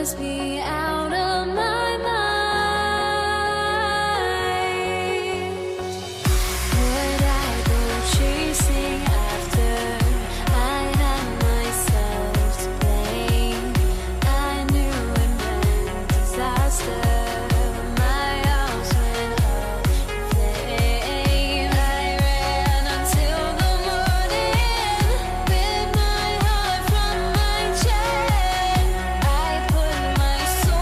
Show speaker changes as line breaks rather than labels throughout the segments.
must be out of my mind. Would I go chasing after? I had myself to blame. I knew it meant disaster. My house went up in flames. I ran until the morning with my heart from my chest. I put my soul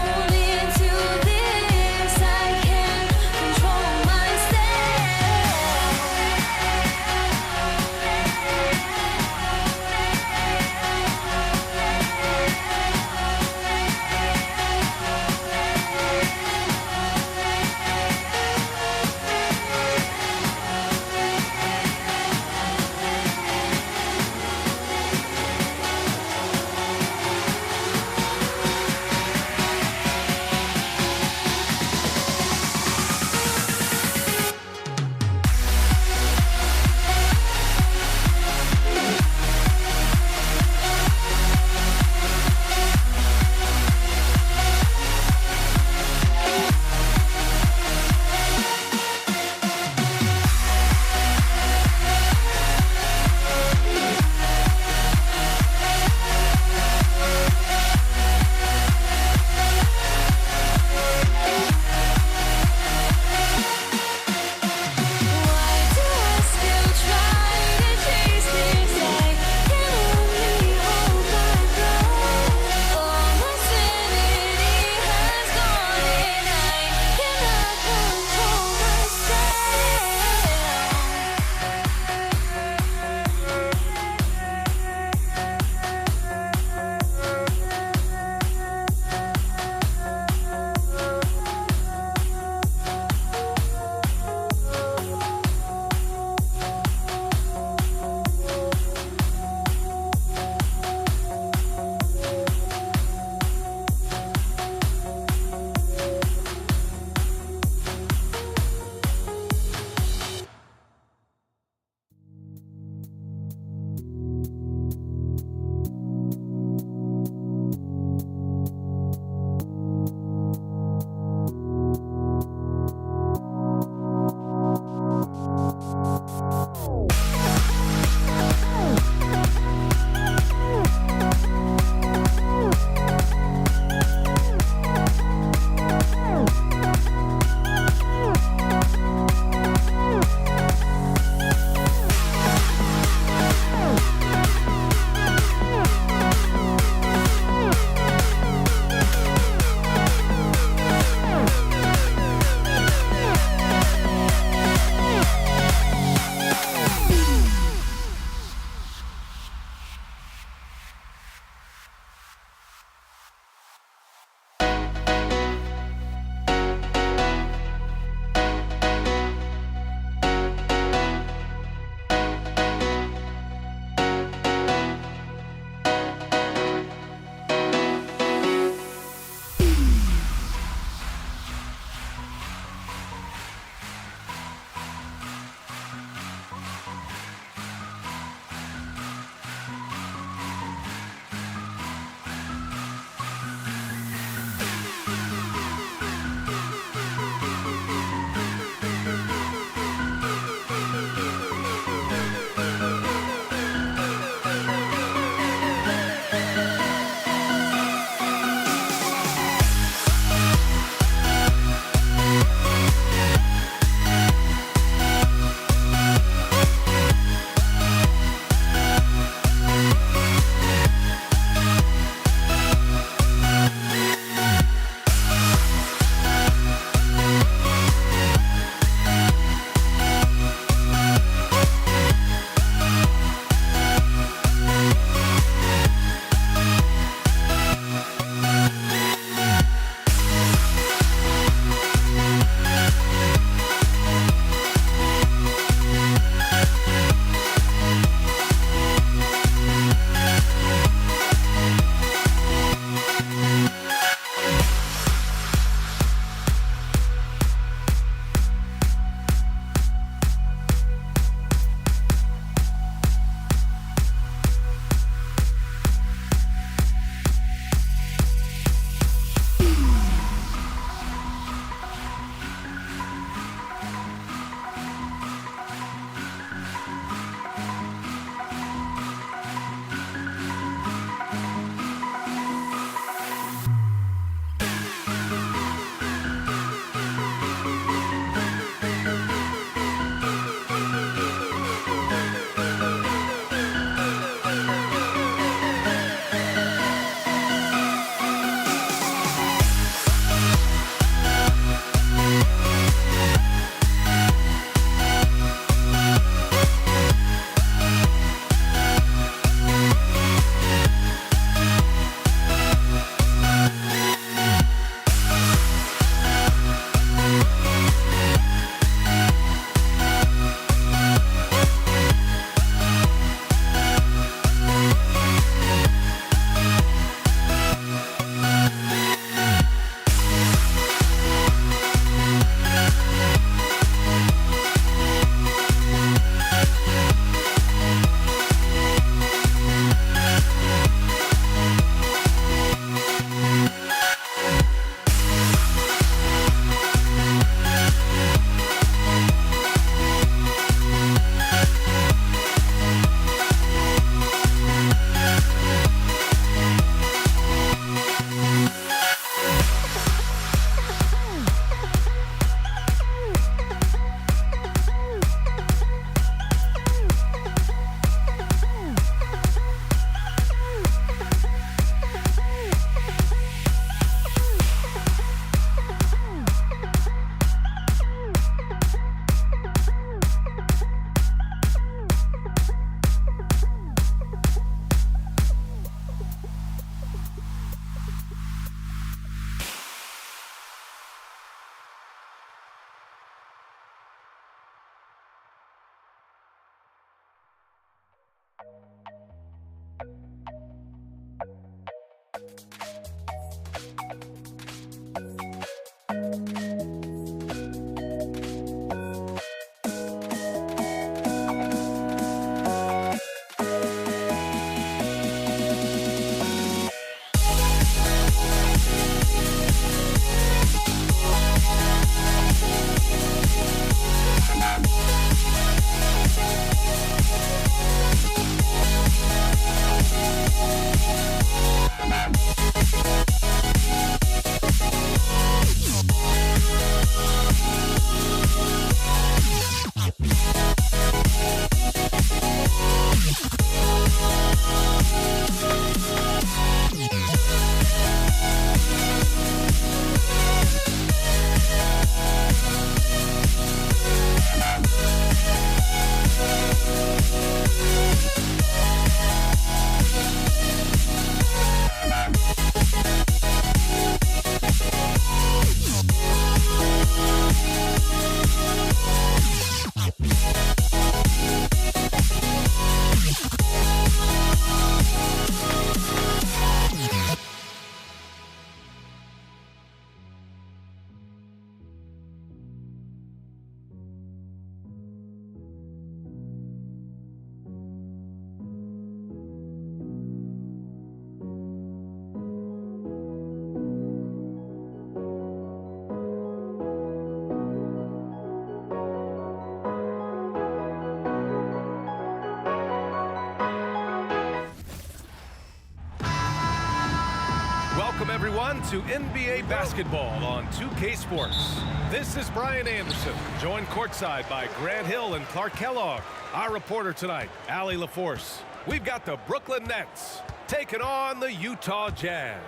to NBA basketball on 2K Sports. This is Brian Anderson, joined courtside by Grant Hill and Clark Kellogg. Our reporter tonight, Allie LaForce. We've got the Brooklyn Nets taking on the Utah Jazz.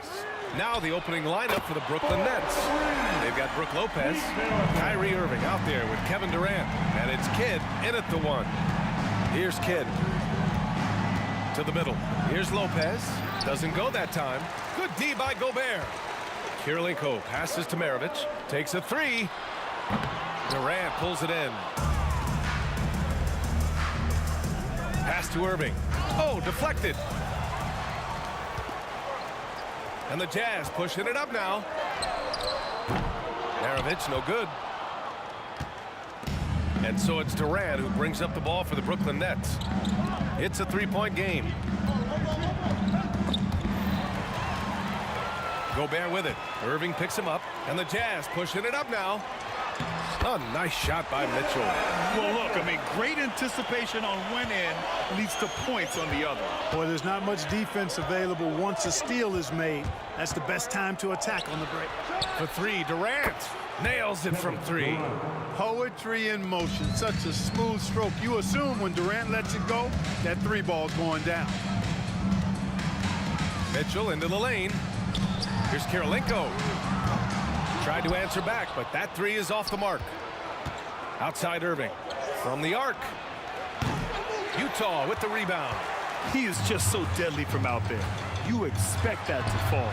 Now the opening lineup for the Brooklyn Nets. They've got Brook Lopez, Kyrie Irving out there with Kevin Durant, and it's Kidd in at the 1. Here's Kidd to the middle. Here's Lopez. Doesn't go that time. Good D by Gobert. Kirilenko passes to Maravich. Takes a 3. Durant pulls it in. Pass to Irving. Oh, deflected. And the Jazz pushing it up now. Maravich, no good. And so it's Durant who brings up the ball for the Brooklyn Nets. It's a 3-point game. Gobert with it. Irving picks him up, and the Jazz pushing it up now. A nice shot by Mitchell.
Well, look, I mean, great anticipation on one end leads to points on the other.
Boy, there's not much defense available once a steal is made. That's the best time to attack on the break.
For 3, Durant nails it from 3.
Poetry in motion, such a smooth stroke. You assume when Durant lets it go, that 3 ball's going down.
Mitchell into the lane. Here's Kirilenko. Tried to answer back, but that 3 is off the mark. Outside Irving. From the arc. Utah with the rebound.
He is just so deadly from out there. You expect that to fall.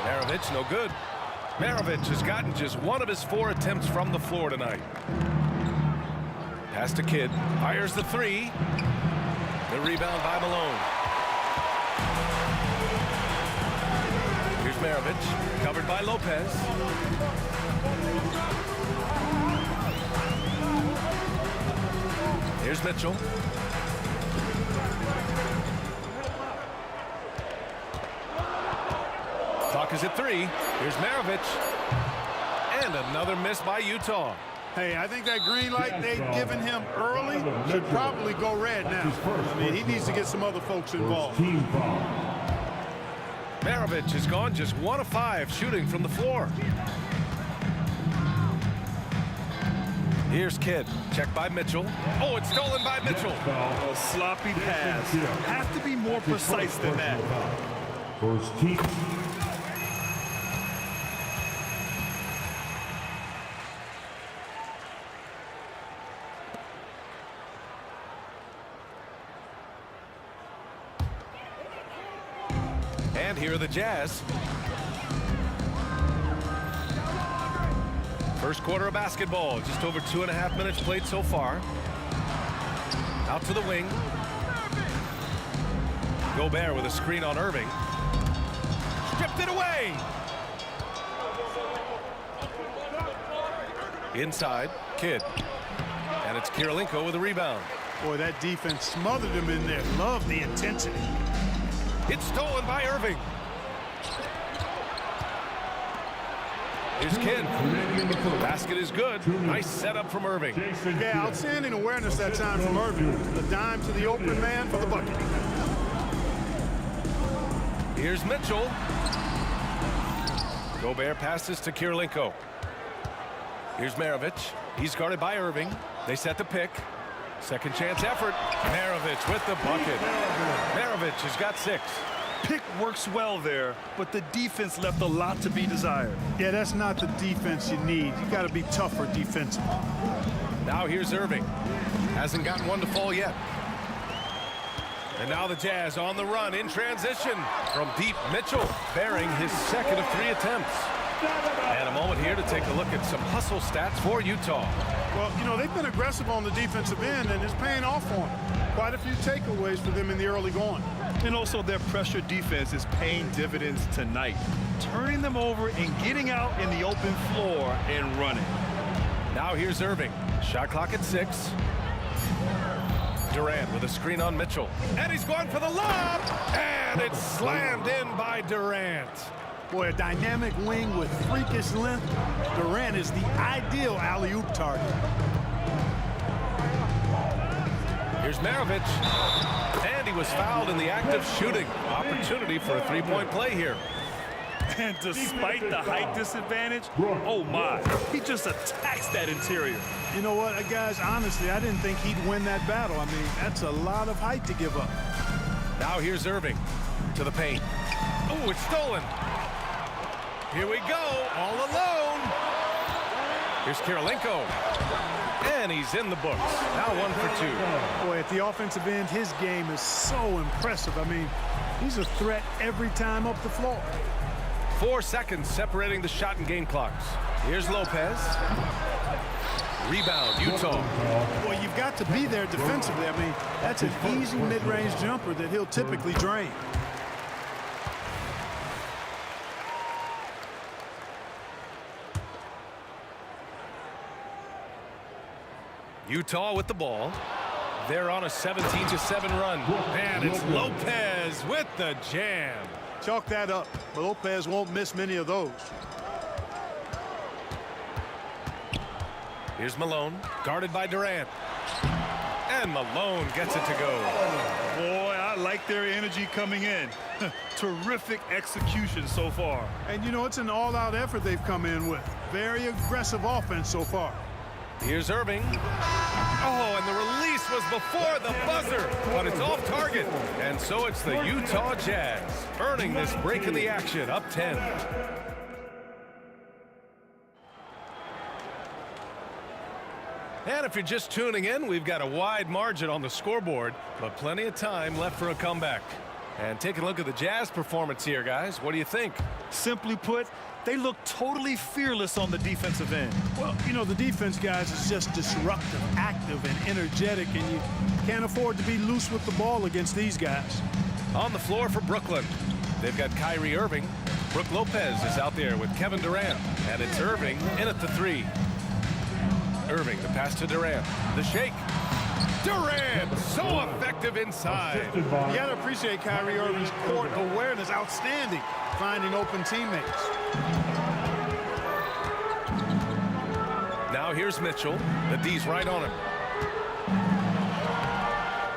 Maravich, no good. Maravich has gotten just 1 of his 4 attempts from the floor tonight. Pass to Kidd. Fires the 3. The rebound by Malone. Here's Maravich, covered by Lopez. Here's Mitchell. Clock is at 3. Here's Maravich. And another miss by Utah.
Hey, I think that green light they've given him early should probably go red now. I mean, he needs to get some other folks involved.
Maravich has gone just 1 of 5 shooting from the floor. Here's Kidd. Checked by Mitchell. Oh, it's stolen by Mitchell.
A sloppy pass. Have to be more precise than that.
First team.
And here are the Jazz. First quarter of basketball. Just over 2.5 minutes played so far. Out to the wing. Gobert with a screen on Irving. Stripped it away. Inside, Kidd. And it's Kirilenko with a rebound.
Boy, that defense smothered him in there. Love the intensity.
It's stolen by Irving. Here's Kidd. Basket is good. Nice setup from Irving.
Yeah, outstanding awareness that time from Irving. The dime to the open man for the bucket.
Here's Mitchell. Gobert passes to Kirilenko. Here's Maravich. He's guarded by Irving. They set the pick. Second chance effort. Maravich with the bucket. Maravich has got 6.
Pick works well there, but the defense left a lot to be desired.
Yeah, that's not the defense you need. You got to be tougher defensively.
Now here's Irving. Hasn't gotten one to fall yet. And now the Jazz on the run in transition. From deep, Mitchell bearing his second of 3 attempts. And a moment here to take a look at some hustle stats for Utah.
Well, you know, they've been aggressive on the defensive end, and it's paying off for them. Quite a few takeaways for them in the early going.
And also their pressure defense is paying dividends tonight, turning them over and getting out in the open floor and running.
Now here's Irving. Shot clock at 6. Durant with a screen on Mitchell. And he's going for the lob! And it's slammed in by Durant.
Boy, a dynamic wing with freakish length. Durant is the ideal alley-oop target.
Here's Maravich. And he was fouled in the act of shooting. Opportunity for a 3-point play here.
And despite the height disadvantage, oh my, he just attacks that interior.
You know what, guys, honestly, I didn't think he'd win that battle. I mean, that's a lot of height to give up.
Now here's Irving to the paint. Oh, it's stolen. Here we go, all alone. Here's Kirilenko. And he's in the books. Now 1 for 2.
Boy, at the offensive end, his game is so impressive. I mean, he's a threat every time up the floor.
4 seconds separating the shot and game clocks. Here's Lopez. Rebound, Utah.
Well, you've got to be there defensively. I mean, that's an easy mid-range jumper that he'll typically drain.
Utah with the ball. They're on a 17-7 run. And it's Lopez with the jam.
Chalk that up. Lopez won't miss many of those.
Here's Malone, guarded by Durant. And Malone gets it to go.
Boy, I like their energy coming in. Terrific execution so far.
And, you know, it's an all-out effort they've come in with. Very aggressive offense so far.
Here's Irving. Oh, and the release was before the buzzer, but it's off target. And so it's the Utah Jazz earning this break in the action, up 10. And if you're just tuning in, we've got a wide margin on the scoreboard, but plenty of time left for a comeback. And taking a look at the Jazz performance here, guys. What do you think?
Simply put, they look totally fearless on the defensive end.
Well, you know, the defense, guys, is just disruptive, active, and energetic, and you can't afford to be loose with the ball against these guys.
On the floor for Brooklyn, they've got Kyrie Irving. Brook Lopez is out there with Kevin Durant, and it's Irving in at the 3. Irving, the pass to Durant. The shake. Durant, so effective inside.
You got to appreciate Kyrie Irving's court awareness, outstanding, finding open teammates.
Now here's Mitchell. The D's right on him.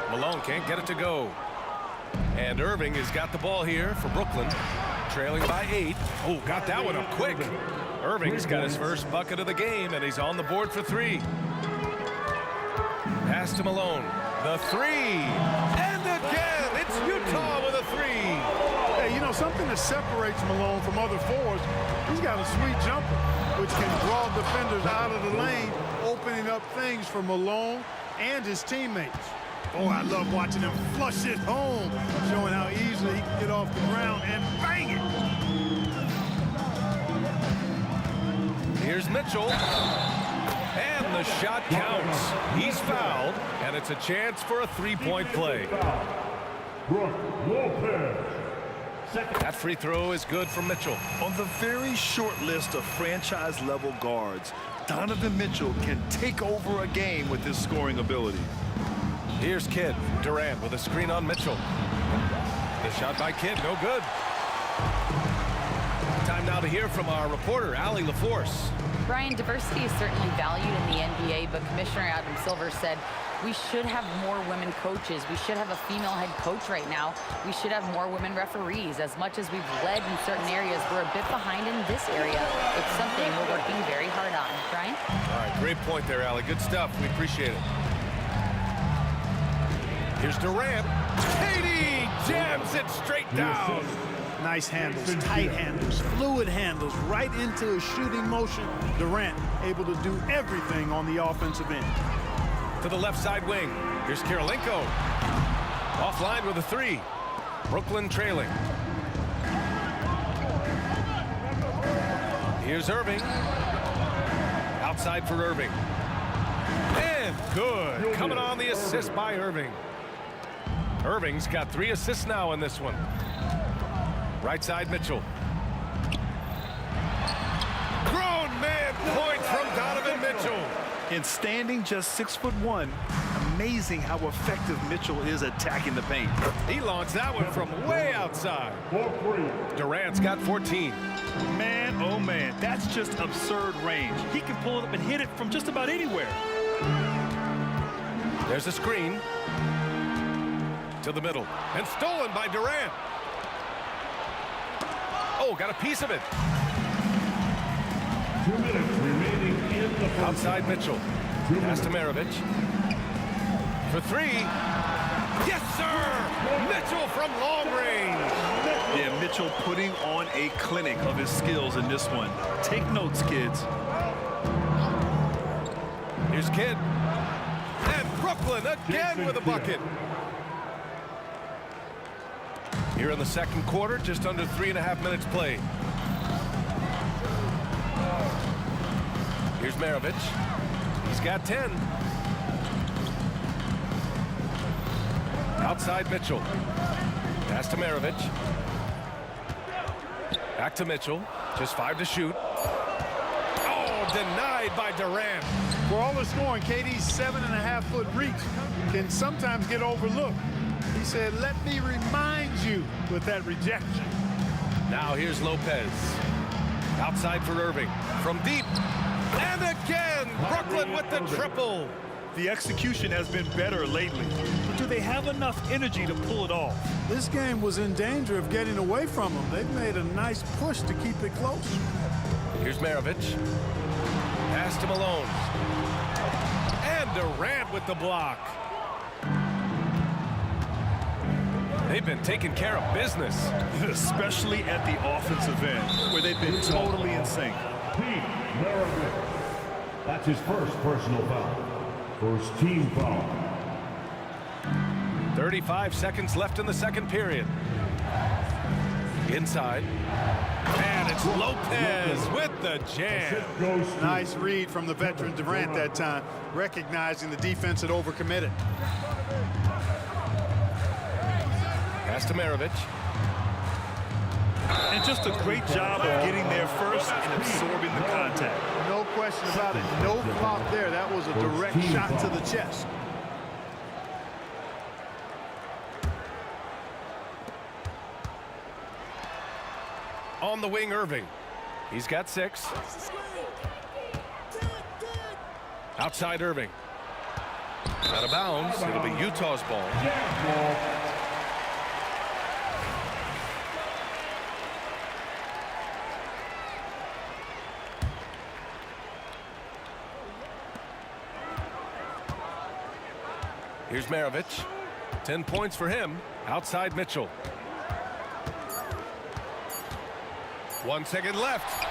Malone can't get it to go. And Irving has got the ball here for Brooklyn, trailing by 8. Oh, got that one up quick. Irving's got his first bucket of the game, and he's on the board for 3. Pass to Malone. The 3. And again, it's Utah with a 3.
Hey, you know, something that separates Malone from other forwards, he's got a sweet jumper, which can draw defenders out of the lane, opening up things for Malone and his teammates. Oh, I love watching him flush it home, showing how easily he can get off the ground and bang it.
Here's Mitchell. And the shot counts. He's fouled, and it's a chance for a 3-point play.
Brook Lopez.
That free throw is good for Mitchell.
On the very short list of franchise-level guards, Donovan Mitchell can take over a game with his scoring ability.
Here's Kidd. Durant with a screen on Mitchell. The shot by Kidd, no good. Time now to hear from our reporter, Allie LaForce.
Brian, diversity is certainly valued in the NBA, but Commissioner Adam Silver said we should have more women coaches. We should have a female head coach right now. We should have more women referees. As much as we've led in certain areas, we're a bit behind in this area. It's something we're working very hard on. Brian?
All right, great point there, Allie. Good stuff. We appreciate it. Here's Durant. Katie jams it straight down.
Nice handles, tight handles, fluid handles, right into a shooting motion. Durant able to do everything on the offensive end.
To the left side wing. Here's Kirilenko. Offline with a 3. Brooklyn trailing. Here's Irving. Outside for Irving. And good. Coming on the assist by Irving. Irving's got 3 assists now in this one. Right side, Mitchell. Grown man point from Donovan Mitchell.
And standing just 6'1", amazing how effective Mitchell is attacking the paint.
He launched that one from way outside. Durant's got 14.
Man, oh man, that's just absurd range. He can pull it up and hit it from just about anywhere.
There's a screen. To the middle. And stolen by Durant. Oh, got a piece of it.
2 minutes remaining in the first.
Outside Mitchell. Pass to Maravich. For three. Yes, sir! Mitchell from long range.
Yeah, Mitchell putting on a clinic of his skills in this one. Take notes, kids.
Here's Kidd. And Brooklyn again with a bucket. Here in the second quarter, just under 3.5 minutes played. Here's Maravich. He's got 10. Outside Mitchell. Pass to Maravich. Back to Mitchell. Just 5 to shoot. Oh, denied by Durant.
For all the scoring, KD's 7.5-foot reach can sometimes get overlooked. He said, let me remind you with that rejection.
Now here's Lopez. Outside for Irving. From deep. And again, Brooklyn with the triple.
The execution has been better lately, but do they have enough energy to pull it off?
This game was in danger of getting away from them. They've made a nice push to keep it close.
Here's Maravich. Pass to Malone. And Durant with the block. They've been taking care of business.
Especially at the offensive end, where they've been totally in sync.
Pete Maravich. That's his first personal foul. First team foul.
35 seconds left in the second period. Inside. And it's Lopez with the jam.
Nice read from the veteran Durant that time, recognizing the defense had overcommitted.
Pass to Maravich.
And just a great job of getting there first and absorbing the contact.
No question about it. No flop there. That was a direct shot to the chest.
On the wing, Irving. He's got 6. Outside Irving. Out of bounds. It'll be Utah's ball. Here's Maravich. 10 points for him. Outside Mitchell. 1 second left.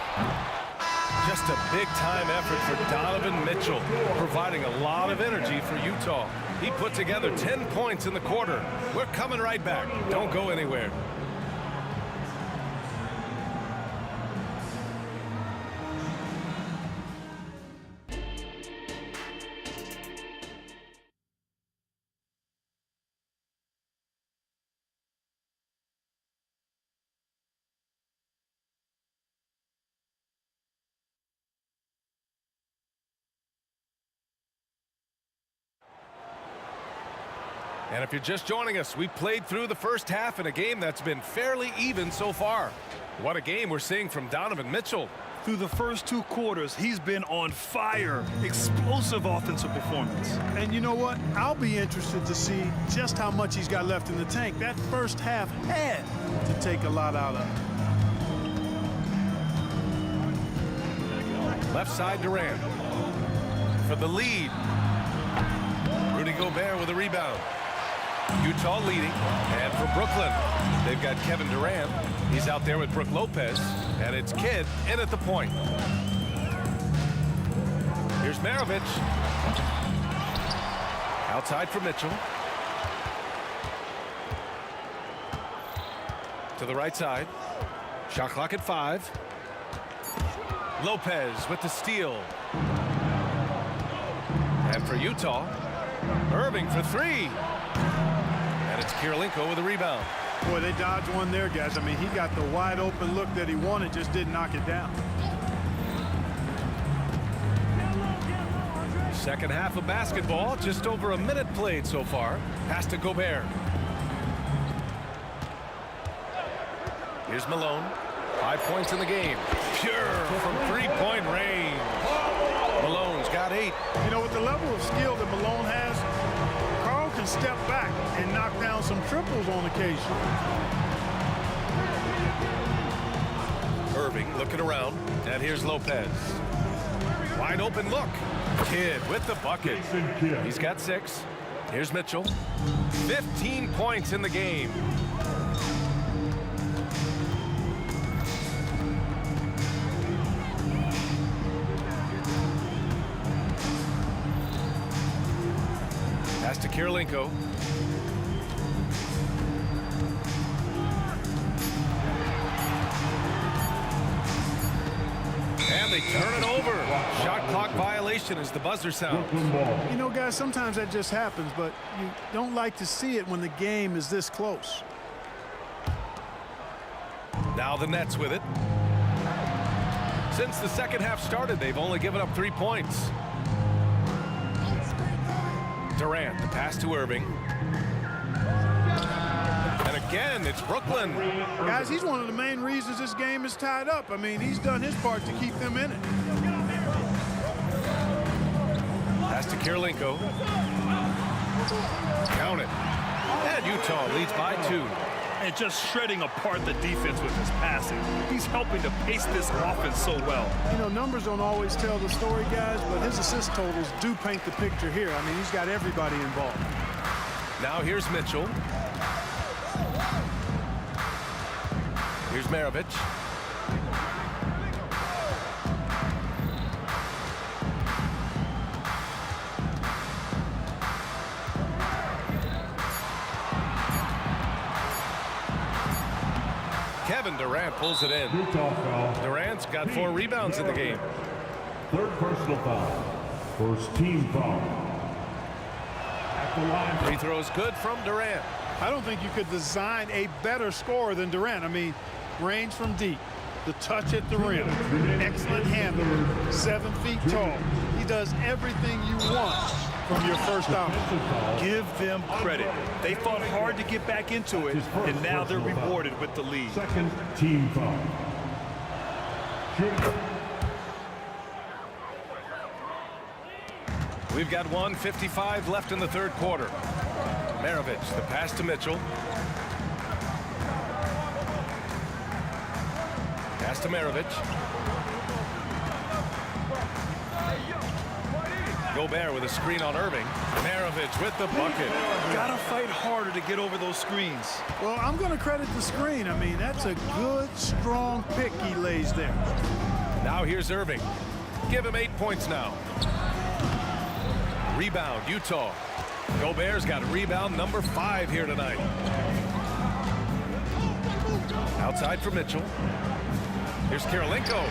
Just a big-time effort for Donovan Mitchell, providing a lot of energy for Utah. He put together 10 points in the quarter. We're coming right back. Don't go anywhere. And if you're just joining us, we played through the first half in a game that's been fairly even so far. What a game we're seeing from Donovan Mitchell.
Through the first 2 quarters, he's been on fire. Explosive offensive performance.
And you know what? I'll be interested to see just how much he's got left in the tank. That first half had to take a lot out of it.
Left side Durant. For the lead. Rudy Gobert with a rebound. Utah leading, and for Brooklyn, they've got Kevin Durant. He's out there with Brook Lopez, and it's Kidd in at the point. Here's Maravich. Outside for Mitchell. To the right side. Shot clock at 5. Lopez with the steal. And for Utah, Irving for 3. And it's Kirilenko with a rebound.
Boy, they dodged one there, guys. I mean, he got the wide open look that he wanted, just didn't knock it down.
Second half of basketball, just over a minute played so far. Pass to Gobert. Here's Malone. 5 points in the game. Pure from 3-point range. Malone's got 8.
You know, with the level of skill that Malone has, Carl can step back and knock down some triples on occasion.
Irving looking around, and here's Lopez. Wide open look. Kidd with the bucket. He's got 6. Here's Mitchell. 15 points in the game. Pass to Kirilenko. And they turn it over. Shot clock violation as the buzzer sounds.
You know, guys, sometimes that just happens, but you don't like to see it when the game is this close.
Now the Nets with it. Since the second half started, they've only given up 3 points. Durant, the pass to Irving. And again, it's Brooklyn.
Guys, he's one of the main reasons this game is tied up. I mean, he's done his part to keep them in it.
Pass to Kirilenko. Count it. And Utah leads by 2.
And just shredding apart the defense with his passing. He's helping to pace this offense so well.
You know, numbers don't always tell the story, guys, but his assist totals do paint the picture here. I mean, he's got everybody involved.
Now here's Mitchell. Here's Maravich. Kevin Durant pulls it in. Durant's got 4 rebounds in the game.
Third personal foul. First team foul. At the line.
Free throws good from Durant.
I don't think you could design a better scorer than Durant. I mean, range from deep, the touch at the rim, excellent handle, 7 feet tall. He does everything you want from your first out.
Give them credit. They fought hard to get back into it, and now they're rewarded with the lead.
Second team foul.
We've got 1:55 left in the third quarter. Maravich, the pass to Mitchell. Pass to Maravich. Gobert with a screen on Irving. Maravich with the bucket.
Gotta fight harder to get over those screens.
Well, I'm going to credit the screen. I mean, that's a good, strong pick he lays there.
Now here's Irving. Give him 8 points now. Rebound, Utah. Gobert's got rebound number 5 here tonight. Outside for Mitchell. Here's Kirilenko.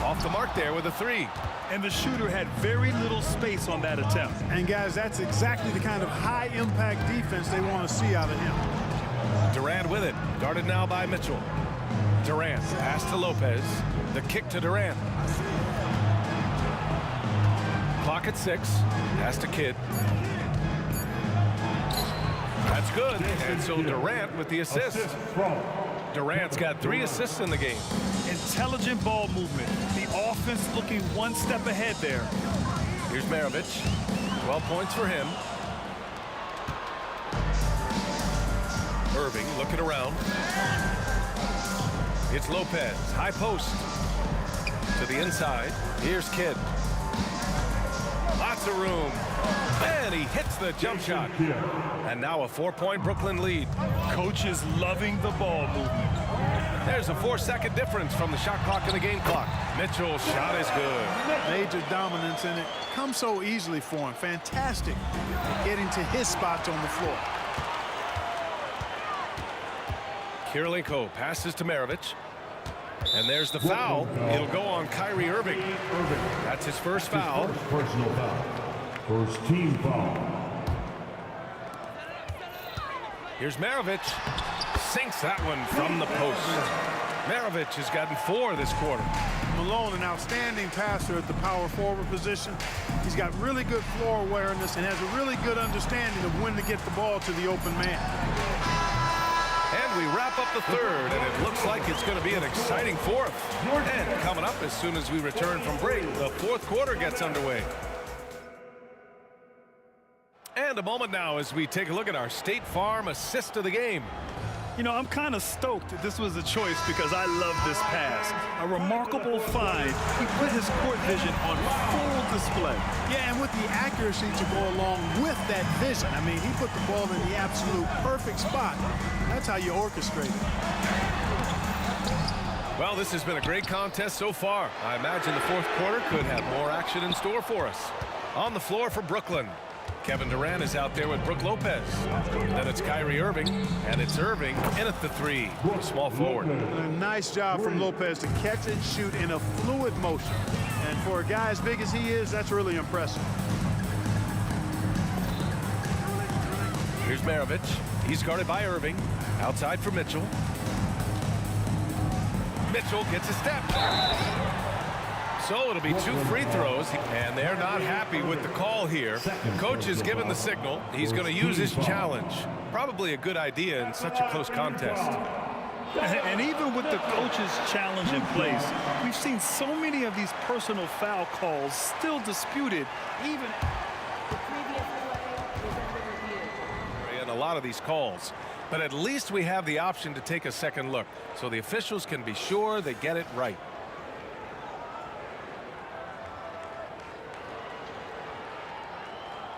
Off the mark there with a 3.
And the shooter had very little space on that attempt.
And, guys, that's exactly the kind of high-impact defense they want to see out of him.
Durant with it. Guarded now by Mitchell. Durant, pass to Lopez. The kick to Durant. Clock at 6. Pass to Kidd. That's good. And so Durant with the assist. Durant's got 3 assists in the game.
Intelligent ball movement. The offense looking one step ahead there.
Here's Maravich. 12 points for him. Irving looking around. It's Lopez. High post. To the inside. Here's Kidd. Lots of room. And he hits the jump shot. And now a 4-point Brooklyn lead.
Coach is loving the ball movement.
There's a 4-second difference from the shot clock and the game clock. Mitchell's shot is good.
Major dominance in it. Comes so easily for him. Fantastic at getting to his spots on the floor.
Kirilenko passes to Maravich. And there's the foul. It'll go on Kyrie Irving. That's his first foul.
First personal foul. First team foul.
Here's Maravich. Sinks that one from the post. Maravich has gotten 4 this quarter.
Malone, an outstanding passer at the power forward position. He's got really good floor awareness and has a really good understanding of when to get the ball to the open man.
And we wrap up the third, and it looks like it's going to be an exciting fourth. And coming up as soon as we return from break, the fourth quarter gets underway. And a moment now as we take a look at our State Farm assist of the game.
You know, I'm kind of stoked that this was a choice because I love this pass. A remarkable find. He put his court vision on full display.
Yeah, and with the accuracy to go along with that vision. I mean, he put the ball in the absolute perfect spot. That's how you orchestrate it.
Well, this has been a great contest so far. I imagine the fourth quarter could have more action in store for us. On the floor for Brooklyn, Kevin Durant is out there with Brook Lopez. Then it's Kyrie Irving, and it's Irving in at the three. Small forward.
A nice job from Lopez to catch and shoot in a fluid motion. And for a guy as big as he is, that's really impressive.
Here's Maravich. He's guarded by Irving. Outside for Mitchell. Mitchell gets a step. So it'll be 2 free throws, and they're not happy with the call here. The coach has given the signal. He's going to use his challenge. Probably a good idea in such a close contest.
And even with the coach's challenge in place, we've seen so many of these personal foul calls still disputed, even
The previous play is under review.
In a lot of these calls. But at least we have the option to take a second look, so the officials can be sure they get it right.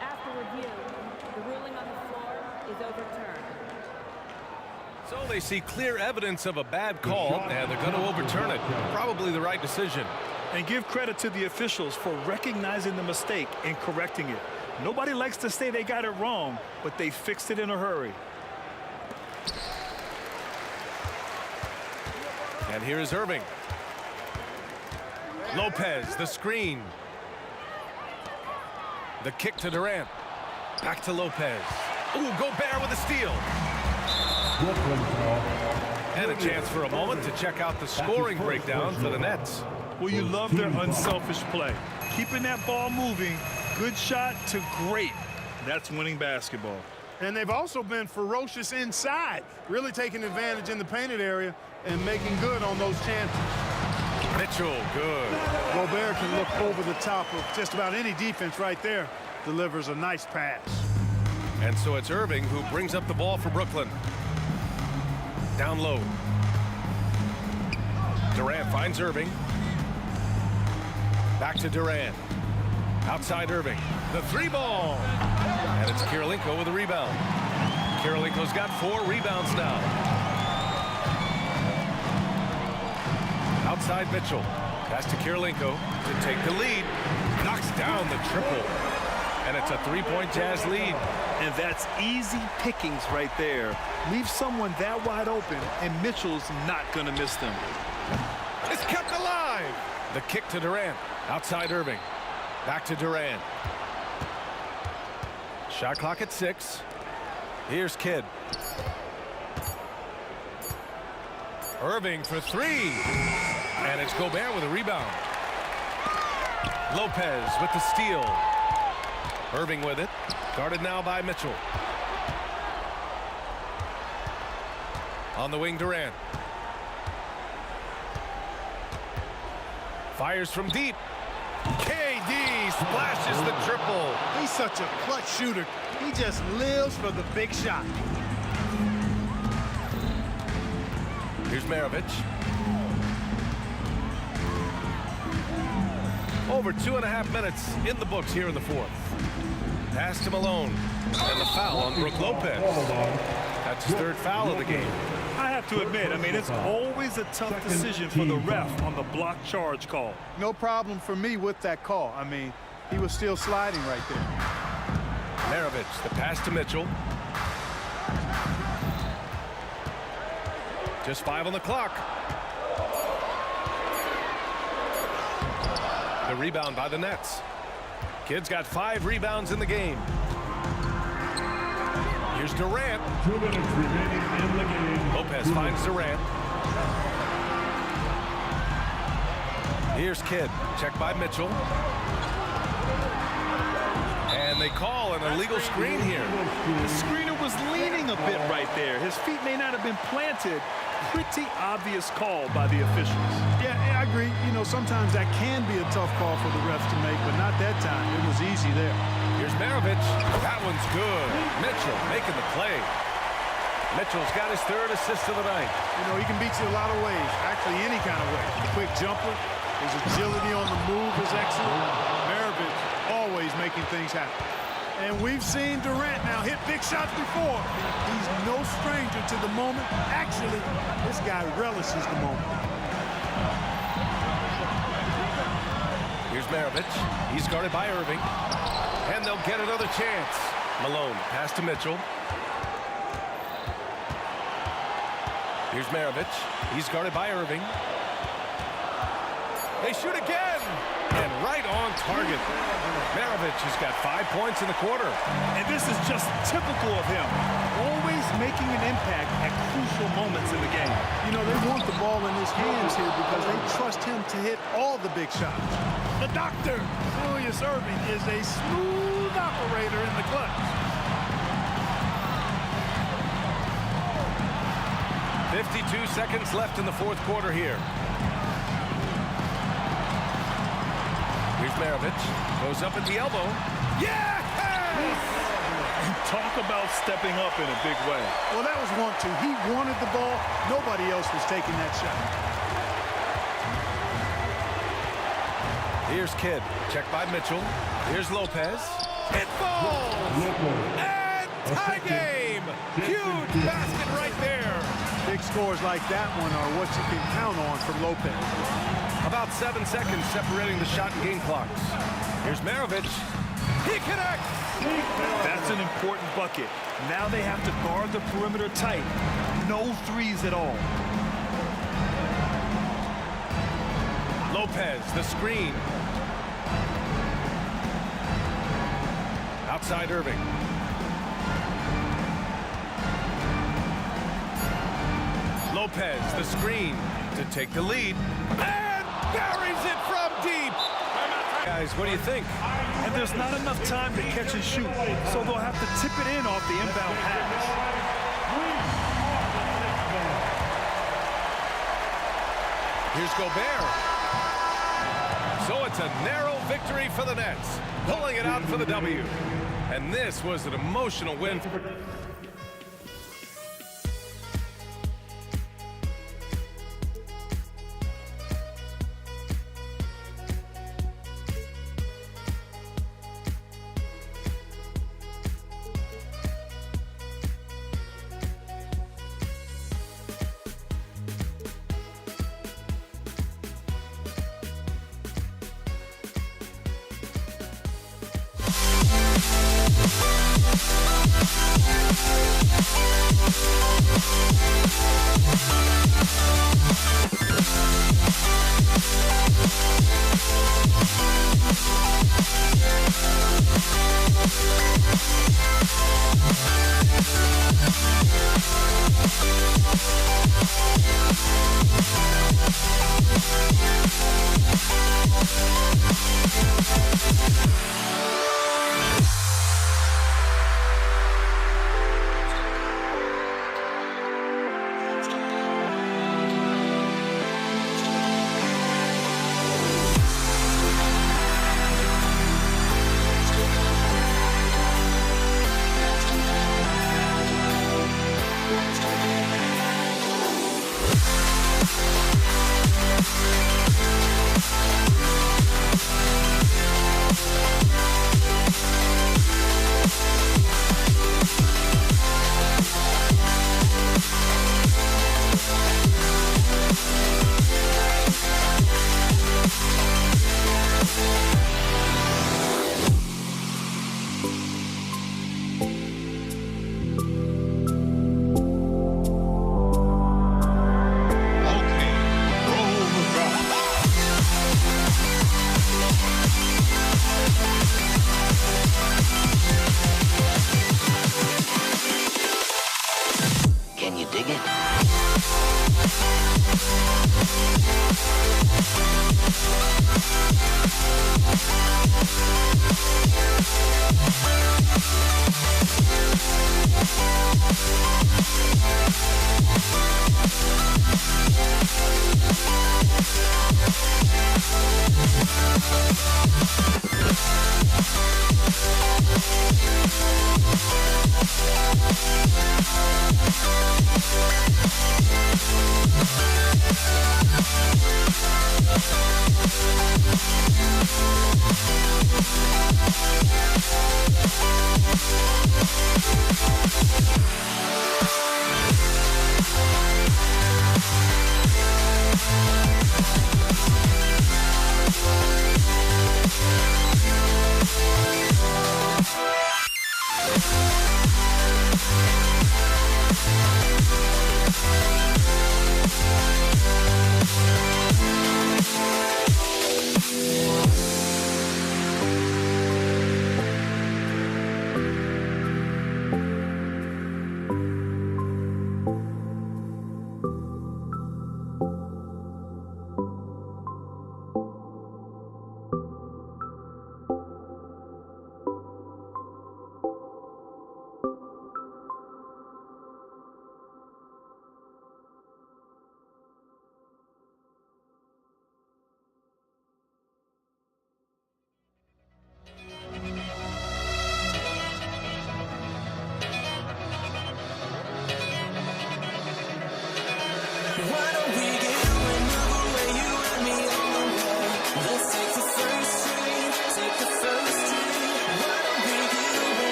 After review, the ruling on the floor is overturned.
So they see clear evidence of a bad call, and they're going to overturn it. Probably the right decision.
and give credit to the officials for recognizing the mistake and correcting it. Nobody likes to say they got it wrong, but they fixed it in a hurry.
And here is Irving. Lopez, the screen. The kick to Durant. Back to Lopez. Ooh, Gobert with a steal. And a chance for a moment to check out the scoring breakdown for the Nets.
Well, you love their unselfish play. Keeping that ball moving, good shot to great. That's winning basketball.
And they've also been ferocious inside, really taking advantage in the painted area and making good on those chances.
Mitchell, good.
Gobert can look over the top of just about any defense right there. Delivers a nice pass.
And so it's Irving who brings up the ball for Brooklyn. Down low. Durant finds Irving. Back to Durant. Outside Irving. The three ball. And it's Kirilenko with a rebound. Kirilenko's got 4 rebounds now. Outside Mitchell. Pass to Kirilenko to take the lead. Knocks down the triple. And it's a 3-point Jazz lead.
And that's easy pickings right there. Leave someone that wide open, and Mitchell's not going to miss them.
It's kept alive. The kick to Durant. Outside Irving. Back to Durant. Shot clock at 6. Here's Kidd. Irving for 3. And it's Gobert with a rebound. Lopez with the steal. Irving with it. Guarded now by Mitchell. On the wing, Durant. Fires from deep. KD splashes the triple.
He's such a clutch shooter. He just lives for the big shot.
Here's Maravich. Over 2.5 minutes in the books here in the fourth. Pass to Malone. And the foul on Brook Lopez. That's his 3rd foul of the game.
I have to admit, it's always a tough decision for the ref on the block charge call.
No problem for me with that call. He was still sliding right there.
Maravich, the pass to Mitchell. Just 5 on the clock. The rebound by the Nets. Kidd's got 5 rebounds in the game. Here's Durant.
2 minutes remaining in the game.
Lopez finds Durant. Here's Kidd. Checked by Mitchell. And they call an illegal screen here.
The screener was leaning a bit right there. His feet may not have been planted. Pretty obvious call by the officials.
Yeah, I agree. Sometimes that can be a tough call for the refs to make, but not that time. It was easy there.
Here's Maravich. That one's good. Mitchell making the play. Mitchell's got his third assist of the night.
You know, he can beat you a lot of ways, actually any kind of way. The quick jumper, his agility on the move is excellent. Maravich always making things happen. And we've seen Durant now hit big shots before. He's no stranger to the moment. Actually, this guy relishes the moment.
Here's Maravich. He's guarded by Irving. And they'll get another chance. Malone, pass to Mitchell. Here's Maravich. He's guarded by Irving. They shoot again. And right on target. Maravich has got 5 points in the quarter.
And this is just typical of him. Always making an impact at crucial moments in the game.
You know, they want the ball in his hands here because they trust him to hit all the big shots. The doctor, Julius Irving, is a smooth operator in the clutch.
52 seconds left in the fourth quarter here. Here's Maravich. Goes up at the elbow. Yes!
Talk about stepping up in a big way.
Well, that was 1-2. He wanted the ball. Nobody else was taking that shot.
Here's Kidd. Checked by Mitchell. Here's Lopez. It falls! And tie game! Huge basket right there.
Big scores like that one are what you can count on from Lopez.
About 7 seconds separating the shot and game clocks. Here's Maravich. He connects!
That's an important bucket. Now they have to guard the perimeter tight. No threes at all.
Lopez, the screen. Outside Irving. Lopez, the screen to take the lead. And buries it from deep. Guys, what do you think?
And there's not enough time to catch and shoot, so they'll have to tip it in off the inbound pass.
Here's Gobert. So it's a narrow victory for the Nets, pulling it out for the W. And this was an emotional win.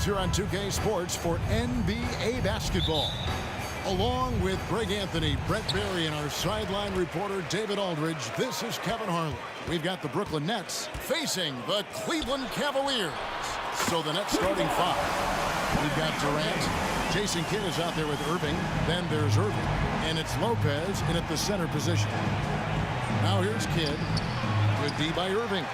Jones here on 2K Sports for NBA basketball. Along with Greg Anthony, Brett Berry, and our sideline reporter David Aldridge, this is Kevin Harlan. We've got the Brooklyn Nets facing the Cleveland Cavaliers. So the Nets starting five. We've got Durant. Jason Kidd is out there with Irving. Then there's Irving. And it's Lopez in at the center position. Now here's Kidd. Good D by Irving.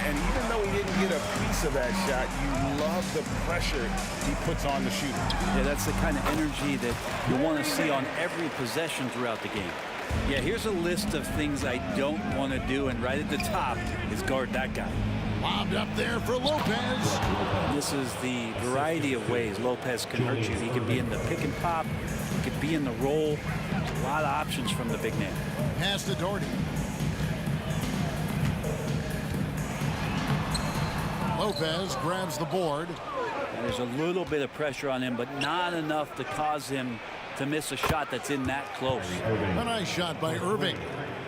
And even though he didn't get a piece of that shot, you love the pressure he puts on the shooter.
Yeah, that's the kind of energy that you want to see on every possession throughout the game. Yeah, here's a list of things I don't want to do, and right at the top is guard that guy.
Lobbed up there for Lopez.
This is the variety of ways Lopez can hurt you. He could be in the pick and pop. He could be in the roll. A lot of options from the big man.
Pass to Doherty. Lopez grabs the board.
And there's a little bit of pressure on him, but not enough to cause him to miss a shot that's in that close.
A nice shot by Irving.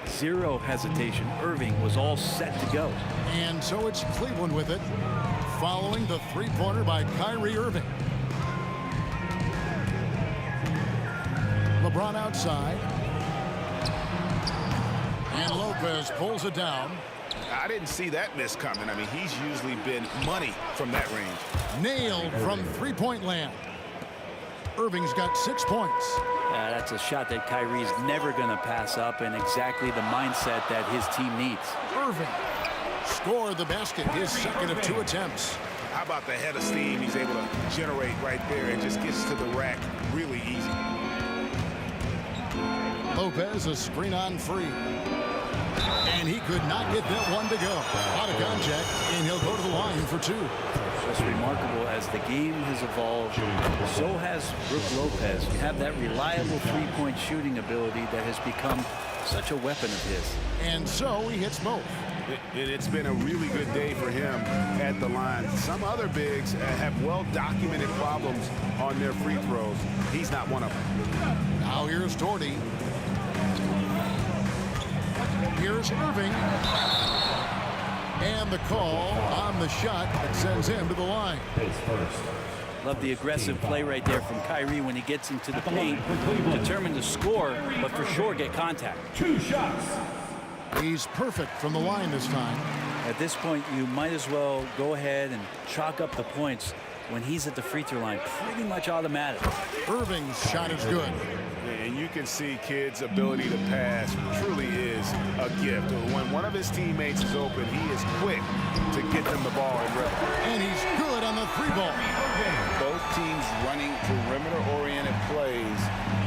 Zero hesitation. Irving was all set to go.
And so it's Cleveland with it, following the three-pointer by Kyrie Irving. LeBron outside. And Lopez pulls it down.
I didn't see that miss coming. I mean, he's usually been money from that range.
Nailed from three-point land. Irving's got 6 points.
That's a shot that Kyrie's never going to pass up, and exactly the mindset that his team needs.
Irving scored the basket, his second of 2 attempts.
How about the head of steam he's able to generate right there and just gets to the rack really easy.
Lopez, a screen on free. And he could not get that one to go. Out of contact, and he'll go to the line for 2.
Just remarkable, as the game has evolved, so has Brook Lopez. You have that reliable three-point shooting ability that has become such a weapon of his.
And so he hits both.
It's been a really good day for him at the line. Some other bigs have well-documented problems on their free throws. He's not one of them.
Now here's Doherty. Here's Irving. And the call on the shot that sends him to the line.
Love the aggressive play right there from Kyrie when he gets into the paint. Determined to score, but for sure get contact.
2 shots.
He's perfect from the line this time.
At this point, you might as well go ahead and chalk up the points when he's at the free throw line. Pretty much automatic.
Irving's shot is good.
And you can see Kidd's ability to pass truly is a gift. When one of his teammates is open, he is quick to get them the ball in rhythm.
And he's good on the 3-ball.
Both teams running perimeter-oriented plays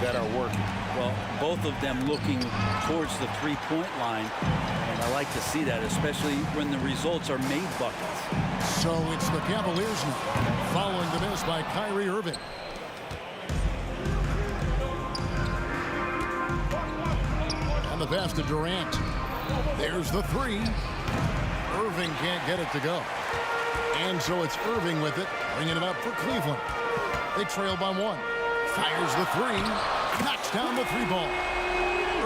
that are working.
Well, both of them looking towards the three-point line. And I like to see that, especially when the results are made buckets.
So it's the Cavaliers now, following the miss by Kyrie Irving. And the pass to Durant. There's the 3. Irving can't get it to go. And so it's Irving with it, bringing it up for Cleveland. They trail by 1. Fires the 3. Knocks down the 3-ball.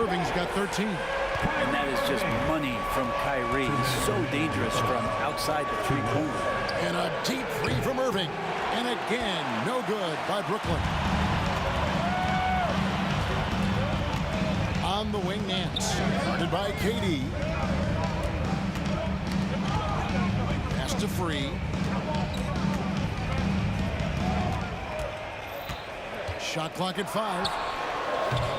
Irving's got 13.
And that is just money from Kyrie. So dangerous from outside the three-pointer.
And a deep 3 from Irving. And again, no good by Brooklyn. On the wing, Nance. Guarded by KD. Pass to Free. Shot clock at 5.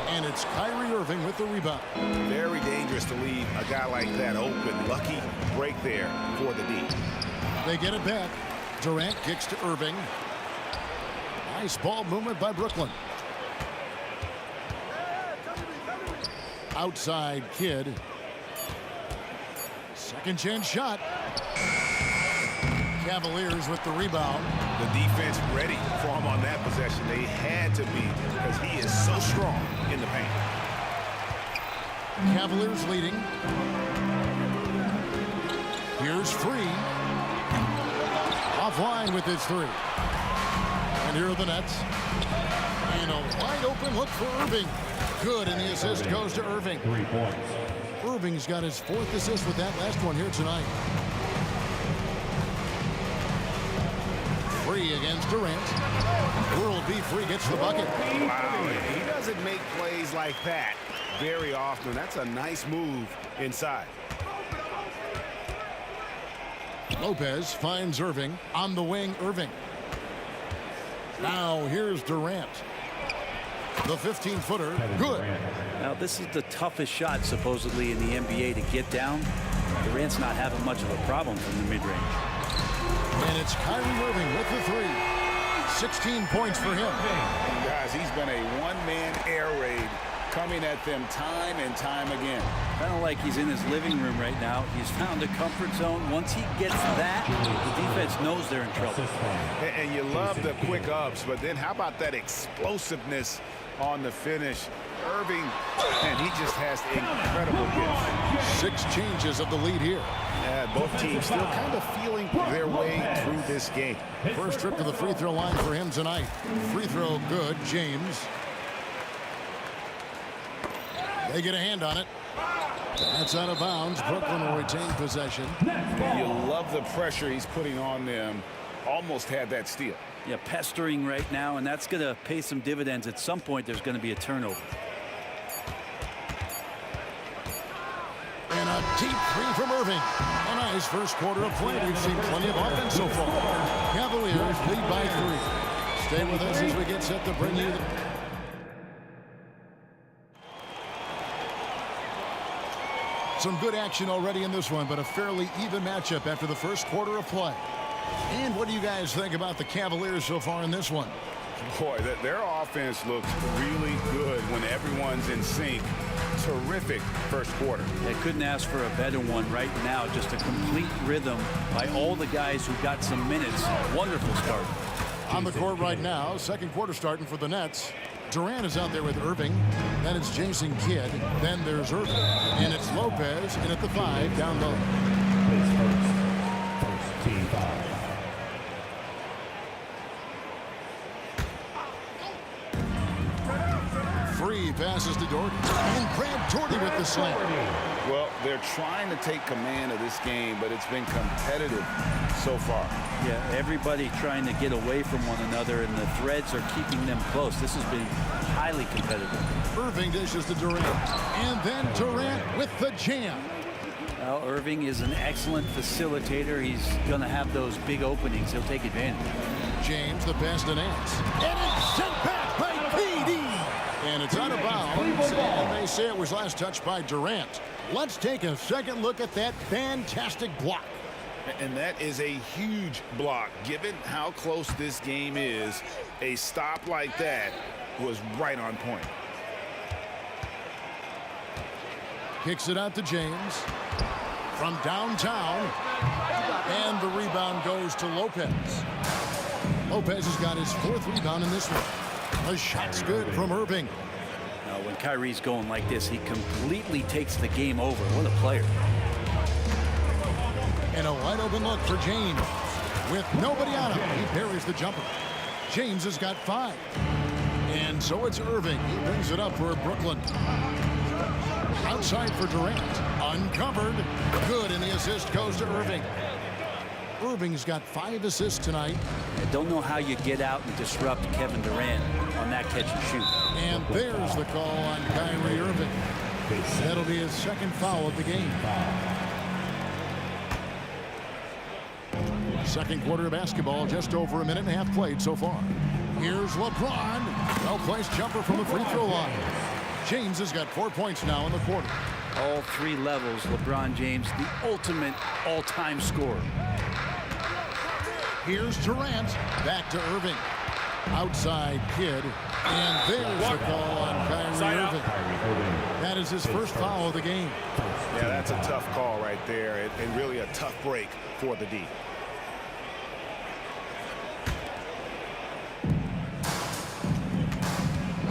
And it's Kyrie Irving with the rebound.
Very dangerous to leave a guy like that open. Lucky break there for the D.
They get it back. Durant kicks to Irving. Nice ball movement by Brooklyn. Outside Kidd. Second chance shot. Cavaliers with the rebound.
The defense ready for him on that possession. They had to be, because he is so strong in the paint.
Cavaliers leading. Here's Free. Offline with his 3. And here are the Nets. And a wide open look for Irving. Good, and the assist goes to Irving.
3 points.
Irving's got his 4th assist with that last one here tonight. Free 3 against Durant. World B3 gets the bucket.
Wow, he doesn't make plays like that very often. That's a nice move inside.
Lopez finds Irving. On the wing, Irving. Now here's Durant. The 15-footer, good.
Now, this is the toughest shot, supposedly, in the NBA to get down. Durant's not having much of a problem from the mid-range.
And it's Kyrie Irving with the 3. 16 points for him.
Guys, he's been a one-man air raid coming at them time and time again.
Kind of like he's in his living room right now. He's found a comfort zone. Once he gets that, the defense knows they're in trouble.
And you love the quick ups, but then how about that explosiveness on the finish? Irving, and he just has incredible gift.
6 changes of the lead here.
Both teams still kind of feeling their way through this game.
First trip to the free throw line for him tonight. Free throw good, James. They get a hand on it. That's out of bounds. Brooklyn will retain possession.
You love the pressure he's putting on them. Almost had that steal.
Yeah, pestering right now, and that's going to pay some dividends. At some point, there's going to be a turnover.
And a deep 3 from Irving. A nice first quarter of play. We've seen plenty of offense so far. Cavaliers lead by 3. Stay with us as we get set to bring you some good action already in this one, but a fairly even matchup after the first quarter of play. And what do you guys think about the Cavaliers so far in this one?
Boy, their offense looks really good when everyone's in sync. Terrific first quarter.
They couldn't ask for a better one right now. Just a complete rhythm by all the guys who got some minutes. Wonderful start.
On the court right now, second quarter starting for the Nets. Durant is out there with Irving. Then it's Jason Kidd. Then there's Irving. And it's Lopez in at the 5 down low.
First team foul.
Free passes to Doherty. And Brad Doherty with the slam.
Well, they're trying to take command of this game, but it's been competitive so far.
Yeah, everybody trying to get away from one another, and the threads are keeping them close. This has been highly competitive.
Irving dishes to Durant. And then Durant with the jam.
Well, Irving is an excellent facilitator. He's going to have those big openings. He'll take advantage.
James, the pass to Nance. And it's sent back by KD. And it's out of bounds. And they say it was last touched by Durant. Let's take a second look at that fantastic block.
And that is a huge block. Given how close this game is, a stop like that was right on point.
Kicks it out to James from downtown. And the rebound goes to Lopez. Lopez has got his 4th rebound in this one. The shot's good from Irving.
Now, when Kyrie's going like this, he completely takes the game over. What a player.
And a wide open look for James. With nobody on him, he parries the jumper. James has got 5. And so it's Irving. He brings it up for Brooklyn. Outside for Durant. Uncovered. Good, and the assist goes to Irving. Irving's got 5 assists tonight.
I don't know how you get out and disrupt Kevin Durant on that catch and shoot.
And there's the call on Kyrie Irving. That'll be his 2nd foul of the game. Second quarter of basketball, just over a minute and a half played so far. Here's LeBron. Well-placed jumper from the free throw line. James has got 4 points now in the quarter.
All 3 levels, LeBron James, the ultimate all-time scorer.
Here's Durant. Back to Irving. Outside Kidd. And there's the call on Kyrie Irving. That is his first foul of the game.
Yeah, that's a tough call right there, and really a tough break for the D.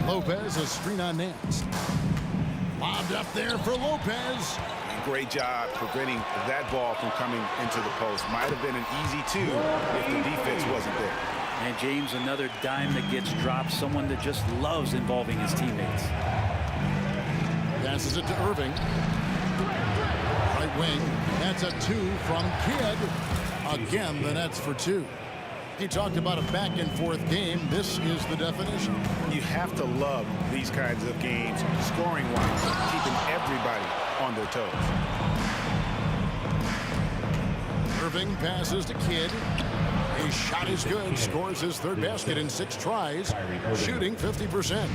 Lopez, a screen on Nance. Lobbed up there for Lopez.
Great job preventing that ball from coming into the post. Might have been an easy 2 if the defense wasn't there.
And James, another dime that gets dropped. Someone that just loves involving his teammates.
Passes it to Irving. Right wing. That's a 2 from Kidd. Again, the Nets for 2. You talked about a back-and-forth game. This is the definition.
You have to love these kinds of games, scoring-wise, keeping everybody on their toes.
Irving passes to Kidd. His shot is good. Scores his third basket in 6 tries. Shooting 50%.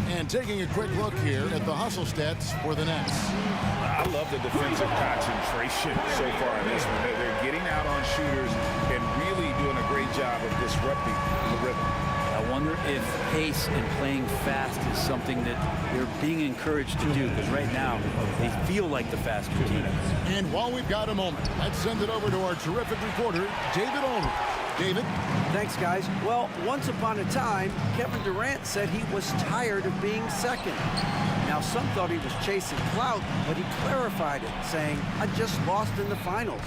And taking a quick look here at the hustle stats for the Nets.
I love the defensive concentration so far in this one. They're getting out on shooters and really doing a great job of disrupting the rhythm.
I wonder if pace and playing fast is something that they're being encouraged to do, because right now they feel like the faster team.
And while we've got a moment, let's send it over to our terrific reporter, David Aldridge. David?
Thanks, guys. Well, once upon a time, Kevin Durant said he was tired of being second. Now, some thought he was chasing clout, but he clarified it, saying, I just lost in the finals.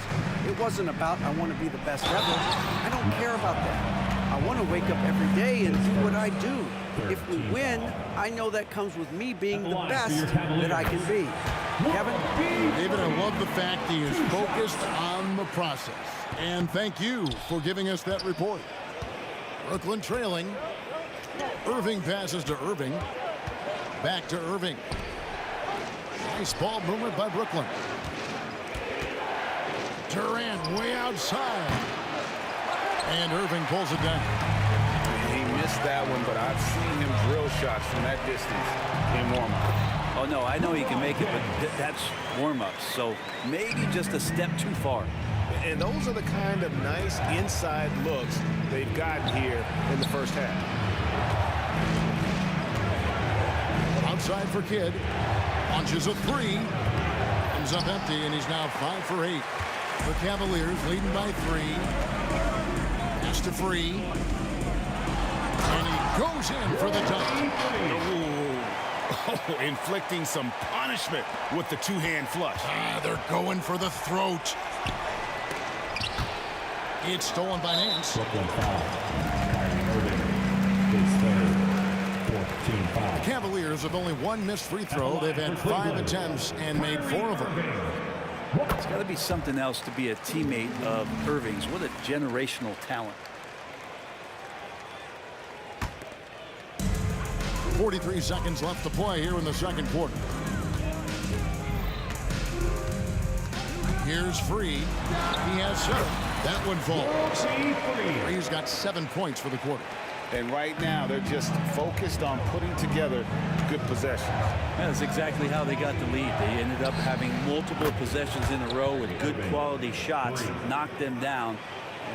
It wasn't about I want to be the best ever. I don't care about that. I want to wake up every day and do what I do. If we win, I know that comes with me being the best that I can be. Kevin?
David, I love the fact he is focused on the process. And thank you for giving us that report. Brooklyn trailing. Irving passes to Irving. Back to Irving. Nice ball movement by Brooklyn. Durant way outside. And Irving pulls it down.
He missed that one, but I've seen him drill shots from that distance in warm-up.
Oh, no, I know he can make it, but that's warm-ups. So maybe just a step too far.
And those are the kind of nice inside looks they've gotten here in the first half.
Outside for Kidd. Launches a 3. Comes up empty, and he's now 5 for 8. The Cavaliers leading by 3. Pass to Free. And he goes in for the dunk.
Oh, inflicting some punishment with the two-hand flush.
They're going for the throat. It's stolen by Nance. The Cavaliers have only 1 missed free throw. They've had 5 attempts and made 4 of them.
It's got to be something else to be a teammate of Irving's. What a generational talent.
43 seconds left to play here in the second quarter. Here's Free. He has 7. That one falls. Free's got 7 points for the quarter.
And right now, they're just focused on putting together good possessions.
That's exactly how they got the lead. They ended up having multiple possessions in a row with good quality shots, knocked them down,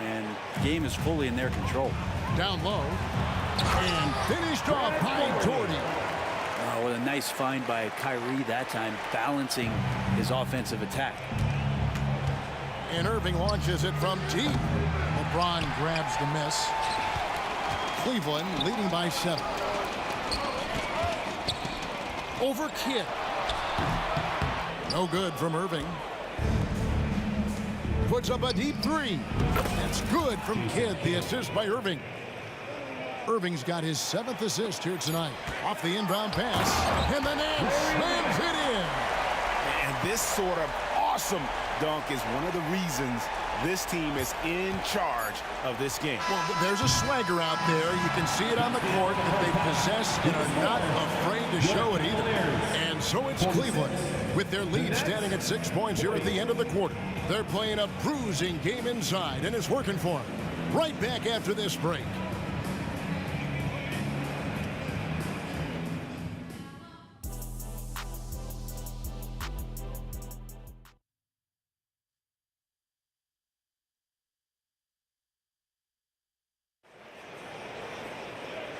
and the game is fully in their control.
Down low, and finished off by Jordan.
Oh, what a nice find by Kyrie that time, balancing his offensive attack.
And Irving launches it from deep. LeBron grabs the miss. Cleveland leading by 7. Over Kidd. No good from Irving. Puts up a deep 3. It's good from Kidd. The assist by Irving. Irving's got his 7th assist here tonight. Off the inbound pass. And the Nets slams it in.
And this sort of awesome dunk is one of the reasons this team is in charge of this game.
Well, there's a swagger out there. You can see it on the court that they possess and are not afraid to show it either. And so it's Cleveland with their lead standing at 6 points here at the end of the quarter. They're playing a bruising game inside, and it's working for them. Right back after this break.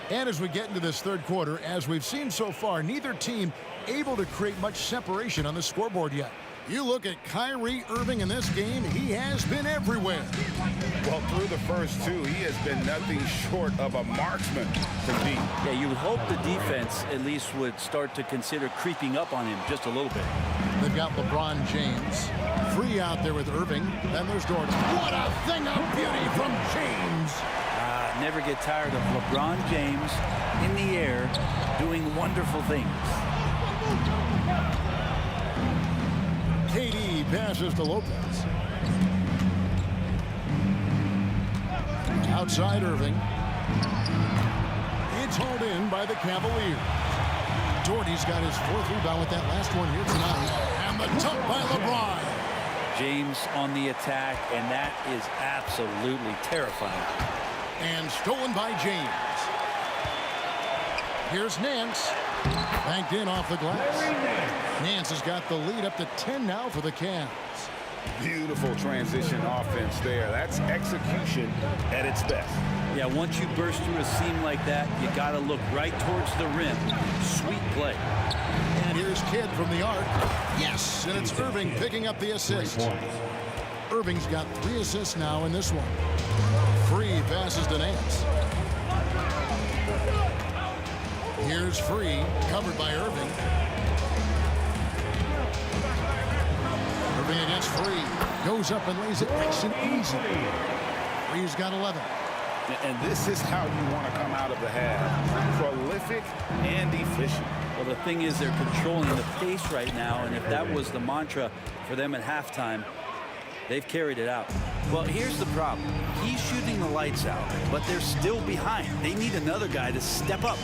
And as we get into this third quarter, as we've seen so far, neither team able to create much separation on the scoreboard yet. You look at Kyrie Irving in this game, he has been everywhere.
Well, through the first 2, he has been nothing short of a marksman from deep.
Yeah, you would hope the defense at least would start to consider creeping up on him just a little bit.
They've got LeBron James. Free out there with Irving. Then there's Jordan. What a thing of beauty from James.
Never get tired of LeBron James in the air doing wonderful things.
KD passes to Lopez. Outside Irving. It's hauled in by the Cavaliers. Doherty's got his 4th rebound with that last one here tonight. And the dunk by LeBron.
James on the attack, and that is absolutely terrifying.
And stolen by James. Here's Nance. Banked in off the glass. Nance has got the lead up to 10 now for the Cavs.
Beautiful transition offense there. That's execution at its best.
Yeah, once you burst through a seam like that, you got to look right towards the rim. Sweet play.
And here's Kidd from the arc. Yes, and it's Irving picking up the assist. Irving's got 3 assists now in this one. Free passes to Nance. Here's Free, covered by Irving. Irving against Free. Goes up and lays it nice and easy. Free's got 11.
And this is how you want to come out of the half. Prolific and efficient.
Well, the thing is, they're controlling the pace right now, and if that was the mantra for them at halftime, they've carried it out.
Well, here's the problem. He's shooting the lights out, but they're still behind. They need another guy to step up.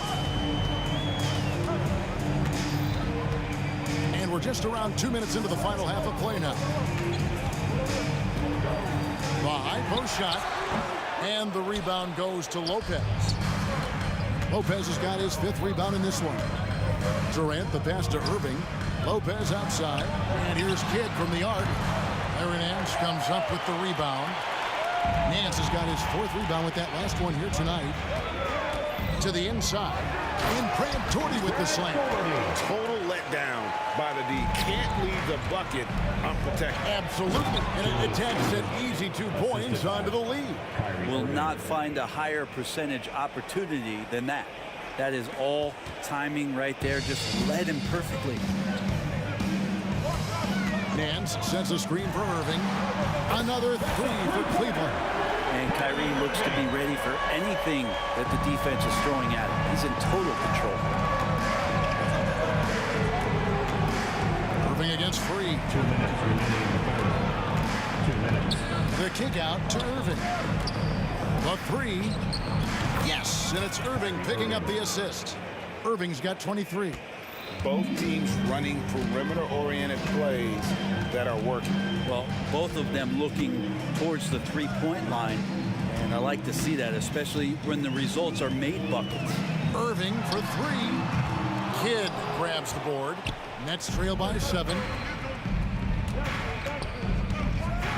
And we're just around 2 minutes into the final half of play now. The high post shot. And the rebound goes to Lopez. Lopez has got his 5th rebound in this one. Durant the pass to Irving. Lopez outside. And here's Kidd from the arc. Larry Nance comes up with the rebound. Nance has got his 4th rebound with that last one here tonight. To the inside. In Brad Doherty with the slam.
Total letdown by the D. Can't leave the bucket unprotected.
Absolutely. And it takes an easy 2 points onto the lead.
Will not find a higher percentage opportunity than that. That is all timing right there. Just led him perfectly.
Nance sends a screen for Irving. Another 3 for Cleveland.
And Kyrie looks to be ready for anything that the defense is throwing at him. He's in total control.
Irving against Free.
2 minutes remaining in the third. 2 minutes.
The kick out to Irving. The 3. Yes, and it's Irving picking up the assist. Irving's got 23.
Both teams running perimeter-oriented plays that are working.
Well, both of them looking towards the 3-point line, and I like to see that, especially when the results are made buckets.
Irving for 3. Kidd grabs the board. Nets trail by 7.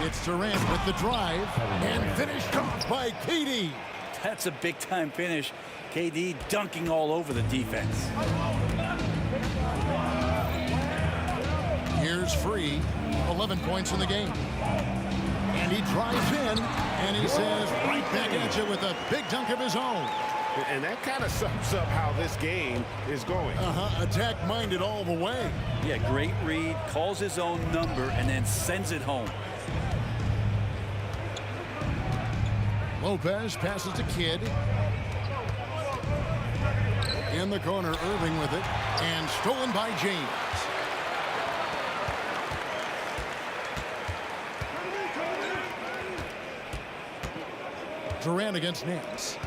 It's Durant with the drive, and finished off by KD.
That's a big-time finish. KD dunking all over the defense.
Here's Free, 11 points in the game. And he drives in, and he says, right back at you with a big dunk of his own.
And that kind of sums up how this game is going.
Attack-minded all the way.
Yeah, great read, calls his own number, and then sends it home.
Lopez passes to Kidd. In the corner, Irving with it, and stolen by James. Durant against Nance.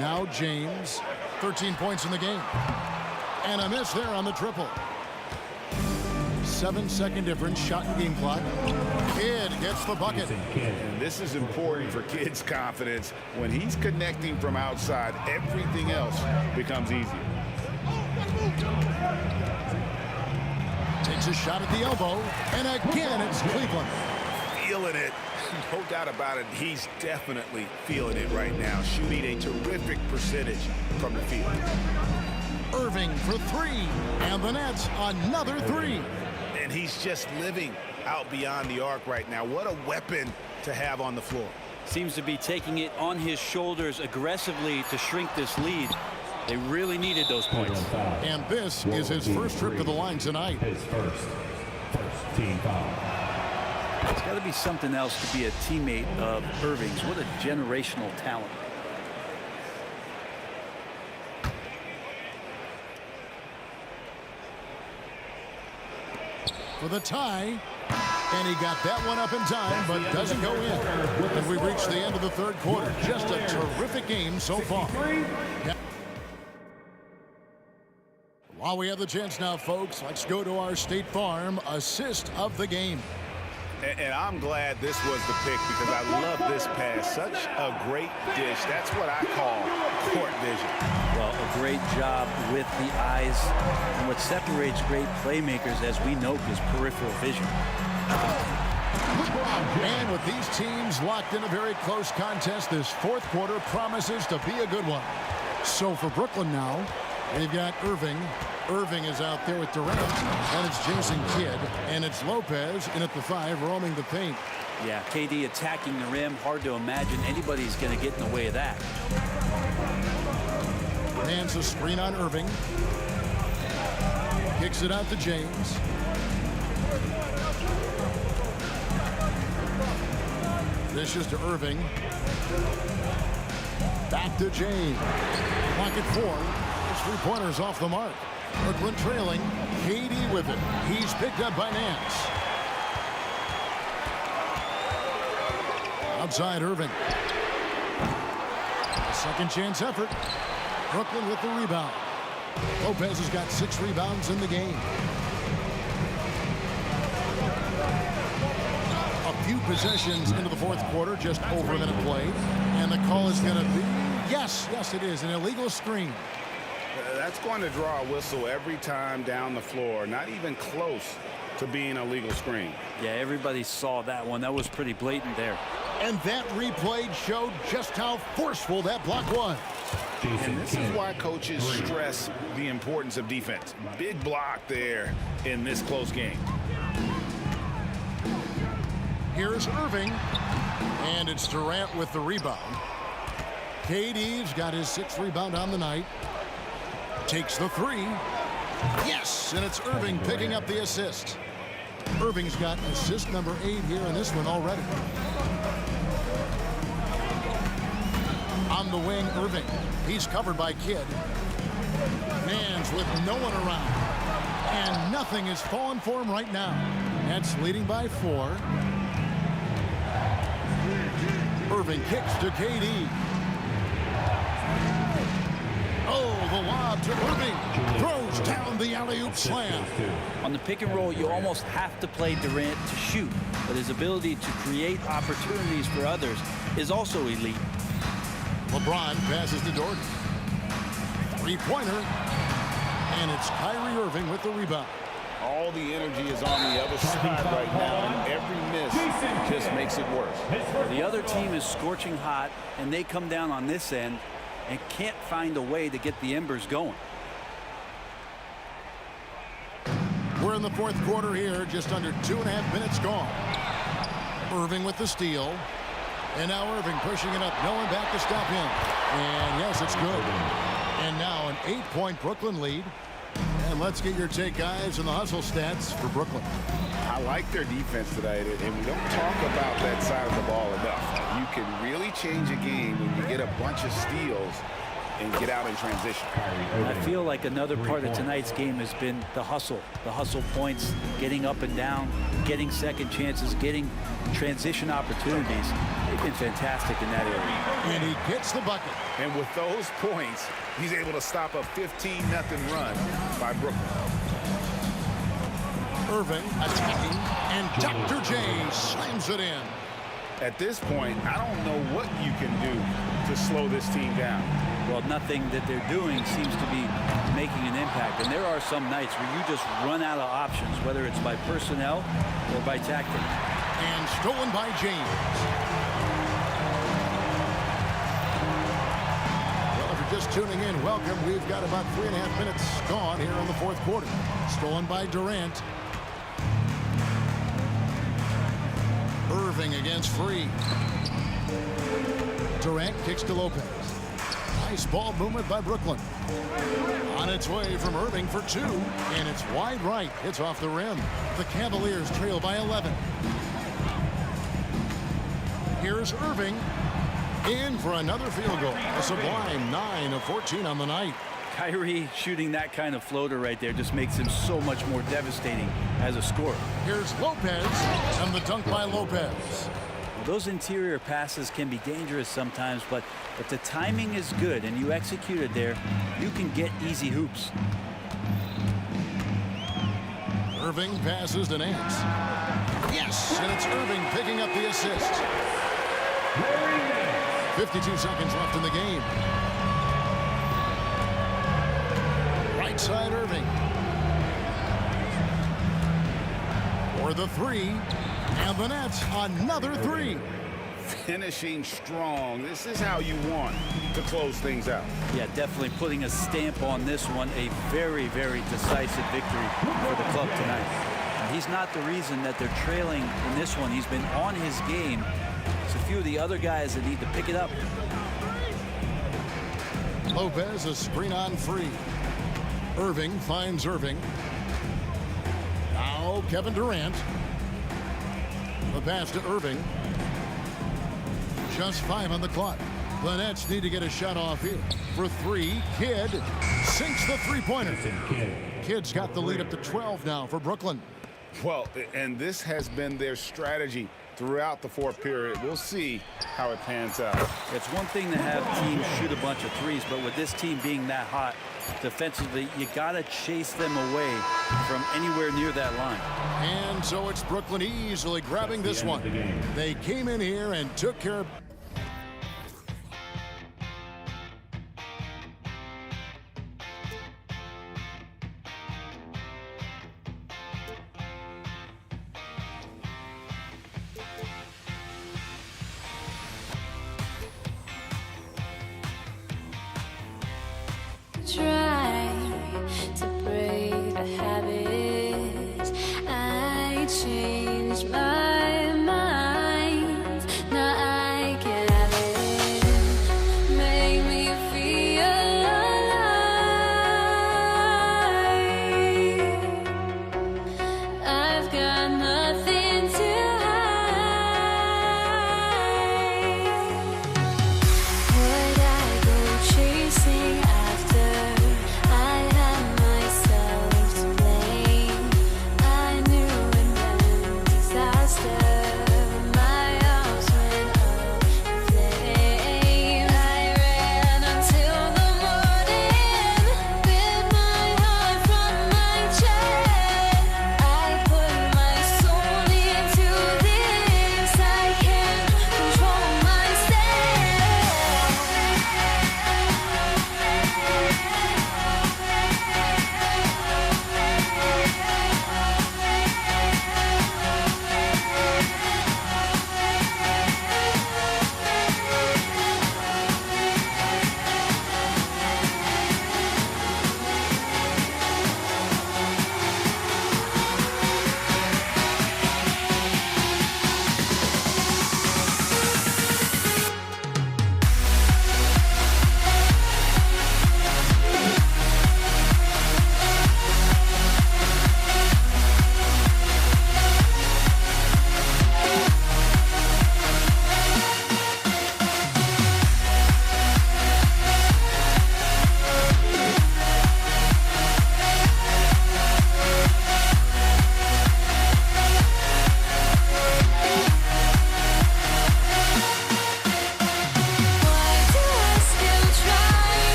Now James, 13 points in the game. And a miss there on the triple. 7-second difference, shot and game clock. Kidd gets the bucket.
And this is important for Kidd's confidence. When he's connecting from outside, everything else becomes easier.
Takes a shot at the elbow, and again it's Cleveland.
Feeling it. No doubt about it. He's definitely feeling it right now. Shooting a terrific percentage from the field.
Irving for 3, and the Nets another 3.
And he's just living out beyond the arc right now. What a weapon to have on the floor.
Seems to be taking it on his shoulders aggressively to shrink this lead. They really needed those points.
And this is his first trip to the line tonight.
His first team foul.
It's got to be something else to be a teammate of Irving's. What a generational talent.
For the tie, And he got that one up in time, but doesn't go in. And we reach the end of the third quarter. Just a terrific game so far. While we have the chance now, folks, let's go to our State Farm assist of the game.
And I'm glad this was the pick because I love this pass. Such a great dish. That's what I call court vision.
Well, a great job with the eyes. And what separates great playmakers, as we know, is peripheral vision.
And with these teams locked in a very close contest, this fourth quarter promises to be a good one. So for Brooklyn now, they've got Irving. Irving is out there with Durant, and it's Jason Kidd, and it's Lopez in at the 5, roaming the paint.
Yeah, KD attacking the rim. Hard to imagine anybody's going to get in the way of that.
Hands a screen on Irving. Kicks it out to James. Dishes to Irving. Back to James. Clock at 4. His three-pointer's off the mark. Brooklyn trailing. KD with it. He's picked up by Nance. Outside Irving. Second chance effort. Brooklyn with the rebound. Lopez has got 6 rebounds in the game. A few possessions into the fourth quarter, just over a minute played. And the call is going to be, yes, it is, an illegal screen.
That's going to draw a whistle every time down the floor. Not even close to being a legal screen.
Yeah, everybody saw that one. That was pretty blatant there.
And that replay showed just how forceful that block was.
And this is why coaches stress the importance of defense. Big block there in this close game.
Here's Irving. And it's Durant with the rebound. KD's got his 6th rebound on the night. Takes the 3. Yes, and it's Irving picking up the assist. Irving's got assist number 8 here in this one already. On the wing, Irving. He's covered by Kidd. Nance with no one around. And nothing is falling for him right now. Nets leading by 4. Irving kicks to KD. Oh, the lob to Irving. Throws down the alley-oop slam.
On the pick and roll, you almost have to play Durant to shoot, but his ability to create opportunities for others is also elite.
LeBron passes to Jordan. Three-pointer. And it's Kyrie Irving with the rebound.
All the energy is on the other side right now, and every miss just makes it worse.
The other team is scorching hot, and they come down on this end and can't find a way to get the embers going.
We're in the fourth quarter here, just under 2.5 minutes gone. Irving with the steal. And now Irving pushing it up. No one back to stop him. And yes, it's good. And now an 8-point Brooklyn lead. And let's get your take, guys, on the hustle stats for Brooklyn.
I like their defense tonight, and we don't talk about that side of the ball enough. You can really change a game when you get a bunch of steals and get out in transition.
I feel like another part of tonight's game has been the hustle points, getting up and down, getting second chances, getting transition opportunities. They've been fantastic in that area.
And he gets the bucket.
And with those points, he's able to stop a 15-0 run by Brooklyn.
Irving attacking, and Dr. J slams it in.
At this point, I don't know what you can do to slow this team down.
Well, nothing that they're doing seems to be making an impact. And there are some nights where you just run out of options, whether it's by personnel or by tactic.
And stolen by James. Well, if you're just tuning in, welcome. We've got about 3.5 minutes gone here in the fourth quarter. Stolen by Durant. Irving against Free. Durant kicks to Lopez. Nice ball movement by Brooklyn. On its way from Irving for 2. And it's wide right. It's off the rim. The Cavaliers trail by 11. Here's Irving. In for another field goal. A sublime 9 of 14 on the night.
Kyrie shooting that kind of floater right there just makes him so much more devastating as a scorer.
Here's Lopez, and the dunk by Lopez.
Well, those interior passes can be dangerous sometimes, but if the timing is good and you execute it there, you can get easy hoops.
Irving passes to Nance. Yes, and it's Irving picking up the assist. 52 seconds left in the game. Right side Irving. For the three, and the Nets another three.
Finishing strong. This is how you want to close things out.
Yeah, definitely putting a stamp on this one. A very, very decisive victory for the club tonight. Now, he's not the reason that they're trailing in this one. He's been on his game. It's a few of the other guys that need to pick it up.
Lopez, a screen on free. Irving finds Irving. Now Kevin Durant. The pass to Irving. Just 5 on the clock. The Nets need to get a shot off here. For 3, Kidd sinks the three-pointer. Kidd's got the lead up to 12 now for Brooklyn.
Well, and this has been their strategy throughout the fourth period. We'll see how it pans out.
It's one thing to have teams shoot a bunch of threes, but with this team being that hot defensively, you got to chase them away from anywhere near that line.
And so it's Brooklyn easily grabbing this one. They came in here and took care of...
Try to break a habit. I changed my mind. Now I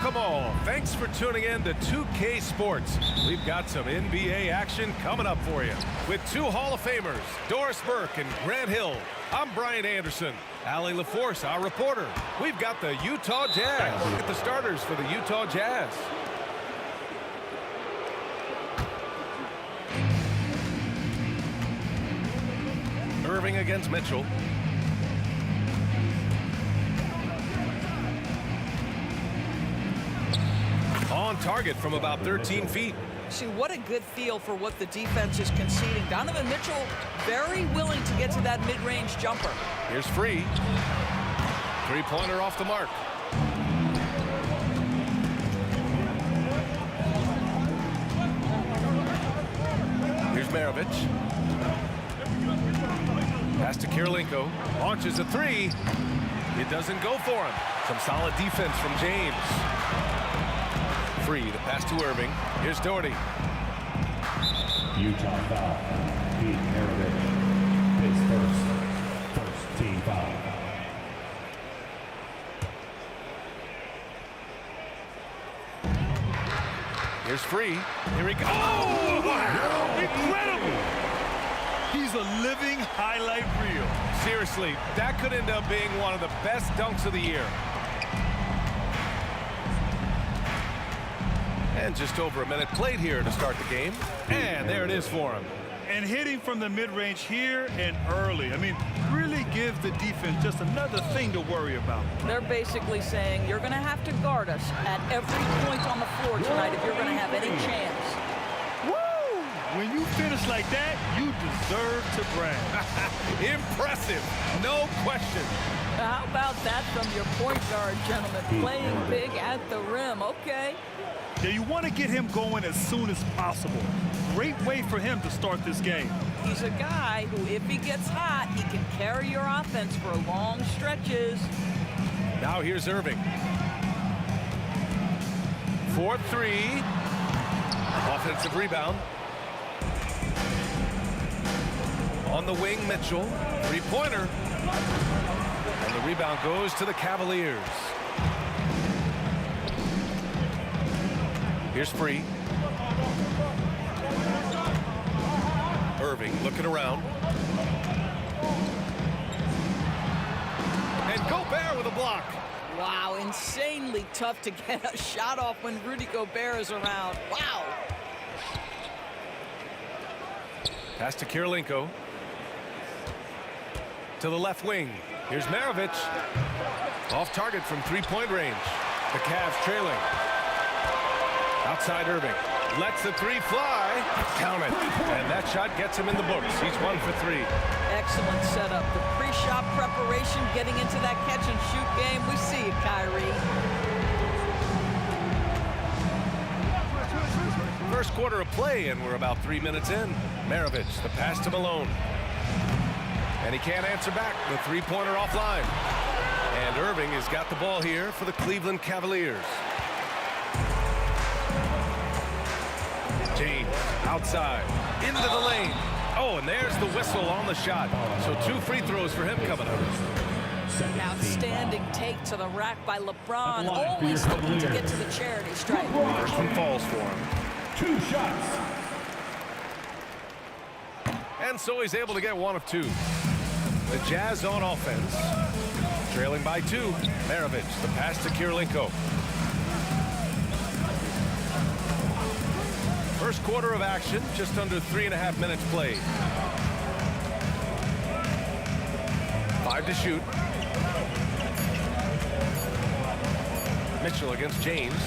Welcome all. Thanks for tuning in to 2K Sports. We've got some NBA action coming up for you with two Hall of Famers, Doris Burke and Grant Hill. I'm Brian Anderson. Allie LaForce, our reporter. We've got the Utah Jazz. Look at the starters for the Utah Jazz. Irving against Mitchell. On target from about 13 feet.
See, what a good feel for what the defense is conceding. Donovan Mitchell very willing to get to that mid-range jumper.
Here's Free. Three-pointer off the mark. Here's Maravich. Pass to Kirilenko. Launches a three. It doesn't go for him. Some solid defense from James. Free, the pass to Irving. Here's Doherty.
Utah foul. Pete Maravich. His first team foul.
Here's Free. Here he goes. Oh!
Incredible! He's a living highlight reel.
Seriously, that could end up being one of the best dunks of the year. And just over a minute played here to start the game. And there it is for him.
And hitting from the mid-range here and early. I mean, really give the defense just another thing to worry about.
They're basically saying you're going to have to guard us at every point on the floor tonight if you're going to have any chance.
Woo! When you finish like that, you deserve to brag.
Impressive, no question.
How about that from your point guard, gentlemen? Playing big at the rim. Okay.
Yeah, you want to get him going as soon as possible. Great way for him to start this game.
He's a guy who, if he gets hot, he can carry your offense for long stretches.
Now here's Irving. 4-3. Offensive rebound. On the wing, Mitchell. Three-pointer. And the rebound goes to the Cavaliers. Here's Free. Irving looking around. And Gobert with a block.
Wow, insanely tough to get a shot off when Rudy Gobert is around. Wow.
Pass to Kirilenko. To the left wing. Here's Maravich. Off target from three-point range. The Cavs trailing. Outside Irving. Lets the three fly. Count it. And that shot gets him in the books. He's 1 for 3.
Excellent setup. The pre-shot preparation, getting into that catch-and-shoot game. We see it, Kyrie.
First quarter of play, and we're about 3 minutes in. Maravich, the pass to Malone. And he can't answer back. The three-pointer offline. And Irving has got the ball here for the Cleveland Cavaliers. James outside into the lane. Oh, and there's the whistle on the shot. So 2 free throws for him coming up.
Outstanding take to the rack by LeBron. Always looking to get to the charity stripe.
First one falls for him.
2 shots.
And so he's able to get 1 of 2. The Jazz on offense. Trailing by 2. Maravich, the pass to Kirilenko. First quarter of action, just under 3.5 minutes played. 5 to shoot. Mitchell against James.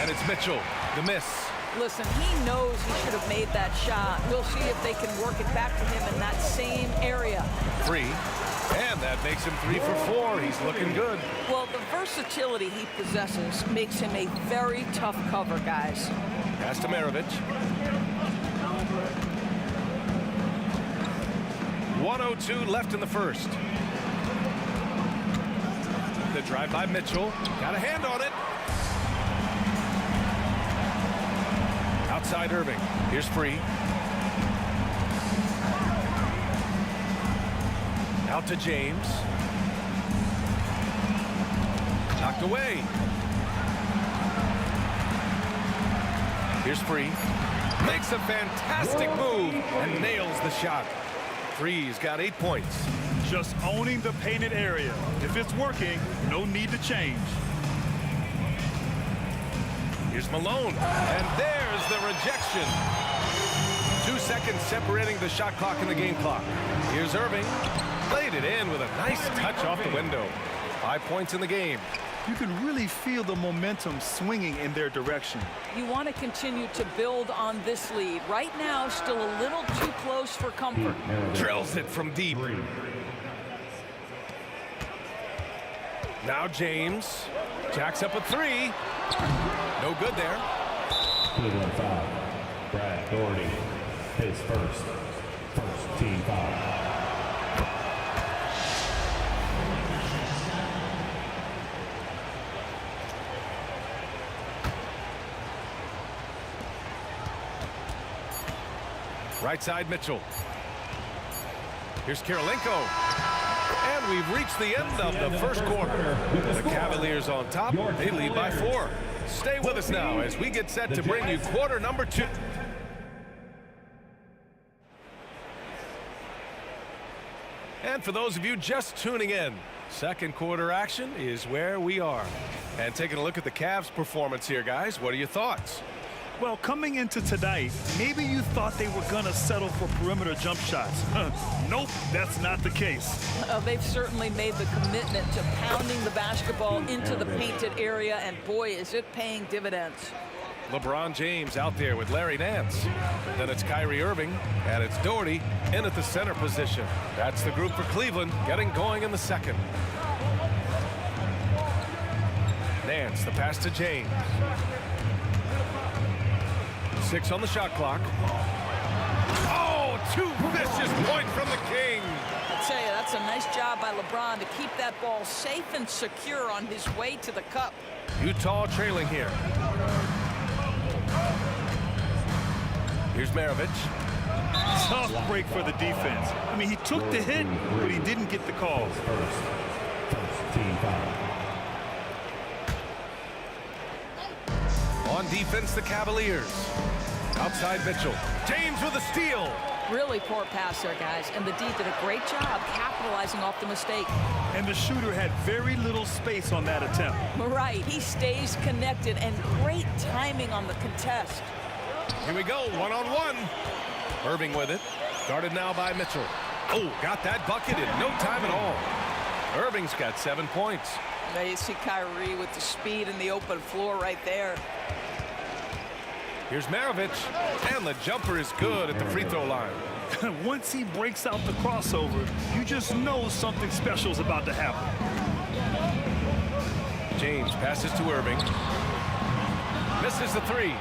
And it's Mitchell, the miss.
Listen, he knows he should have made that shot. We'll see if they can work it back to him in that same area.
Free. And that makes him 3 for 4. He's looking good.
Well, the versatility he possesses makes him a very tough cover, guys.
Pass to Maravich. 1:02 left in the first. The drive by Mitchell. Got a hand on it. Outside Irving. Here's Free. Out to James. Knocked away. Here's Free. Makes a fantastic move and nails the shot. Free's got 8 points.
Just owning the painted area. If it's working, no need to change.
Here's Malone, and there's the rejection. 2 seconds separating the shot clock and the game clock. Here's Irving. Played it in with a nice touch off the window. 5 points in the game.
You can really feel the momentum swinging in their direction.
You want to continue to build on this lead. Right now, still a little too close for comfort.
Drills it from deep. Now James. Jacks up a 3. No good there.
Cleveland foul. Brad Daugherty, his first team foul.
Right side, Mitchell. Here's Kirilenko. And we've reached the end of the first quarter. The Cavaliers on top. They lead by 4. Stay with us now as we get set to bring you quarter number 2. And for those of you just tuning in, second quarter action is where we are. And taking a look at the Cavs' performance here, guys. What are your thoughts?
Well, coming into tonight, maybe you thought they were going to settle for perimeter jump shots. Nope, that's not the case.
They've certainly made the commitment to pounding the basketball into the painted area, and boy, is it paying dividends.
LeBron James out there with Larry Nance. Then it's Kyrie Irving, and it's Daugherty in at the center position. That's the group for Cleveland getting going in the second. Nance, the pass to James. 6 on the shot clock. Oh, 2 vicious points from the King.
I tell you, that's a nice job by LeBron to keep that ball safe and secure on his way to the cup.
Utah trailing here. Here's Maravich.
Tough break for the defense. I mean, he took the hit, but he didn't get the call.
First team foul.
On defense, the Cavaliers. Outside Mitchell. James with a steal.
Really poor pass there, guys, and the D did a great job capitalizing off the mistake.
And the shooter had very little space on that attempt.
Right, he stays connected, and great timing on the contest.
Here we go, one-on-one. Irving with it. Guarded now by Mitchell. Oh, got that bucket in no time at all. Irving's got 7 points.
There you see Kyrie with the speed and the open floor right there.
Here's Maravich, and the jumper is good at the free throw line.
Once he breaks out the crossover, you just know something special is about to happen.
James passes to Irving. Misses the 3.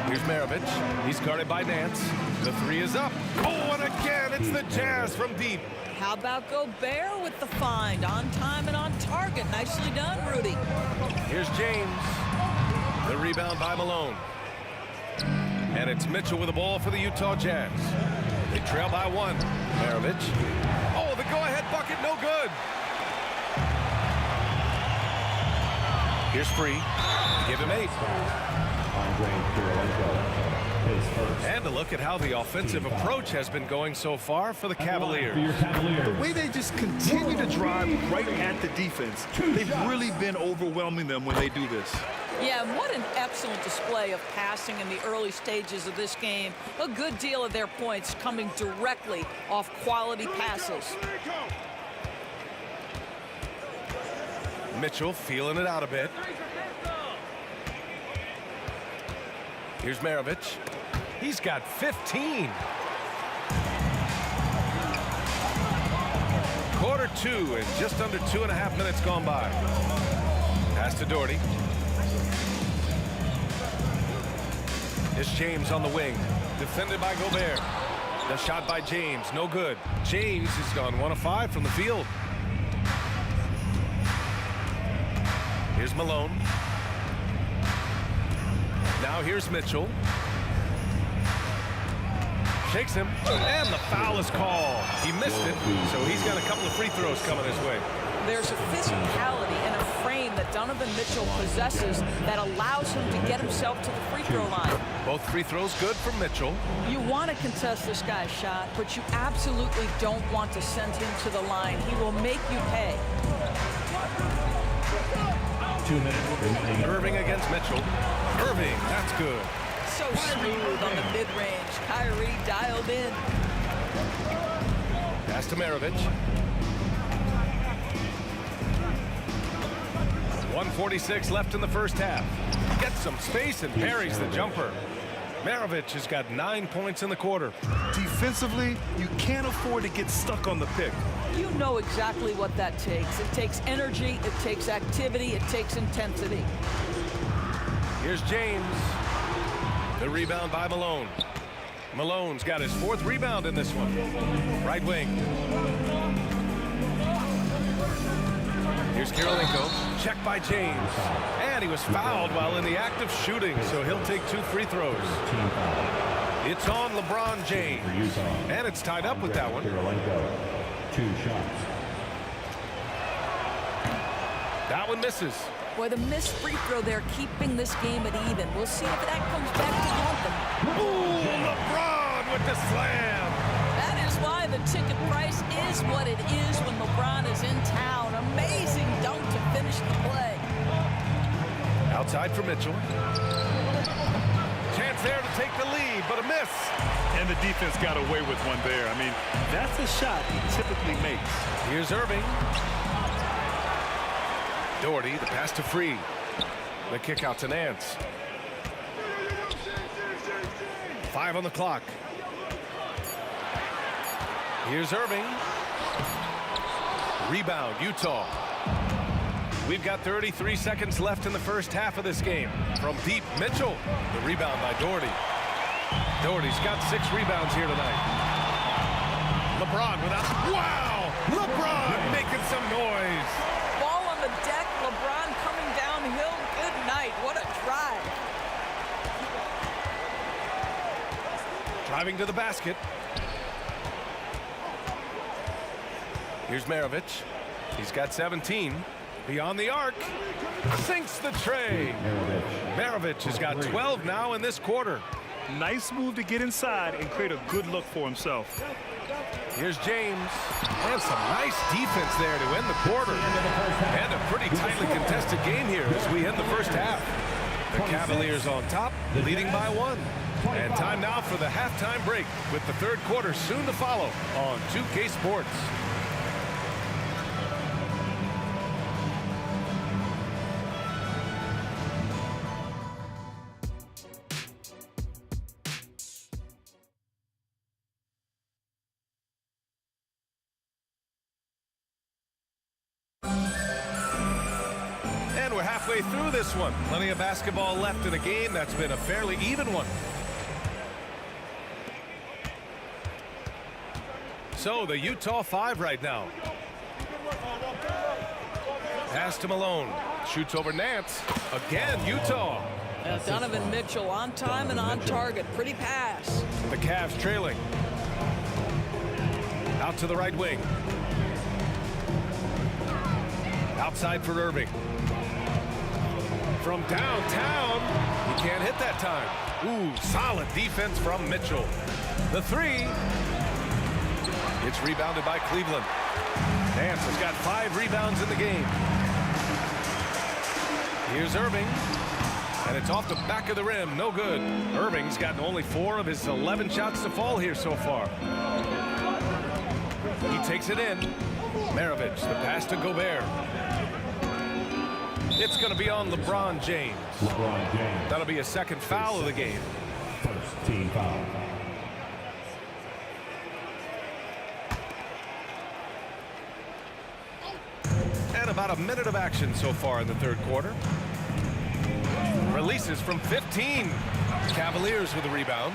Here's Maravich. He's guarded by Nance. The 3 is up. Oh, and again, it's the Jazz from deep.
How about Gobert with the find? On time and on target. Nicely done, Rudy.
Here's James. The rebound by Malone. And it's Mitchell with the ball for the Utah Jazz. They trail by 1. Maravich. Oh, the go-ahead bucket, no good. Here's Free. Give him 8. And a look at how the offensive approach has been going so far for the Cavaliers.
The way they just continue to drive right at the defense, they've really been overwhelming them when they do this.
Yeah, and what an excellent display of passing in the early stages of this game. A good deal of their points coming directly off quality passes.
Mitchell feeling it out a bit. Here's Maravich. He's got 15. Quarter 2 and just under 2.5 minutes gone by. Pass to Daugherty. It's James on the wing. Defended by Gobert. The shot by James, no good. James has gone 1 of 5 from the field. Here's Malone. Now here's Mitchell. Shakes him, and the foul is called. He missed it, so he's got a couple of free throws coming his way.
There's a physicality and a frame game that Donovan Mitchell possesses that allows him to get himself to the free throw line.
Both free throws good for Mitchell.
You want to contest this guy's shot, but you absolutely don't want to send him to the line. He will make you pay.
2 minutes remaining.
Irving against Mitchell. Irving, that's good.
So smooth on the mid-range. Kyrie dialed in.
Pass to Maravich. 1:46 left in the first half. Gets some space and parries the jumper. Maravich has got 9 points in the quarter.
Defensively, you can't afford to get stuck on the pick.
You know exactly what that takes. It takes energy, it takes activity, it takes intensity.
Here's James. The rebound by Malone. Malone's got his 4th rebound in this one. Right wing. Here's Kirilenko. Checked by James. And he was fouled while in the act of shooting, so he'll take 2 free throws. It's on LeBron James. And it's tied up with that one.
Kirilenko, 2 shots.
That one misses.
Boy, the missed free throw there, keeping this game at even. We'll see if that comes back to haunt them.
Ooh, LeBron with the slam.
That is why the ticket price is what it is when LeBron is in town. Amazing dunk to finish the play.
Outside for Mitchell. Chance there to take the lead, but a miss.
And the defense got away with one there. I mean, that's a shot he typically makes.
Here's Irving. Doherty, the pass to Free. The kick out to Nance. 5 on the clock. Here's Irving. Rebound, Utah. We've got 33 seconds left in the first half of this game. From deep, Mitchell. The rebound by Doherty. Doherty's got 6 rebounds here tonight. LeBron without... Wow! LeBron making some noise.
Ball on the deck. LeBron coming downhill. Good night. What a drive.
Driving to the basket. Here's Maravich. He's got 17. Beyond the arc. Sinks the tray. Maravich has got 12 now in this quarter.
Nice move to get inside and create a good look for himself.
Here's James. And some nice defense there to end the quarter. And a pretty tightly contested game here as we end the first half. The Cavaliers on top, leading by 1. And time now for the halftime break with the third quarter soon to follow on 2K Sports. We're halfway through this one. Plenty of basketball left in a game that's been a fairly even one. So the Utah 5 right now. Pass to Malone. Shoots over Nance. Again, Utah.
Donovan Mitchell on time and on target. Pretty pass.
The Cavs trailing. Out to the right wing. Outside for Irving. From downtown, he can't hit that time. Ooh, solid defense from Mitchell. The 3. It's rebounded by Cleveland. Nance has got 5 rebounds in the game. Here's Irving. And it's off the back of the rim. No good. Irving's gotten only 4 of his 11 shots to fall here so far. He takes it in. Maravich, the pass to Gobert. It's going to be on LeBron James.
LeBron James.
That'll be a second foul of the game.
First team foul.
And about a minute of action so far in the third quarter. Releases from 15. Cavaliers with a rebound.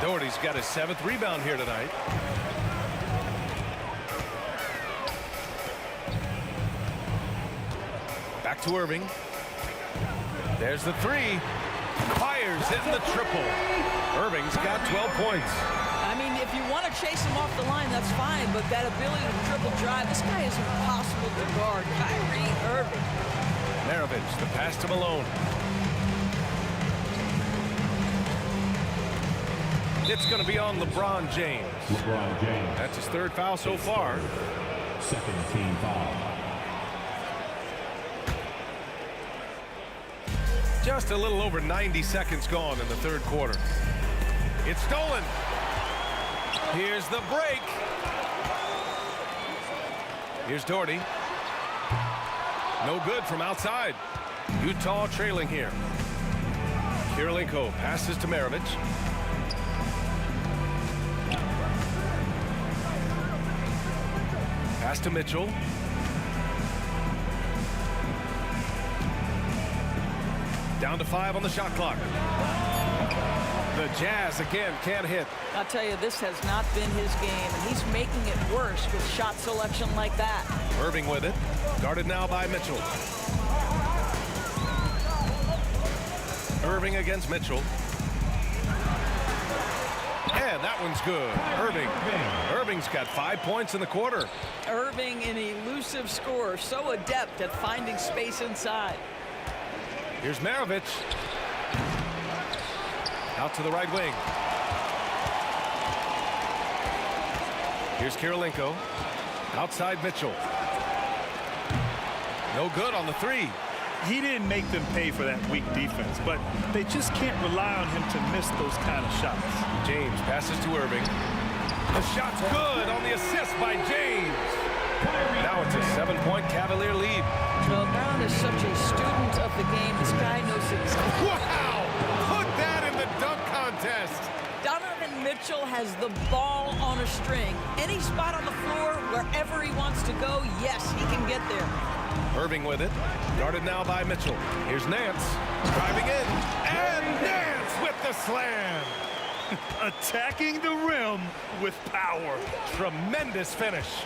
Doherty's got his 7th rebound here tonight. Back to Irving. There's the 3. Fires, hitting the triple. Irving's got 12 points.
I mean, if you want to chase him off the line, that's fine, but that ability to triple drive, this guy is impossible to guard. Kyrie Irving.
Maravich, the pass to Malone. It's going to be on LeBron James.
LeBron James.
That's his third foul so far.
Second team foul.
Just a little over 90 seconds gone in the third quarter. It's stolen. Here's the break. Here's Doherty. No good from outside. Utah trailing here. Kirilenko passes to Maravich. Pass to Mitchell. Down to 5 on the shot clock. The Jazz again can't hit.
I'll tell you, this has not been his game, and he's making it worse with shot selection like that.
Irving with it. Guarded now by Mitchell. Irving against Mitchell. And that one's good. Irving's got 5 points in the quarter.
Irving, an elusive scorer, so adept at finding space inside.
Here's Maravich. Out to the right wing. Here's Kirilenko. Outside Mitchell. No good on the three.
He didn't make them pay for that weak defense, but they just can't rely on him to miss those kind of shots.
James passes to Irving. The shot's good on the assist by James. Now it's a 7-point Cavalier lead.
Well, Brown is such a student of the game. This guy knows exactly.
Wow! Put that in the dunk contest.
Donovan Mitchell has the ball on a string. Any spot on the floor, wherever he wants to go, yes, he can get there.
Irving with it. Guarded now by Mitchell. Here's Nance. Driving in. And Nance with the slam.
Attacking the rim with power.
Tremendous finish.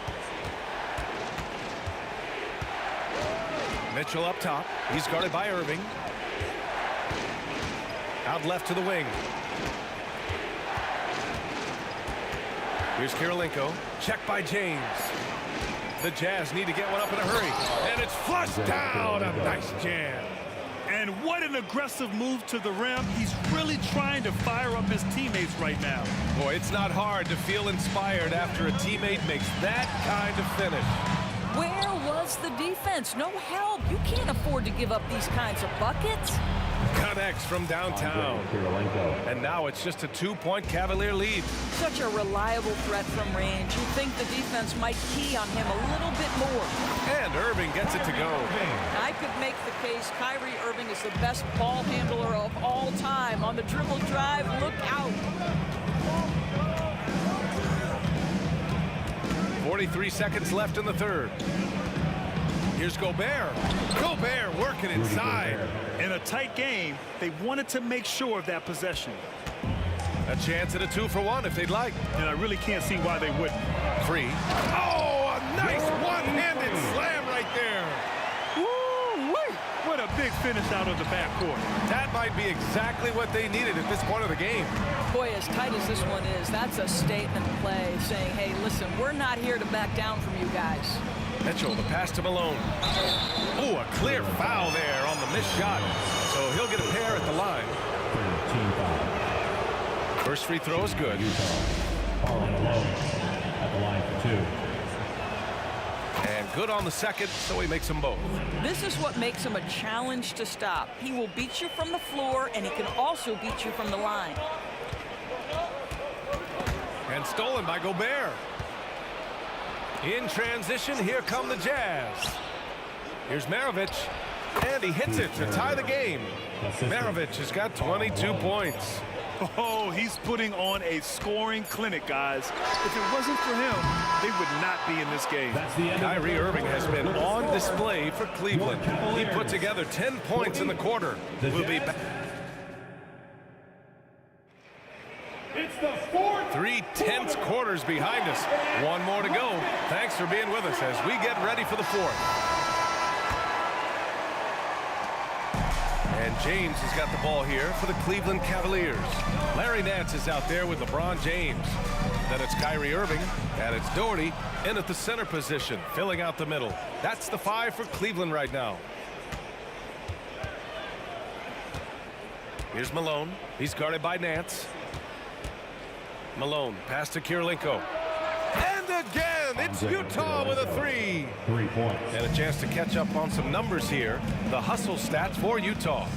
Mitchell up top. He's guarded by Irving. Out left to the wing. Here's Kirilenko. Checked by James. The Jazz need to get one up in a hurry. And it's flushed down. A nice jam.
And what an aggressive move to the rim. He's really trying to fire up his teammates right now.
Boy, it's not hard to feel inspired after a teammate makes that kind of finish.
Where was the defense? No help. You can't afford to give up these kinds of buckets.
Connects from downtown. And now it's just a 2-point Cavalier lead.
Such a reliable threat from range. You'd think the defense might key on him a little bit more.
And Irving gets it to go.
I could make the case Kyrie Irving is the best ball handler of all time. On the dribble drive, look out.
43 seconds left in the third. Here's Gobert. Gobert working inside.
In a tight game, they wanted to make sure of that possession.
A chance at a 2-for-1 if they'd like.
And I really can't see why they wouldn't.
Free. Oh, a nice one-handed slam right there.
Woo-wee! What a big finish out of the backcourt.
That might be exactly what they needed at this point of the game.
Boy, as tight as this one is, that's a statement play saying, hey, listen, we're not here to back down from you guys.
Mitchell, the pass to Malone. Ooh, a clear foul there on the missed shot. So he'll get a pair at the line. First free throw is good.
Carl Malone at the line for 2.
And good on the second, so he makes them both.
This is what makes him a challenge to stop. He will beat you from the floor, and he can also beat you from the line.
And stolen by Gobert. In transition, here come the Jazz. Here's Maravich, and he hits it to tie the game. Maravich has got 22 points.
Oh, he's putting on a scoring clinic, guys. If it wasn't for him, they would not be in this game.
Kyrie Irving has been on display for Cleveland. He put together 10 points in the quarter. We'll be back.
It's the fourth.
3 tense quarters behind us. One more to go. Thanks for being with us as we get ready for the fourth. And James has got the ball here for the Cleveland Cavaliers. Larry Nance is out there with LeBron James. Then it's Kyrie Irving, and it's Doherty in at the center position, filling out the middle. That's the 5 for Cleveland right now. Here's Malone. He's guarded by Nance. Malone, pass to Kirilenko. And again, it's Utah with a 3.
3 points.
And a chance to catch up on some numbers here. The hustle stats for Utah.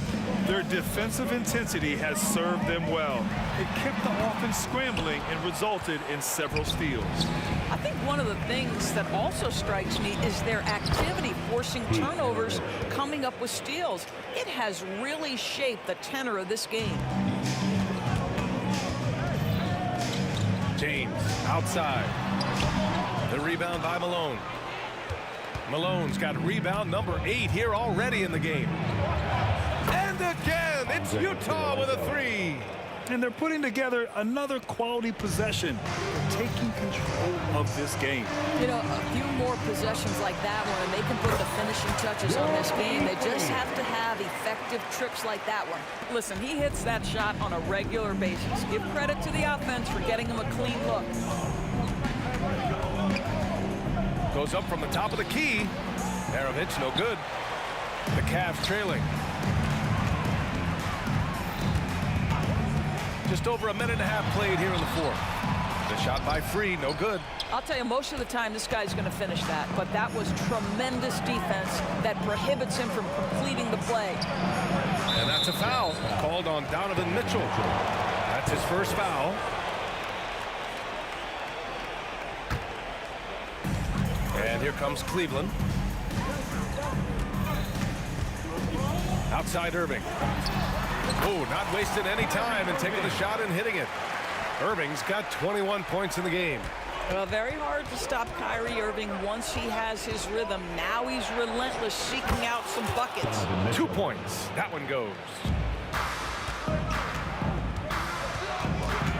Their defensive intensity has served them well. It kept the offense scrambling and resulted in several steals.
I think one of the things that also strikes me is their activity forcing turnovers, coming up with steals. It has really shaped the tenor of this game.
James outside. The rebound by Malone. Malone's got rebound number 8 here already in the game. And again, it's Utah with a 3.
And they're putting together another quality possession, taking control of this game.
You know, a few more possessions like that one, and they can put the finishing touches on this game. They just have to have effective trips like that one. Listen, he hits that shot on a regular basis. Give credit to the offense for getting him a clean look.
Goes up from the top of the key. Maravich, no good. The Cavs trailing. Just over a minute and a half played here in the fourth. The shot by Free, no good.
I'll tell you, most of the time this guy's going to finish that, but that was tremendous defense that prohibits him from completing the play.
And that's a foul called on Donovan Mitchell. That's his first foul. And here comes Cleveland. Outside Irving. Oh, not wasting any time and taking the shot and hitting it. Irving's got 21 points in the game.
Well, very hard to stop Kyrie Irving once he has his rhythm. Now he's relentless, seeking out some buckets.
2 points. That one goes.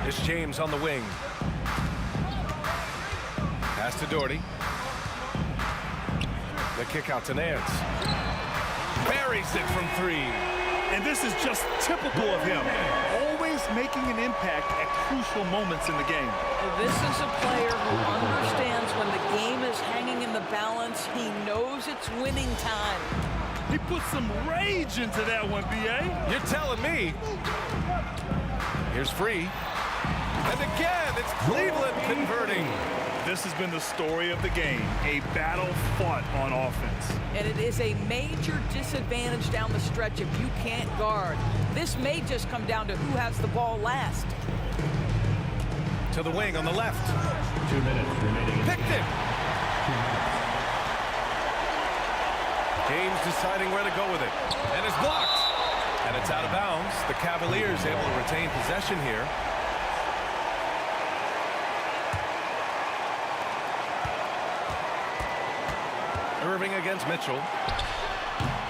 It's James on the wing. Pass to Doherty. The kick out to Nance. Buries it from 3.
And this is just typical of him, always making an impact at crucial moments in the game.
This is a player who understands when the game is hanging in the balance. He knows it's winning time.
He put some rage into that one, B.A.
You're telling me. Here's Free. And again, it's Cleveland converting.
This has been the story of the game, a battle fought on offense.
And it is a major disadvantage down the stretch if you can't guard. This may just come down to who has the ball last.
To the wing on the left.
2 minutes remaining.
Picked it. James deciding where to go with it. And it's blocked. And it's out of bounds. The Cavaliers able to retain possession here. Irving against Mitchell.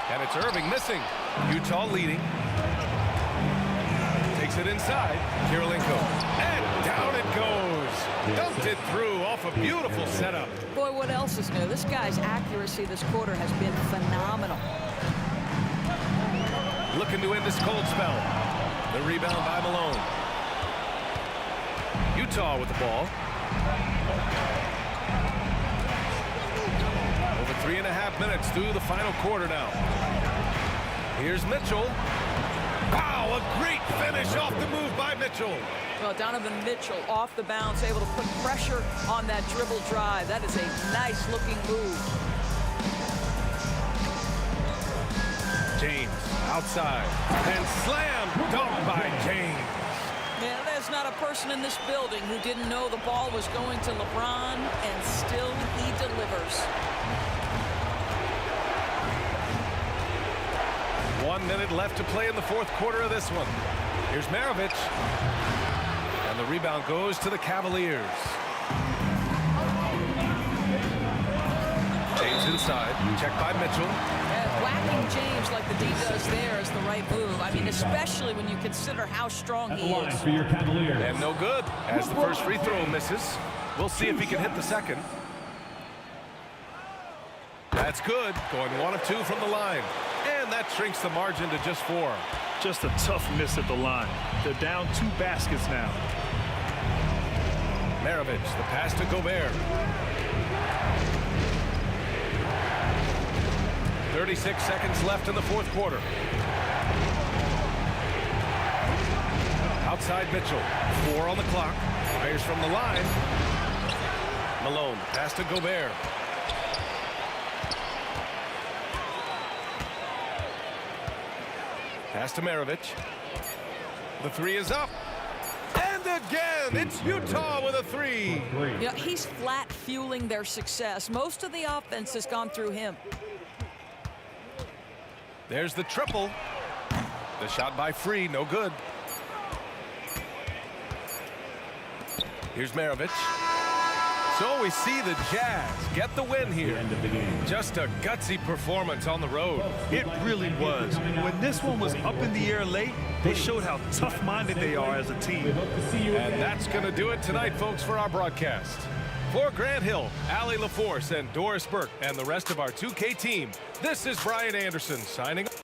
And it's Irving missing. Utah leading. Takes it inside. Kirilenko. And down it goes. Dumped it through off a beautiful setup.
Boy, what else is new? This guy's accuracy this quarter has been phenomenal.
Looking to end this cold spell. The rebound by Malone. Utah with the ball. 3.5 minutes through the final quarter now. Here's Mitchell. Wow, a great finish off the move by Mitchell.
Well, Donovan Mitchell off the bounce, able to put pressure on that dribble drive. That is a nice-looking move.
James outside and slam dunked by James.
Yeah, there's not a person in this building who didn't know the ball was going to LeBron, and still he delivers.
1 minute left to play in the fourth quarter of this one. Here's Maravich. And the rebound goes to the Cavaliers. James inside. Checked by Mitchell.
Whacking James like the D does there is the right move. I mean, especially when you consider how strong he is.
For your Cavaliers.
And no good as the first free throw misses. We'll see if he can hit the second. That's good. Going 1 of 2 from the line. And that shrinks the margin to just 4.
Just a tough miss at the line. They're down 2 baskets now.
Maravich, the pass to Gobert. 36 seconds left in the fourth quarter. outside Mitchell. 4 on the clock. Fires from the line. Malone, pass to Gobert. Pass to Maravich. The 3 is up. And again, it's Utah with a 3.
You know, he's flat fueling their success. Most of the offense has gone through him.
There's the triple. The shot by Free, no good. Here's Maravich. So we see the Jazz get the win here. Just a gutsy performance on the road.
It really was. When this one was up in the air late, they showed how tough-minded they are as a team.
And that's going to do it tonight, folks, for our broadcast. For Grant Hill, Allie LaForce, and Doris Burke, and the rest of our 2K team, this is Brian Anderson signing off.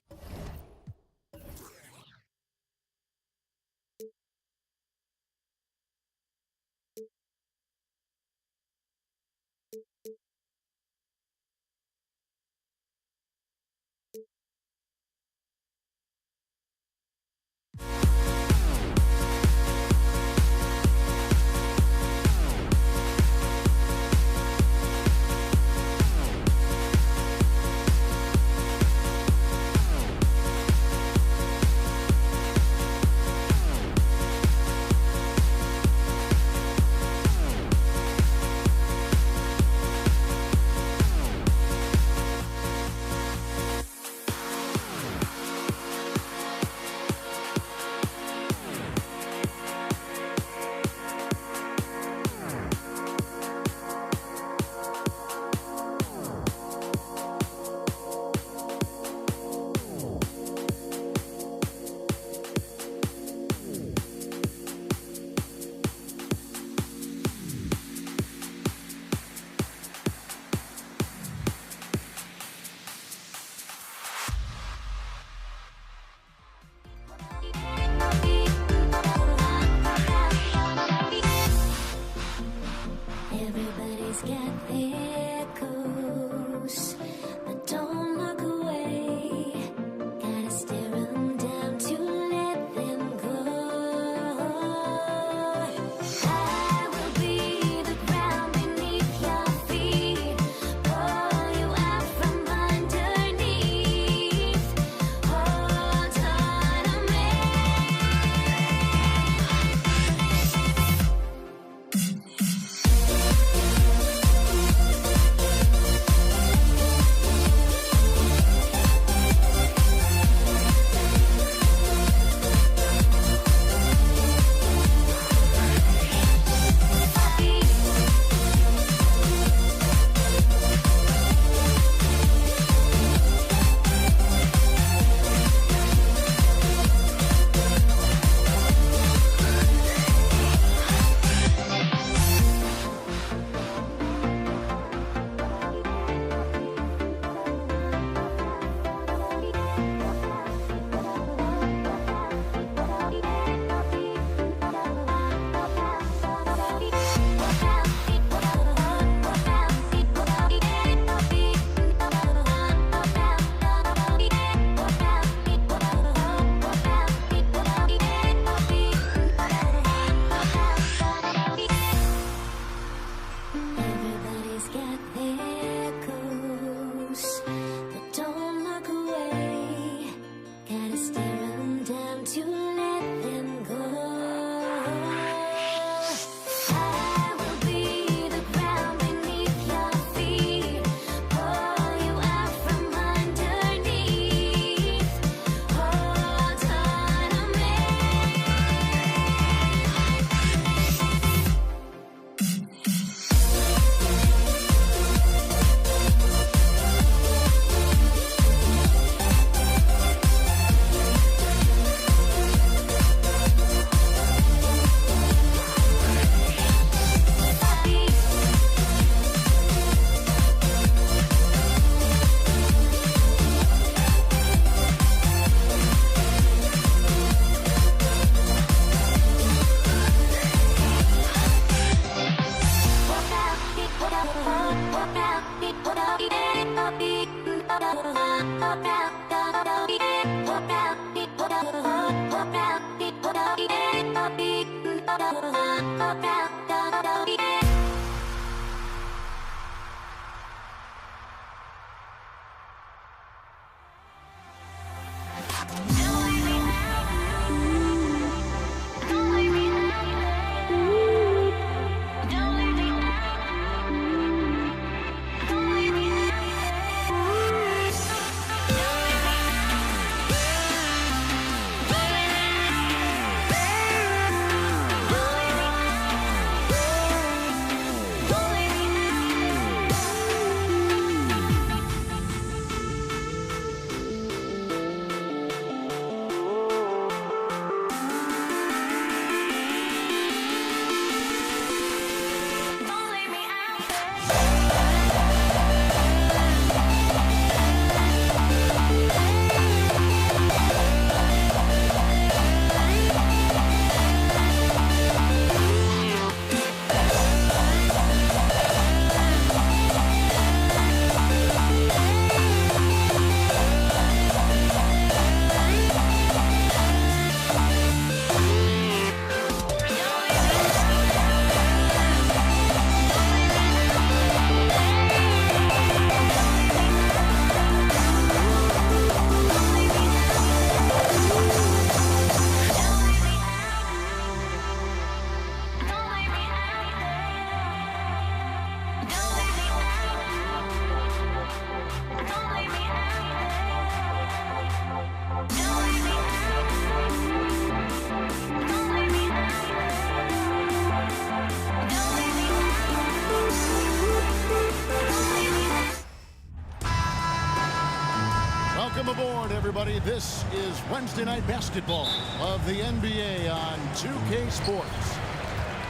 everybody. This is Wednesday Night Basketball of the NBA on 2K Sports.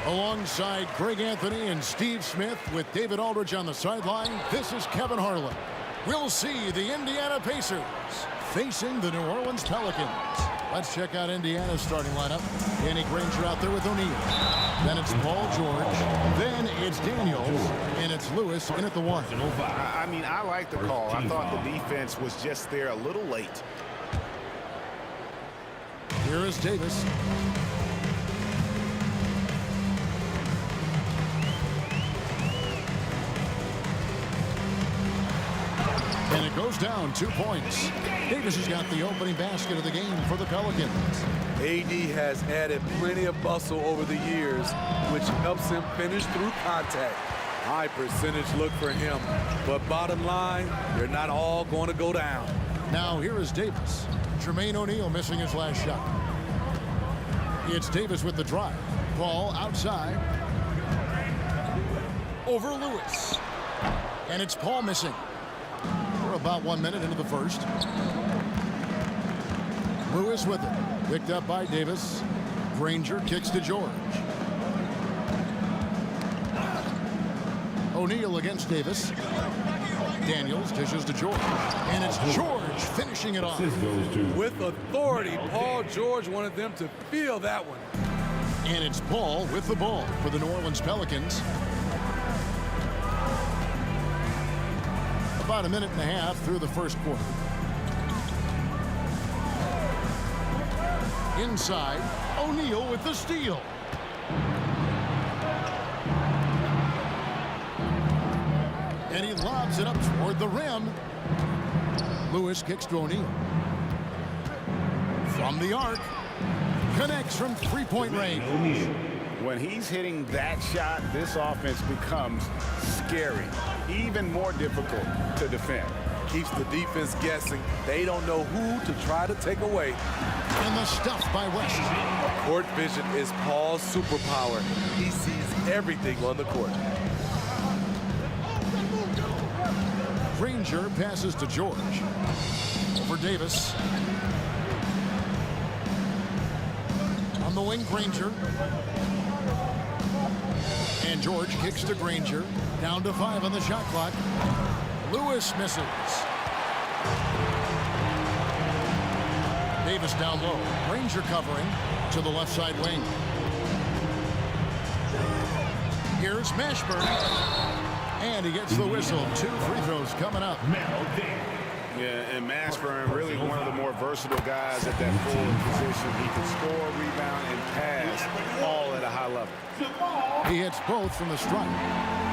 Alongside Greg Anthony and Steve Smith with David Aldridge on the sideline, this is Kevin Harlan. We'll see the Indiana Pacers facing the New Orleans Pelicans. Let's check out Indiana's starting lineup. Danny Granger out there with O'Neal. Then it's Paul George. Then it's Daniels. And it's Lewis in at the 1.
I mean, I like the call. I thought the defense was just there a little late.
Here is Davis. And it goes down 2 points. Davis has got the opening basket of the game for the Pelicans.
AD has added plenty of muscle over the years, which helps him finish through contact. High percentage look for him. But bottom line, they're not all going to go down.
Now here is Davis. Jermaine O'Neal missing his last shot. It's Davis with the drive. Ball outside. Over Lewis. And it's Paul missing. We're about 1 minute into the first. Lewis with it. Picked up by Davis. Granger kicks to George. O'Neal against Davis. Daniels dishes to George. And it's George finishing it off.
With authority, Paul George wanted them to feel that one.
And it's Paul with the ball for the New Orleans Pelicans. About a minute and a half through the first quarter. Inside, O'Neal with the steal. And he lobs it up toward the rim. Lewis kicks to O'Neal. From the arc. Connects from three-point range.
When he's hitting that shot, this offense becomes scary. Even more difficult to defend.
Keeps the defense guessing. They don't know who to try to take away.
And the stuff by West.
Court vision is Paul's superpower. He sees everything on the court.
Granger passes to George. Over Davis. On the wing, Granger. And George kicks to Granger. Down to 5 on the shot clock. Lewis misses. Davis down low. Granger covering to the left side wing. Here's Mashburn. And he gets the whistle. 2 free throws coming up.
Yeah, and Mashburn, really one of the more versatile guys at that forward position. He can score, rebound, and pass all at a high level.
He hits both from the stripe.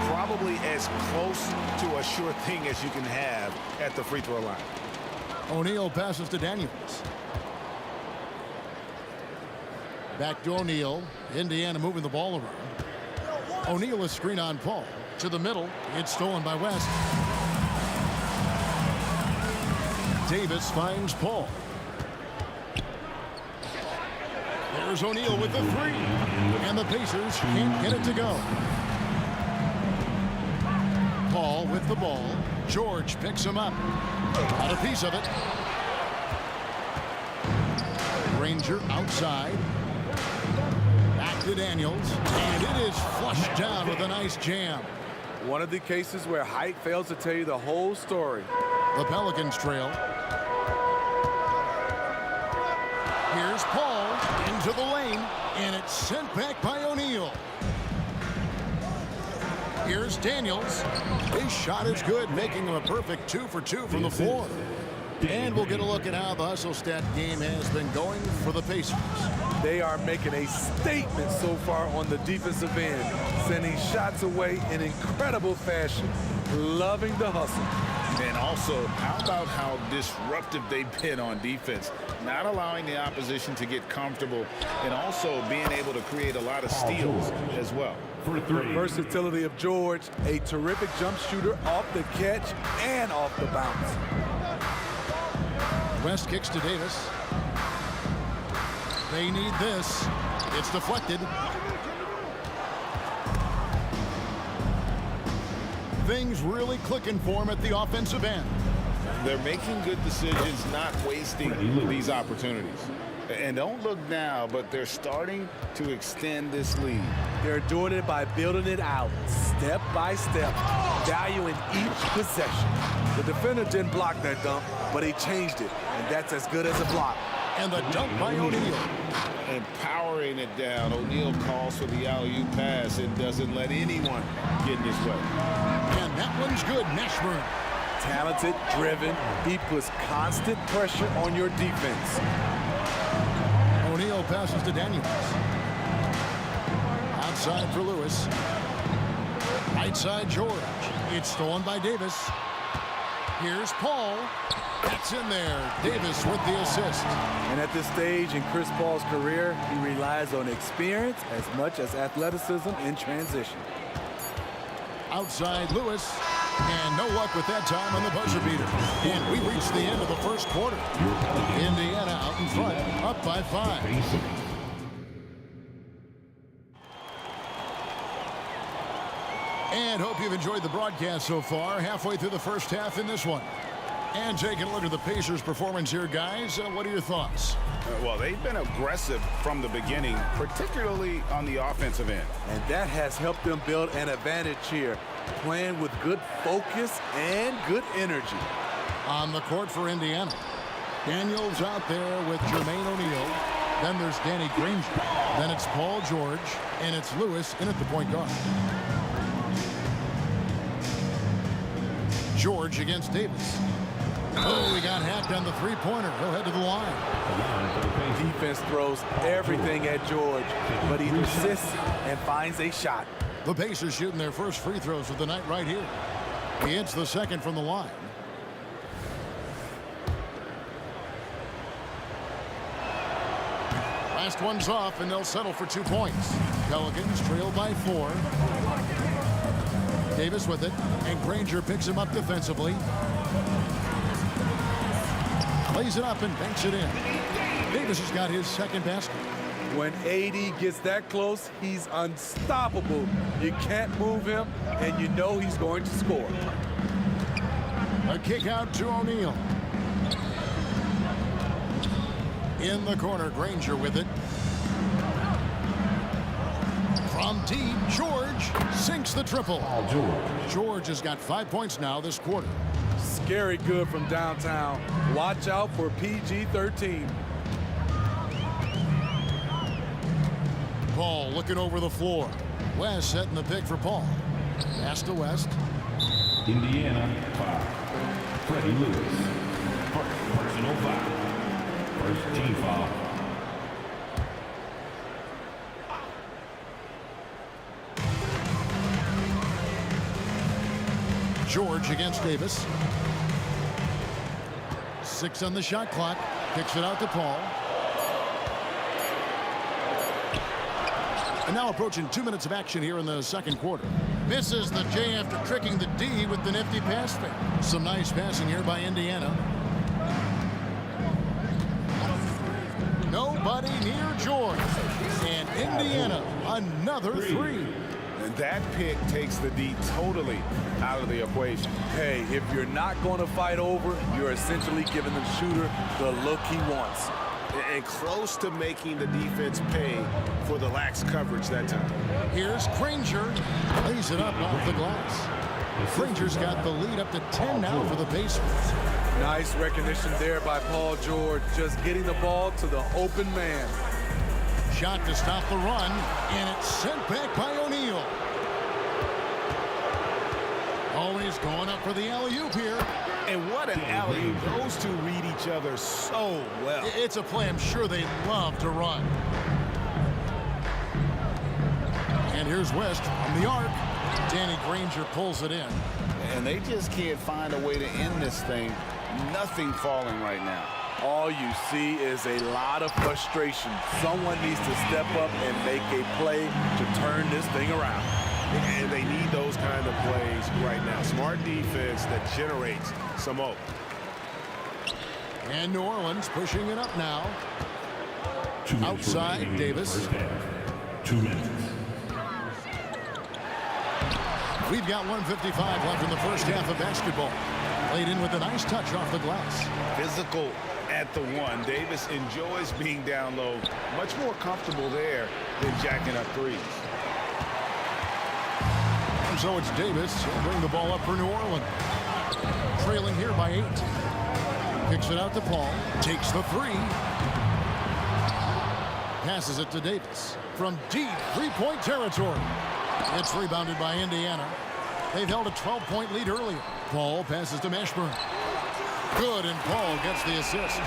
Probably as close to a sure thing as you can have at the free throw line.
O'Neal passes to Daniels. Back to O'Neal. Indiana moving the ball around. O'Neal is screen on Paul. To the middle. It's stolen by West. Davis finds Paul. There's O'Neal with the 3. And the Pacers can't get it to go. Paul with the ball. George picks him up. Got a piece of it. Granger outside. Back to Daniels. And it is flushed down with a nice jam.
One of the cases where height fails to tell you the whole story.
The Pelicans trail. Here's Paul into the lane, and it's sent back by O'Neal. Here's Daniels. His shot is good, making him a perfect 2 for 2 from the floor. And we'll get a look at how the hustle stat game has been going for the Pacers.
They are making a statement so far on the defensive end, sending shots away in incredible fashion, loving the hustle.
And also, how about how disruptive they've been on defense, not allowing the opposition to get comfortable, and also being able to create a lot of steals as well.
The versatility of George, a terrific jump shooter off the catch and off the bounce.
West kicks to Davis. They need this. It's deflected. Things really clicking for him at the offensive end.
They're making good decisions, not wasting these opportunities. And don't look now, but they're starting to extend this lead.
They're doing it by building it out, step by step, valuing each possession. The defender didn't block that dunk, but he changed it, and that's as good as a block.
And the dunk by O'Neal.
And powering it down, O'Neal calls for the alley-oop pass and doesn't let anyone get in his way.
And that one's good, Mashburn.
Talented, driven, he puts constant pressure on your defense.
O'Neal passes to Daniels. Outside for Lewis. Right side, George. It's stolen by Davis. Here's Paul. That's in there. Davis with the assist.
And at this stage in Chris Paul's career, he relies on experience as much as athleticism in transition.
Outside Lewis. And no luck with that time on the buzzer beater. And we reach the end of the first quarter. Indiana out in front, up by 5. And hope you've enjoyed the broadcast so far. Halfway through the first half in this one. And taking a look at the Pacers' performance here, guys. What are your thoughts?
Well, they've been aggressive from the beginning, particularly on the offensive end.
And that has helped them build an advantage here, playing with good focus and good energy.
On the court for Indiana. Daniels out there with Jermaine O'Neal. Then there's Danny Granger. Then it's Paul George. And it's Lewis in at the point guard. George against Davis. Oh, he got hacked on the three-pointer. He'll head to the line.
Defense throws everything at George, but he resists and finds a shot.
The Pacers shooting their first free throws of the night right here. He hits the second from the line. Last one's off, and they'll settle for 2 points. Pelicans trail by 4. Davis with it, and Granger picks him up defensively. Lays it up and banks it in. Davis has got his second basket.
When AD gets that close, he's unstoppable. You can't move him, and you know he's going to score.
A kick out to O'Neal. In the corner, Granger with it. From deep, George sinks the triple. George has got 5 points now this quarter.
Scary good from downtown. Watch out for PG-13.
Paul looking over the floor. West setting the pick for Paul. Pass to West.
Indiana foul. Freddie Lewis. Personal foul. First team foul.
George against Davis. 6 on the shot clock. Kicks it out to Paul. And now approaching 2 minutes of action here in the second quarter. Misses the J after tricking the D with the nifty pass fake. Some nice passing here by Indiana. Nobody near George. And Indiana, another 3.
And that pick takes the D totally out of the equation.
Hey, if you're not going to fight over, you're essentially giving the shooter the look he wants.
And close to making the defense pay for the lax coverage that time.
Here's Granger. Lays it up off the glass. Granger's got the lead up to 10 now for the Pacers.
Nice recognition there by Paul George, just getting the ball to the open man.
Shot to stop the run, and it's sent back by O'Neal. Always going up for the alley-oop here.
And what an alley-oop. Those two read each other so well.
It's a play I'm sure they love to run. And here's West from the arc. Danny Granger pulls it in.
And they just can't find a way to end this thing. Nothing falling right now.
All you see is a lot of frustration. Someone needs to step up and make a play to turn this thing around.
And they need those kind of plays right now. Smart defense that generates some hope.
And New Orleans pushing it up now. Outside, Davis.
2 minutes.
We've got 1:55 left in the first half of basketball. Laid in with a nice touch off the glass.
Physical at the one. Davis enjoys being down low. Much more comfortable there than jacking up threes.
And so it's Davis. He'll bring the ball up for New Orleans. Trailing here by 8. Kicks it out to Paul. Takes the 3. Passes it to Davis from deep three-point territory. It's rebounded by Indiana. They've held a 12-point lead earlier. Paul passes to Mashburn. Good, and Paul gets the assist.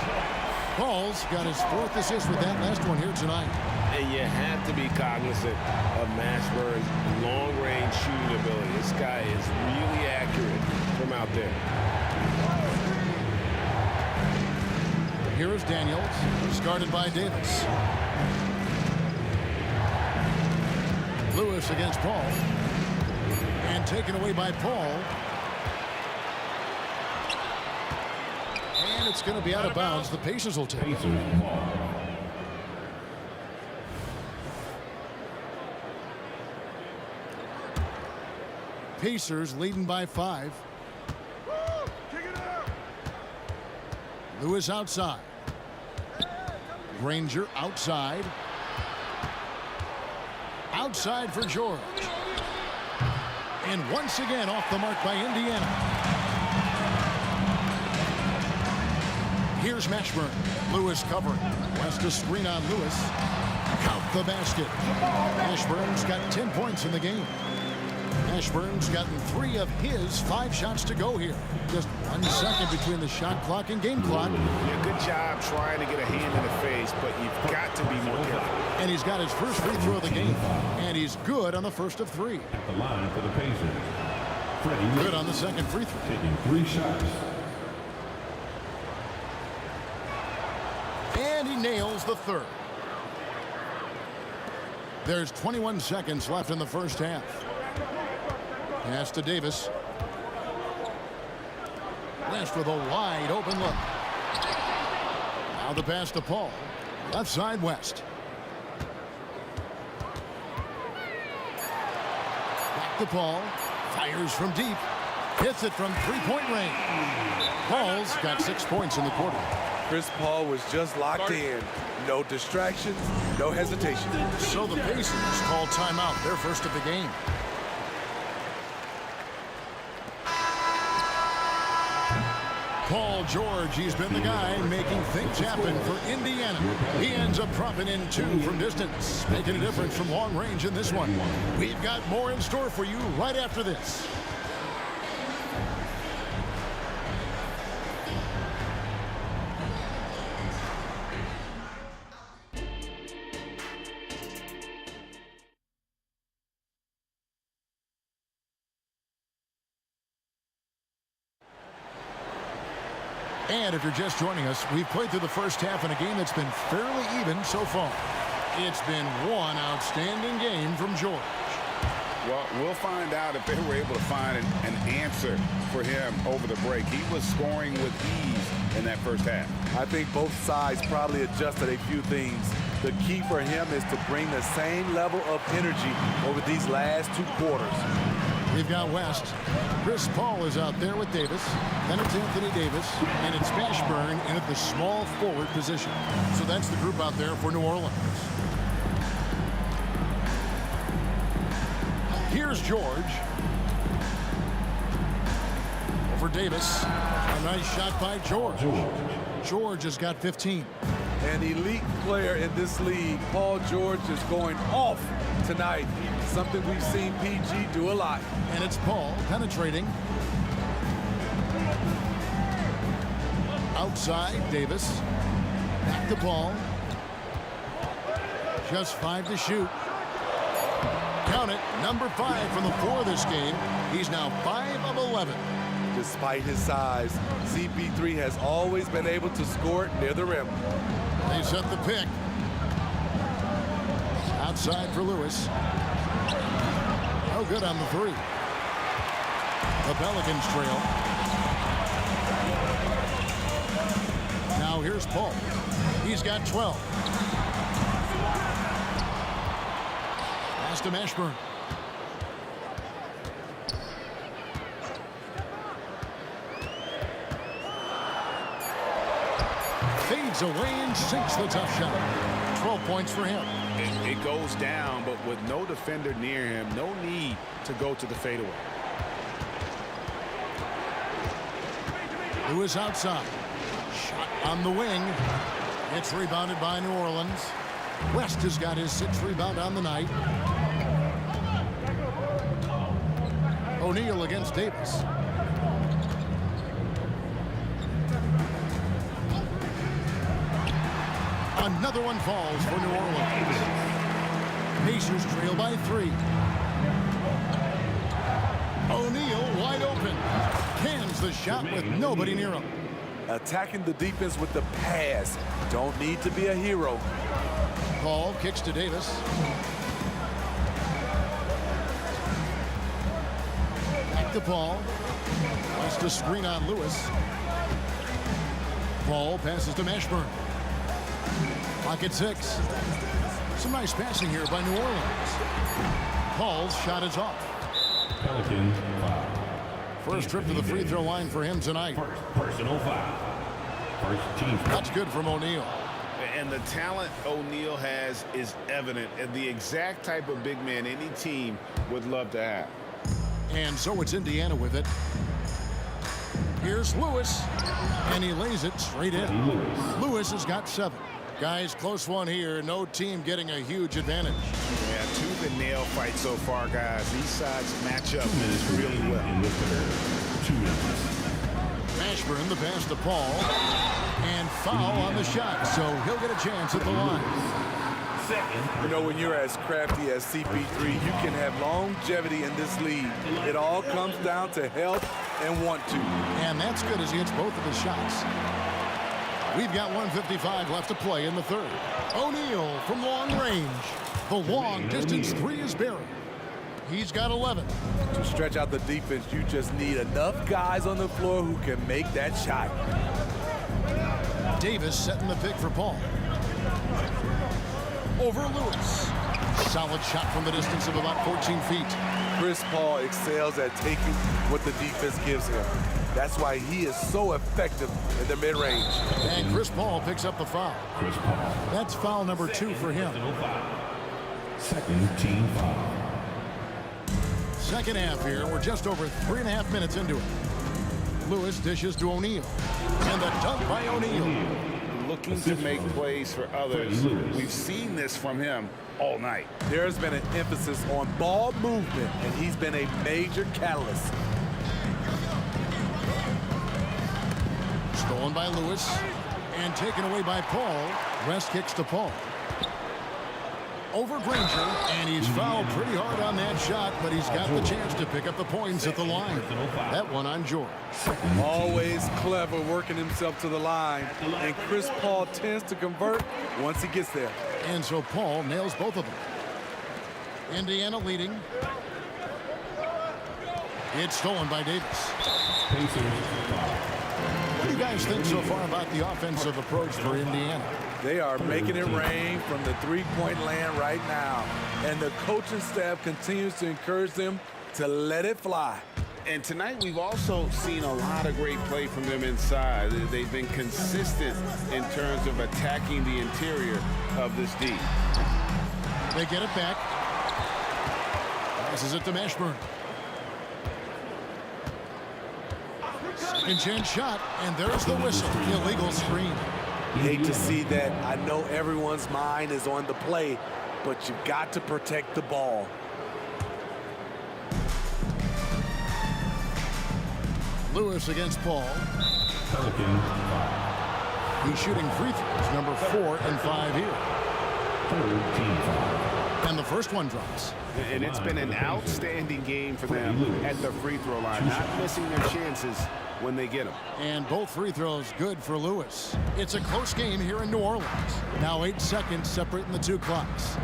Paul's got his 4th assist with that last one here tonight.
And you have to be cognizant of Mashburn's long-range shooting ability. This guy is really accurate from out there.
Here is Daniels, who's guarded by Davis. Lewis against Paul. And taken away by Paul. And it's going to be out of bounds. The Pacers will take it. Pacers leading by 5. Lewis outside. Granger outside. Outside for George. And once again off the mark by Indiana. Here's Mashburn. Lewis covering. West to screen on Lewis. Count the basket. Mashburn's got 10 points in the game. Mashburn's gotten 3 of his 5 shots to go here. Just 1 second between the shot clock and game clock.
Yeah, good job trying to get a hand in the face, but you've got to be more careful.
And he's got his first free throw of the game. And he's good on the first of 3.
At the line for the Pacers. Freddie
good on the second free throw.
Taking 3 shots.
And he nails the 3rd. There's 21 seconds left in the first half. Pass to Davis. West with a wide open look. Now the pass to Paul. Left side West. Back to Paul. Fires from deep. Hits it from 3-point range. Paul's got 6 points in the quarter.
Chris Paul was just locked in. No distractions, no hesitation.
So the Pacers call timeout, their first of the game. Paul George, he's been the guy making things happen for Indiana. He ends up dropping in 2 from distance, making a difference from long range in this one. We've got more in store for you right after this. And if you're just joining us, we've played through the first half in a game that's been fairly even so far. It's been one outstanding game from George.
Well, we'll find out if they were able to find an answer for him over the break. He was scoring with ease in that first half.
I think both sides probably adjusted a few things. The key for him is to bring the same level of energy over these last 2 quarters.
We've got West. Chris Paul is out there with Davis. Then it's Anthony Davis. And it's Mashburn in at the small forward position. So that's the group out there for New Orleans. Here's George. Over Davis. A nice shot by George. George has got 15.
An elite player in this league. Paul George is going off tonight. Something we've seen PG do a lot.
And it's Paul penetrating. Outside, Davis. Back to Paul. Just 5 to shoot. Count it, number 5 from the floor this game. He's now 5 of 11.
Despite his size, CP3 has always been able to score it near the rim.
They set the pick. Outside for Lewis. No good on the 3. The Pelicans trail. Now here's Paul. He's got 12. Pass to Mashburn. digs away and sinks the tough shot. 12 points for him.
It goes down, but with no defender near him, no need to go to the fadeaway.
Lewis outside. Shot on the wing. It's rebounded by New Orleans. West has got his 6th rebound on the night. O'Neal against Davis. Another one falls for New Orleans. Pacers trail by 3. O'Neal wide open. Cans the shot with nobody near him.
Attacking the defense with the pass. Don't need to be a hero.
Paul kicks to Davis. Back to Paul. Wants to screen on Lewis. Paul passes to Mashburn. Pocket 6. Some nice passing here by New Orleans. Paul's shot is off.
Pelicans foul.
First trip to the free throw line for him tonight.
First personal foul. First team foul.
That's good from O'Neal.
And the talent O'Neal has is evident, and the exact type of big man any team would love to have.
And so it's Indiana with it. Here's Lewis, and he lays it straight in. Lewis has got 7. Guys, close one here. No team getting a huge advantage.
Yeah, 2 the nail fight so far, guys. These sides match up really well.
In the third. 2 minutes.
Mashburn the pass to Paul, and foul on the shot, so he'll get a chance at the line.
You know, when you're as crafty as CP3, you can have longevity in this league. It all comes down to health and want to.
And that's good as he hits both of his shots. We've got 1:55 left to play in the third. O'Neal from long range. The long distance 3 is buried. He's got 11.
To stretch out the defense, you just need enough guys on the floor who can make that shot.
Davis setting the pick for Paul. Over Lewis. Solid shot from the distance of about 14 feet.
Chris Paul excels at taking what the defense gives him. That's why he is so effective in the mid-range.
And Chris Paul picks up the foul.
Chris Paul.
That's foul number 2 for him.
Second team foul.
Second half here. We're just over 3.5 minutes into it. Lewis dishes to O'Neal. And the dunk by O'Neal.
Looking to make plays for others. We've seen this from him all night.
There's been an emphasis on ball movement, and he's been a major catalyst.
Stolen by Lewis and taken away by Paul. West kicks to Paul. Over Granger, and he's fouled pretty hard on that shot, but he's got the chance to pick up the points at the line. That one on George.
Always clever working himself to the line, and Chris Paul tends to convert once he gets there.
And so Paul nails both of them. Indiana leading. It's stolen by Davis. What do you guys think so far about the offensive approach for Indiana?
They are making it rain from the three-point land right now. And the coaching staff continues to encourage them to let it fly.
And tonight we've also seen a lot of great play from them inside. They've been consistent in terms of attacking the interior of this D.
They get it back. Passes it to Mashburn. Second chance shot, and there's the whistle. Illegal screen.
Hate to see that. I know everyone's mind is on the play, but you've got to protect the ball.
Lewis against Paul.
Pelicans.
He's shooting free throws, number 4 and 5 here.
Third team foul.
And the first one drops.
And it's been an outstanding game for them at the free throw line, not missing their chances when they get them.
And both free throws good for Lewis. It's a close game here in New Orleans. Now 8 seconds separating the two clocks.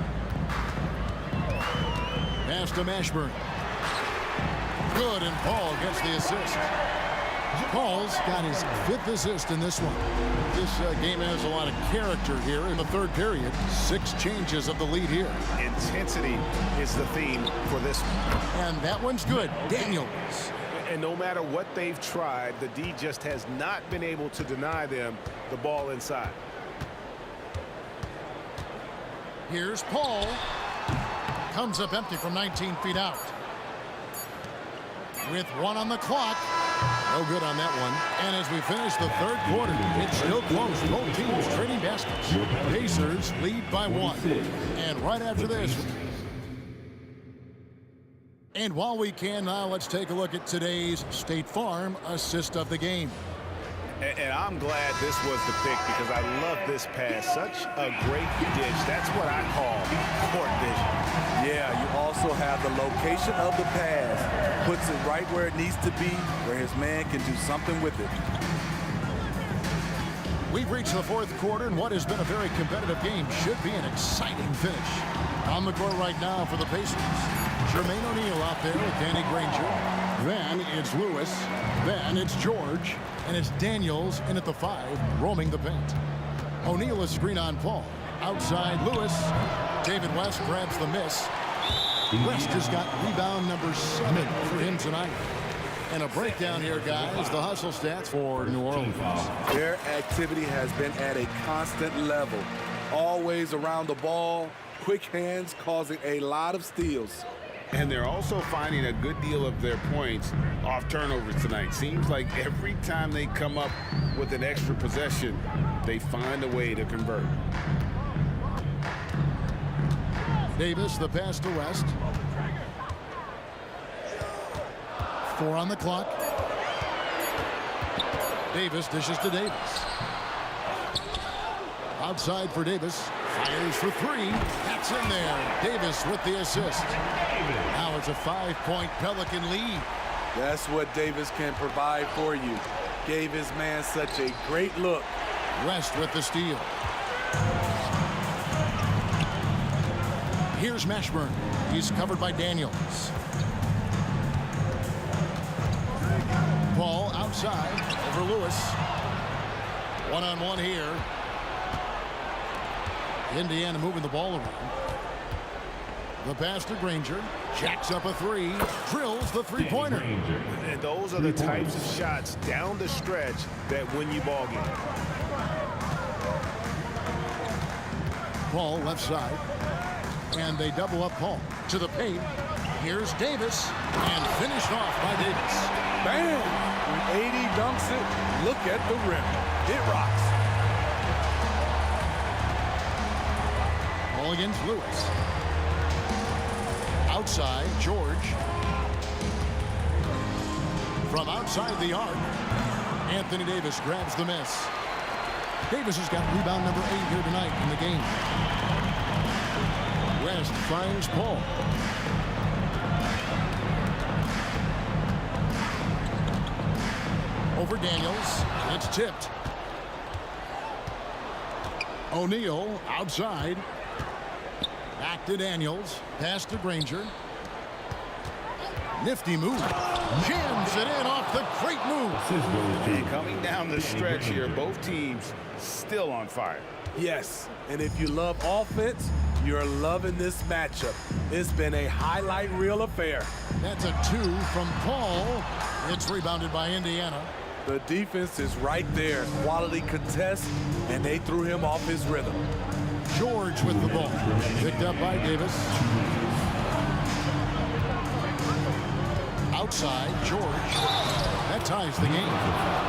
Pass to Mashburn. Good, and Paul gets the assist. Paul's got his 5th assist in this one. This game has a lot of character here in the third period. 6 changes of the lead here.
Intensity is the theme for this one.
And that one's good. Daniels.
And no matter what they've tried, the D just has not been able to deny them the ball inside.
Here's Paul. Comes up empty from 19 feet out. With 1 on the clock. No good on that one. And as we finish the third quarter, it's still close. Both teams trading baskets. Pacers lead by 1. And right after this. And while we can now, let's take a look at today's State Farm assist of the game.
And I'm glad this was the pick because I love this pass. Such a great dish. That's what I call court vision.
Yeah, you also have the location of the pass. Puts it right where it needs to be, where his man can do something with it.
We've reached the fourth quarter, and what has been a very competitive game should be an exciting finish. On the court right now for the Pacers. Jermaine O'Neal out there with Danny Granger. Then it's Lewis. Then it's George. And it's Daniels in at the 5, roaming the paint. O'Neal is screen on Paul. Outside Lewis. David West grabs the miss. West has got rebound number 7 for him tonight. And a breakdown here, guys. The hustle stats for New Orleans.
Their activity has been at a constant level. Always around the ball. Quick hands causing a lot of steals.
And they're also finding a good deal of their points off turnovers tonight. Seems like every time they come up with an extra possession, they find a way to convert.
Davis, the pass to West. 4 on the clock. Davis dishes to Davis. Outside for Davis. Fires for 3. That's in there. Davis with the assist. Now it's a 5-point Pelican lead.
That's what Davis can provide for you. Gave his man such a great look.
West with the steal. Here's Mashburn. He's covered by Daniels. Paul outside over Lewis. 1-on-1 here. Indiana moving the ball around. The pass to Granger. Jacks up a 3. Drills the 3-pointer.
And those are the types of shots down the stretch that win you ball games.
Paul left side. And they double up Paul to the paint. Here's Davis. And finished off by Davis.
Bam! When AD dunks it, look at the rim. It rocks.
Ball against Lewis. Outside, George. From outside the arc, Anthony Davis grabs the miss. Davis has got rebound number 8 here tonight in the game. West finds Paul. Over Daniels. It's tipped. O'Neal outside. Back to Daniels. Pass to Granger. Nifty move. Jams it in off the great move.
And coming down the stretch here, both teams still on fire.
Yes, and if you love offense, you're loving this matchup. It's been a highlight reel affair.
That's a 2 from Paul. It's rebounded by Indiana.
The defense is right there. Quality contest, and they threw him off his rhythm.
George with the ball. Picked up by Davis. Outside, George. That ties the game.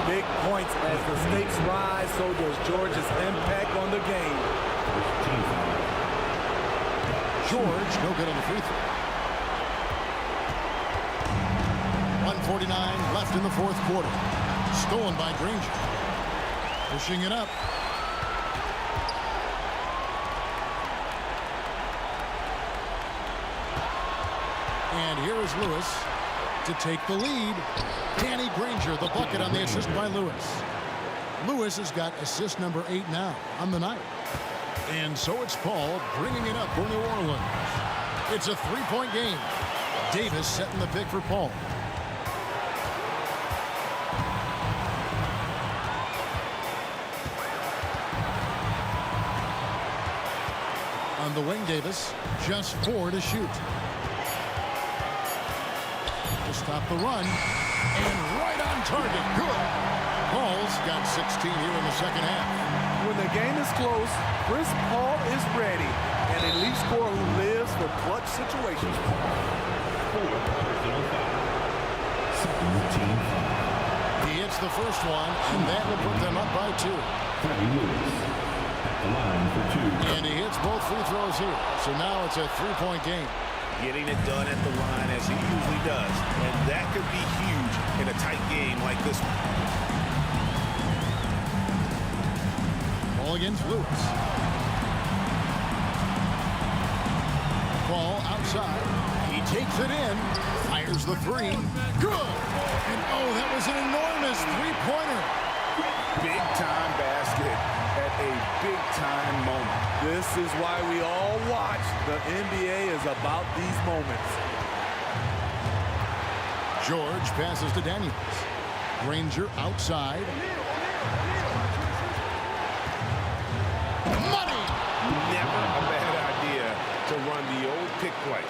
Big points as the stakes rise, so does George's impact on the game.
George, no good on the free throw. 1:49 left in the fourth quarter. Stolen by Granger. Pushing it up. And here is Lewis to take the lead. Danny Granger, the bucket on the assist by Lewis. Lewis has got assist number 8 now on the night. And so it's Paul bringing it up for New Orleans. It's a 3-point game. Davis setting the pick for Paul. On the wing, Davis, just 4 to shoot. To stop the run, and right on target, good. Paul's got 16 here in the second half.
When the game is close, Chris Paul is ready. An elite scorer who lives for clutch situations.
He hits the first one, and that will put them up by 2. And he hits both free throws here. So now it's a 3-point game.
Getting it done at the line as he usually does. And that could be huge in a tight game like this one.
Ball against Lewis. Ball outside. He takes it in. Fires the 3. Good. And oh, that was an enormous 3-pointer.
Big time basket at a big time moment.
This is why we all watch. The NBA is about these moments.
George passes to Daniels. Granger outside. Money!
Never a bad idea to run the old pick play.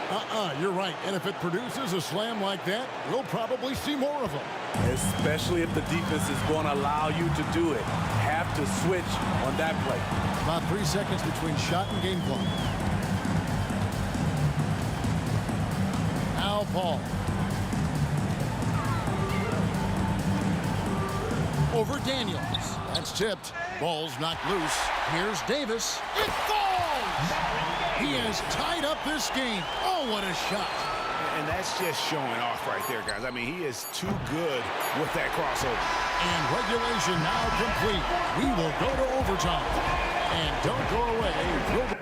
You're right. And if it produces a slam like that, we'll probably see more of them.
Especially if the defense is going to allow you to do it. Have to switch on that play.
About 3 seconds between shot and game clock. Al Paul. Over Daniels. That's tipped. Ball's knocked loose. Here's Davis. It falls! He has tied up this game. Oh, what a shot.
And that's just showing off right there, guys. I mean, he is too good with that crossover.
And regulation now complete. We will go to overtime. And don't go away.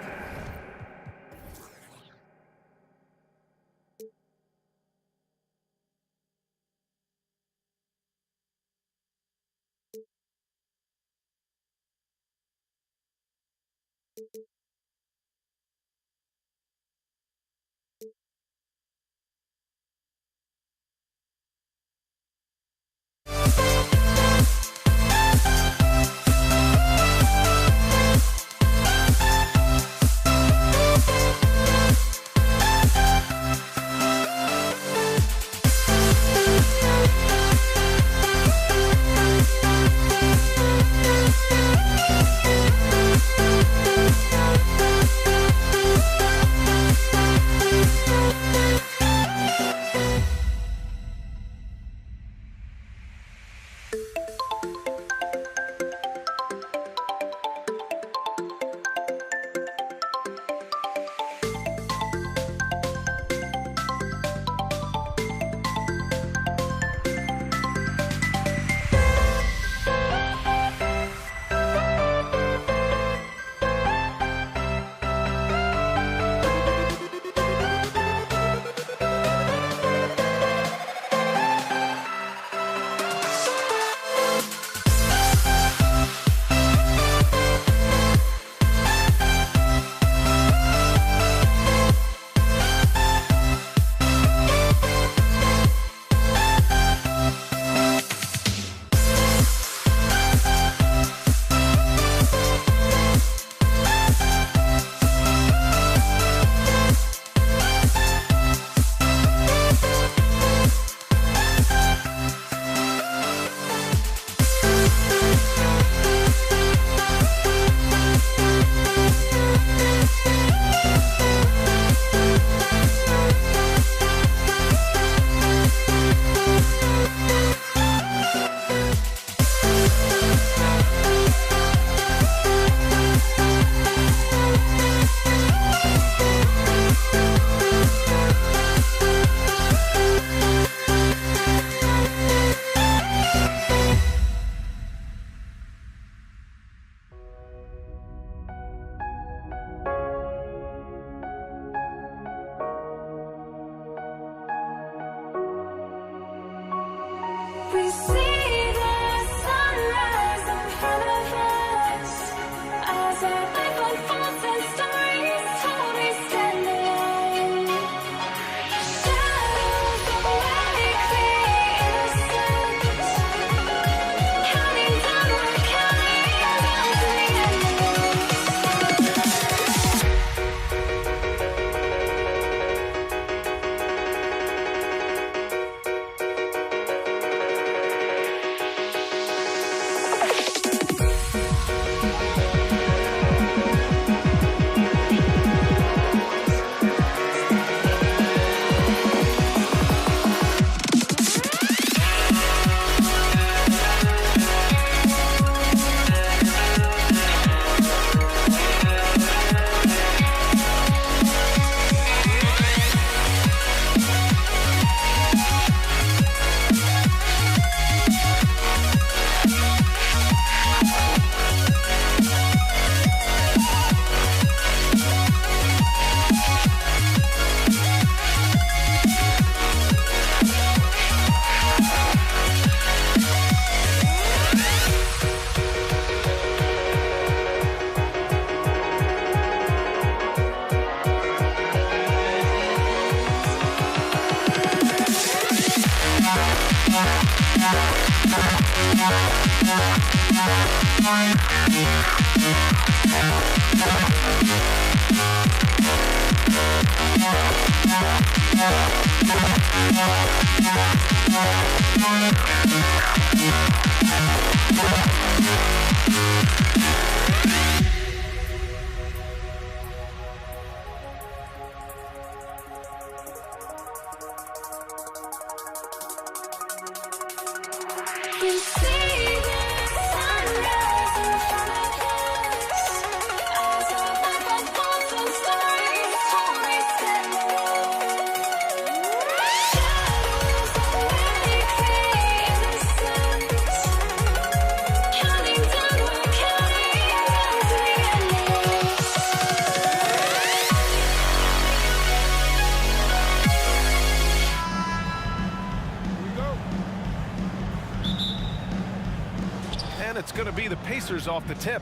It's going to be the Pacers off the tip.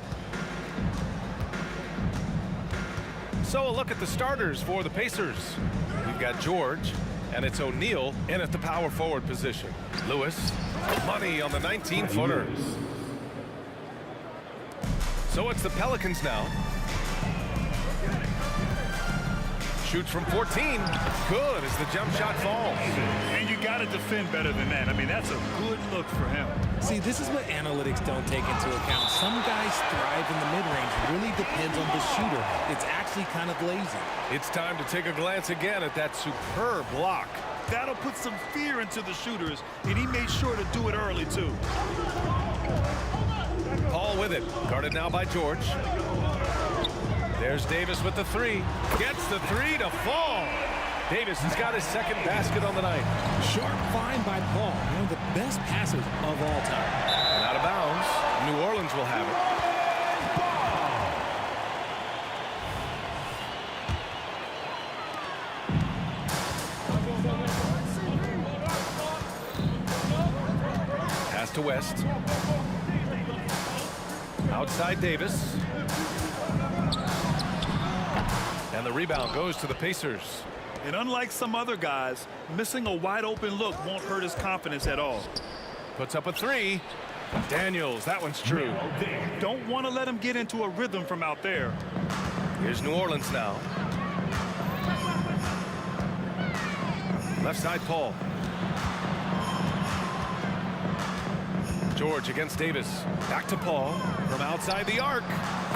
So a look at the starters for the Pacers. We've got George, and it's O'Neal in at the power forward position. Lewis, money on the 19-footer. So it's the Pelicans now. Shoots from 14. Good as the jump shot falls.
And you got to defend better than that. I mean, that's a good look for him.
See, this is what analytics don't take into account. Some guys thrive in the mid-range. It really depends on the shooter. It's actually kind of lazy.
It's time to take a glance again at that superb block.
That'll put some fear into the shooters, and he made sure to do it early, too.
Paul with it. Guarded now by George. There's Davis with the three. Gets the three to fall. Davis has got his second basket on the night.
Sharp find by Paul, one of the best passers of all time.
And out of bounds. New Orleans will have it. Pass to West. Outside Davis. And the rebound goes to the Pacers.
And unlike some other guys, missing a wide open look won't hurt his confidence at all.
Puts up a three. Daniels, that one's true.
Don't want to let him get into a rhythm from out there.
Here's New Orleans now. Left side Paul. George against Davis. Back to Paul from outside the arc.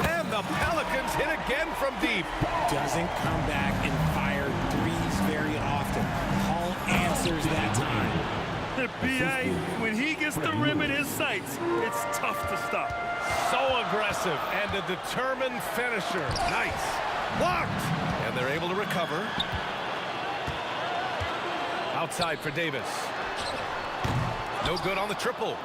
And the Pelicans hit again from deep.
Doesn't come back and fire threes very often. Paul answers that time.
B.A., when he gets the rim in his sights, it's tough to stop.
So aggressive and a determined finisher. Nice. Blocked. And they're able to recover. Outside for Davis. No good on the triple.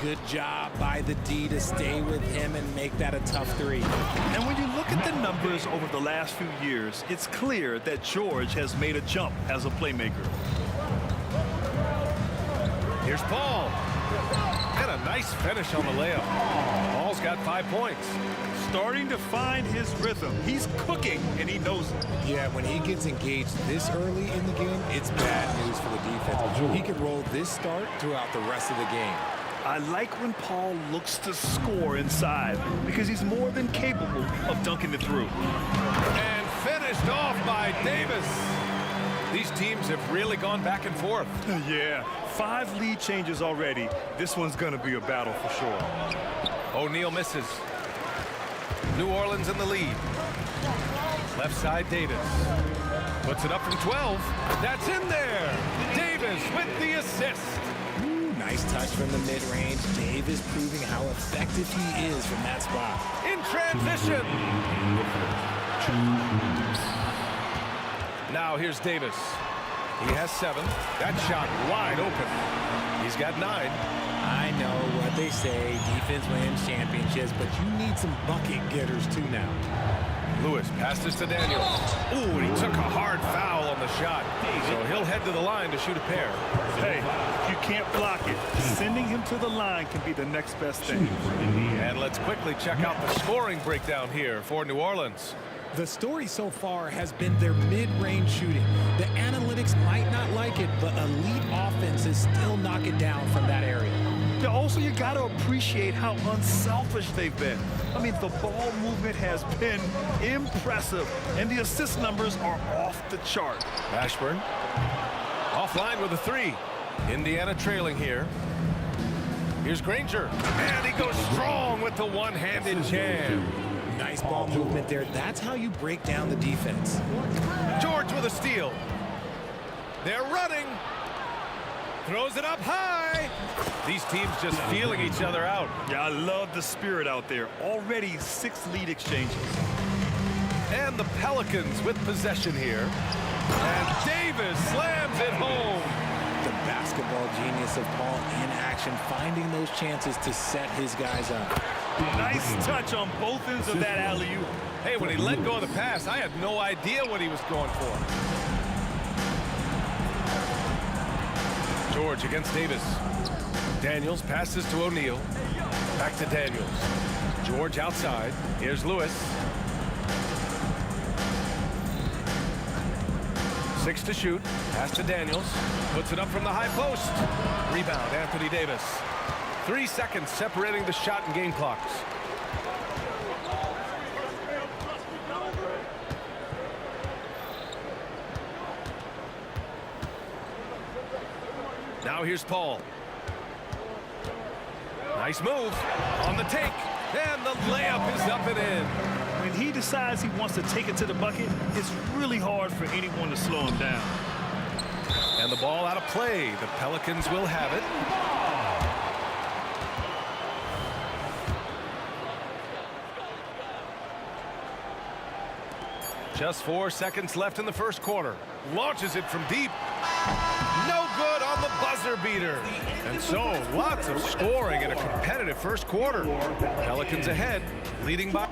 Good job by the D to stay with him and make that a tough three.
And when you look at the numbers over the last few years, it's clear that George has made a jump as a playmaker.
Here's Paul. And a nice finish on the layup. Paul's got 5 points.
Starting to find his rhythm. He's cooking, and he knows it.
Yeah, when he gets engaged this early in the game, it's bad news for the defense. He can roll this start throughout the rest of the game.
I like when Paul looks to score inside because he's more than capable of dunking it through.
And finished off by Davis. These teams have really gone back and forth.
Yeah, 5 lead changes already. This one's going to be a battle for sure.
O'Neal misses. New Orleans in the lead. Left side Davis. Puts it up from 12. That's in there. Davis with the assist.
Nice touch from the mid-range. Davis proving how effective he is from that spot.
In transition. Now here's Davis. He has 7. That shot wide open. He's got 9.
I know what they say, defense wins championships, but you need some bucket getters too now.
Lewis passes to Daniels. Ooh, he took a hard foul on the shot. So he'll head to the line to shoot a pair.
Hey, you can't block it. Sending him to the line can be the next best thing.
And let's quickly check out the scoring breakdown here for New Orleans.
The story so far has been their mid-range shooting. The analytics might not like it, but elite offenses still knock it down from that area.
Yeah, also, you got to appreciate how unselfish they've been. I mean, the ball movement has been impressive, and the assist numbers are off the chart.
Ashburn offline with a three. Indiana trailing here. Here's Granger, and he goes strong with the one-handed jam.
Nice ball movement there. That's how you break down the defense.
George with a steal. They're running. Throws it up high. These teams just feeling each other out.
Yeah, I love the spirit out there. Already 6 lead exchanges.
And the Pelicans with possession here. And Davis slams it home.
The basketball genius of Paul in action, finding those chances to set his guys up.
Nice touch on both ends of that alley-oop.
Hey, when he let go of the pass, I had no idea what he was going for. George against Davis. Daniels passes to O'Neal. Back to Daniels. George outside. Here's Lewis. 6 to shoot. Pass to Daniels. Puts it up from the high post. Rebound, Anthony Davis. 3 seconds separating the shot and game clocks. Now here's Paul. Nice move on the take, and the layup is up and in.
When he decides he wants to take it to the bucket, it's really hard for anyone to slow him down.
And the ball out of play. The Pelicans will have it. Just 4 seconds left in the first quarter. Launches it from deep. No good on the buzzer beater. And so, lots of scoring in a competitive first quarter. Pelicans ahead, leading by.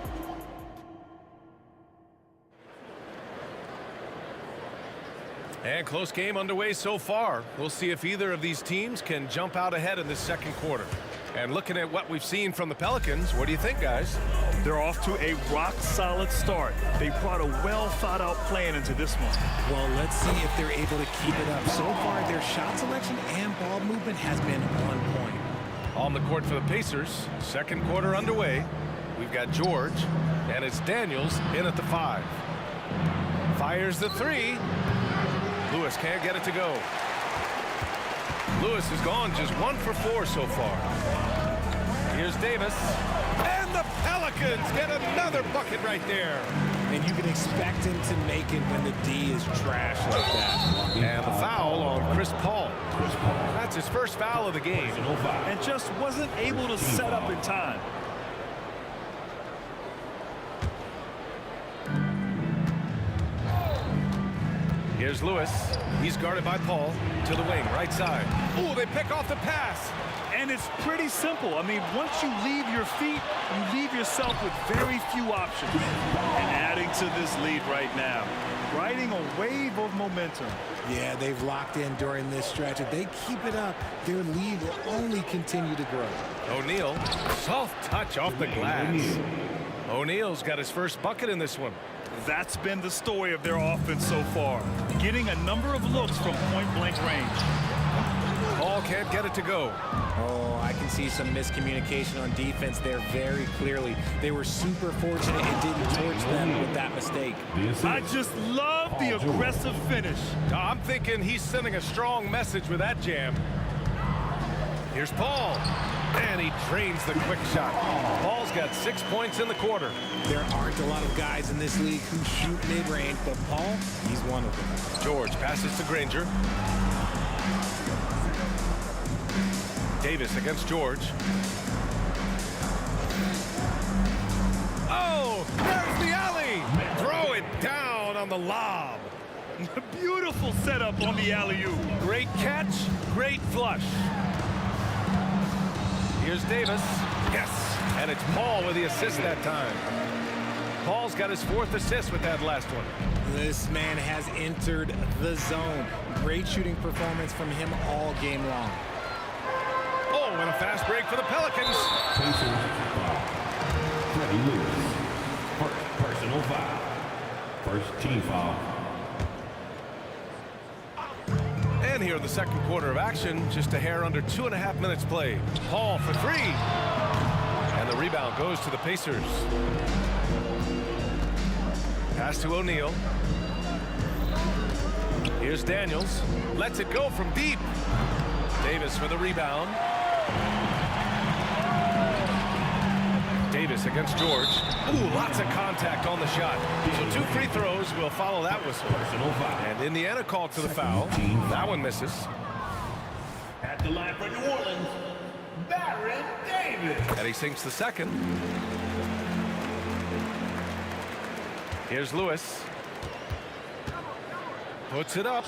And close game underway so far. We'll see if either of these teams can jump out ahead in this second quarter. And looking at what we've seen from the Pelicans, what do you think, guys?
They're off to a rock-solid start. They brought a well-thought-out plan into this one.
Well, let's see if they're able to keep it up. So far, their shot selection and ball movement has been on point.
On the court for the Pacers, second quarter underway. We've got George, and it's Daniels in at the 5. Fires the 3. Lewis can't get it to go. Lewis has gone just 1 for 4 so far. Here's Davis. And the Pelicans get another bucket right there.
And you can expect him to make it when the D is trash like that.
And the foul on Chris Paul. That's his first foul of the game.
And just wasn't able to set up in time.
Here's Lewis. He's guarded by Paul to the wing, right side. Oh, they pick off the pass.
And it's pretty simple. I mean, once you leave your feet, you leave yourself with very few options. And adding to this lead right now, riding a wave of momentum.
Yeah, they've locked in during this stretch. If they keep it up, their lead will only continue to grow.
O'Neal, soft touch off the glass. O'Neal's got his first bucket in this one.
That's been the story of their offense so far, getting a number of looks from point-blank range.
Paul can't get it to go.
Oh, I can see some miscommunication on defense there very clearly. They were super fortunate it didn't torch them with that mistake.
I just love the aggressive finish.
I'm thinking he's sending a strong message with that jam. Here's Paul. And he drains the quick shot. Paul's got 6 points in the quarter.
There aren't a lot of guys in this league who shoot mid-range, but Paul, he's one of them.
George passes to Granger. Davis against George. Oh, there's the alley. Throw it down on the lob.
Beautiful setup on the alley-oop.
Great catch, great flush. Here's Davis. Yes, and it's Paul with the assist that time. Paul's got his 4th assist with that last one.
This man has entered the zone. Great shooting performance from him all game long.
Oh, and a fast break for the Pelicans.
Freddie Lewis, first personal foul. First team foul.
And here in the second quarter of action, just a hair under 2.5 minutes played. Paul for three. And the rebound goes to the Pacers. Pass to O'Neal. Here's Daniels. Lets it go from deep. Davis for the rebound. Davis against George. Ooh, lots of contact on the shot. So 2 free throws will follow that whistle. And Indiana called for the foul. That one misses.
At the line for New Orleans, Baron Davis.
And he sinks the second. Here's Lewis. Puts it up.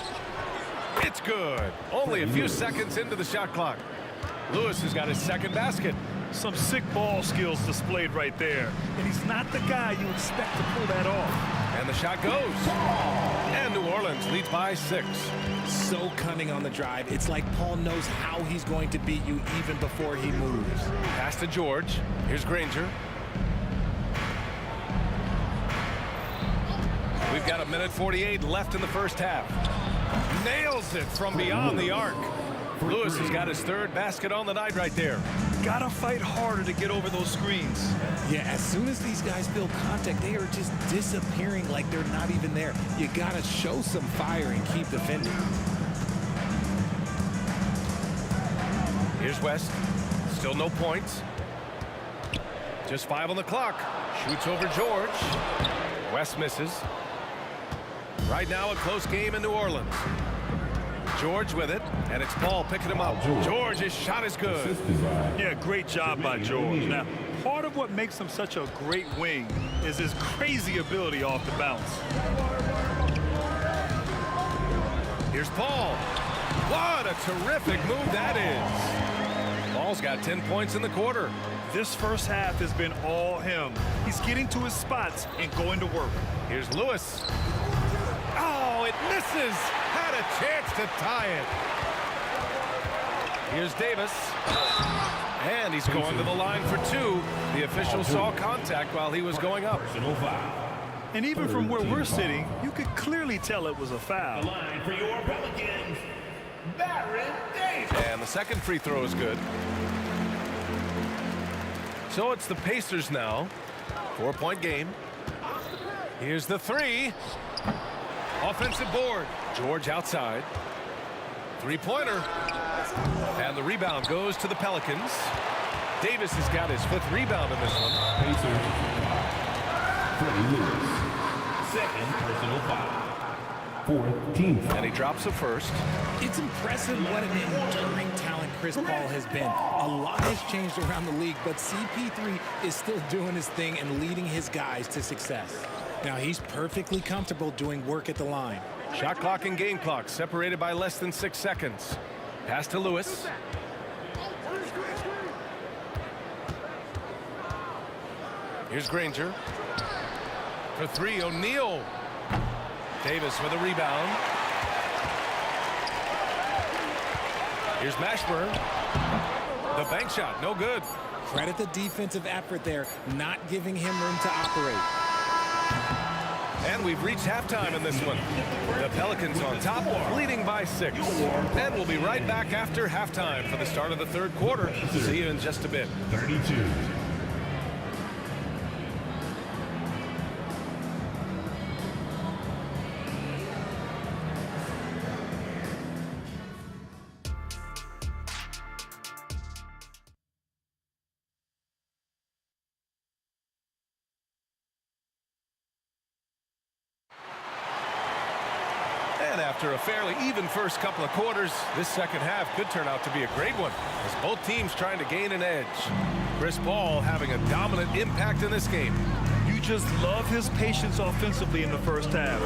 It's good. Only a few seconds into the shot clock. Lewis has got his second basket.
Some sick ball skills displayed right there. And he's not the guy you expect to pull that off.
And the shot goes. And New Orleans leads by 6.
So cunning on the drive. It's like Paul knows how he's going to beat you even before he moves.
Pass to George. Here's Granger. We've got 1:48 left in the first half. Nails it from beyond the arc. Lewis has got his third basket on the night right there.
Gotta fight harder to get over those screens.
Yeah, as soon as these guys feel contact, they are just disappearing like they're not even there. You gotta show some fire and keep defending.
Here's West. Still no points. Just 5 on the clock. Shoots over George. West misses. Right now a close game in New Orleans. George with it, and it's Paul picking him up. George, his shot is good.
Yeah, great job by George. Now, part of what makes him such a great wing is his crazy ability off the bounce.
Here's Paul. What a terrific move that is. Paul's got 10 points in the quarter.
This first half has been all him. He's getting to his spots and going to work.
Here's Lewis. Oh, it misses. Had a chance to tie it. Here's Davis. And he's going to the line for 2. The official saw contact while he was going up.
And even from where we're sitting, you could clearly tell it was a foul.
The line for your Pelicans, Baron Davis.
And the second free throw is good. So it's the Pacers now. 4-point game. Here's the 3. Offensive board. George outside. 3-pointer. And the rebound goes to the Pelicans. Davis has got his 5th rebound in this one.
Pacers. Freddie Lewis. Second personal foul. 4th team foul.
And he drops a first.
It's impressive what an enduring talent Chris Paul has been. A lot has changed around the league, but CP3 is still doing his thing and leading his guys to success. Now he's perfectly comfortable doing work at the line.
Shot clock and game clock separated by less than 6 seconds. Pass to Lewis. Here's Granger. For 3, O'Neal. Davis with a rebound. Here's Mashburn. The bank shot, no good.
Credit the defensive effort there, not giving him room to operate.
And we've reached halftime in this one. The Pelicans on top, leading by 6. And we'll be right back after halftime for the start of the third quarter. See you in just a bit.
32.
And after a fairly even first couple of quarters, this second half could turn out to be a great one, as both teams trying to gain an edge. Chris Paul having a dominant impact in this game.
You just love his patience offensively in the first half.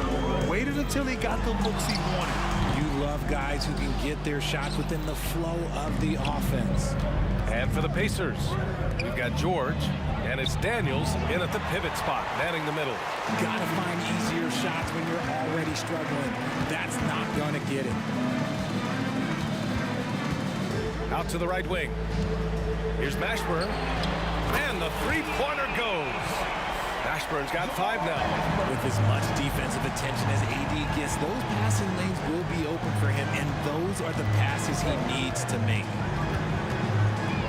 Waited until he got the looks he wanted.
You love guys who can get their shots within the flow of the offense.
And for the Pacers, we've got George, and it's Daniels in at the pivot spot, manning the middle.
Gotta find easier shots when you're already struggling. That's not gonna get it.
Out to the right wing. Here's Mashburn, and the 3-pointer goes. Ashburn's got 5 now.
With as much defensive attention as AD gets, those passing lanes will be open for him, and those are the passes he needs to make.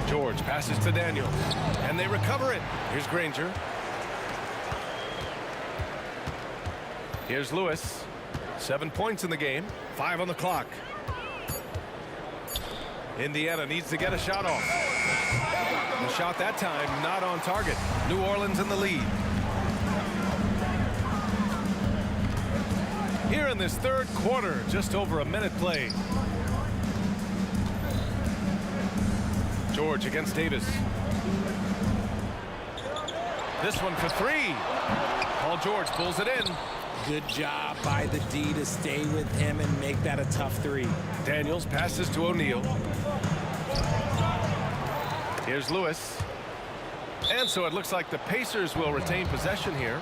George passes to Daniels, and they recover it. Here's Granger. Here's Lewis. 7 points in the game, 5 on the clock. Indiana needs to get a shot off. The shot that time not on target. New Orleans in the lead. Here in this third quarter, just over a minute played. George against Davis. This one for 3. Paul George pulls it in.
Good job by the D to stay with him and make that a tough 3.
Daniels passes to O'Neal. Here's Lewis. And so it looks like the Pacers will retain possession here.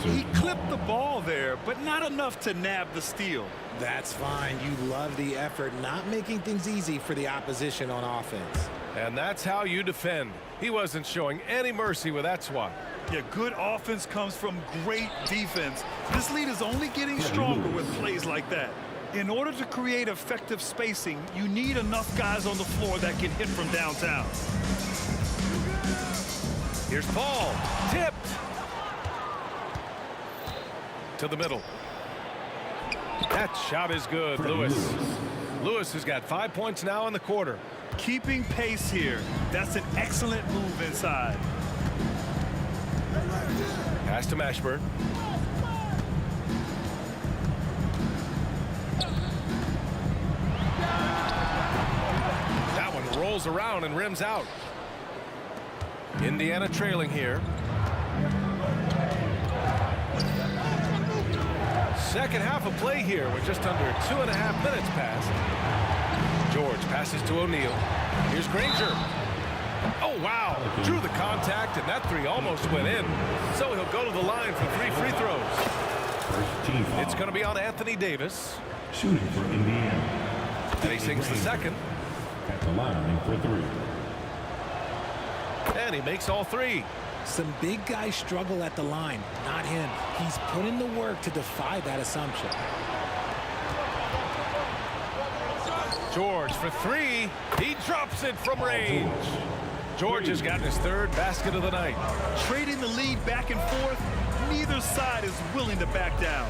He clipped the ball there, but not enough to nab the steal.
That's fine. You love the effort, not making things easy for the opposition on offense.
And that's how you defend. He wasn't showing any mercy with that swat.
Yeah, good offense comes from great defense. This lead is only getting stronger with plays like that. In order to create effective spacing, you need enough guys on the floor that can hit from downtown.
Here's Paul. Tipped. To the middle. That shot is good, Lewis. Lewis has got 5 points now in the quarter.
Keeping pace here. That's an excellent move inside.
Pass to Mashburn. That one rolls around and rims out. Indiana trailing here. Second half of play here with just under 2.5 minutes passed. George passes to O'Neal. Here's Granger. Oh, wow. Drew the contact, and that 3 almost went in. So he'll go to the line for 3 free throws. It's going to be on Anthony Davis.
Shooting for Indiana.
And he sinks the second.
At the line for 3.
And he makes all 3.
Some big guys struggle at the line, not him. He's put in the work to defy that assumption.
George for 3. He drops it from range. George has gotten his 3rd basket of the night.
Trading the lead back and forth, neither side is willing to back down.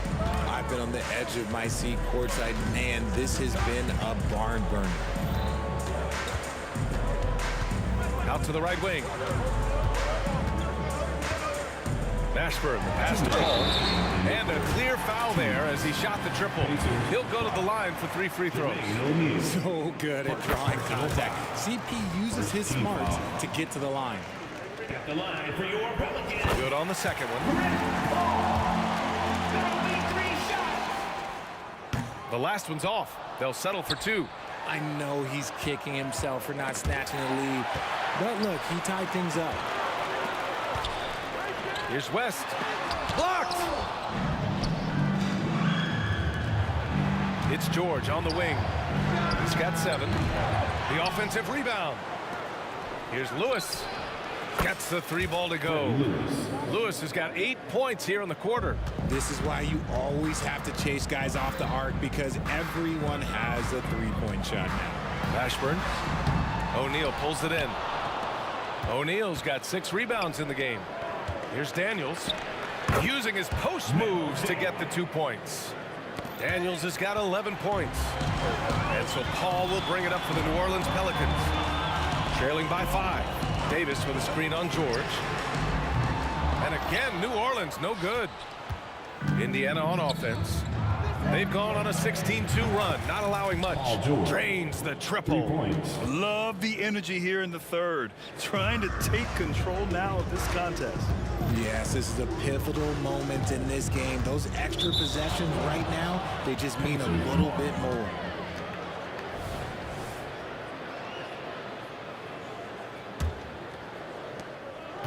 I've been on the edge of my seat courtside. Man, this has been a barn burner.
Out to the right wing. Mashburn, the pass to Paul. And a clear foul there as he shot the triple. He'll go to the line for 3 free throws.
So good at drawing contact. CP uses his smarts to get to the line.
At the line for your Pelicans.
Good on the second one. The last one's off. They'll settle for 2.
I know he's kicking himself for not snatching the lead. But look, he tied things up.
Here's West. Blocked! It's George on the wing. He's got 7. The offensive rebound. Here's Lewis. Gets the 3 ball to go. Lewis has got 8 points here in the quarter.
This is why you always have to chase guys off the arc, because everyone has a 3-point shot now.
Ashburn. O'Neal pulls it in. O'Neal's got 6 rebounds in the game. Here's Daniels. Using his post moves to get the 2 points. Daniels has got 11 points. And so Paul will bring it up for the New Orleans Pelicans. Trailing by 5. Davis with a screen on George. And again, New Orleans no good. Indiana on offense. They've gone on a 16-2 run, not allowing much. Drains the triple.
Love the energy here in the third. Trying to take control now of this contest.
Yes, this is a pivotal moment in this game. Those extra possessions right now, they just mean a little bit more.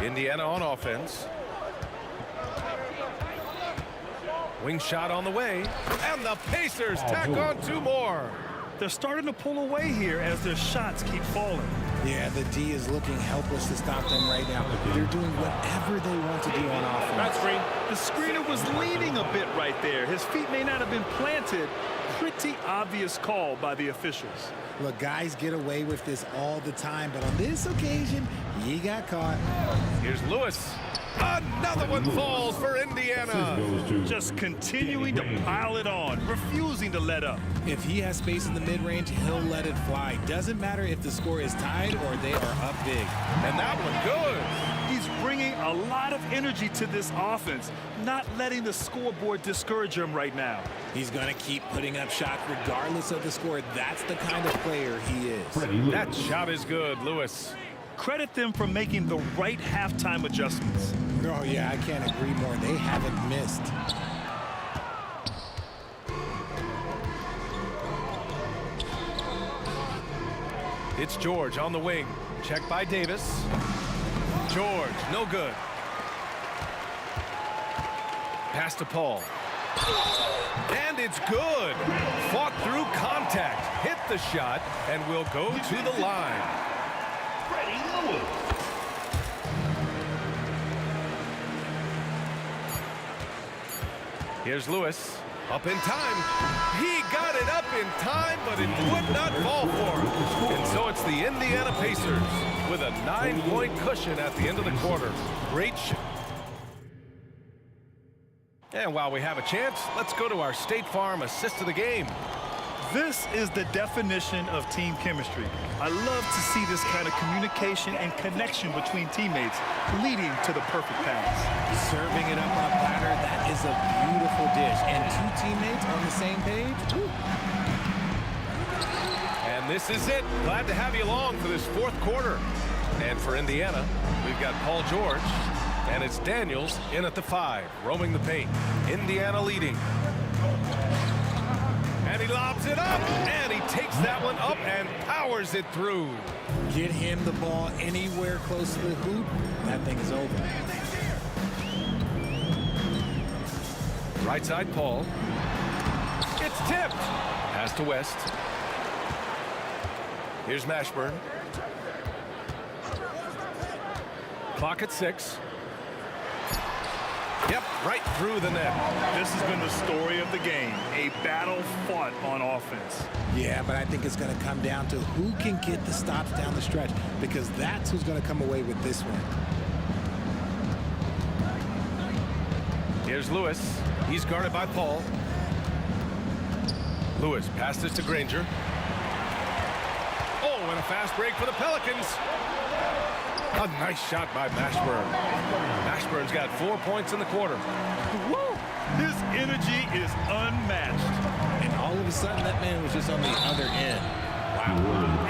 Indiana on offense. Wing shot on the way, and the Pacers tack on 2 more.
They're starting to pull away here as their shots keep falling.
Yeah, the D is looking helpless to stop them right now. They're doing whatever they want to do on offense.
That screen. The screener was leaning a bit right there. His feet may not have been planted. Pretty obvious call by the officials.
Look, guys get away with this all the time, but on this occasion, he got caught.
Here's Lewis. Another one falls for Indiana.
Just continuing to pile it on, refusing to let up.
If he has space in the mid-range, he'll let it fly. Doesn't matter if the score is tied or they are up big.
And that one good.
He's bringing a lot of energy to this offense, not letting the scoreboard discourage him right now.
He's going to keep putting up shots regardless of the score. That's the kind of player he is.
That shot is good, Lewis.
Credit them for making the right halftime adjustments.
Oh, yeah, I can't agree more. They haven't missed.
It's George on the wing. Check by Davis. George, no good. Pass to Paul. And it's good. Fought through contact. Hit the shot and will go to the line. Here's Lewis, up in time. He got it up in time, but it would not fall for him. And so it's the Indiana Pacers with a 9-point cushion at the end of the quarter. Great shot. And while we have a chance, let's go to our State Farm assist of the game.
This is the definition of team chemistry. I love to see this kind of communication and connection between teammates leading to the perfect pass.
Serving it up on a platter, that is a beautiful dish. And two teammates on the same page. Woo.
And this is it. Glad to have you along for this fourth quarter. And for Indiana, we've got Paul George, and it's Daniels in at the 5, roaming the paint. Indiana leading. And he lobs it up, and he takes that one up and powers it through.
Get him the ball anywhere close to the hoop, that thing is over.
Right side, Paul. It's tipped. Pass to West. Here's Mashburn. Clock at 6. Yep, right through the net.
This has been the story of the game, a battle fought on offense.
Yeah, but I think it's going to come down to who can get the stops down the stretch, because that's who's going to come away with this one.
Here's Lewis. He's guarded by Paul. Lewis passes to Granger. Oh, and a fast break for the Pelicans. A nice shot by Mashburn. Mashburn's got 4 points in the quarter.
Woo! His energy is unmatched.
And all of a sudden, that man was just on the other end.
Wow.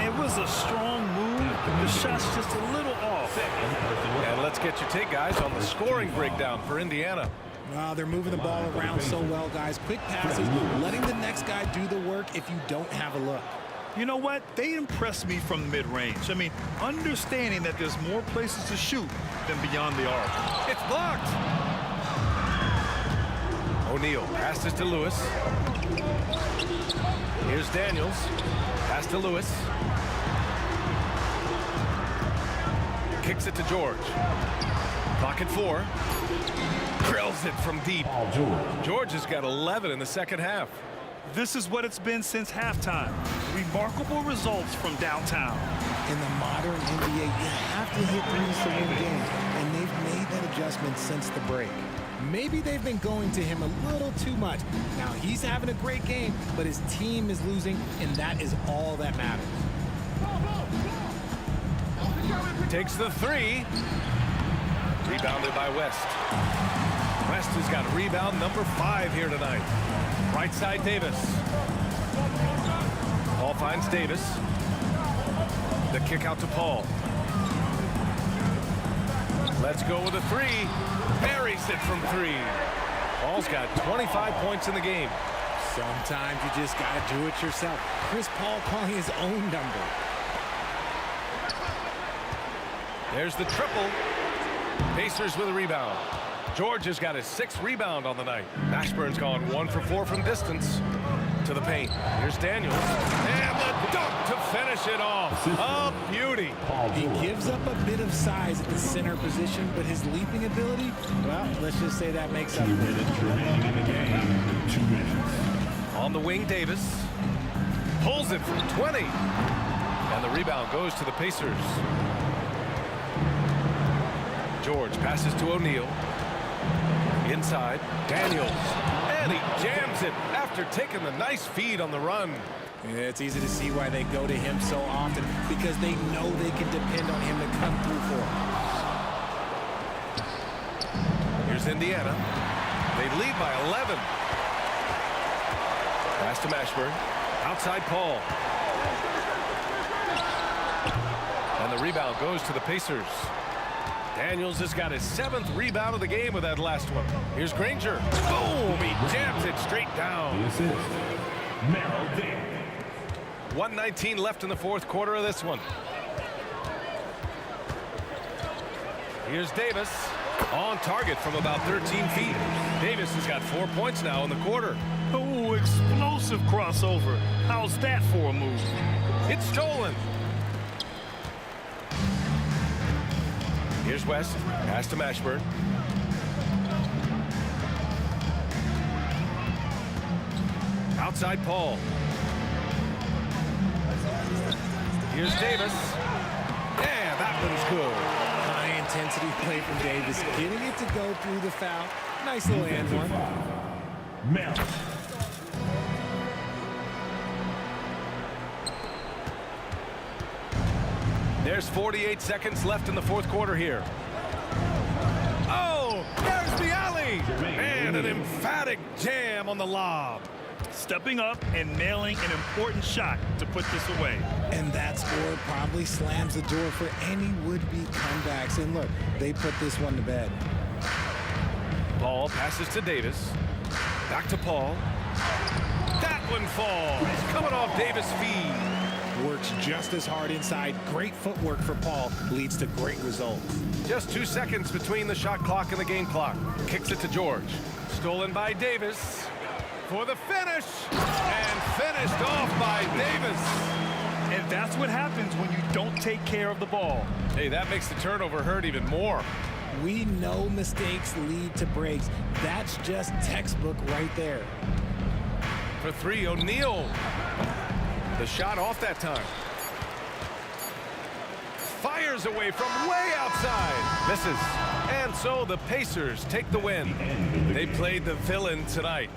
It was a strong move. The shot's just a little off.
And let's get your take, guys, on the scoring breakdown for Indiana.
Wow, they're moving the ball around so well, guys. Quick passes, letting the next guy do the work if you don't have a look.
You know what? They impressed me from mid-range. I mean, understanding that there's more places to shoot than beyond the arc.
It's blocked. O'Neal passes to Lewis. Here's Daniels. Pass to Lewis. Kicks it to George. Clock at 4. Drills it from deep. George has got 11 in the second half.
This is what it's been since halftime. Remarkable results from downtown.
In the modern NBA, you have to hit threes to win games, and they've made that adjustment since the break. Maybe they've been going to him a little too much. Now, he's having a great game, but his team is losing, and that is all that matters.
Takes the 3. Rebounded by West. West has got rebound number 5 here tonight. Right side, Davis. Paul finds Davis. The kick out to Paul. Let's go with a 3. Buries it from 3. Paul's got 25 points in the game.
Sometimes you just got to do it yourself. Chris Paul calling his own number.
There's the triple. Pacers with a rebound. George has got his 6th rebound on the night. Mashburn's gone 1 for 4 from distance. To the paint. Here's Daniels. And the dunk to finish it off. A beauty.
He gives up a bit of size at the center position, but his leaping ability, well, let's just say that makes up for it.
2 minutes remaining in the game. 2 minutes.
On the wing, Davis. Pulls it from 20. And the rebound goes to the Pacers. George passes to O'Neal. Inside, Daniels. And he jams it after taking the nice feed on the run.
Yeah, it's easy to see why they go to him so often, because they know they can depend on him to come through for them.
Here's Indiana. They lead by 11. Pass to Mashburn. Outside Paul. And the rebound goes to the Pacers. Daniels has got his 7th rebound of the game with that last one. Here's Granger. Boom! He jams it straight down.
The assist, Merrill Davis.
1:19 left in the 4th quarter of this one. Here's Davis. On target from about 13 feet. Davis has got 4 points now in the quarter.
Oh, explosive crossover. How's that for a move?
It's stolen. Here's West. Pass to Mashburn. Outside Paul. Here's Davis. Yeah, that one's good.
High intensity play from Davis, getting it to go through the foul. Nice little and one.
Merrill.
There's 48 seconds left in the 4th quarter here. Oh, there's the alley. And an emphatic jam on the lob.
Stepping up and nailing an important shot to put this away.
And that score probably slams the door for any would-be comebacks. And look, they put this one to bed.
Paul passes to Davis. Back to Paul. That one falls. Coming off Davis' feed.
Works just as hard inside. Great footwork for Paul. Leads to great results.
Just 2 seconds between the shot clock and the game clock. Kicks it to George. Stolen by Davis. For the finish. And finished off by Davis.
And that's what happens when you don't take care of the ball.
Hey, that makes the turnover hurt even more.
We know mistakes lead to breaks. That's just textbook right there.
For 3, O'Neal. The shot off that time. Fires away from way outside. Misses. And so the Pacers take the win. They played the villain tonight.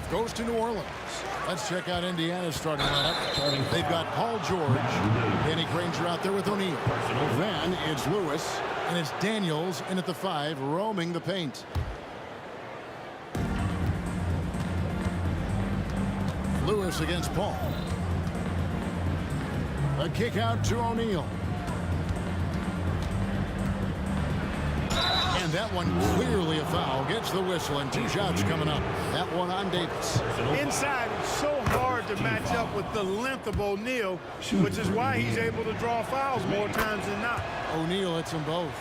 half goes to New Orleans. Let's check out Indiana's starting lineup. They've got Paul George, Danny Granger out there with O'Neal. Then it's Lewis, and it's Daniels in at the 5, roaming the paint. Lewis against Paul. A kick out to O'Neal. And that one clearly a foul. Gets the whistle, and 2 shots coming up. That one on Davis.
Inside, it's so hard to match up with the length of O'Neal, which is why he's able to draw fouls more times than not.
O'Neal hits them both.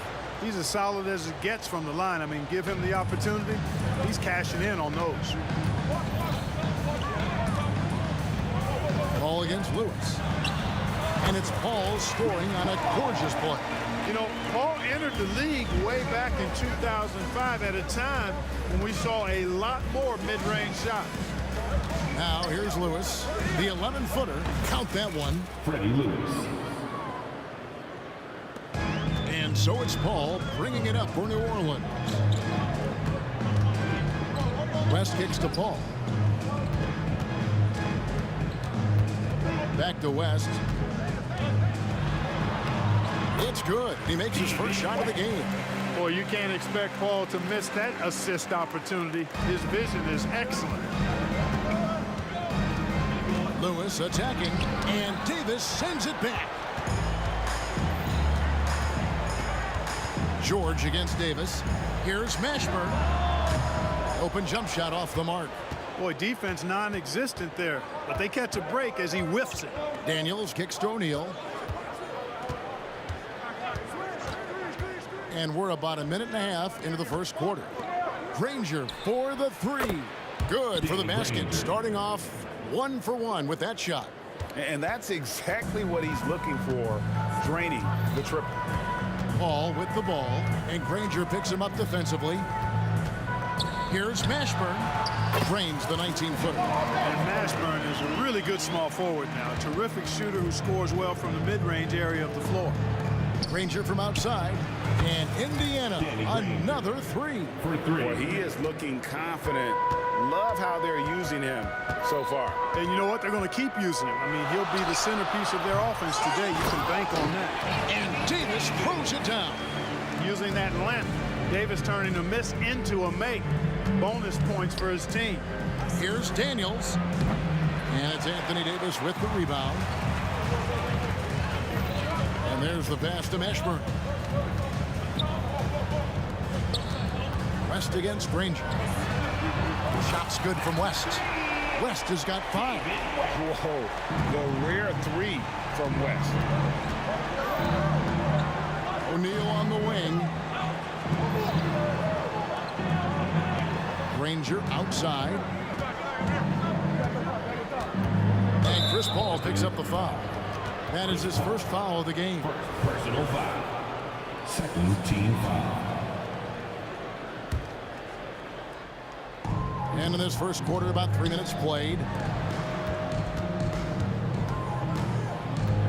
He's as solid as it gets from the line. I mean, give him the opportunity. He's cashing in on those.
Paul against Lewis. And it's Paul scoring on a gorgeous play.
You know, Paul entered the league way back in 2005 at a time when we saw a lot more mid-range shots.
Now here's Lewis, the 11-footer. Count that one.
Freddie Lewis.
And so it's Paul bringing it up for New Orleans. West kicks to Paul. Back to West. It's good. He makes his first shot of the game.
Boy, you can't expect Paul to miss that assist opportunity. His vision is excellent.
Lewis attacking, and Davis sends it back. George against Davis. Here's Mashburn. Open jump shot off the mark.
Boy, defense non-existent there, but they catch a break as he whiffs it.
Daniels kicks to O'Neal. And we're about a minute and a half into the first quarter. Granger for the 3. Good for the basket. Starting off 1 for 1 with that shot.
And that's exactly what he's looking for, draining the triple.
Paul with the ball, and Granger picks him up defensively. Here's Mashburn. Drains the 19-footer.
And Mashburn is a really good small forward now. A terrific shooter who scores well from the mid-range area of the floor.
Granger from outside, and Indiana another 3.
Well, he is looking confident. Love how they're using him so far.
And you know what? They're going to keep using him. I mean, he'll be the centerpiece of their offense today. You can bank on that.
And Davis throws it down.
Using that length, Davis turning a miss into a make. Bonus points for his team.
Here's Daniels, and it's Anthony Davis with the rebound. And there's the pass to Mashburn. West against Granger. Shot's good from West. West has got 5.
Whoa, the rare 3 from West.
O'Neal on the wing. Granger outside. And Chris Paul picks up the foul. That is his first foul of the game.
Personal foul. Second team foul.
And in this first quarter, about 3 minutes played.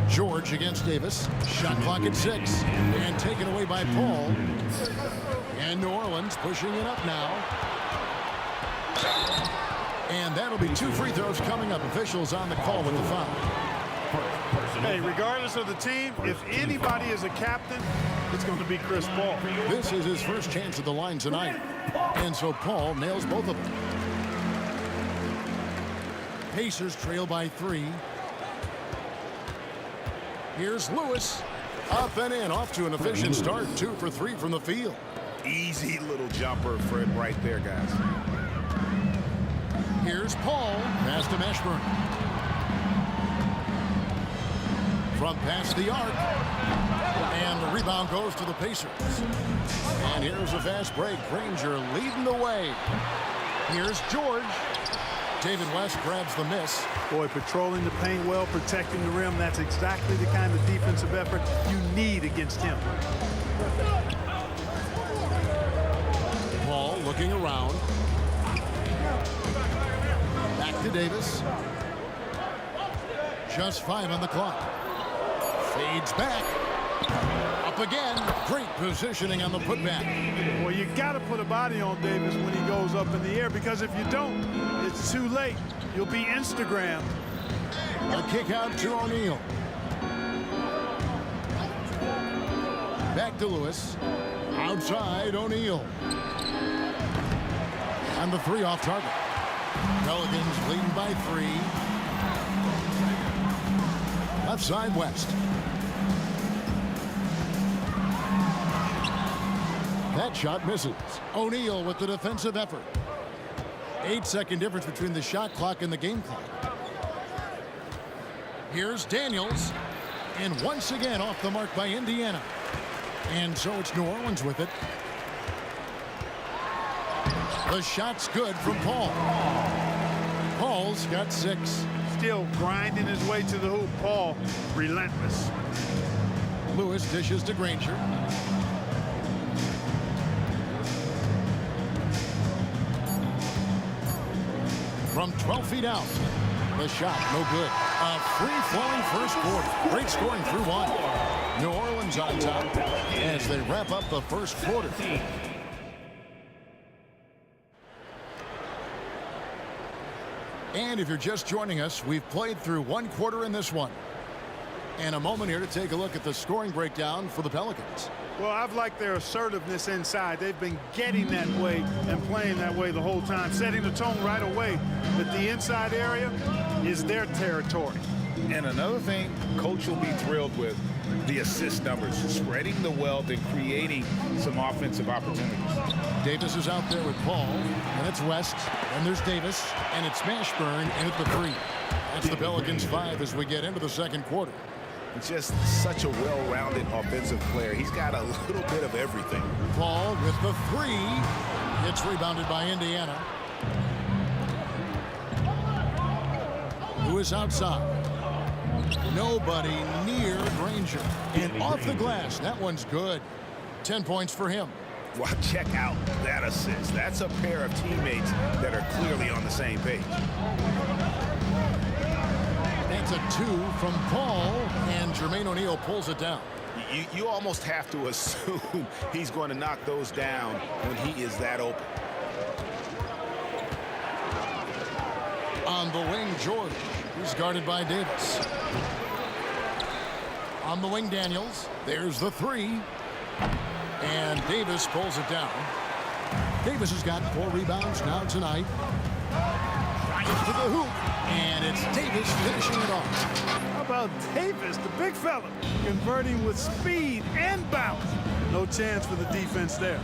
George against Davis. Shot clock at 6. And taken away by Paul. And New Orleans pushing it up now. And that'll be 2 free throws coming up. Officials on the call with the foul.
Hey, regardless of the team, if anybody is a captain, it's going to be Chris Paul.
This is his first chance at the line tonight. And so Paul nails both of them. Pacers trail by 3. Here's Lewis. Up and in, off to an efficient start. 2 for 3 from the field.
Easy little jumper for him right there, guys.
Here's Paul. Pass to Mashburn. From past the arc. And the rebound goes to the Pacers. And here's a fast break. Granger leading the way. Here's George. David West grabs the miss.
Boy, patrolling the paint well, protecting the rim. That's exactly the kind of defensive effort you need against him.
Paul looking around. Back to Davis. Just 5 on the clock. Fades back. Up again. Great positioning on the putback.
Well, you got to put a body on Davis when he goes up in the air, because if you don't, it's too late. You'll be Instagrammed.
A kick out to O'Neal. Back to Lewis. Outside O'Neal. And the 3 off target. Pelicans leading by 3. Left side West. That shot misses. O'Neal with the defensive effort. 8-second difference between the shot clock and the game clock. Here's Daniels. And once again off the mark by Indiana. And so it's New Orleans with it. The shot's good from Paul. Paul's got 6.
Still grinding his way to the hoop. Paul, relentless.
Lewis dishes to Granger. From 12 feet out. The shot, no good. A free-flowing first quarter. Great scoring through 1. New Orleans on top as they wrap up the first quarter. And if you're just joining us, we've played through 1 quarter in this one. And a moment here to take a look at the scoring breakdown for the Pelicans.
Well, I've liked their assertiveness inside. They've been getting that way and playing that way the whole time, setting the tone right away that the inside area is their territory.
And another thing Coach will be thrilled with, the assist numbers, spreading the wealth and creating some offensive opportunities.
Davis is out there with Paul, and it's West, and there's Davis, and it's Mashburn, and at the 3. That's the Pelicans 5 as we get into the second quarter.
Just such a well-rounded offensive player. He's got a little bit of everything.
Paul with the 3. It's rebounded by Indiana. Who is outside? Nobody near Granger. And off the glass. That one's good. 10 points for him.
Well, check out that assist. That's a pair of teammates that are clearly on the same page.
That's a 2 from Paul, and Jermaine O'Neal pulls it down.
You almost have to assume he's going to knock those down when he is that open.
On the wing, George. He's guarded by Davis. On the wing, Daniels. There's the 3. And Davis pulls it down. Davis has got 4 rebounds now tonight. Right to the hoop. And it's Davis finishing it off.
How about Davis, the big fella, converting with speed and bounce? No chance for the defense there.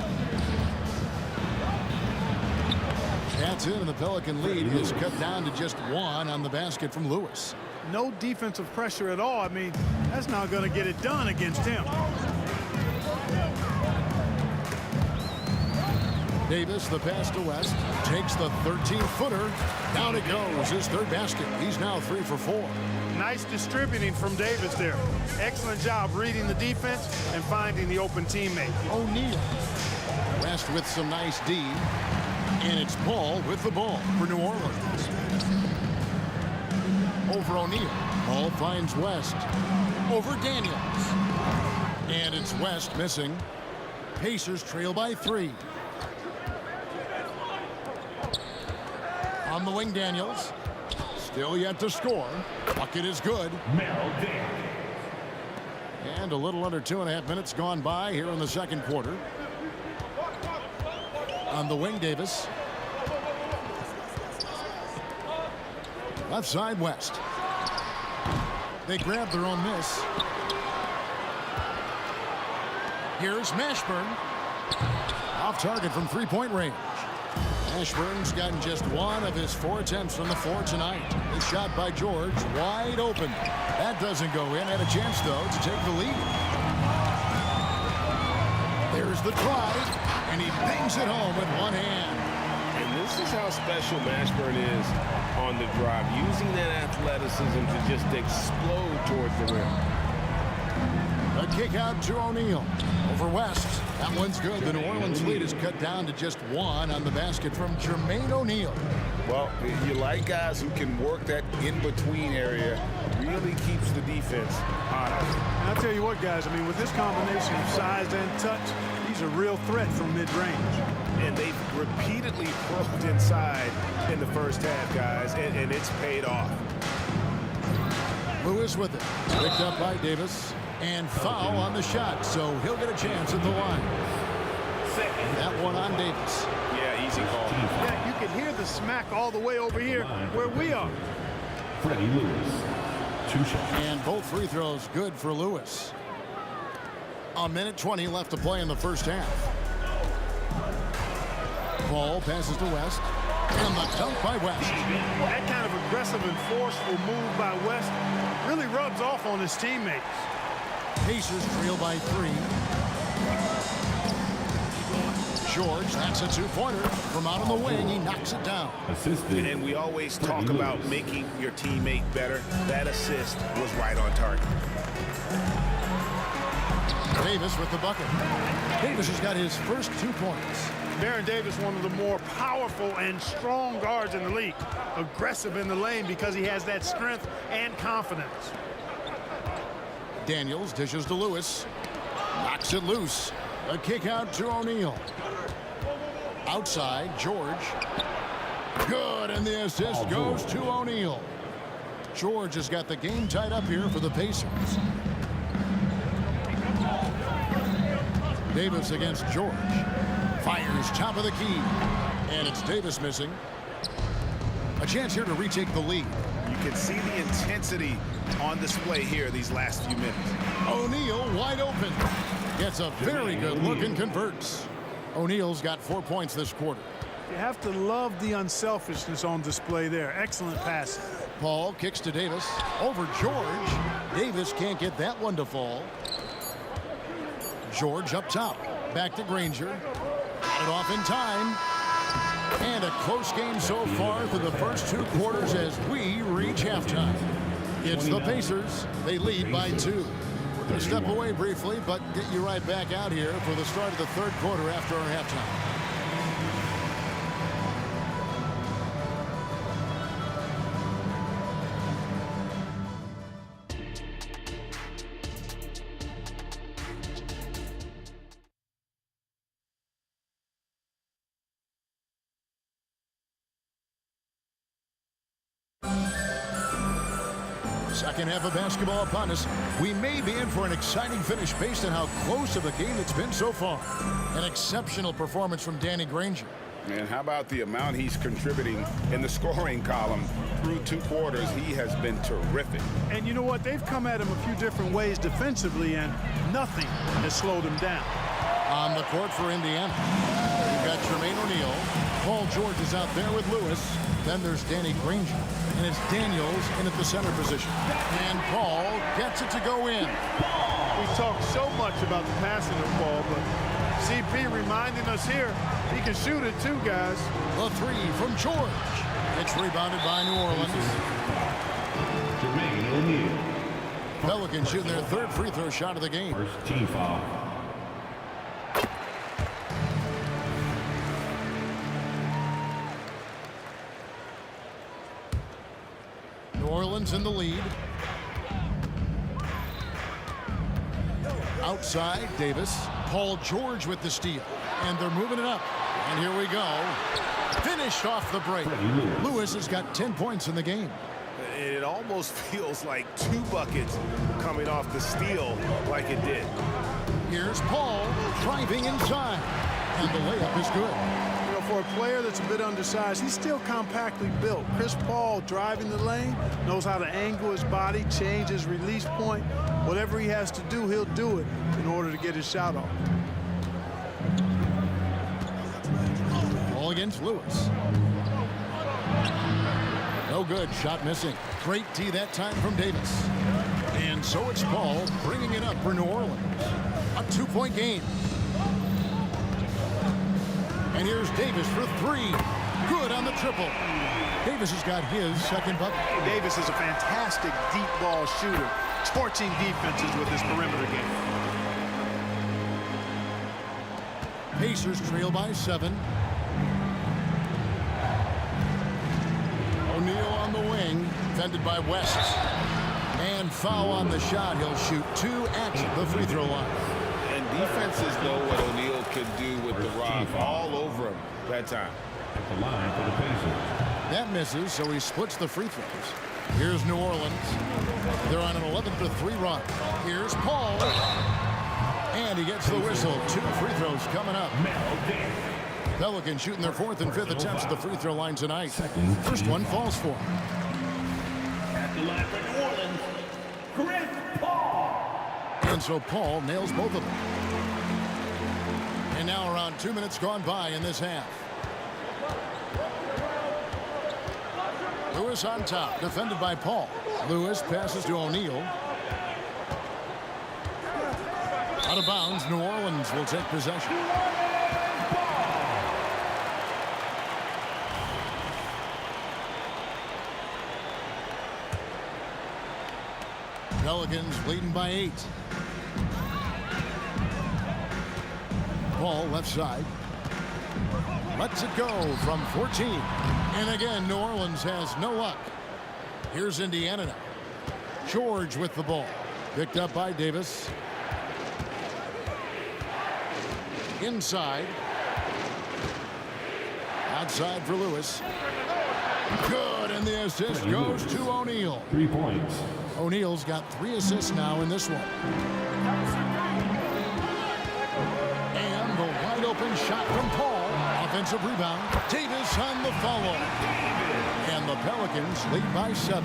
That's it, and the Pelican lead is cut down to just 1 on the basket from Lewis.
No defensive pressure at all. I mean, that's not going to get it done against him.
Davis, the pass to West, takes the 13-footer. Down it goes, his 3rd basket. He's now 3 for 4.
Nice distributing from Davis there. Excellent job reading the defense and finding the open teammate.
O'Neal. West with some nice D. And it's Paul with the ball for New Orleans. Over O'Neal. Paul finds West. Over Daniels. And it's West missing. Pacers trail by 3. On the wing, Daniels. Still yet to score. Bucket is good. And a little under 2.5 minutes gone by here in the second quarter. On the wing, Davis. Left side, West. They grab their own miss. Here's Mashburn. Off target from 3-point range. Mashburn's gotten just 1 of his 4 attempts from the floor tonight. The shot by George, wide open. That doesn't go in. Had a chance, though, to take the lead. There's the try, and he bangs it home with 1 hand.
And this is how special Mashburn is on the drive, using that athleticism to just explode towards the rim.
A kick out to O'Neal. Over West. That one's good. The New Orleans lead is cut down to just 1 on the basket from Jermaine O'Neal.
Well, you like guys who can work that in-between area. Really keeps the defense honest.
That's tell you what, guys, I mean, with this combination of size and touch, he's a real threat from mid-range.
And they've repeatedly probed inside in the first half, guys, and it's paid off.
Lewis with it. Picked up by Davis. And foul on the shot, so he'll get a chance at the line. That one on Davis.
Yeah, easy call.
Yeah, you can hear the smack all the way over here where we are.
Freddie Lewis. 2 shots.
And both free throws good for Lewis. A minute 20 left to play in the first half. Ball passes to West. And the dunk by West.
That kind of aggressive and forceful move by West really rubs off on his teammates.
Pacers trail by 3. George, that's a 2-pointer. From out on the wing, he knocks it down.
Assisted.
And we always talk about making your teammate better. That assist was right on target.
Davis with the bucket. Davis has got his first 2 points.
Baron Davis, one of the more powerful and strong guards in the league. Aggressive in the lane because he has that strength and confidence.
Daniels dishes to Lewis. Knocks it loose. A kick out to O'Neal. Outside, George. Good, and the assist goes to O'Neal. George has got the game tied up here for the Pacers. Davis against George. Fires top of the key. And it's Davis missing. A chance here to retake the lead.
You can see the intensity on display here these last few minutes.
O'Neal wide open. Gets a very good look and converts. O'Neal's got 4 points this quarter.
You have to love the unselfishness on display there. Excellent pass.
Paul kicks to Davis. Over George. Davis can't get that one to fall. George up top. Back to Granger. Got it off in time. And a close game so far through the first 2 quarters as we reach halftime. It's the Pacers. They lead by 2. We'll step away briefly, but get you right back out here for the start of the 3rd quarter after our halftime. Second half of basketball upon us. We may be in for an exciting finish based on how close of a game it's been so far. An exceptional performance from Danny Granger.
And how about the amount he's contributing in the scoring column through 2 quarters? He has been terrific.
And you know what? They've come at him a few different ways defensively, and nothing has slowed him down.
On the court for Indiana, we've got Jermaine O'Neal. Paul George is out there with Lewis. Then there's Danny Granger. And it's Daniels in at the center position. And Paul gets it to go in.
We talked so much about the passing of Paul, but CP reminding us here, he can shoot it too, guys.
The 3 from George. It's rebounded by New Orleans.
Jermaine O'Neal.
Pelicans shooting their 3rd free throw shot of the game.
First team foul.
New Orleans in the lead. Outside, Davis. Paul George with the steal. And they're moving it up. And here we go. Finished off the break. Lewis has got 10 points in the game.
It almost feels like 2 buckets coming off the steal like it did.
Here's Paul driving inside. And the layup is good.
You know, for a player that's a bit undersized, he's still compactly built. Chris Paul driving the lane, knows how to angle his body, change his release point. Whatever he has to do, he'll do it in order to get his shot off.
Ball against Lewis. No good. Shot missing. Great D that time from Davis. And so it's Paul bringing it up for New Orleans. A 2-point game. And here's Davis for 3. Good on the triple. Davis has got his 2nd bucket.
Davis is a fantastic deep ball shooter, torching defenses with his perimeter game.
Pacers trail by 7. O'Neal on the wing, defended by West. And foul on the shot. He'll shoot 2 at the free throw line.
And defenses know what O'Neal can do with the rock all over him that time.
At the line for the Pacers.
That misses, so he splits the free throws. Here's New Orleans. They're on an 11-3 run. Here's Paul. And he gets the whistle. 2 free throws coming up. Pelicans shooting their 4th and 5th attempts at the free throw line tonight. First one falls for him.
At the line for New Orleans, Chris Paul.
And so Paul nails both of them. And now around 2 minutes gone by in this half. Lewis on top, defended by Paul. Lewis passes to O'Neal. Out of bounds, New Orleans will take possession. Pelicans leading by 8. Paul left side. Lets it go from 14. And again, New Orleans has no luck. Here's Indiana now. George with the ball. Picked up by Davis. Inside. Outside for Lewis. Good, and the assist goes to O'Neal.
3 points.
O'Neal's got 3 assists now in this one. And the wide open shot from Paul. Offensive rebound. Davis on the follow. And the Pelicans lead by 7.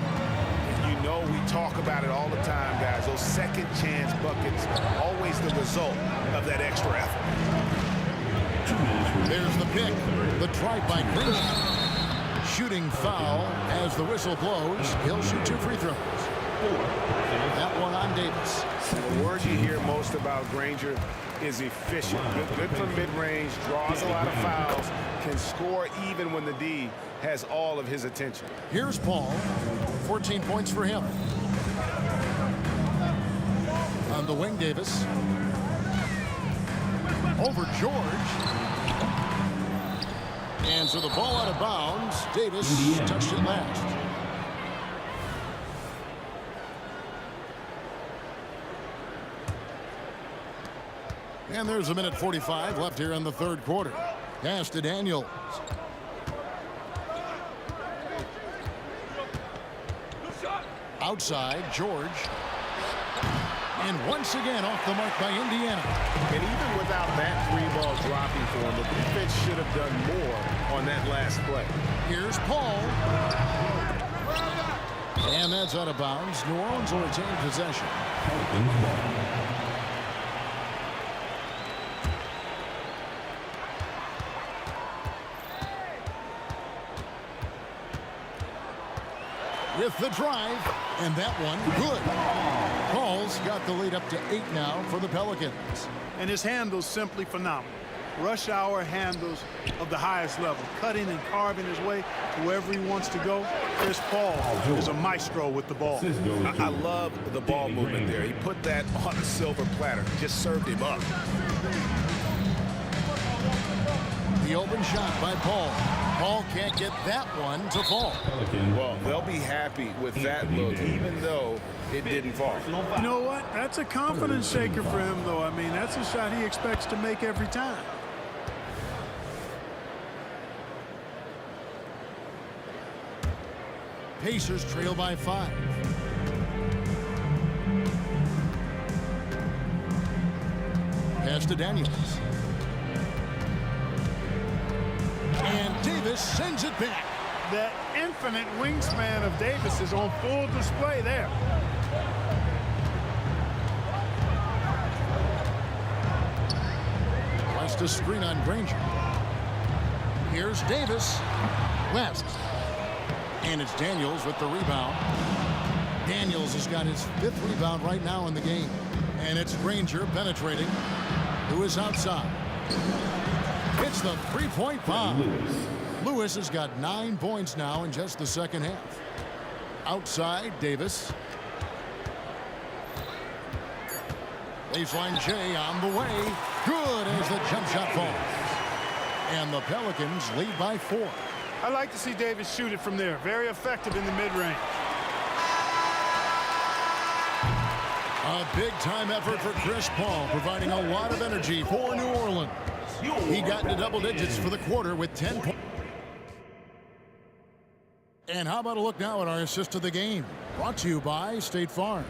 You know we talk about it all the time, guys. Those second chance buckets, always the result of that extra effort.
There's the pick. The drive by Green. Shooting foul as the whistle blows. He'll shoot 2 free throws. That one on Davis.
The word you hear most about Granger is efficient. Good from mid-range, draws a lot of fouls, can score even when the D has all of his attention.
Here's Paul. 14 points for him. On the wing, Davis. Over George. And so the ball out of bounds. Davis touched it last. And there's a minute 45 left here in the 3rd quarter. Pass to Daniels. Outside, George. And once again off the mark by Indiana.
And even without that 3-ball dropping for him, the defense should have done more on that last play.
Here's Paul. And that's out of bounds. New Orleans will retain possession. With the drive, and that one good. Paul's got the lead up to 8 now for the Pelicans.
And his handles simply phenomenal. Rush hour handles of the highest level, cutting and carving his way to wherever he wants to go. Chris Paul is a maestro with the ball.
I love the ball movement there. He put that on a silver platter, just served him up.
The open shot by Paul. Paul can't get that one to fall.
Well, they'll be happy with that look, even though it didn't fall.
You know what? That's a confidence shaker for him, though. I mean, that's a shot he expects to make every time.
Pacers trail by 5. Pass to Daniels. And Davis sends it back.
That infinite wingspan of Davis is on full display there.
West a screen on Granger. Here's Davis. West. And it's Daniels with the rebound. Daniels has got his 5th rebound right now in the game. And it's Granger penetrating. Who is outside. It's the 3-point bomb. Lewis has got 9 points now in just the 2nd half. Outside, Davis. Baseline J on the way. Good as the jump shot falls. And the Pelicans lead by 4.
I like to see Davis shoot it from there. Very effective in the mid-range.
A big-time effort for Chris Paul, providing a lot of energy for New Orleans. He got into double digits for the quarter with 10 points. And how about a look now at our assist of the game? Brought to you by State Farm.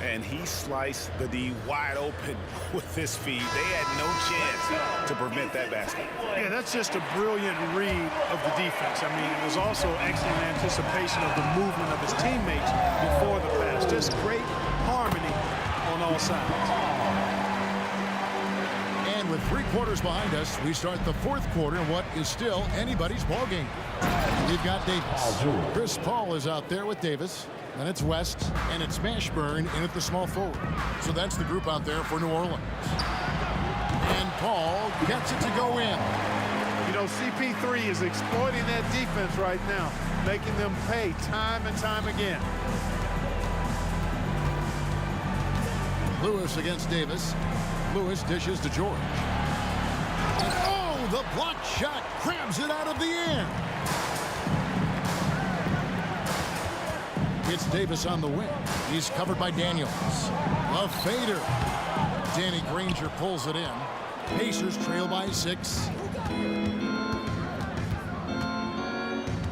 And he sliced the D wide open with his feet. They had no chance to prevent that basket.
Yeah, that's just a brilliant read of the defense. I mean, it was also excellent anticipation of the movement of his teammates before the pass. Just great harmony on all sides.
And with 3 quarters behind us, we start the 4th quarter in what is still anybody's ball game. We've got Davis. Chris Paul is out there with Davis. Then it's West, and it's Mashburn in at the small forward. So that's the group out there for New Orleans. And Paul gets it to go in.
You know, CP3 is exploiting that defense right now, making them pay time and time again.
Lewis against Davis. Lewis dishes to George. And oh, the block shot grabs it out of the air. It's Davis on the wing. He's covered by Daniels. A fader. Danny Granger pulls it in. Pacers trail by 6.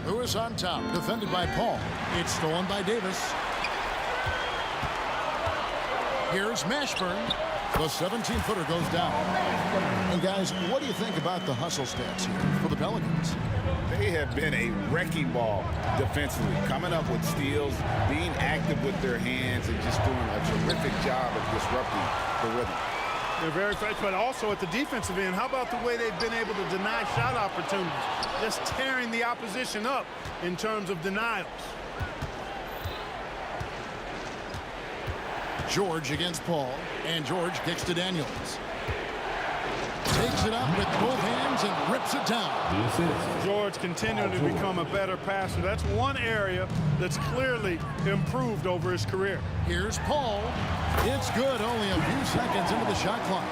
Lewis on top, defended by Paul. It's stolen by Davis. Here's Mashburn. The 17-footer goes down. And guys, what do you think about the hustle stats here for the Pelicans?
They have been a wrecking ball defensively, coming up with steals, being active with their hands, and just doing a terrific job of disrupting the rhythm.
They're very fresh, but also at the defensive end, how about the way they've been able to deny shot opportunities? Just tearing the opposition up in terms of denials.
George against Paul, and George kicks to Daniels. Takes it up with both hands and rips it down.
George continuing to become a better passer. That's one area that's clearly improved over his career.
Here's Paul. It's good, only a few seconds into the shot clock.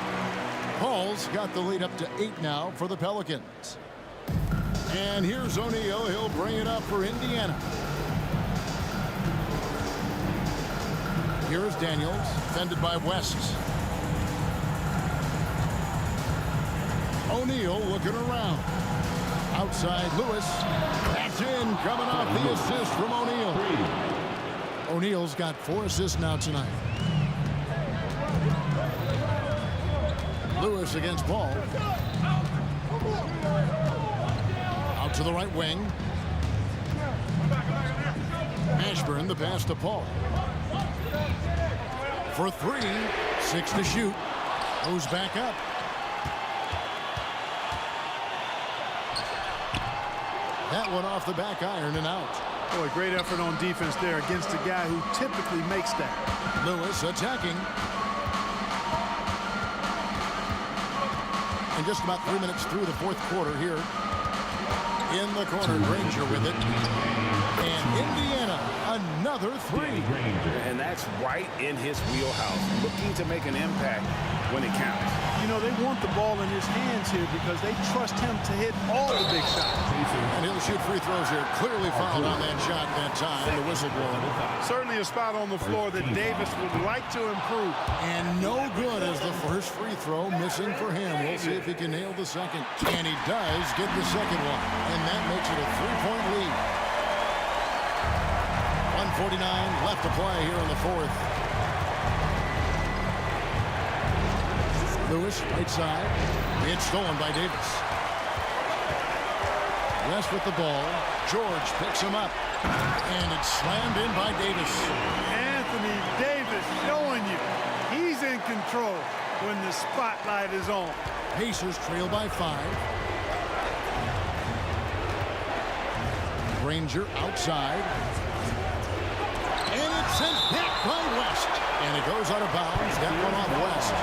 Paul's got the lead up to 8 now for the Pelicans. And here's O'Neal. He'll bring it up for Indiana. Here's Daniels, defended by West. O'Neal looking around. Outside Lewis. That's in, coming off the assist from O'Neal. O'Neal's got 4 assists now tonight. Lewis against Paul. Out to the right wing. Mashburn, the pass to Paul. For 3, 6 to shoot. Goes back up. That one off the back iron and out.
Boy, great effort on defense there against a guy who typically makes that.
Lewis attacking. And just about 3 minutes through the 4th quarter here. In the corner, Granger with it. And Indiana, another 3.
And that's right in his wheelhouse, looking to make an impact when it counts.
You know, they want the ball in his hands here because they trust him to hit all the big shots.
And he'll shoot free throws here. Clearly fouled on that shot that time. The whistle blown.
Certainly a spot on the floor that Davis would like to improve.
And no good as the first free throw missing for him. We'll see if he can nail the second. And he does get the second one. And that makes it a 3-point lead. 1:49 left to play here in the 4th. Lewis, right side. It's stolen by Davis. West with the ball. George picks him up. And it's slammed in by Davis.
Anthony Davis showing you he's in control when the spotlight is on.
Pacers trail by 5. Granger outside. And it's sent back by West. And it goes out of bounds. That one off West.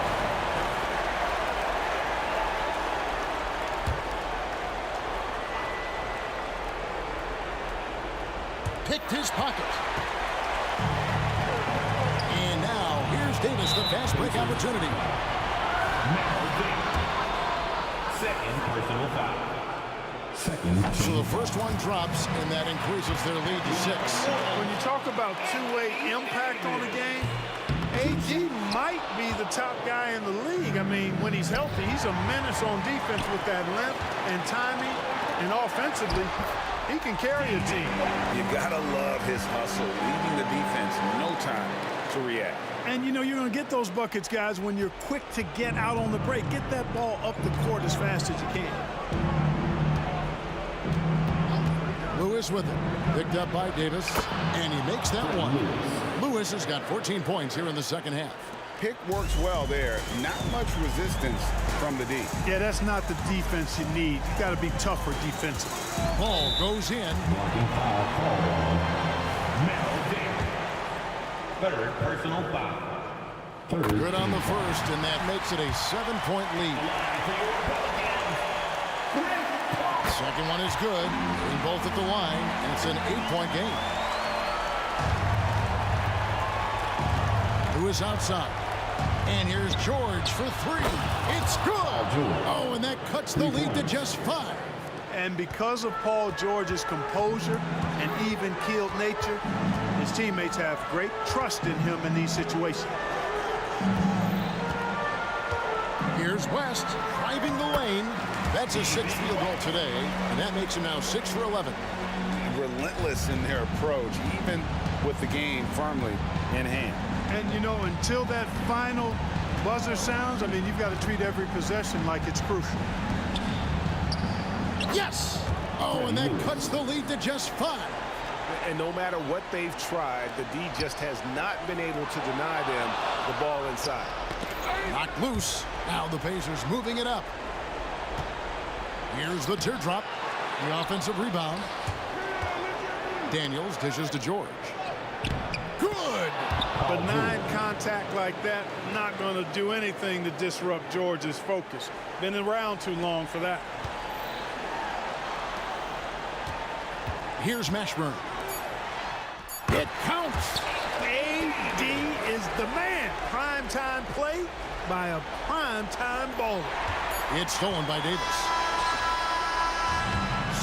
Picked his pocket. And now here's Davis, the fast break opportunity.
Second personal foul.
So the first one drops, and that increases their lead to 6.
When you talk about two-way impact on a game, AD might be the top guy in the league. I mean, when he's healthy, he's a menace on defense with that length and timing, and offensively, he can carry a team.
You gotta love his hustle, leaving the defense no time to react.
And you know you're going to get those buckets, guys, when you're quick to get out on the break. Get that ball up the court as fast as you can.
Lewis with it. Picked up by Davis, and he makes that one. Lewis has got 14 points here in the second half.
Pick works well there. Not much resistance from the D.
Yeah, that's not the defense you need. You got to be tougher defensively.
Ball goes in.
Third personal foul.
Good on the first, and that makes it a 7-point lead. Second one is good. They're both at the line, and it's an 8-point game. Who is outside? And here's George for three. It's good. Oh, and that cuts the lead to just 5.
And because of Paul George's composure and even-keeled nature, his teammates have great trust in him in these situations.
Here's West driving the lane. That's his 6th field goal today, and that makes him now 6 for 11.
Relentless in their approach, even with the game firmly in hand.
And, you know, until that final buzzer sounds, I mean, you've got to treat every possession like it's crucial.
Yes! Oh, and that cuts the lead to just 5.
And no matter what they've tried, the D just has not been able to deny them the ball inside.
Knocked loose. Now the Pacers moving it up. Here's the teardrop. The offensive rebound. Daniels dishes to George. Good!
Benign contact like that, not going to do anything to disrupt George's focus. Been around too long for that.
Here's Mashburn. It counts.
AD is the man. Primetime play by a primetime baller.
It's stolen by Davis.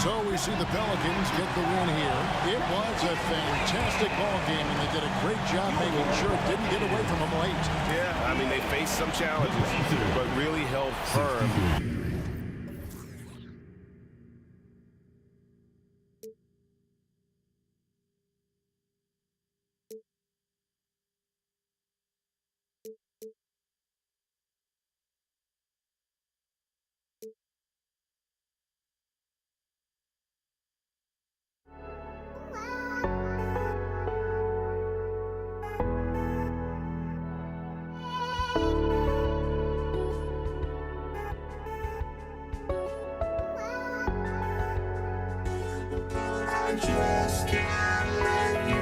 So we see the Pelicans get the win here. It was a fantastic ball game, and they did a great job making sure it didn't get away from them late.
Yeah, I mean, they faced some challenges, but really held firm.
Just can't let you.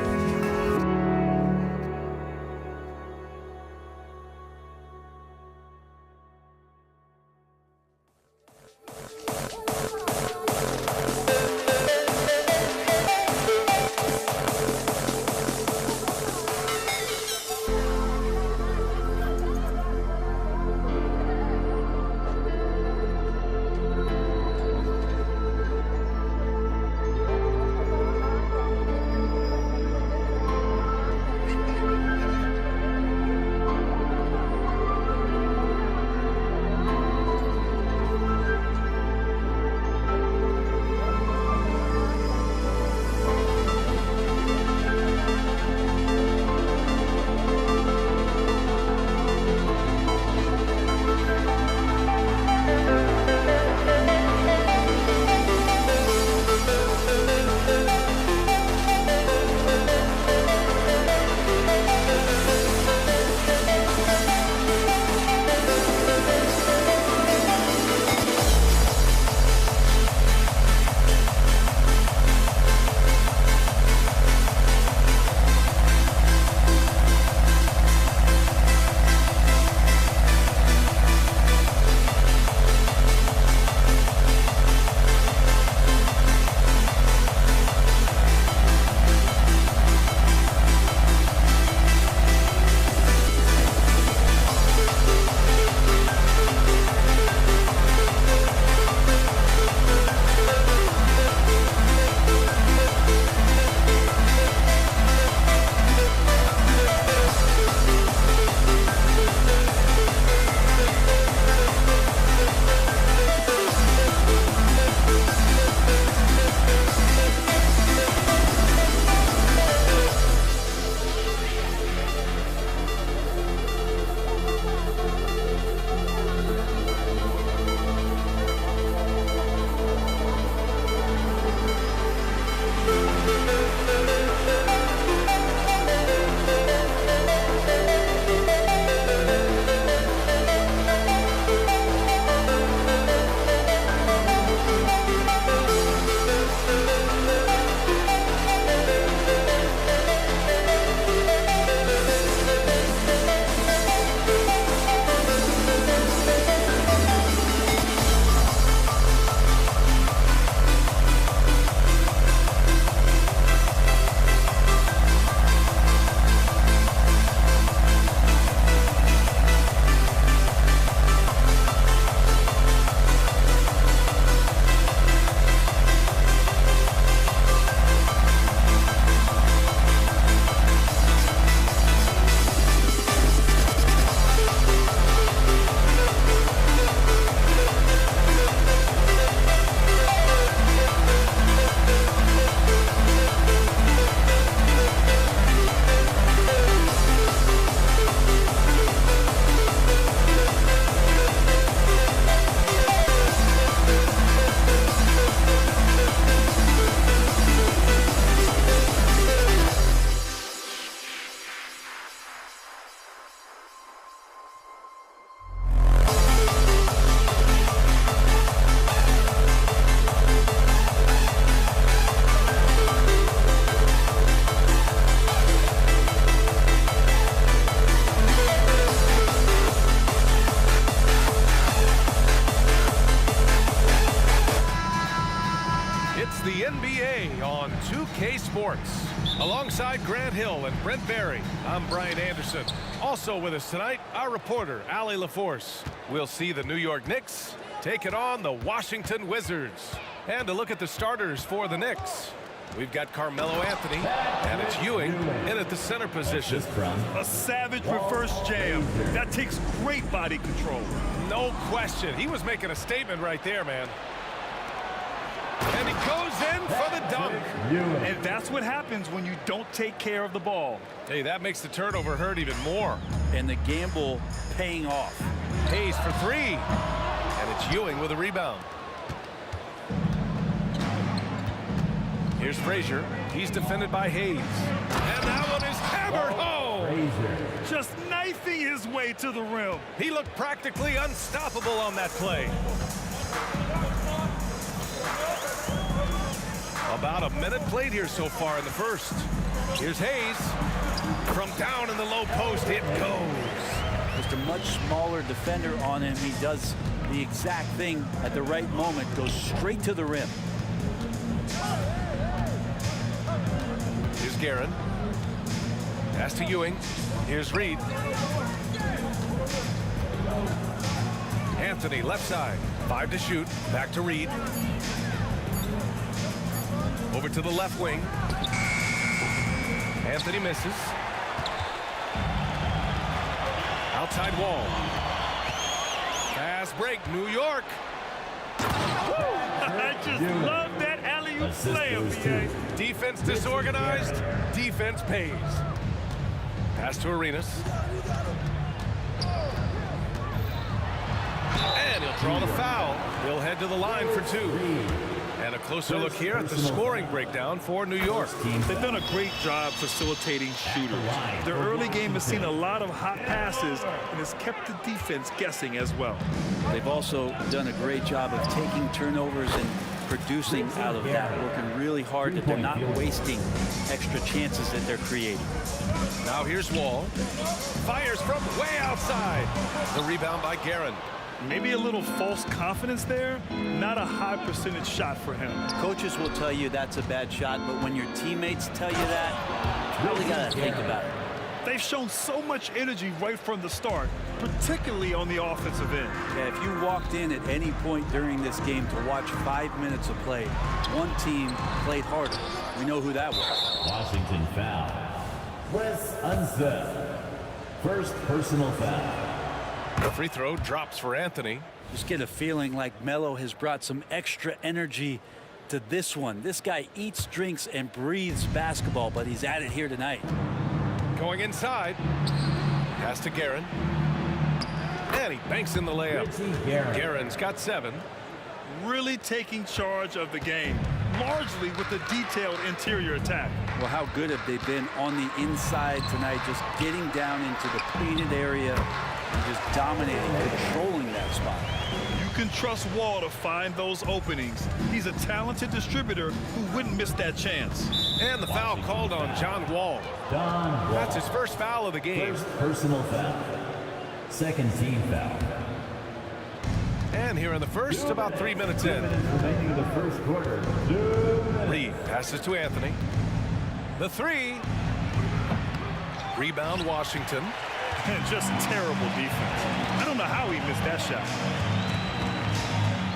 2K Sports. Alongside Grant Hill and Brent Barry, I'm Brian Anderson. Also with us tonight, our reporter, Allie LaForce. We'll see the New York Knicks taking on the Washington Wizards. And to look at the starters for the Knicks, we've got Carmelo Anthony, and it's Ewing in at the center position.
A savage reverse jam. That takes great body control.
No question. He was making a statement right there, man. And he goes in for the dunk.
And that's what happens when you don't take care of the ball.
Hey, that makes the turnover hurt even more.
And the gamble paying off.
Hayes for three. And it's Ewing with a rebound. Here's Frazier. He's defended by Hayes. And that one is hammered home.
Just knifing his way to the rim.
He looked practically unstoppable on that play. About a minute played here so far in the first. Here's Hayes. From down in the low post, it goes.
Just a much smaller defender on him. He does the exact thing at the right moment. Goes straight to the rim.
Here's Guerin. Pass to Ewing. Here's Reed. Anthony left side. 5 to shoot. Back to Reed. Over to the left wing. Anthony misses. Outside wall. Fast break, New York.
I just love that alley-oop slam, BA.
Defense disorganized. Defense pays. Pass to Arenas. And he'll draw the foul. He'll head to the line for two. And a closer look here at the scoring breakdown for New York.
They've done a great job facilitating shooters. Their early game has seen a lot of hot passes and has kept the defense guessing as well.
They've also done a great job of taking turnovers and producing out of that, working really hard that they're not wasting extra chances that they're creating.
Now here's Wall. Fires from way outside. The rebound by Guerin.
Maybe a little false confidence there. Not a high percentage shot for him.
Coaches will tell you that's a bad shot, but when your teammates tell you that, you really got to think about it.
They've shown so much energy right from the start, particularly on the offensive end.
Yeah, if you walked in at any point during this game to watch 5 minutes of play, one team played harder. We know who that was.
Washington foul. Wes Unseld. First personal foul.
The free throw drops for Anthony.
Just get a feeling like Melo has brought some extra energy to this one. This guy eats, drinks, and breathes basketball, but he's at it here tonight.
Going inside. Pass to Guerin. And he banks in the layup. Guerin's got 7.
Really taking charge of the game, largely with a detailed interior attack.
Well, how good have they been on the inside tonight, just getting down into the painted area and just dominating, controlling that spot.
You can trust Wall to find those openings. He's a talented distributor who wouldn't miss that chance.
And the foul called on John Wall. That's his first foul of the game.
First personal foul. Second team foul.
And here in the first, about 3 minutes in.
Remaining in the first quarter.
Reed passes to Anthony. The three. Rebound Washington.
Just terrible defense. I don't know how he missed that shot.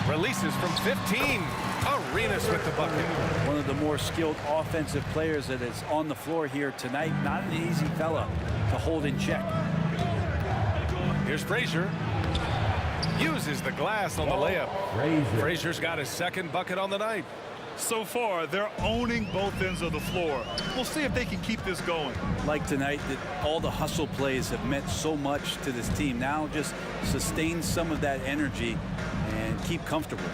Releases from 15. Arenas with the bucket.
One of the more skilled offensive players that is on the floor here tonight. Not an easy fella to hold in check.
Here's Frazier. Uses the glass on the layup. Frazier's got his second bucket on the night.
So far, they're owning both ends of the floor. We'll see if they can keep this going.
Like tonight, that all the hustle plays have meant so much to this team. Now just sustain some of that energy and keep comfortable.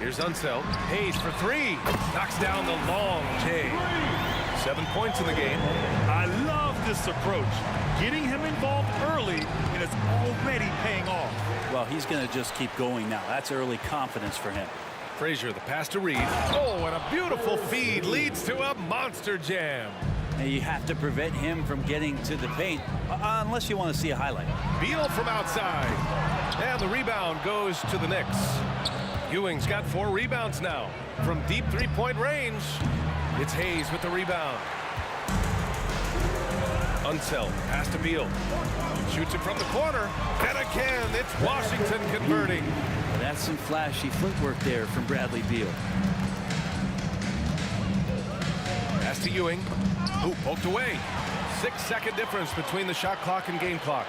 Here's Unseld. Hayes for three. Knocks down the long J. 7 points in the game.
I love this approach. Getting him involved early, and it's already paying off.
Well, he's going to just keep going now. That's early confidence for him.
Frazier, the pass to Reed. Oh, and a beautiful feed leads to a monster jam.
Now you have to prevent him from getting to the paint, unless you want to see a highlight.
Beal from outside. And the rebound goes to the Knicks. Ewing's got 4 rebounds now. From deep three-point range, it's Hayes with the rebound. Unseld, pass to Beal. Shoots it from the corner, and again, it's Washington converting.
That's some flashy footwork there from Bradley Beal.
Pass to Ewing, who poked away. 6-second difference between the shot clock and game clock.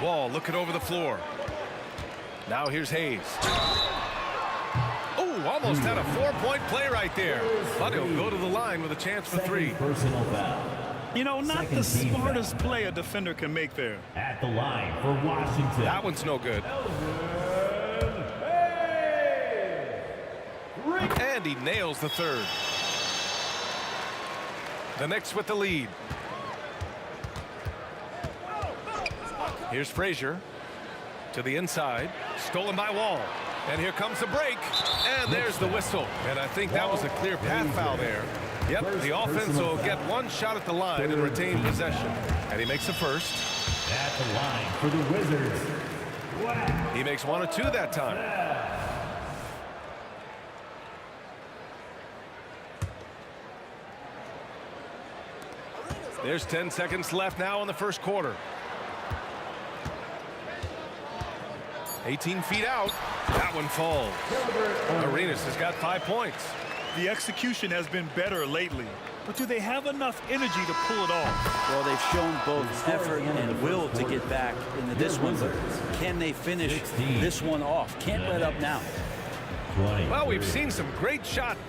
Wall looking over the floor. Now here's Hayes. Oh, almost had a 4-point play right there. But he'll go to the line with a chance for 3.
Personal foul.
You know, not the smartest play a defender can make there.
At the line for Washington.
That one's no good. And he nails the 3rd. The Knicks with the lead. Here's Frazier to the inside, stolen by Wall. And here comes the break, and there's the whistle. And I think that was a clear path foul there. Yep, the offense will get 1 shot at the line and retain possession. And he makes the first.
At the line for the Wizards.
He makes 1 or 2 that time. There's 10 seconds left now in the first quarter. 18 feet out. That one falls. Arenas has got 5 points.
The execution has been better lately, but do they have enough energy to pull it off?
Well, they've shown both effort and will to get back into this one, but can they finish this one off? Can't let up now.
Well, we've seen some great shots.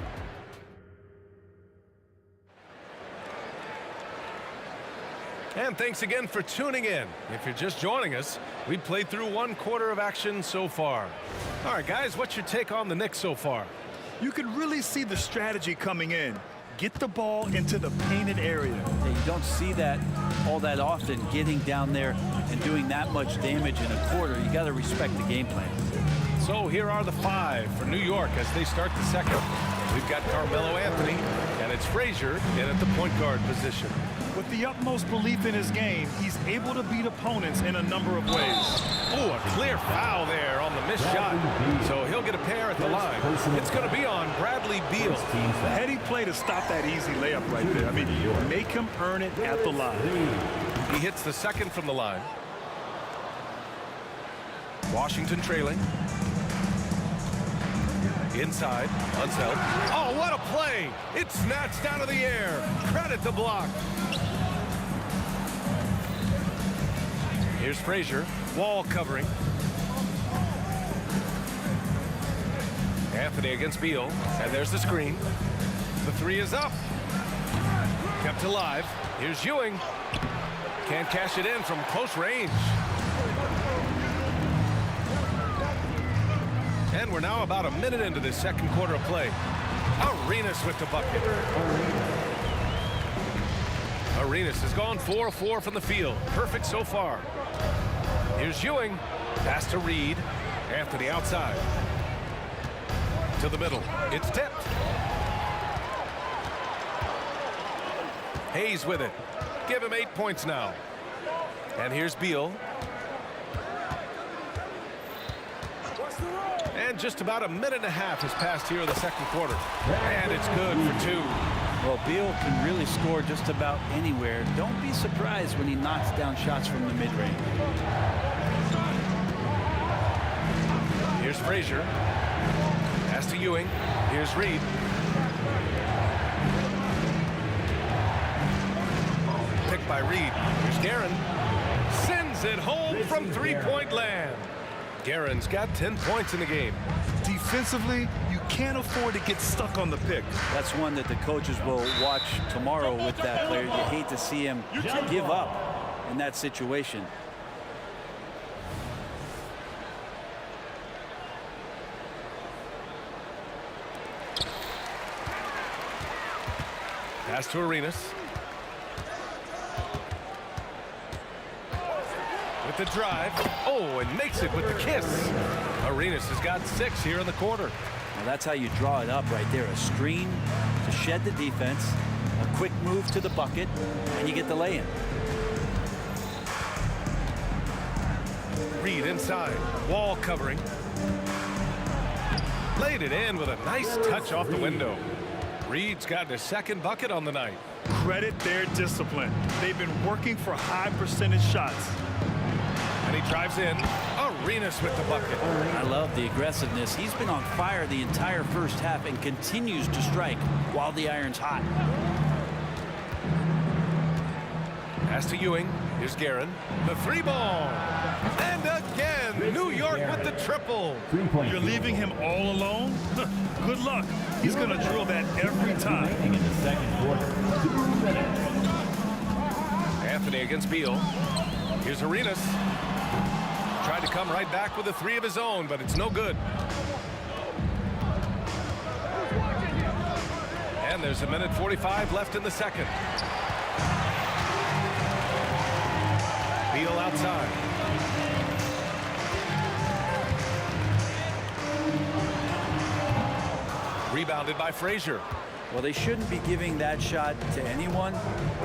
And thanks again for tuning in. If you're just joining us, we played through 1 quarter of action so far. All right, guys, what's your take on the Knicks so far?
You can really see the strategy coming in. Get the ball into the painted area.
Yeah, you don't see that all that often, getting down there and doing that much damage in a quarter. You got to respect the game plan.
So here are the 5 for New York as they start the second. We've got Carmelo Anthony, and it's Frazier in at the point guard position.
With the utmost belief in his game, he's able to beat opponents in a number of ways.
Oh, a clear foul there on the missed shot. So he'll get a pair at the line. It's going to be on Bradley Beal.
Heady play to stop that easy layup right there. I mean, make him earn it at the line.
He hits the second from the line. Washington trailing. Inside, Unseld. Oh, what a play! It's snatched out of the air. Credit the block. Here's Frazier. Wall covering. Anthony against Beal. And there's the screen. The 3 is up. Kept alive. Here's Ewing. Can't cash it in from close range. And we're now about a minute into this second quarter of play. Arenas with the bucket. Arenas has gone 4-4 from the field. Perfect so far. Here's Ewing. Pass to Reed. Anthony outside. To the middle. It's tipped. Hayes with it. Give him 8 points now. And here's Beal. And just about a minute and a half has passed here in the second quarter. And it's good for 2.
Well, Beal can really score just about anywhere. Don't be surprised when he knocks down shots from the mid-range.
Here's Frazier. Pass to Ewing. Here's Reed. Picked by Reed. Here's Guerin. Sends it home from three-point land. Guerin's got 10 points in the game.
Defensively, you can't afford to get stuck on the pick.
That's one that the coaches will watch tomorrow with that player. You hate to see him give up in that situation.
Pass to Arenas. With the drive. Oh, and makes it with the kiss. Arenas has got 6 here in the quarter.
Well, that's how you draw it up right there. A screen to shed the defense, a quick move to the bucket, and you get the lay-in.
Reed inside. Wall covering. Laid it in with a nice touch off the window. Reed's gotten his second bucket on the night.
Credit their discipline. They've been working for high percentage shots.
And he drives in. Arenas with the bucket.
I love the aggressiveness. He's been on fire the entire first half and continues to strike while the iron's hot.
Pass to Ewing. Here's Guerin. The three ball. And again, New York with the triple.
You're leaving him all alone? Good luck. He's going to drill that every time.
In the second quarter, 2 minutes.
Anthony against Beal. Here's Arenas. Tried to come right back with a three of his own, but it's no good. And there's a minute 45 left in the second. Beal outside. Rebounded by Frazier.
Well, they shouldn't be giving that shot to anyone,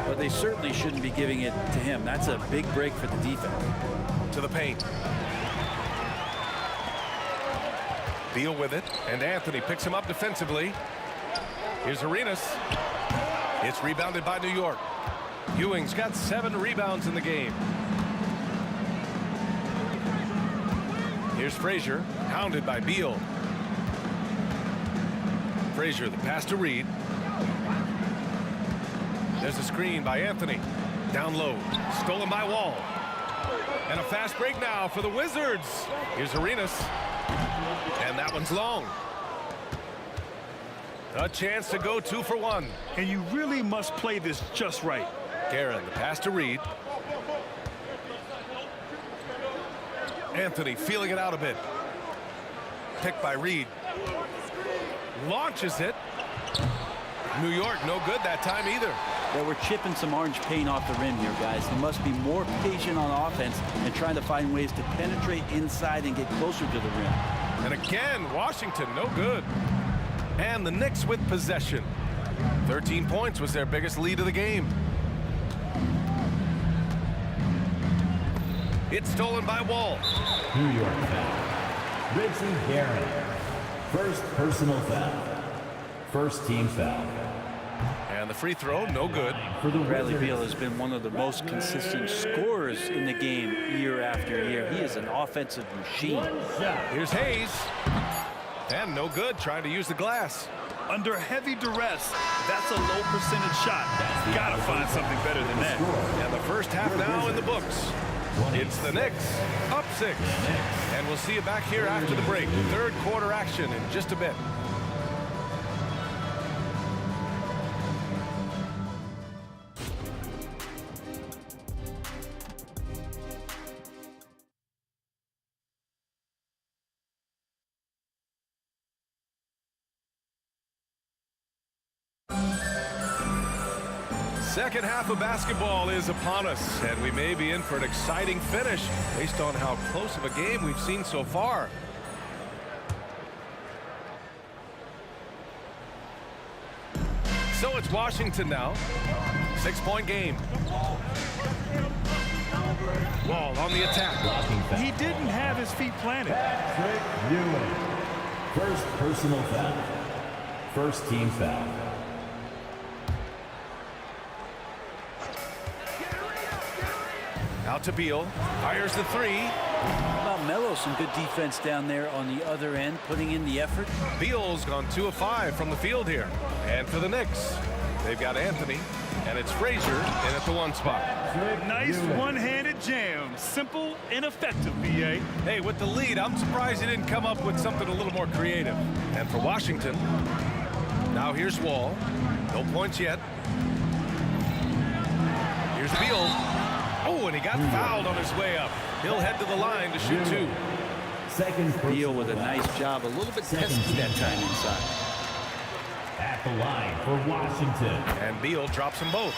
but they certainly shouldn't be giving it to him. That's a big break for the defense.
To the paint. Beal with it, and Anthony picks him up defensively. Here's Arenas. It's rebounded by New York. Ewing's got 7 rebounds in the game. Here's Frazier, hounded by Beal. Frazier, the pass to Reed. There's a screen by Anthony. Down low, stolen by Wall. And a fast break now for the Wizards. Here's Arenas. And that one's long. A chance to go 2 for 1.
And you really must play this just right.
Guerin, the pass to Reed. Anthony feeling it out a bit. Picked by Reed. Launches it. New York no good that time either.
Well, we're chipping some orange paint off the rim here, guys. They must be more patient on offense and trying to find ways to penetrate inside and get closer to the rim.
And again, Washington no good. And the Knicks with possession. 13 points was their biggest lead of the game. It's stolen by Wall.
New York foul. Richie Guerin. First personal foul. First team foul.
And the free throw, no good.
Bradley Beal has been one of the most consistent scorers in the game year after year. He is an offensive machine.
Here's Hayes. And no good, trying to use the glass.
Under heavy duress, that's a low percentage shot. Gotta find something better than that.
And the first half now in the books. It's the Knicks, up 6. And we'll see you back here after the break. Third quarter action in just a bit. Second half of basketball is upon us, and we may be in for an exciting finish based on how close of a game we've seen so far. So it's Washington now. 6-point game. Wall on the attack.
He didn't have his feet planted.
Patrick Ewing. First personal foul. First team foul.
Out to Beal. Fires the three.
How about Melo? Some good defense down there on the other end, putting in the effort.
Beal's gone 2 of 5 from the field here. And for the Knicks, they've got Anthony, and it's Frazier in at the 1 spot.
Nice one-handed jam. Simple and effective, B.A.
Hey, with the lead, I'm surprised he didn't come up with something a little more creative. And for Washington, now here's Wall. No points yet. Here's Beal. Oh, and he got fouled on his way up. He'll head to the line to shoot 2.
Second
Beal with a nice job. A little bit pesky that time inside.
At the line for Washington.
And Beal drops them both.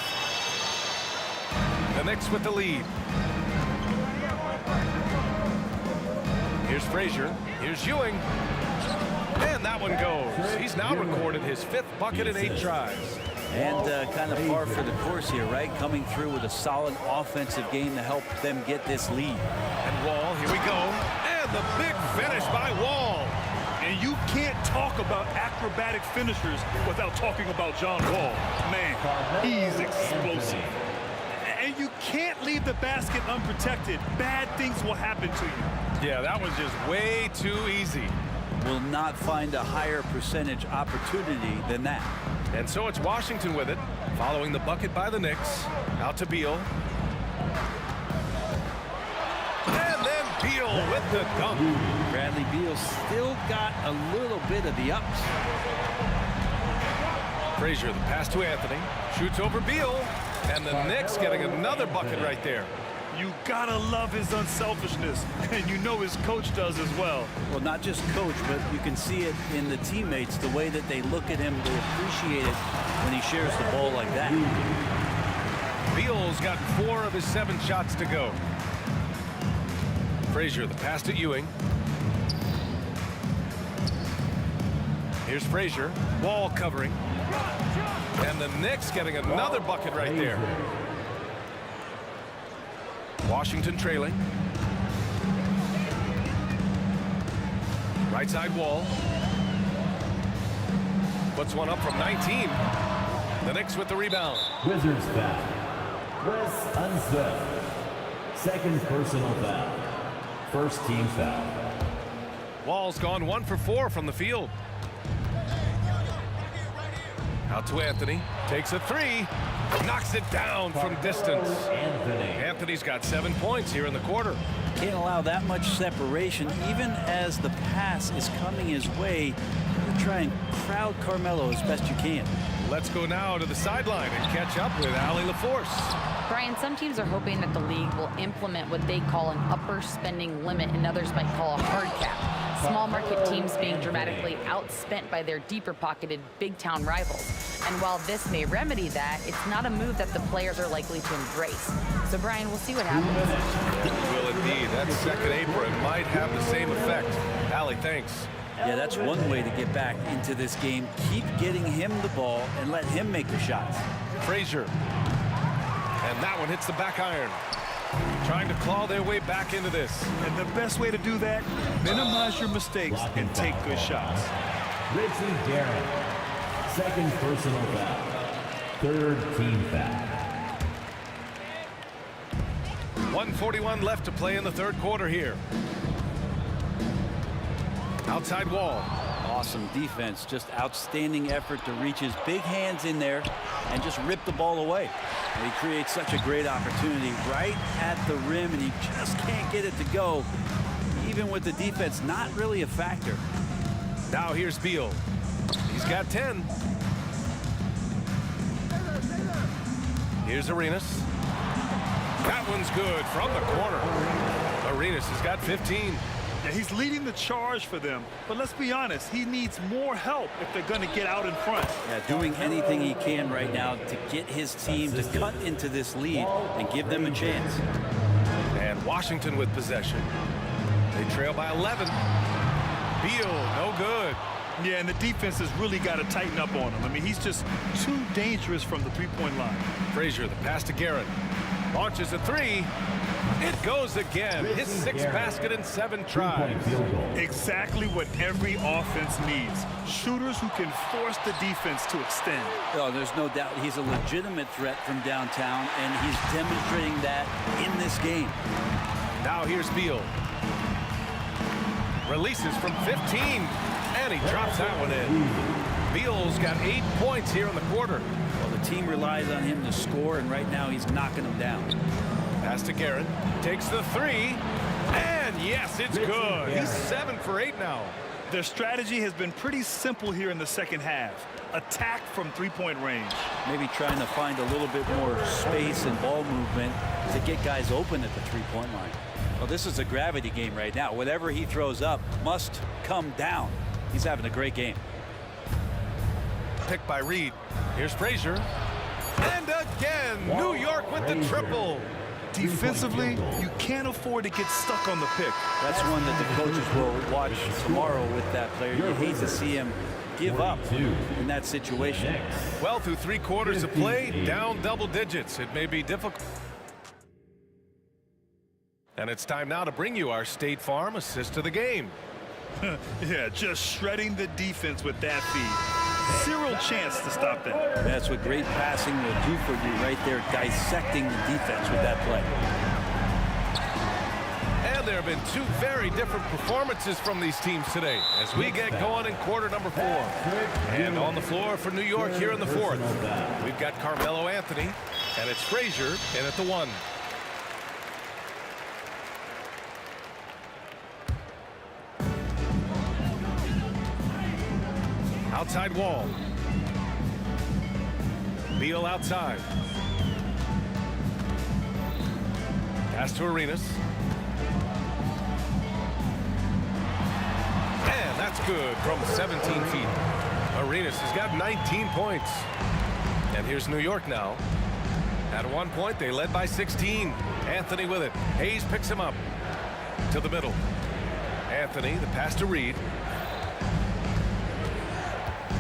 The Knicks with the lead. Here's Frazier. Here's Ewing. And that one goes. He's now recorded his 5th bucket in 8 tries.
And kind of par for the course here, right? Coming through with a solid offensive game to help them get this lead.
And Wall, here we go. And the big finish by Wall.
And you can't talk about acrobatic finishers without talking about John Wall. Man, he's explosive. And you can't leave the basket unprotected. Bad things will happen to you.
Yeah, that was just way too easy.
Will not find a higher percentage opportunity than that.
And so it's Washington with it, following the bucket by the Knicks. Out to Beal. And then Beal with the dunk.
Bradley Beal still got a little bit of the ups.
Frazier, the pass to Anthony. Shoots over Beal. And the Knicks getting another bucket right there.
You gotta love his unselfishness, and you know his coach does as well.
Well, not just coach, but you can see it in the teammates, the way that they look at him, they appreciate it when he shares the ball like that.
Beal's got 4 of his 7 shots to go. Frazier, the pass to Ewing. Here's Frazier. Wall covering. And the Knicks getting another bucket right there. Washington trailing. Right side Wall. Puts one up from 19. The Knicks with the rebound.
Wizards foul. Wes Unseld. Second personal foul. First team foul.
Wall's gone 1 for 4 from the field. Out to Anthony. Takes a 3. Knocks it down from distance. Anthony's got 7 points here in the quarter.
Can't allow that much separation. Even as the pass is coming his way, you try and crowd Carmelo as best you can.
Let's go now to the sideline and catch up with Allie LaForce.
Brian, some teams are hoping that the league will implement what they call an upper spending limit and others might call a hard cap. Small market teams being dramatically outspent by their deeper pocketed big town rivals. And while this may remedy that, it's not a move that the players are likely to embrace. So Brian, we'll see what happens.
Will indeed. That second apron might have the same effect. Allie, thanks.
Yeah, that's one way to get back into this game. Keep getting him the ball and let him make the shots.
Frazier. And that one hits the back iron. Trying to claw their way back into this.
And the best way to do that, minimize your mistakes and take good shots.
Richie Garrett. Second personal foul. Third team foul.
1:41 left to play in the third quarter here. Outside Wall.
Awesome defense. Just outstanding effort to reach his big hands in there and just rip the ball away. And he creates such a great opportunity right at the rim, and he just can't get it to go. Even with the defense not really a factor.
Now here's Beal. He's got 10. Here's Arenas. That one's good from the corner. Arenas has got 15.
Yeah, he's leading the charge for them, but let's be honest, he needs more help if they're going to get out in front.
Yeah, doing anything he can right now to get his team to cut into this lead and give them a chance.
And Washington with possession. They trail by 11. Beal, no good.
Yeah, and the defense has really got to tighten up on him. I mean, he's just too dangerous from the three-point line.
Frazier, the pass to Garrett. Launches a 3. It goes again. His 6th basket in 7 tries.
Exactly what every offense needs. Shooters who can force the defense to extend.
Oh, there's no doubt he's a legitimate threat from downtown, and he's demonstrating that in this game.
Now here's Beal. Releases from 15, and he drops that one in. Beal's got 8 points here in the quarter.
Well, the team relies on him to score, and right now he's knocking them down.
Pass to Garrett. Takes the 3. And yes, it's good. He's 7 for 8 now.
Their strategy has been pretty simple here in the second half. Attack from three-point range.
Maybe trying to find a little bit more space and ball movement to get guys open at the three-point line. Well, this is a gravity game right now. Whatever he throws up must come down. He's having a great game.
Picked by Reed. Here's Frazier. And again, New York with the triple.
Defensively, you can't afford to get stuck on the pick.
That's one that the coaches will watch tomorrow with that player. You hate to see him give up in that situation.
Well, through 3 quarters of play, down double digits. It may be difficult. And it's time now to bring you our State Farm assist of the game.
Yeah, just shredding the defense with that feed. Zero chance to stop that.
That's what great passing will do for you right there, dissecting the defense with that play.
And there have been 2 very different performances from these teams today as we get going in quarter number 4. And on the floor for New York here in the 4th, we've got Carmelo Anthony, and it's Frazier in at the 1. Outside wall. Beal outside. Pass to Arenas. And that's good from 17 feet. Arenas has got 19 points. And here's New York now. At one point, they led by 16. Anthony with it. Hayes picks him up to the middle. Anthony, the pass to Reed.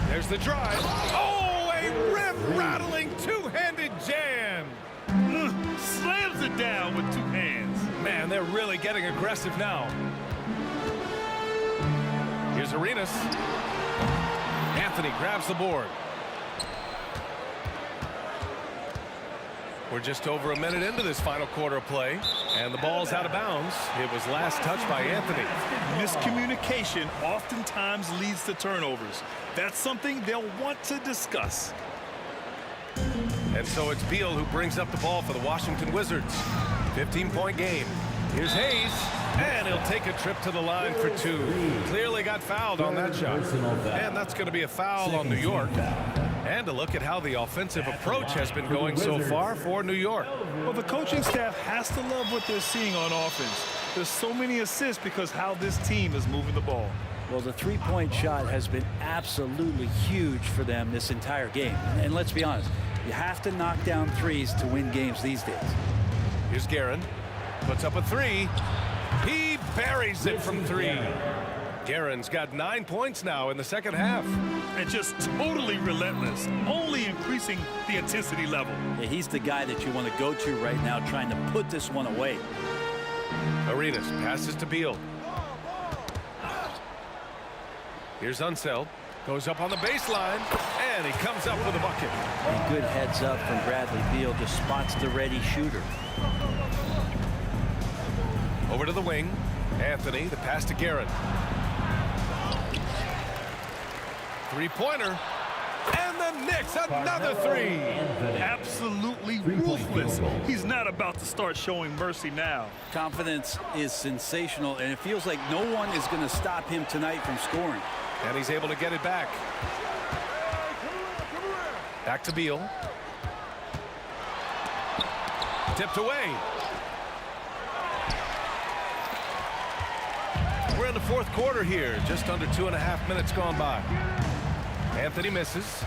There's the drive. Oh, a rim-rattling two-handed jam.
Slams it down with 2 hands.
Man, they're really getting aggressive now. Here's Arenas. Anthony grabs the board. We're just over a minute into this final quarter of play, and the ball's out of bounds. It was last touched by Anthony.
Miscommunication oftentimes leads to turnovers. That's something they'll want to discuss.
And so it's Beal who brings up the ball for the Washington Wizards. 15-point game. Here's Hayes, and he'll take a trip to the line for 2. Clearly got fouled on that shot. And that's going to be a foul on New York. And a look at how the offensive approach has been going so far for New York.
Well, the coaching staff has to love what they're seeing on offense. There's so many assists because how this team is moving the ball.
Well, the three-point shot has been absolutely huge for them this entire game. And let's be honest, you have to knock down threes to win games these days.
Here's Guerin. Puts up a 3. He buries it from 3. Guerin's got 9 points now in the second half.
And just totally relentless, only increasing the intensity level.
Yeah, he's the guy that you want to go to right now, trying to put this one away.
Arenas passes to Beal. Here's Unseld. Goes up on the baseline, and he comes up with a bucket.
A good heads up from Bradley Beal, just spots the ready shooter.
Over to the wing. Anthony, the pass to Guerin. Three-pointer. And the Knicks, another 3.
Absolutely ruthless. He's not about to start showing mercy now.
Confidence is sensational, and it feels like no one is going to stop him tonight from scoring.
And he's able to get it back. Back to Beal. Tipped away. We're in the 4th quarter here. Just under 2.5 minutes gone by. Anthony misses.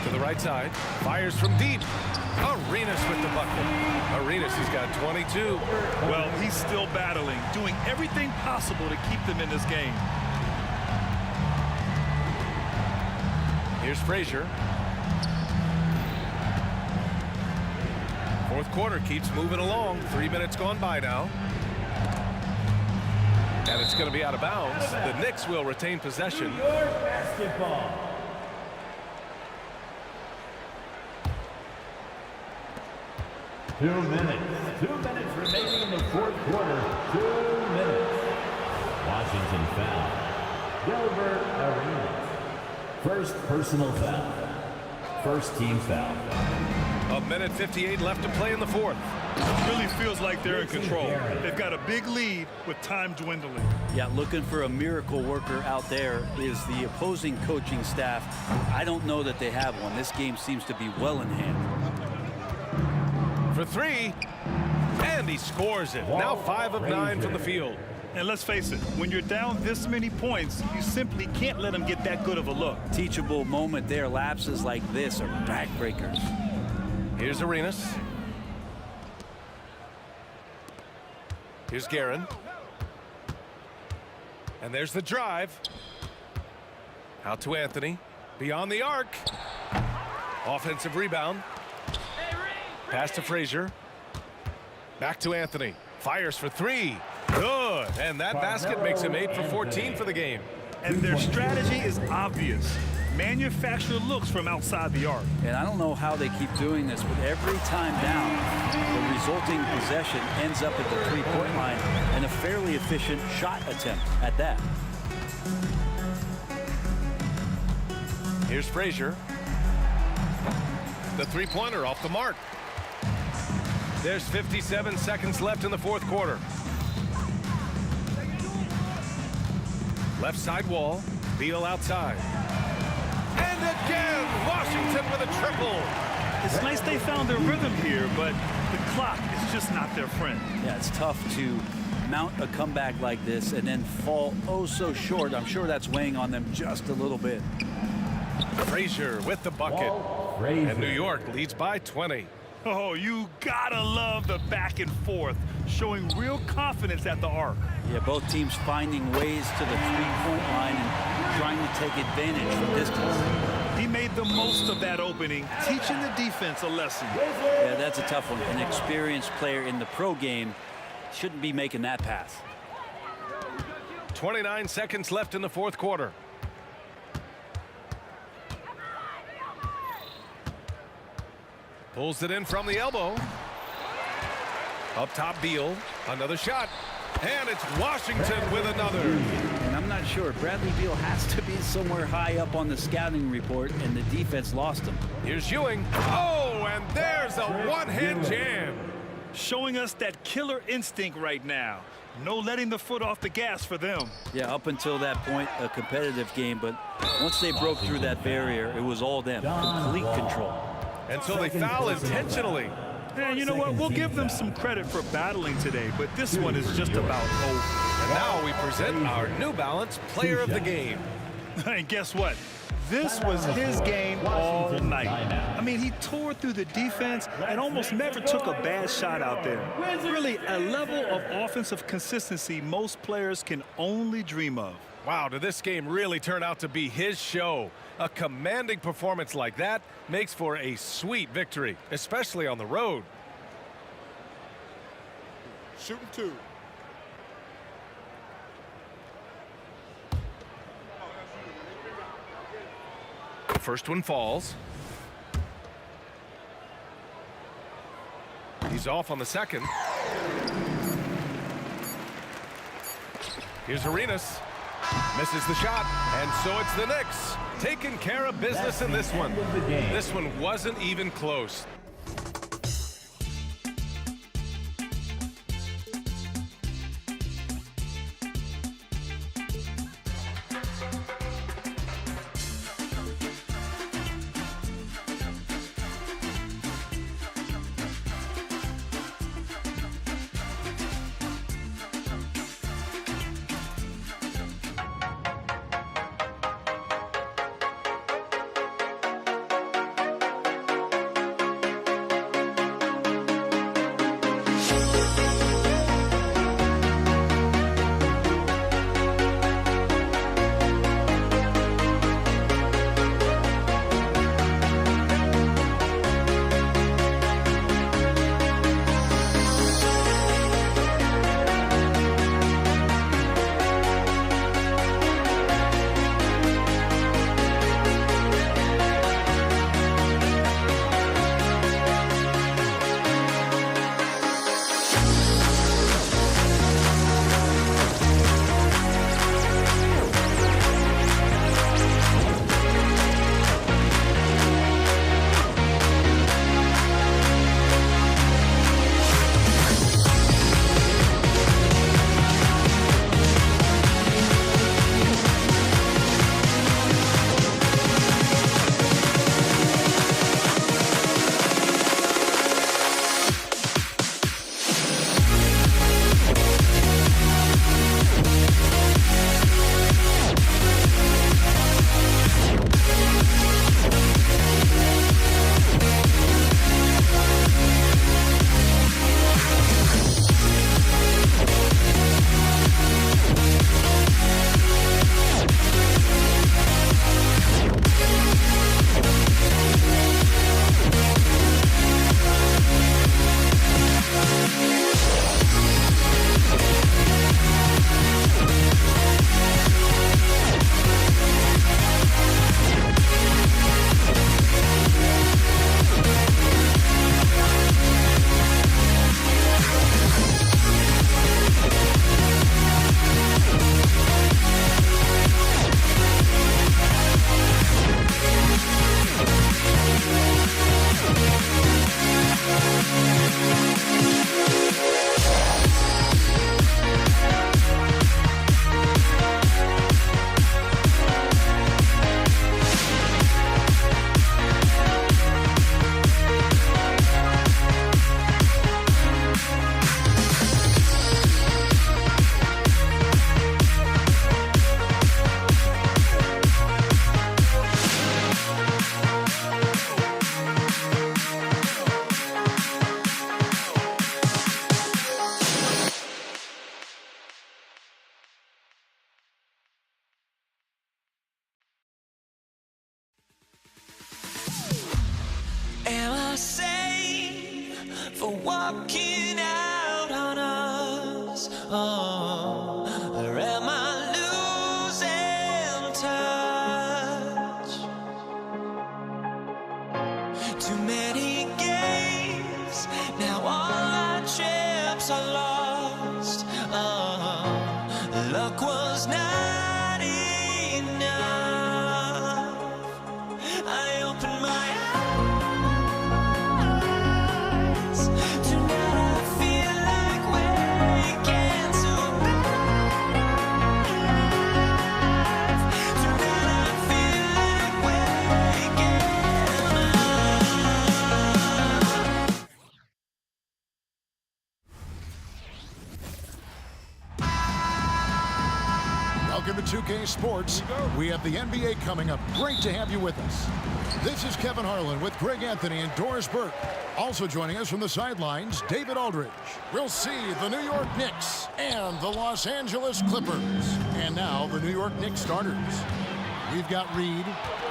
To the right side. Fires from deep. Arenas with the bucket. Arenas has got 22.
Well, he's still battling, doing everything possible to keep them in this game.
Here's Frazier. 4th quarter keeps moving along. 3 minutes gone by now. And it's going to be out of bounds. The Knicks will retain possession.
New York basketball. Two minutes remaining in the 4th quarter. 2 minutes. Washington foul. Gilbert Arenas. First personal foul. First team foul.
1:58 left to play in the 4th.
It really feels like they're in control. They've got a big lead with time dwindling.
Yeah, looking for a miracle worker out there is the opposing coaching staff. I don't know that they have one. This game seems to be well in hand.
For 3, and he scores it. Now 5 of 9 from the field.
And let's face it, when you're down this many points, you simply can't let them get that good of a look.
Teachable moment there. Lapses like this are backbreakers.
Here's Arenas. Here's Guerin. And there's the drive. Out to Anthony. Beyond the arc. Offensive rebound. Pass to Frazier. Back to Anthony. Fires for three. Good. And that basket makes him 8 for 14 for the game.
And their strategy is obvious. Manufacture looks from outside the arc.
And I don't know how they keep doing this, but every time down, the resulting possession ends up at the three-point line and a fairly efficient shot attempt at that.
Here's Frazier. The three-pointer off the mark. There's 57 seconds left in the fourth quarter. Left side wall. Beal outside. And again, Washington with a triple.
It's nice they found their rhythm here, but the clock is just not their friend.
Yeah, it's tough to mount a comeback like this and then fall oh so short. I'm sure that's weighing on them just a little bit.
Frazier with the bucket. And New York leads by 20.
Oh, you gotta love the back and forth, showing real confidence at the arc.
Yeah, both teams finding ways to the three-point line and trying to take advantage from distance.
He made the most of that opening, teaching the defense a lesson.
Yeah, that's a tough one. An experienced player in the pro game shouldn't be making that pass.
29 seconds left in the fourth quarter. Pulls it in from the elbow. Up top, Beal. Another shot. And it's Washington with another.
And I'm not sure. Bradley Beal has to be somewhere high up on the scouting report, and the defense lost him.
Here's Ewing. Oh, and there's a one-hand jam.
Showing us that killer instinct right now. No letting the foot off the gas for them.
Yeah, up until that point, a competitive game, but once they broke through that barrier, it was all them. Complete control.
Until they foul intentionally.
And you know what? We'll give them some credit for battling today, but this one is just about over.
And now we present our New Balance Player of the Game.
And guess what? This was his game all night. I mean, he tore through the defense and almost never took a bad shot out there. Really, a level of offensive consistency most players can only dream of.
Wow, did this game really turn out to be his show? A commanding performance like that makes for a sweet victory, especially on the road.
Shooting two.
First one falls. He's off on the second. Here's Arenas. Misses the shot, and so it's the Knicks taking care of business in this one. This one wasn't even close.
for walking out on us. Oh, or am I losing touch? Too many games, now all our chips are lost. Oh, luck was not enough. I opened my eyes. Tonight I feel like waking to life. Tonight I feel like waking
Welcome to 2K Sports. We have the NBA coming up. Great to have you with us. This is Kevin Harlan with Greg Anthony and Doris Burke. Also joining us from the sidelines, David Aldridge. We'll see the New York Knicks and the Los Angeles Clippers. And now the New York Knicks starters. We've got Reed.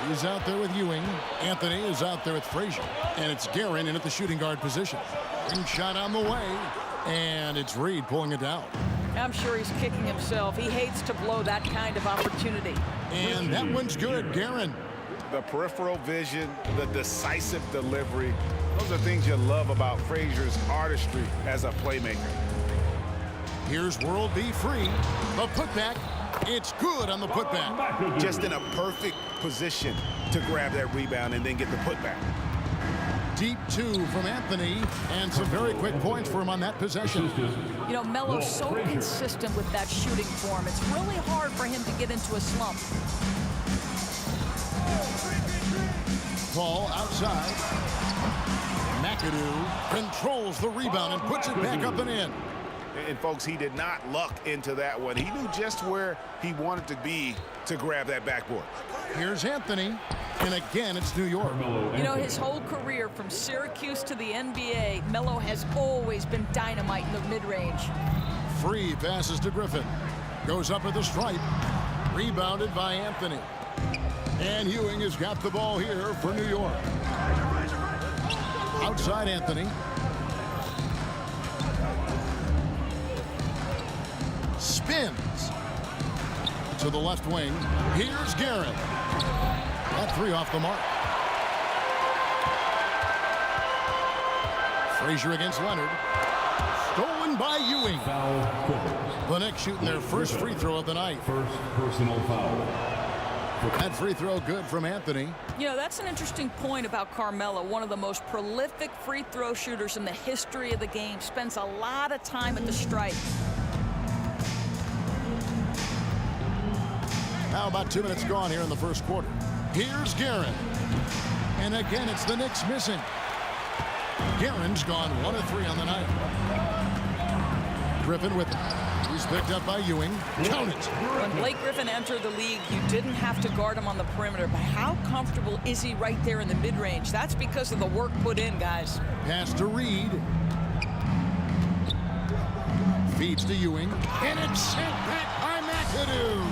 He's out there with Ewing. Anthony is out there with Frazier. And it's Guerin in at the shooting guard position. Ring shot on the way. And it's Reed pulling it down.
I'm sure he's kicking himself. He hates to blow that kind of opportunity.
And that one's good, Guerin.
The peripheral vision, the decisive delivery, those are things you love about Frazier's artistry as a playmaker.
Here's World B free. The putback. It's good on the putback.
Just in a perfect position to grab that rebound and then get the putback.
Deep two from Anthony, and some very quick points for him on that possession.
You know, Melo's so consistent with that shooting form. It's really hard for him to get into a slump.
Ball outside. McAdoo controls the rebound and puts it back up and in.
And folks, he did not luck into that one. He knew just where he wanted to be to grab that backboard.
Here's Anthony, and again, it's New York.
You know, his whole career from Syracuse to the NBA, Melo has always been dynamite in the mid-range.
Free passes to Griffin. Goes up at the stripe. Rebounded by Anthony. And Ewing has got the ball here for New York. Outside Anthony. Spins to the left wing. Here's Guerin. That three off the mark. Frazier against Leonard. Stolen by Ewing. The Knicks shooting their first free throw of the night.
First personal foul.
That free throw good from Anthony.
You know, that's an interesting point about Carmelo. One of the most prolific free throw shooters in the history of the game. Spends a lot of time at the stripe.
Now about 2 minutes gone here in the first quarter. Here's Guerin. And again, it's the Knicks missing. Guerin's gone 1 of 3 on the night. Griffin with it. He's picked up by Ewing. Count it.
When Blake Griffin entered the league, you didn't have to guard him on the perimeter. But how comfortable is he right there in the mid-range? That's because of the work put in, guys.
Pass to Reed. Feeds to Ewing. And it's sent back by McAdoo.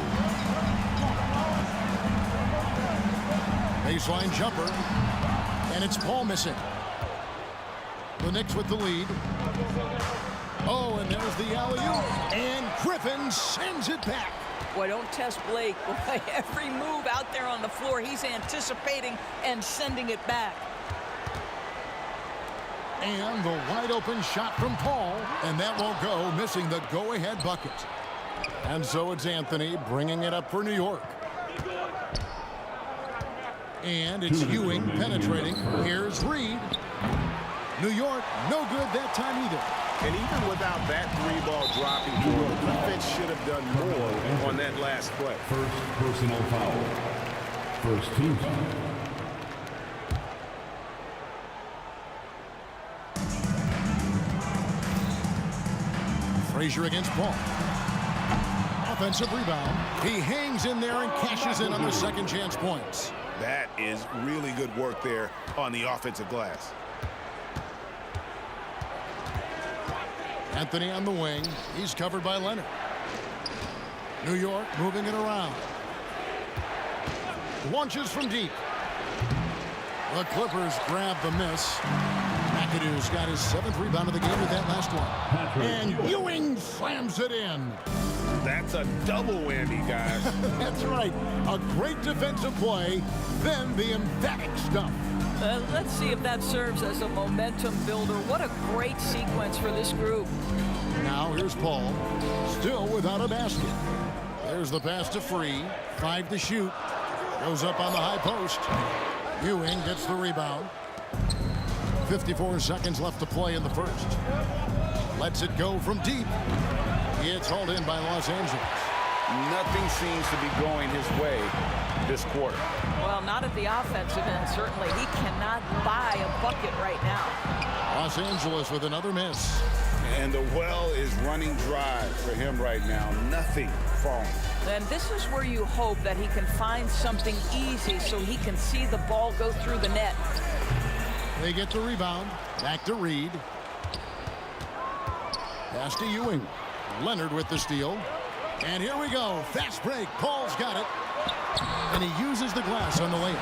Baseline jumper. And it's Paul missing. The Knicks with the lead. Oh, and there's the alley-oop. And Griffin sends it back.
Boy, don't test Blake. Boy, every move out there on the floor, he's anticipating and sending it back.
And the wide open shot from Paul. And that won't go, missing the go-ahead bucket. And so it's Anthony bringing it up for New York. And it's Ewing penetrating. Here's Reed. New York, no good that time either.
And even without that three-ball dropping, the defense should have done more on that last play.
First personal foul. First team foul.
Frazier against Paul. Offensive rebound. He hangs in there and cashes in on the second chance points.
That is really good work there on the offensive glass.
Anthony on the wing. He's covered by Leonard. New York moving it around. Launches from deep. The Clippers grab the miss. McAdoo's got his 7th rebound of the game with that last one. And Ewing slams it in.
That's a double whammy, guys.
That's right. A great defensive play, then the emphatic stuff.
Let's see if that serves as a momentum builder. What a great sequence for this group.
Now here's Paul, still without a basket. There's the pass to Free, 5 to shoot. Goes up on the high post. Ewing gets the rebound. 54 seconds left to play in the first. Lets it go from deep. It's hauled in by Los Angeles.
Nothing seems to be going his way this quarter.
Well, not at the offensive end, certainly. He cannot buy a bucket right now.
Los Angeles with another miss.
And the well is running dry for him right now. Nothing falling.
And this is where you hope that he can find something easy so he can see the ball go through the net.
They get the rebound. Back to Reed. Pass to Ewing. Leonard with the steal. And here we go. Fast break. Paul's got it. And he uses the glass on the lane.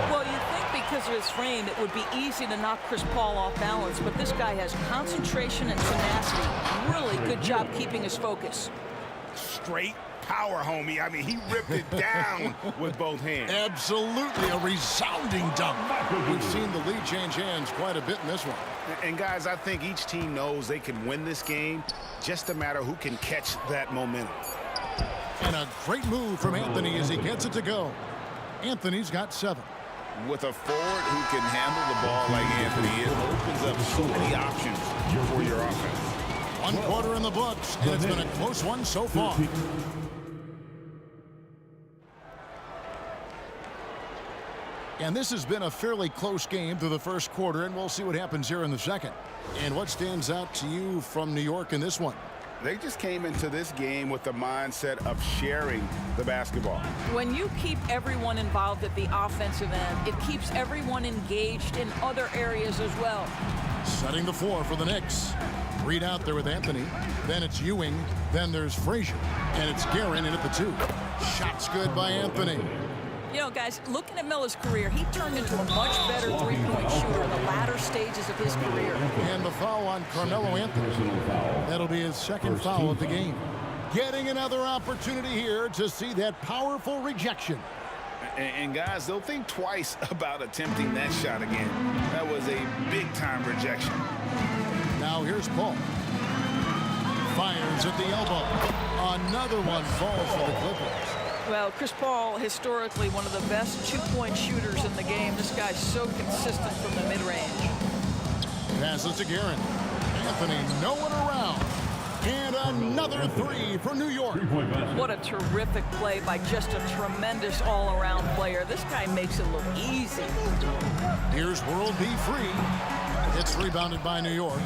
Well, you think because of his frame, it would be easy to knock Chris Paul off balance, but this guy has concentration and tenacity. Really good job keeping his focus.
Straight power, homie. I mean, he ripped it down with both hands.
Absolutely, a resounding dunk. We've seen the lead change hands quite a bit in this one.
And guys, I think each team knows they can win this game. Just a matter who can catch that momentum.
And a great move from Anthony as he gets it to go. Anthony's got 7.
With a forward who can handle the ball like Anthony, it opens up so many options for your offense.
1 quarter in the books, and it's been a close one so far. And this has been a fairly close game through the first quarter, and we'll see what happens here in the second. And what stands out to you from New York in this one?
They just came into this game with the mindset of sharing the basketball.
When you keep everyone involved at the offensive end, it keeps everyone engaged in other areas as well.
Setting the floor for the Knicks. Reed out there with Anthony. Then it's Ewing. Then there's Frazier. And it's Guerin in at the 2. Shots good by Anthony.
You know, guys, looking at Miller's career, he turned into a much better three-point shooter in the latter stages of his career.
And the foul on Carmelo Anthony. That'll be his second foul of the game. Getting another opportunity here to see that powerful rejection.
And guys, they'll think twice about attempting that shot again. That was a big-time rejection.
Now here's Paul. Fires at the elbow. Another one falls for the Clippers.
Well, Chris Paul, historically one of the best two-point shooters in the game. This guy's so consistent from the mid-range.
Passes to Guerin. Anthony nowhere around. And another 3 for New York.
What a terrific play by just a tremendous all-around player. This guy makes it look easy.
Here's World B. Free. It's rebounded by New York.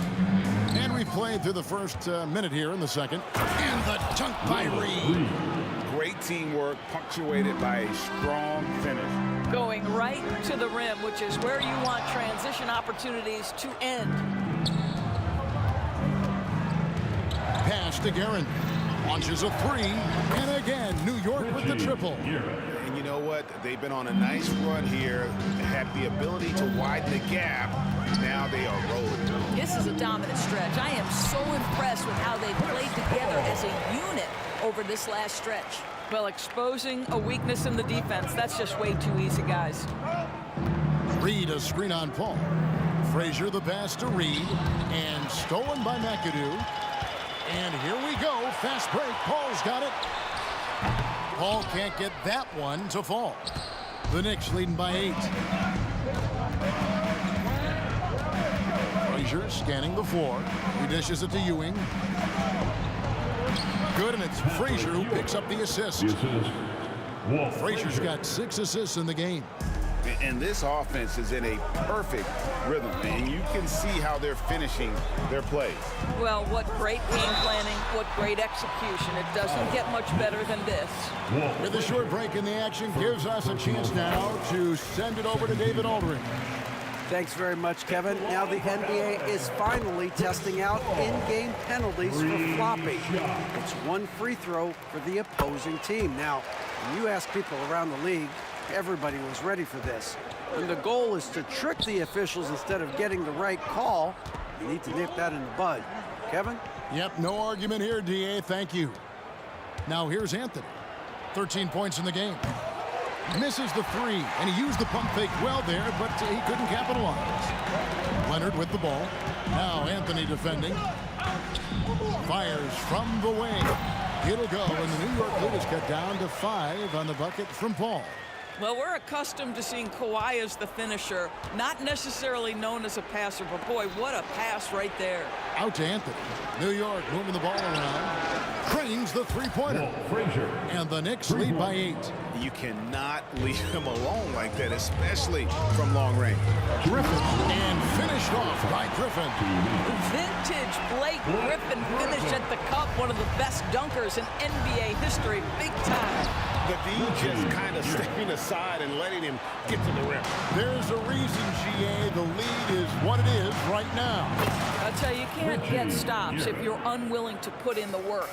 And we played through the first minute here in the second. And the dunk by Reed.
Great teamwork, punctuated by a strong finish.
Going right to the rim, which is where you want transition opportunities to end.
Pass to Guerin. Launches a 3. And again, New York with the triple.
And you know what? They've been on a nice run here. They had the ability to widen the gap. Now they are rolling.
This is a dominant stretch. I am so impressed with how they played together as a unit over this last stretch. Well, exposing a weakness in the defense, that's just way too easy, guys.
Reed a screen on Paul. Frazier the pass to Reed. And stolen by McAdoo. And here we go. Fast break. Paul's got it. Paul can't get that one to fall. The Knicks leading by 8. Frazier scanning the floor. He dishes it to Ewing. Good, and it's Frazier who picks up the assist. Frazier's got 6 assists in the game.
And this offense is in a perfect rhythm, and you can see how they're finishing their plays.
Well, what great game planning, what great execution. It doesn't get much better than this.
With a short break in the action, gives us a chance now to send it over to David Aldridge.
Thanks very much, Kevin. Now the NBA is finally testing out in-game penalties for flopping. It's 1 free throw for the opposing team. Now, when you ask people around the league, everybody was ready for this. When the goal is to trick the officials instead of getting the right call, you need to nip that in the bud. Kevin?
Yep, no argument here, DA. Thank you. Now here's Anthony. 13 points in the game. Misses the three, and he used the pump fake well there, but he couldn't capitalize. Leonard with the ball. Now Anthony defending. Fires from the wing. It'll go, and the New York Looters cut down to 5 on the bucket from Paul.
Well, we're accustomed to seeing Kawhi as the finisher, not necessarily known as a passer, but boy, what a pass right there.
Out to Anthony. New York moving the ball around. Cranes the three-pointer.
Frazier.
And the Knicks lead by 8.
You cannot leave him alone like that, especially from long range.
Griffin, and finished off by Griffin.
Vintage Blake Griffin finish at the cup, one of the best dunkers in NBA history, big time.
The D just kind of stepping aside and letting him get to the rim.
There's a reason, GA, the lead is what it is right now.
I tell you can't get stops if you're unwilling to put in the work.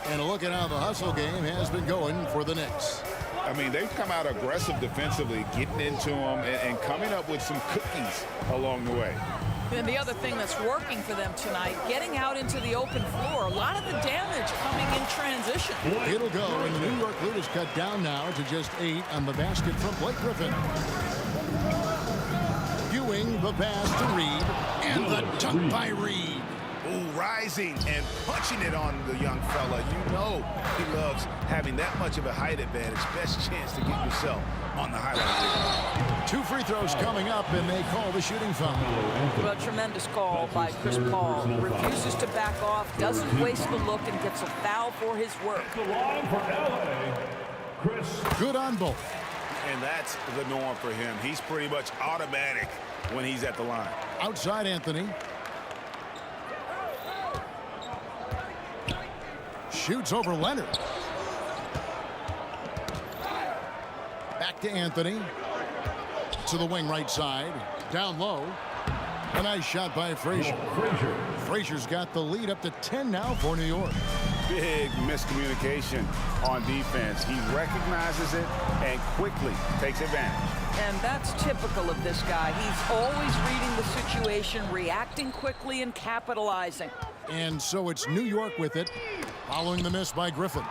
And a look at how the hustle game has been going for the Knicks.
I mean, they've come out aggressive defensively, getting into them and coming up with some cookies along the way.
And the other thing that's working for them tonight, getting out into the open floor. A lot of the damage coming in transition.
It'll go, and the New York Looters cut down now to just 8 on the basket from Blake Griffin. Ewing the pass to Reed, and the dunk by Reed.
Ooh, rising and punching it on the young fella. You know he loves having that much of a height advantage. Best chance to get yourself on the highlight reel.
2 free throws coming up, and they call the shooting foul.
Well, tremendous call by Chris Paul. Refuses to back off, doesn't waste the look, and gets a foul for his work.
The line for LA, Chris.
Good on both.
And that's the norm for him. He's pretty much automatic when he's at the line.
Outside Anthony. Shoots over Leonard. Back to Anthony. To the wing right side. Down low. A nice shot by Frazier. Frazier's got the lead up to 10 now for New York.
Big miscommunication on defense. He recognizes it and quickly takes advantage.
And that's typical of this guy. He's always reading the situation, reacting quickly, and capitalizing.
And so it's New York with it, following the miss by Griffin.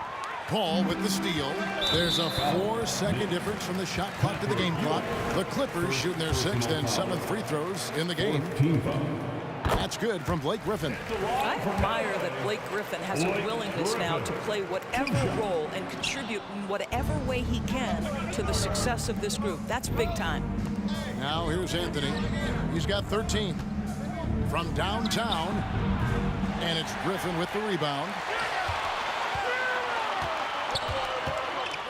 Paul with the steal. There's a 4-second difference from the shot clock to the game clock. The Clippers shooting their 6th and 7th free throws in the game. That's good from Blake Griffin.
I admire that Blake Griffin has a willingness now to play whatever role and contribute in whatever way he can to the success of this group. That's big time.
Now here's Anthony. He's got 13 from downtown, and it's Griffin with the rebound.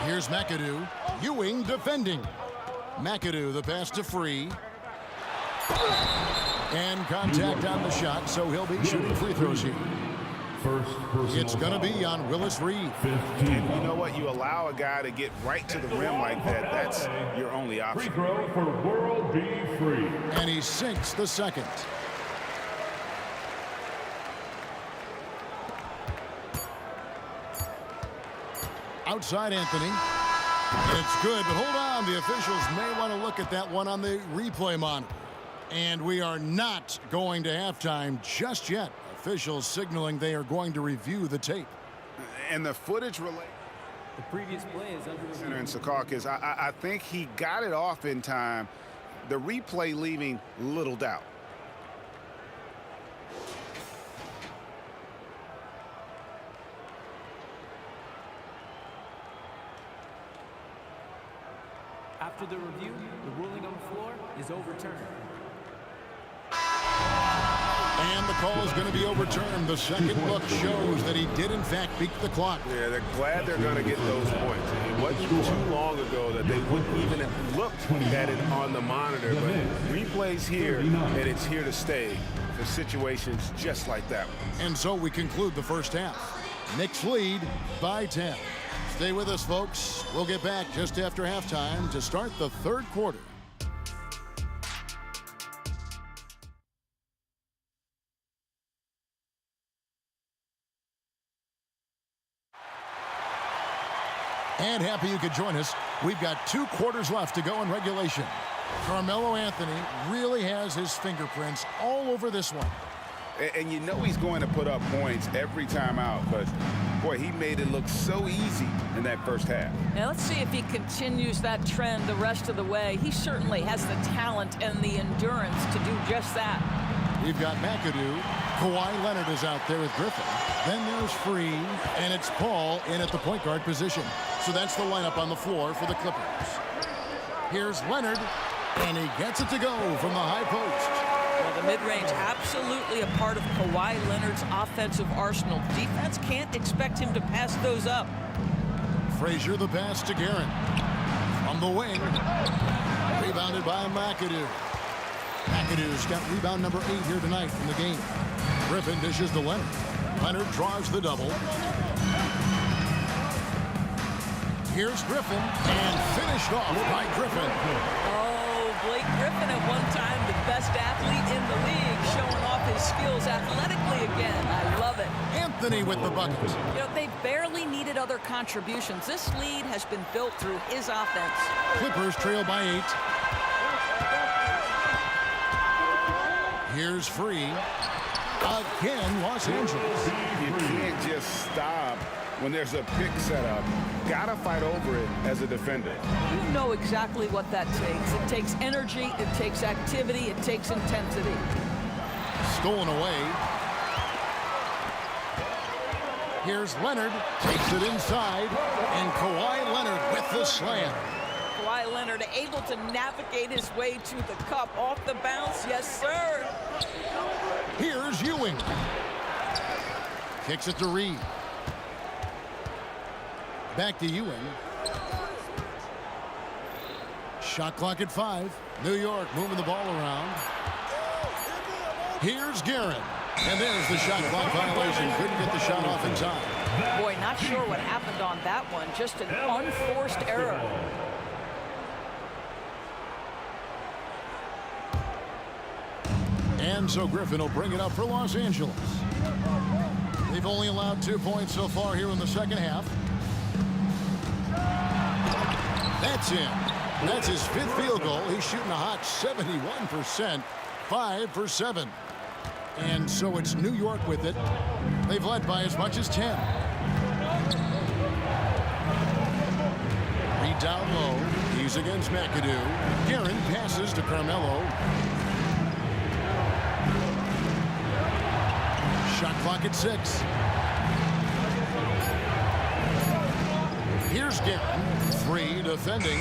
Here's McAdoo. Ewing defending. McAdoo the pass to Free. And contact on the shot, so he'll be shooting free throws here. It's going to be on Willis Reed.
And you know what? You allow a guy to get right to the rim like that. That's your only option.
Free throw for World B. Free.
And he sinks the second. Outside Anthony. It's good, but hold on. The officials may want to look at that one on the replay monitor. And we are not going to halftime just yet. Officials signaling they are going to review the tape.
And the footage related.
The previous play is under review.
Center in Secaucus. I think he got it off in time. The replay leaving little doubt.
After the review, the ruling on the floor is overturned.
And the call is going to be overturned. The second look shows that he did, in fact, beat the clock.
Yeah, they're glad they're going to get those points. It wasn't too long ago that they wouldn't even have looked at it on the monitor. But replay's here, and it's here to stay for situations just like that one.
And so we conclude the first half. Knicks lead by 10. Stay with us, folks. We'll get back just after halftime to start the third quarter. And happy you could join us. We've got 2 quarters left to go in regulation. Carmelo Anthony really has his fingerprints all over this one.
And you know he's going to put up points every time out, but boy, he made it look so easy in that first half.
Now let's see if he continues that trend the rest of the way. He certainly has the talent and the endurance to do just that.
We've got McAdoo. Kawhi Leonard is out there with Griffin. Then there's Free, and it's Paul in at the point guard position. So that's the lineup on the floor for the Clippers. Here's Leonard, and he gets it to go from the high post.
Well, the mid-range absolutely a part of Kawhi Leonard's offensive arsenal. Defense can't expect him to pass those up.
Frazier the pass to Guerin. From the wing. Rebounded by McAdoo. McAdoo's got rebound number 8 here tonight in the game. Griffin dishes to Leonard. Leonard draws the double. Here's Griffin, and finished off by Griffin.
Oh, Blake Griffin at one time the best athlete in the league, showing off his skills athletically again. I love it.
Anthony with the bucket.
You know, they barely needed other contributions. This lead has been built through his offense.
Clippers trail by 8. Here's Free. Again, Los Angeles.
You can't just stop when there's a pick set up. Gotta fight over it as a defender.
You know exactly what that takes. It takes energy, it takes activity, it takes intensity.
Stolen away. Here's Leonard. Takes it inside. And Kawhi Leonard with the slam.
Kawhi Leonard able to navigate his way to the cup off the bounce. Yes, sir.
Here's Ewing. Kicks it to Reed. Back to Ewing. Shot clock at 5. New York moving the ball around. Here's Guerin. And there's the shot clock violation. Couldn't get the shot off in time.
Boy, not sure what happened on that one. Just an unforced error.
And so Griffin will bring it up for Los Angeles. They've only allowed 2 points so far here in the second half. That's in. That's his 5th field goal. He's shooting a hot 71%, 5 for 7. And so it's New York with it. They've led by as much as 10. Reed down low. He's against McAdoo. Guerin passes to Carmelo. Shot clock at 6. Here's Guerin. Free defending.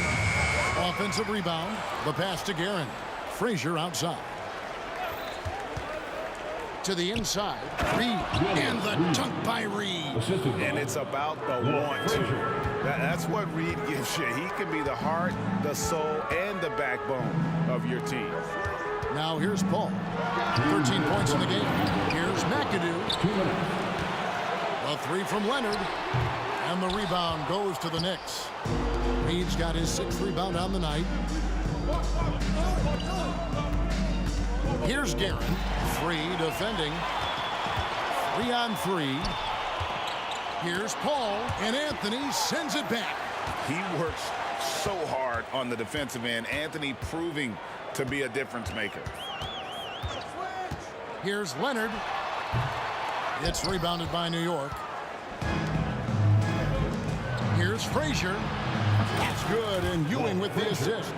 Offensive rebound. The pass to Guerin. Frazier outside. To the inside. Reed. And the dunk by Reed.
And it's about the want to. That's what Reed gives you. He can be the heart, the soul, and the backbone of your team.
Now here's Paul. 13 points in the game. Here's McAdoo. A 3 from Leonard. And the rebound goes to the Knicks. Reed's got his 6th rebound on the night. Here's Guerin. Free defending. 3 on 3. Here's Paul. And Anthony sends it back.
He works so hard on the defensive end. Anthony proving to be a difference maker.
Here's Leonard. It's rebounded by New York. Here's Frazier. That's good, and Ewing with the assist.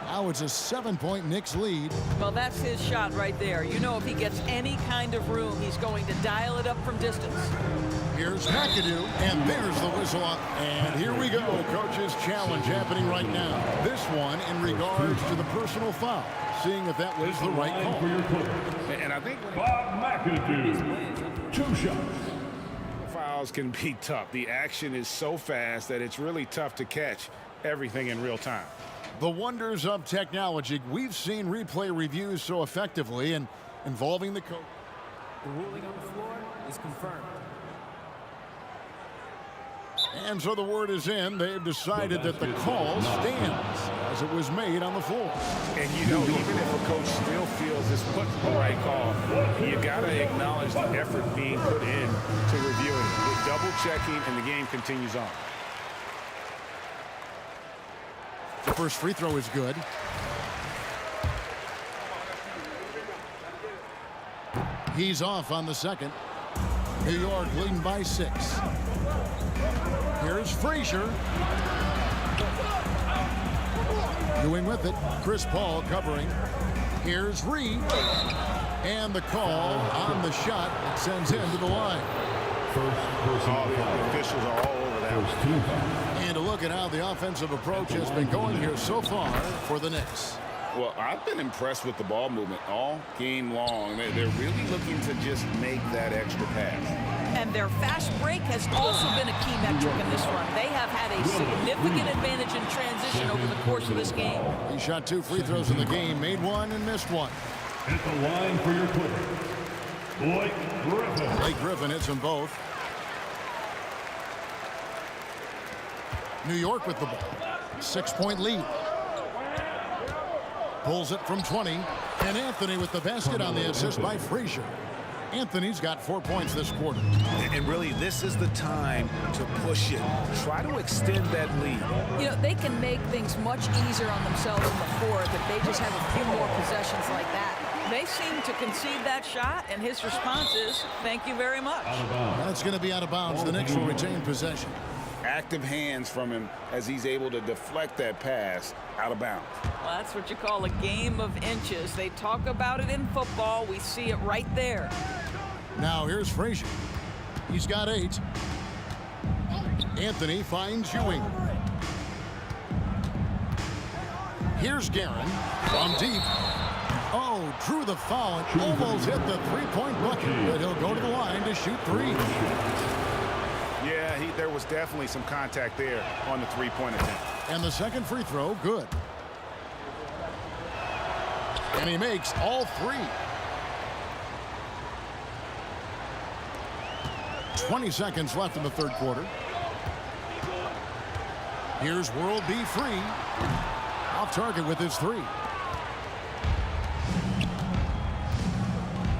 Now it's a 7-point Knicks lead.
Well, that's his shot right there. You know, if he gets any kind of room, he's going to dial it up from distance.
Here's McAdoo, and there's the whistle up. And here we go. Coach's challenge happening right now. This one in regards to the personal foul. Seeing if that was the right call.
And I think
Bob McAdoo, 2 shots.
Fouls can be tough. The action is so fast that it's really tough to catch everything in real time.
The wonders of technology. We've seen replay reviews so effectively and involving the coach.
The ruling on the floor is confirmed.
And so the word is in. They've decided that the call stands as it was made on the floor.
And you know, even if a coach still feels this wasn't the right call, you got to acknowledge the effort being put in to reviewing it. With double checking, and the game continues on.
The first free throw is good. He's off on the second. New York leading by 6. Here's Frazier. Doing with it. Chris Paul covering. Here's Reed. And the call on the shot that sends him to the line.
All the officials are all over that one.
And a look at how the offensive approach has been going here so far for the Knicks.
Well, I've been impressed with the ball movement all game long. They're really looking to just make that extra pass.
And their fast break has also been a key metric in this run. They have had a significant advantage in transition over the course of this game.
He shot 2 free throws in the game, made 1 and missed 1.
At the line for your Clippers, Blake Griffin.
Blake Griffin hits them both. New York with the ball. 6-point lead. Pulls it from 20. And Anthony with the basket on the assist by Frazier. Anthony's got 4 points this quarter.
And really, this is the time to push it. Try to extend that lead.
You know, they can make things much easier on themselves in the fourth if they just have a few more possessions like that. They seem to concede that shot, and his response is, thank you very much.
That's going to be out of bounds. The Knicks will retain possession.
Active hands from him as he's able to deflect that pass out of bounds.
Well, that's what you call a game of inches. They talk about it in football. We see it right there.
Now here's Frazier. He's got 8. Anthony finds Ewing. Here's Guerin from deep. Oh, drew the foul and almost hit the 3-point bucket, but he'll go to the line to shoot 3.
Yeah, there was definitely some contact there on the 3-point attempt.
And the second free throw, good. And he makes all 3. 20 seconds left in the third quarter. Here's World B. Free. Off target with his 3.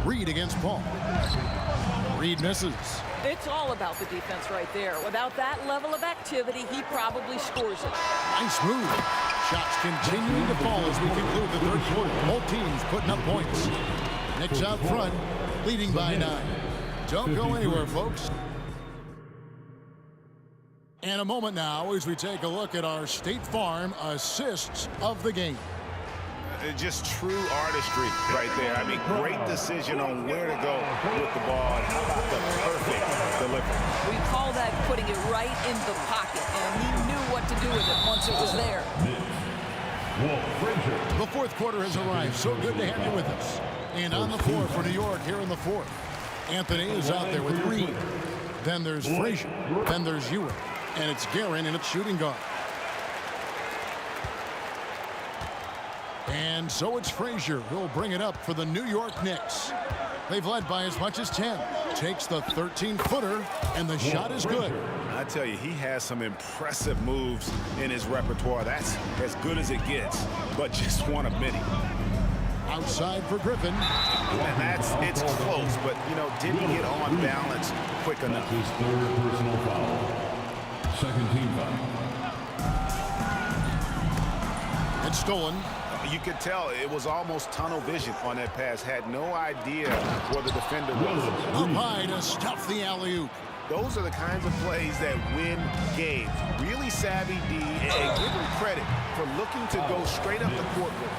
Reed against Paul. Reed misses.
It's all about the defense right there. Without that level of activity, he probably scores it.
Nice move. Shots continuing to fall as we conclude the third quarter. Both teams putting up points. Knicks out front, leading by 9. Don't go anywhere, folks. And a moment now as we take a look at our State Farm assists of the game.
Just true artistry right there. I mean, great decision on where to go with the ball. And how about the perfect delivery?
We call that putting it right in the pocket, and he knew what to do with it once it was there.
The fourth quarter has arrived. So good to have you with us. And on the floor for New York here in the fourth. Anthony is out there with Reed. Then there's Frazier. Then there's Ewing. And it's Guerin and it's shooting guard. And so it's Frazier who'll bring it up for the New York Knicks. They've led by as much as 10. Takes the 13-footer, and the shot is good.
I tell you, he has some impressive moves in his repertoire. That's as good as it gets, but just one of many.
Outside for Griffin.
And it's close, but, you know, didn't get on balance quick enough.
His third personal foul. Second team foul.
It's stolen.
You could tell it was almost tunnel vision on that pass. Had no idea where the defender was.
Up high to stuff the alley-oop.
Those are the kinds of plays that win games. Really savvy D, and give him credit for looking to go straight up the court with it.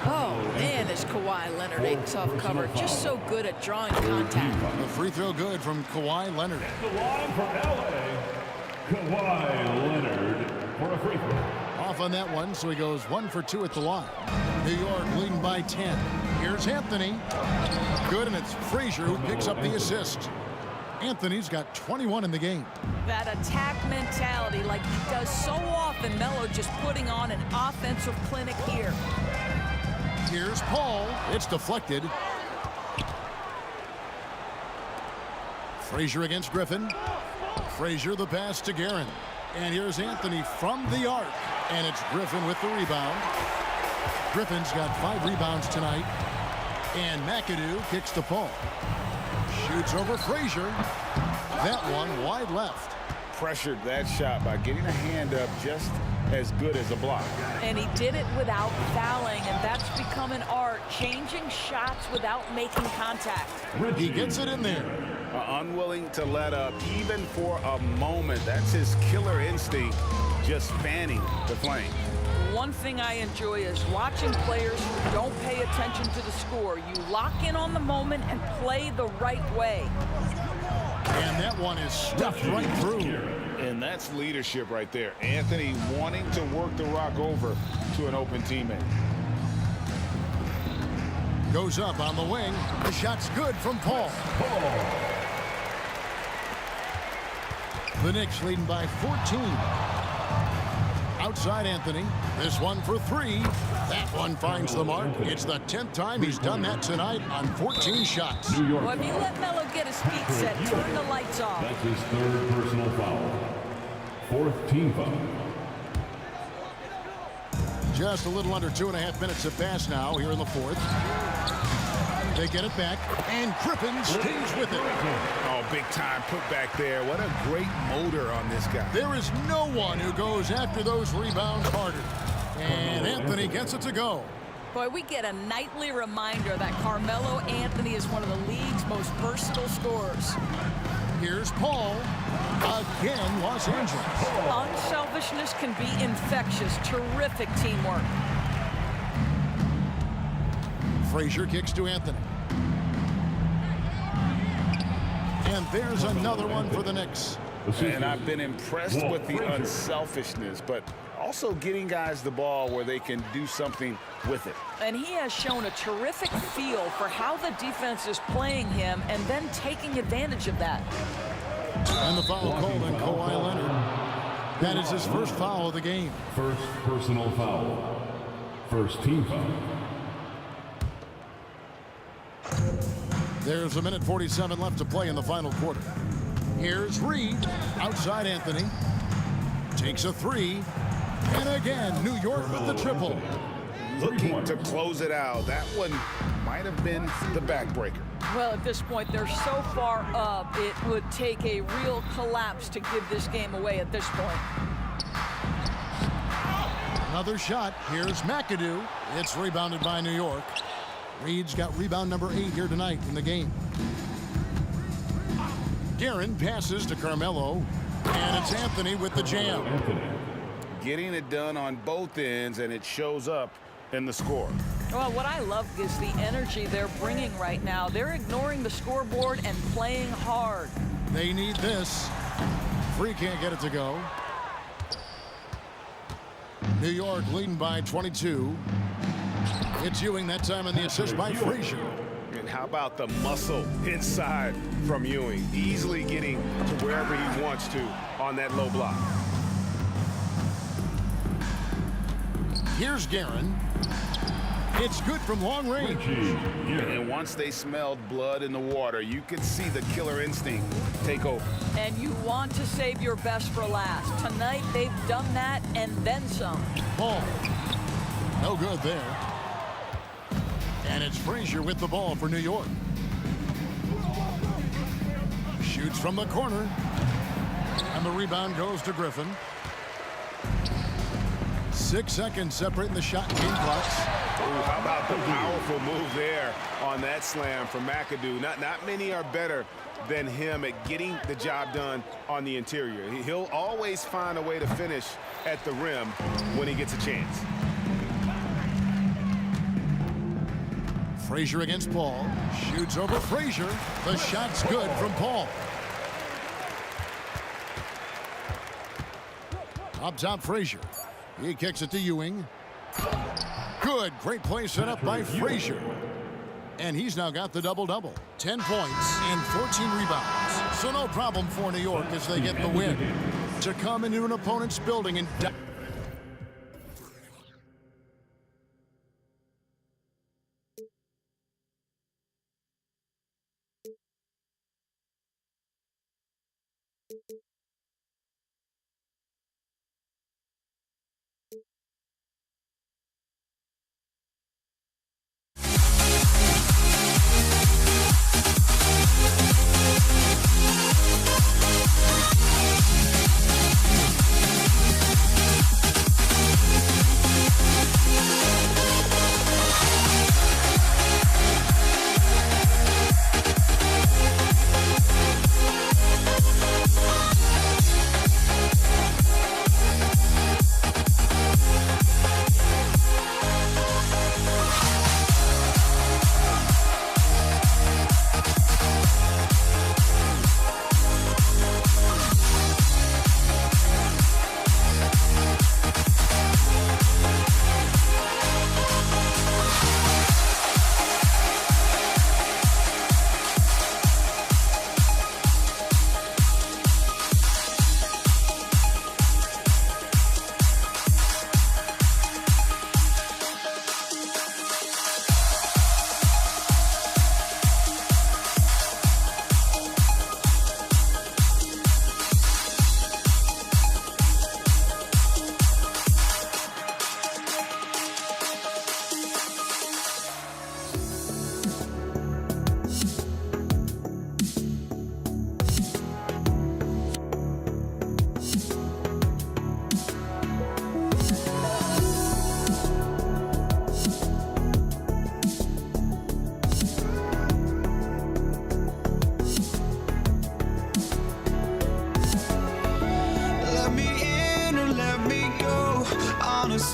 Oh, man, is Kawhi Leonard a tough cover. Just so good at drawing contact.
The free throw good from Kawhi Leonard.
The line for LA, Kawhi Leonard for a free throw.
Off on that one, so he goes 1 for 2 at the line. New York leading by 10. Here's Anthony. Good, and it's Frazier who picks up the assist. Anthony's got 21 in the game.
That attack mentality like he does so often. Melo just putting on an offensive clinic here.
Here's Paul. It's deflected. Frazier against Griffin. Frazier the pass to Guerin. And here's Anthony from the arc. And it's Griffin with the rebound. Griffin's got 5 rebounds tonight. And McAdoo kicks to Paul. Shoots over Frazier. That one wide left.
Pressured that shot by getting a hand up just
as good as a block.
And he did it without fouling, and that's become an art, changing shots without making contact.
He gets it in there.
Unwilling to let up even for a moment. That's his killer instinct, just fanning the flame.
One thing I enjoy is watching players who don't pay attention to the score. You lock in on the moment and play the right way.
And that one is stuffed right through.
And that's leadership right there. Anthony wanting to work the rock over to an open teammate.
Goes up on the wing. The shot's good from Paul. The Knicks leading by 14. Outside Anthony. This one for three. That one finds the mark. It's the 10th time he's done that tonight on 14 shots.
Well, if you let Melo get his feet set, turn the lights off.
That's his third personal foul. Fourth team foul.
Just a little under 2.5 minutes have passed now here in the fourth. They get it back, and Crippen stays with it.
Oh, big time put back there. What a great motor on this guy.
There is no one who goes after those rebounds harder. And Anthony gets it to go.
Boy, we get a nightly reminder that Carmelo Anthony is one of the league's most versatile scorers.
Here's Paul. Again, Los Angeles.
Unselfishness can be infectious. Terrific teamwork.
Frazier kicks to Anthony. And there's another one for the Knicks.
And I've been impressed with the unselfishness, but also getting guys the ball where they can do something with it.
And he has shown a terrific feel for how the defense is playing him and then taking advantage of that.
And the foul called on Kawhi Leonard. That is his first foul of the game.
First personal foul. First team foul.
There's 1:47 left to play in the final quarter. Here's Reed. Outside Anthony. Takes a three. And again, New York with the triple.
Looking to close it out. That one might have been the backbreaker.
Well, at this point, they're so far up, it would take a real collapse to give this game away at this point.
Another shot. Here's McAdoo. It's rebounded by New York. Reed's got rebound number 8 here tonight in the game. Guerin passes to Carmelo. And it's Anthony with the jam.
Getting it done on both ends, and it shows up in the score.
Well, what I love is the energy they're bringing right now. They're ignoring the scoreboard and playing hard.
They need this. Free can't get it to go. New York leading by 22. It's Ewing that time on the assist by Frazier.
And how about the muscle inside from Ewing? Easily getting to wherever he wants to on that low block.
Here's Guerin. It's good from long range.
And once they smelled blood in the water, you could see the killer instinct take over.
And you want to save your best for last. Tonight, they've done that and then some.
Ball. No good there. And it's Frazier with the ball for New York. Shoots from the corner. And the rebound goes to Griffin. 6 seconds separating the shot and game clocks.
Ooh, how about the powerful move there on that slam from McAdoo? Not many are better than him at getting the job done on the interior. He'll always find a way to finish at the rim when he gets a chance.
Frazier against Paul. Shoots over Frazier. The shot's good from Paul. Up top, Frazier. He kicks it to Ewing. Good. Great play set up by Frazier. And he's now got the double-double. 10 points and 14 rebounds. So no problem for New York as they get the win. To come into an opponent's building and...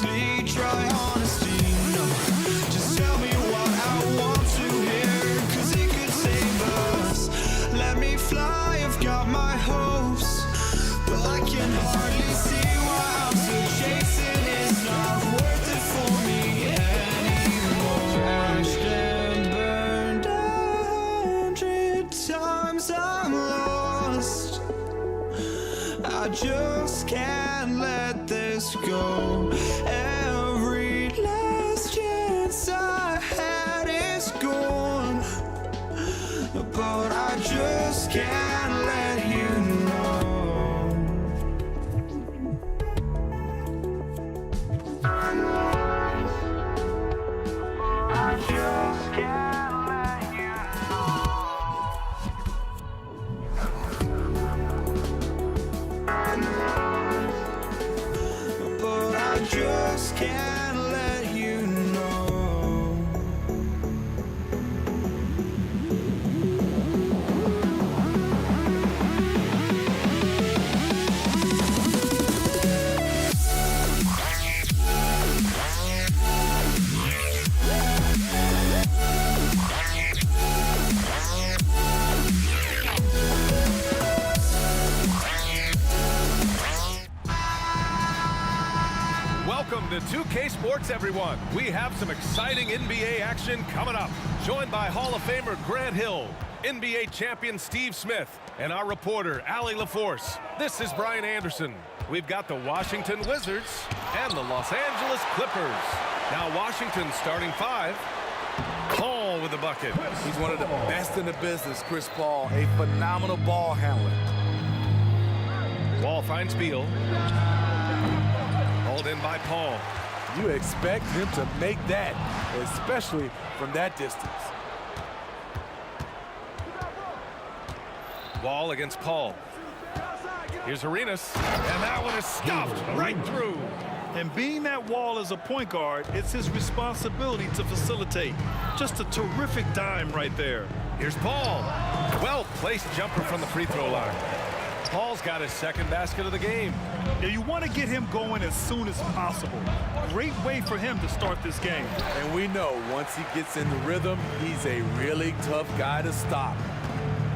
honestly, try honesty. No, just tell me what I want to hear, 'cause it could save us. Let me fly, I've got my hopes, but I can hardly see why I'm still chasing. It's not worth it for me anymore. Crashed and burned 100 times, I'm lost. I just can't let this go. Every last chance I had is gone, but I just can't let you know. I just can't let you know. But I just can't let you know.
Welcome to 2K Sports, everyone. We have some exciting NBA action coming up. Joined by Hall of Famer Grant Hill, NBA champion Steve Smith, and our reporter, Allie LaForce. This is Brian Anderson. We've got the Washington Wizards and the Los Angeles Clippers. Now Washington's starting five. Paul with the bucket.
He's one of the best in the business, Chris Paul, a phenomenal ball handler.
Wall finds Beal. Hauled in by Paul.
You expect him to make that, especially from that distance.
Wall against Paul. Here's Arenas, and that one is stuffed right through.
And being that Wall is a point guard, it's his responsibility to facilitate. Just a terrific dime right there.
Here's Paul. Well-placed jumper from the free throw line. Paul's got his second basket of the game.
Now you want to get him going as soon as possible. Great way for him to start this game.
And we know once he gets in the rhythm, he's a really tough guy to stop.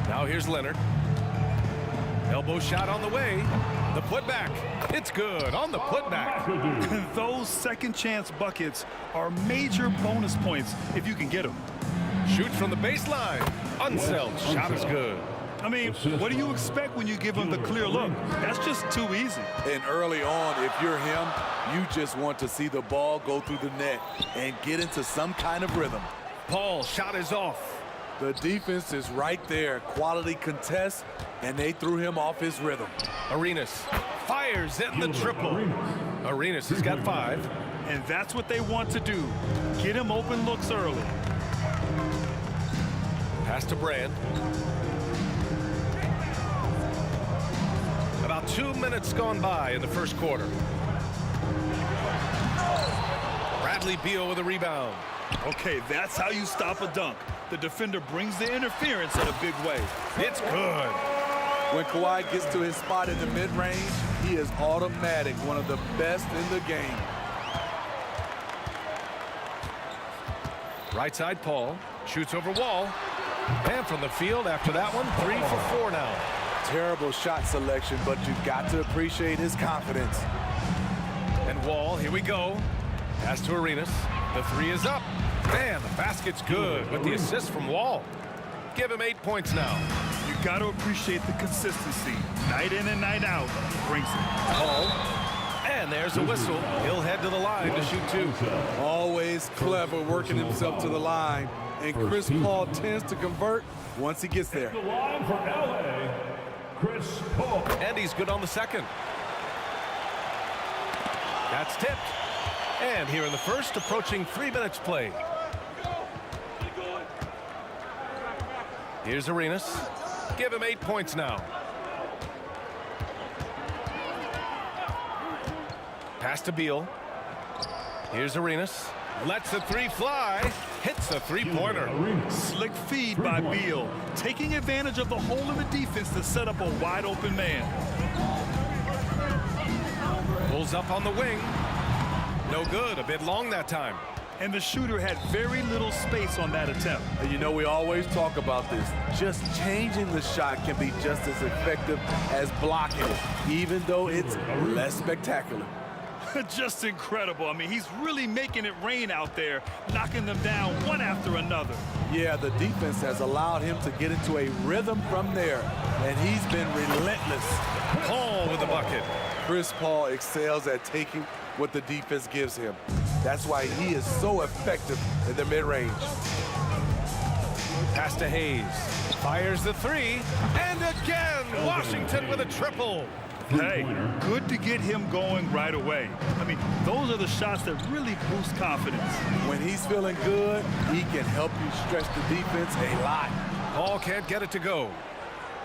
Now here's Leonard. Elbow shot on the way. The putback. It's good on the putback.
Those second chance buckets are major bonus points if you can get them.
Shoots from the baseline. Unseld. Shot is good.
I mean, what do you expect when you give him the clear look? That's just too easy.
And early on, if you're him, you just want to see the ball go through the net and get into some kind of rhythm.
Paul, shot is off.
The defense is right there. Quality contest, and they threw him off his rhythm.
Arenas fires in the triple. Arenas has got 5.
And that's what they want to do. Get him open looks early.
Pass to Brand. About 2 minutes gone by in the first quarter. Bradley Beal with a rebound.
Okay, that's how you stop a dunk. The defender brings the interference in a big way.
It's good.
When Kawhi gets to his spot in the mid-range, he is automatic, one of the best in the game.
Right side, Paul. Shoots over Wall. And from the field after that one, 3 for 4 now.
Terrible shot selection, but you've got to appreciate his confidence.
And Wall, here we go. Pass to Arenas. The 3 is up. Man, the basket's good with the assist from Wall. Give him 8 points now.
You got to appreciate the consistency. Night in and night out, he brings it.
Paul. And there's a whistle. He'll head to the line to shoot 2.
Always clever working himself to the line. And Chris Paul tends to convert once he gets there.
The line for LA, Chris Paul.
And he's good on the second. That's tipped. And here in the first, approaching 3 minutes played. Here's Arenas. Give him 8 points now. Pass to Beal. Here's Arenas. Lets the 3 fly. Hits a 3-pointer.
Slick feed by Beal. Taking advantage of the hole in the defense to set up a wide open man.
Pulls up on the wing. No good. A bit long that time.
And the shooter had very little space on that attempt.
And you know, we always talk about this. Just changing the shot can be just as effective as blocking it, even though it's less spectacular.
Just incredible. I mean, he's really making it rain out there, knocking them down one after another.
Yeah, the defense has allowed him to get into a rhythm from there, and he's been relentless.
Paul with the bucket.
Chris Paul excels at taking what the defense gives him. That's why he is so effective in the mid-range.
Pass to Hayes. Fires the three. And again, Washington with a triple.
Hey, good to get him going right away. I mean, those are the shots that really boost confidence.
When he's feeling good, he can help you stretch the defense a lot.
Paul can't get it to go.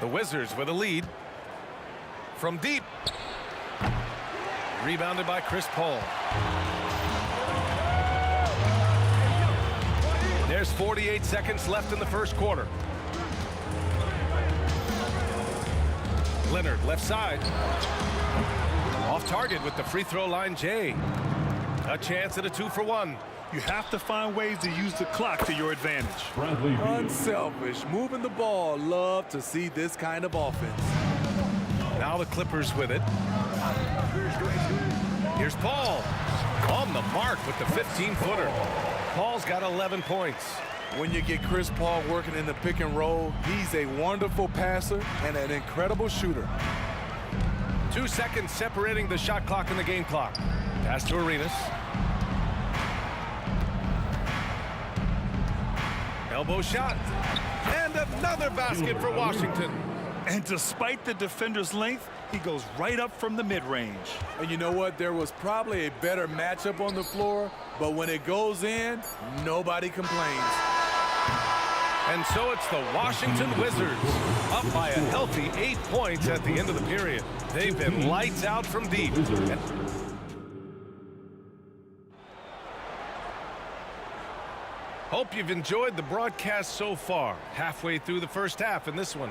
The Wizards with a lead. From deep. Rebounded by Chris Paul. There's 48 seconds left in the first quarter. Leonard, left side. Off target with the free throw line, Jay. A chance at a 2-for-1.
You have to find ways to use the clock to your advantage.
Unselfish, moving the ball. Love to see this kind of offense.
Now the Clippers with it. Here's Paul. On the mark with the 15-footer. Paul's got 11 points.
When you get Chris Paul working in the pick and roll, he's a wonderful passer and an incredible shooter.
2 seconds separating the shot clock and the game clock. Pass to Arenas. Elbow shot. And another basket for Washington.
And despite the defender's length, he goes right up from the mid-range.
And you know what? There was probably a better matchup on the floor, but when it goes in, nobody complains.
And so it's the Washington Wizards, up by a healthy 8 points at the end of the period. They've been lights out from deep. Hope you've enjoyed the broadcast so far. Halfway through the first half in this one.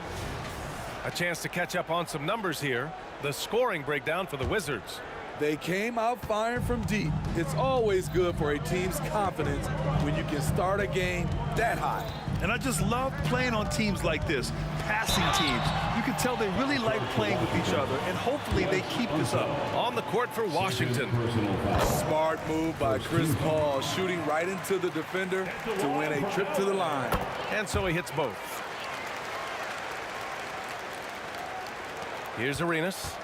A chance to catch up on some numbers here. The scoring breakdown for the Wizards.
They came out firing from deep. It's always good for a team's confidence when you can start a game that high.
And I just love playing on teams like this, passing teams. You can tell they really like playing with each other, and hopefully they keep this up.
On the court for Washington.
Smart move by Chris Paul, shooting right into the defender to win a trip to the line.
And so he hits both. Here's Arenas.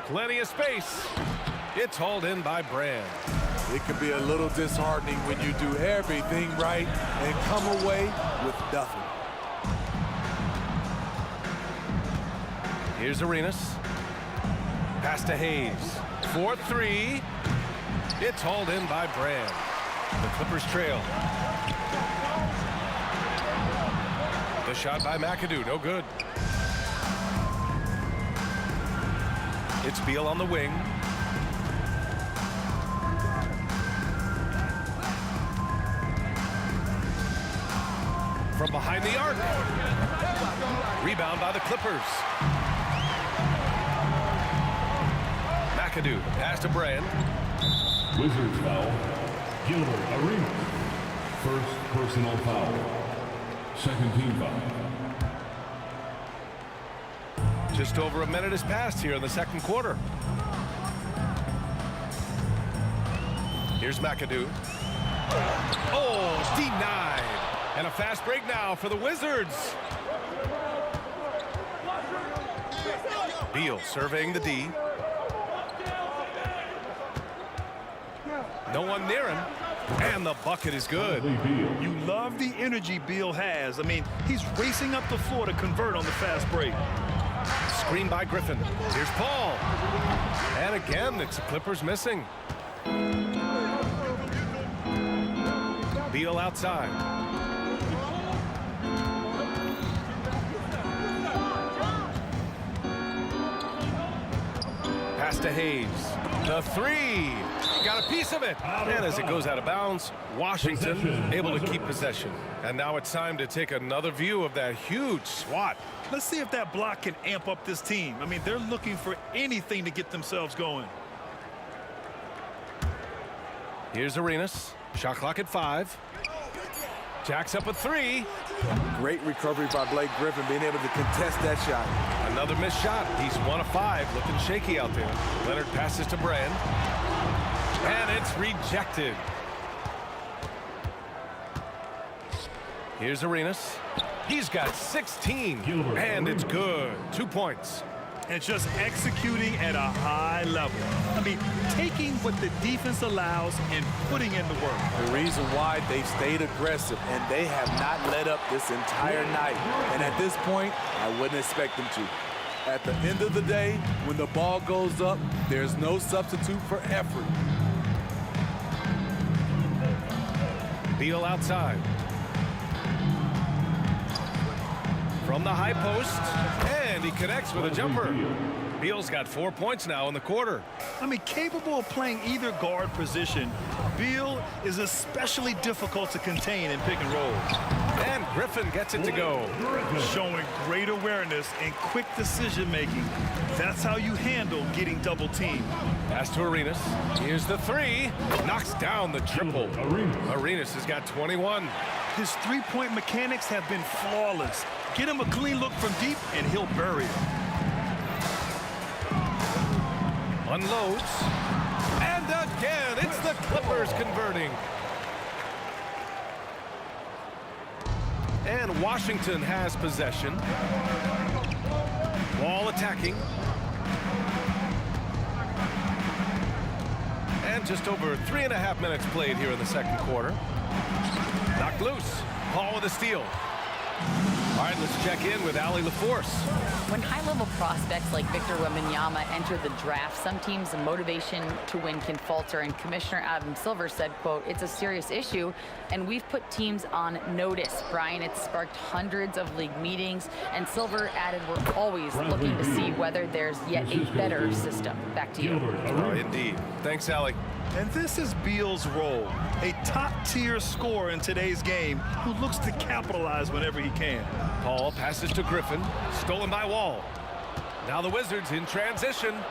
Plenty of space. It's hauled in by Brand.
It can be a little disheartening when you do everything right and come away with nothing.
Here's Arenas. Pass to Hayes. 4-3. It's hauled in by Brand. The Clippers trail. The shot by McAdoo, no good. It's Beal on the wing. From behind the arc. Rebound by the Clippers. McAdoo, pass to Brand.
Wizards foul. Gilbert Arenas. First personal foul. Second team foul.
Just over a minute has passed here in the second quarter. Here's McAdoo. Oh, denied. And a fast break now for the Wizards. Beal surveying the D. No one near him. And the bucket is good.
You love the energy Beal has. I mean, he's racing up the floor to convert on the fast break.
Screen by Griffin. Here's Paul. And again, it's the Clippers missing. Beal outside. Pass to Hayes. The three. got a piece of it. And as it goes out of bounds, Washington able to keep possession. And now it's time to take another view of that huge swat.
Let's see if that block can amp up this team. I mean, they're looking for anything to get themselves going.
Here's Arenas. Shot clock at 5. Jacks up a 3.
Great recovery by Blake Griffin, being able to contest that shot.
Another missed shot. He's 1 of 5, looking shaky out there. Leonard passes to Brand. And it's rejected. Here's Arenas. He's got 16, and it's good. 2 points.
And just executing at a high level. I mean, taking what the defense allows and putting in the work.
The reason why they've stayed aggressive, and they have not let up this entire night. And at this point, I wouldn't expect them to. At the end of the day, when the ball goes up, there's no substitute for effort.
Beal outside. From the high post, and he connects with a jumper. Beal's got 4 points now in the quarter.
I mean, capable of playing either guard position, Beal is especially difficult to contain in pick and rolls.
And Griffin gets it to go.
Showing great awareness and quick decision-making. That's how you handle getting double teamed.
Pass to Arenas. Here's the 3. Knocks down the triple. Arenas has got 21.
His three-point mechanics have been flawless. Get him a clean look from deep, and he'll bury it.
Unloads. And again, it's the Clippers converting. And Washington has possession. Wall attacking. And just over 3.5 minutes played here in the second quarter. Knocked loose. Paul with a steal. All right, let's check in with Allie LaForce.
When high-level prospects like Victor Wembanyama enter the draft, some teams' motivation to win can falter, and Commissioner Adam Silver said, quote, "It's a serious issue, and we've put teams on notice." Brian, it's sparked hundreds of league meetings, and Silver added, "We're always looking to see whether there's yet a better system." Back to you.
Oh, indeed. Thanks, Allie.
And this is Beal's role, a top-tier scorer in today's game who looks to capitalize whenever he can.
Paul passes to Griffin, stolen by Wall. Now the Wizards in transition.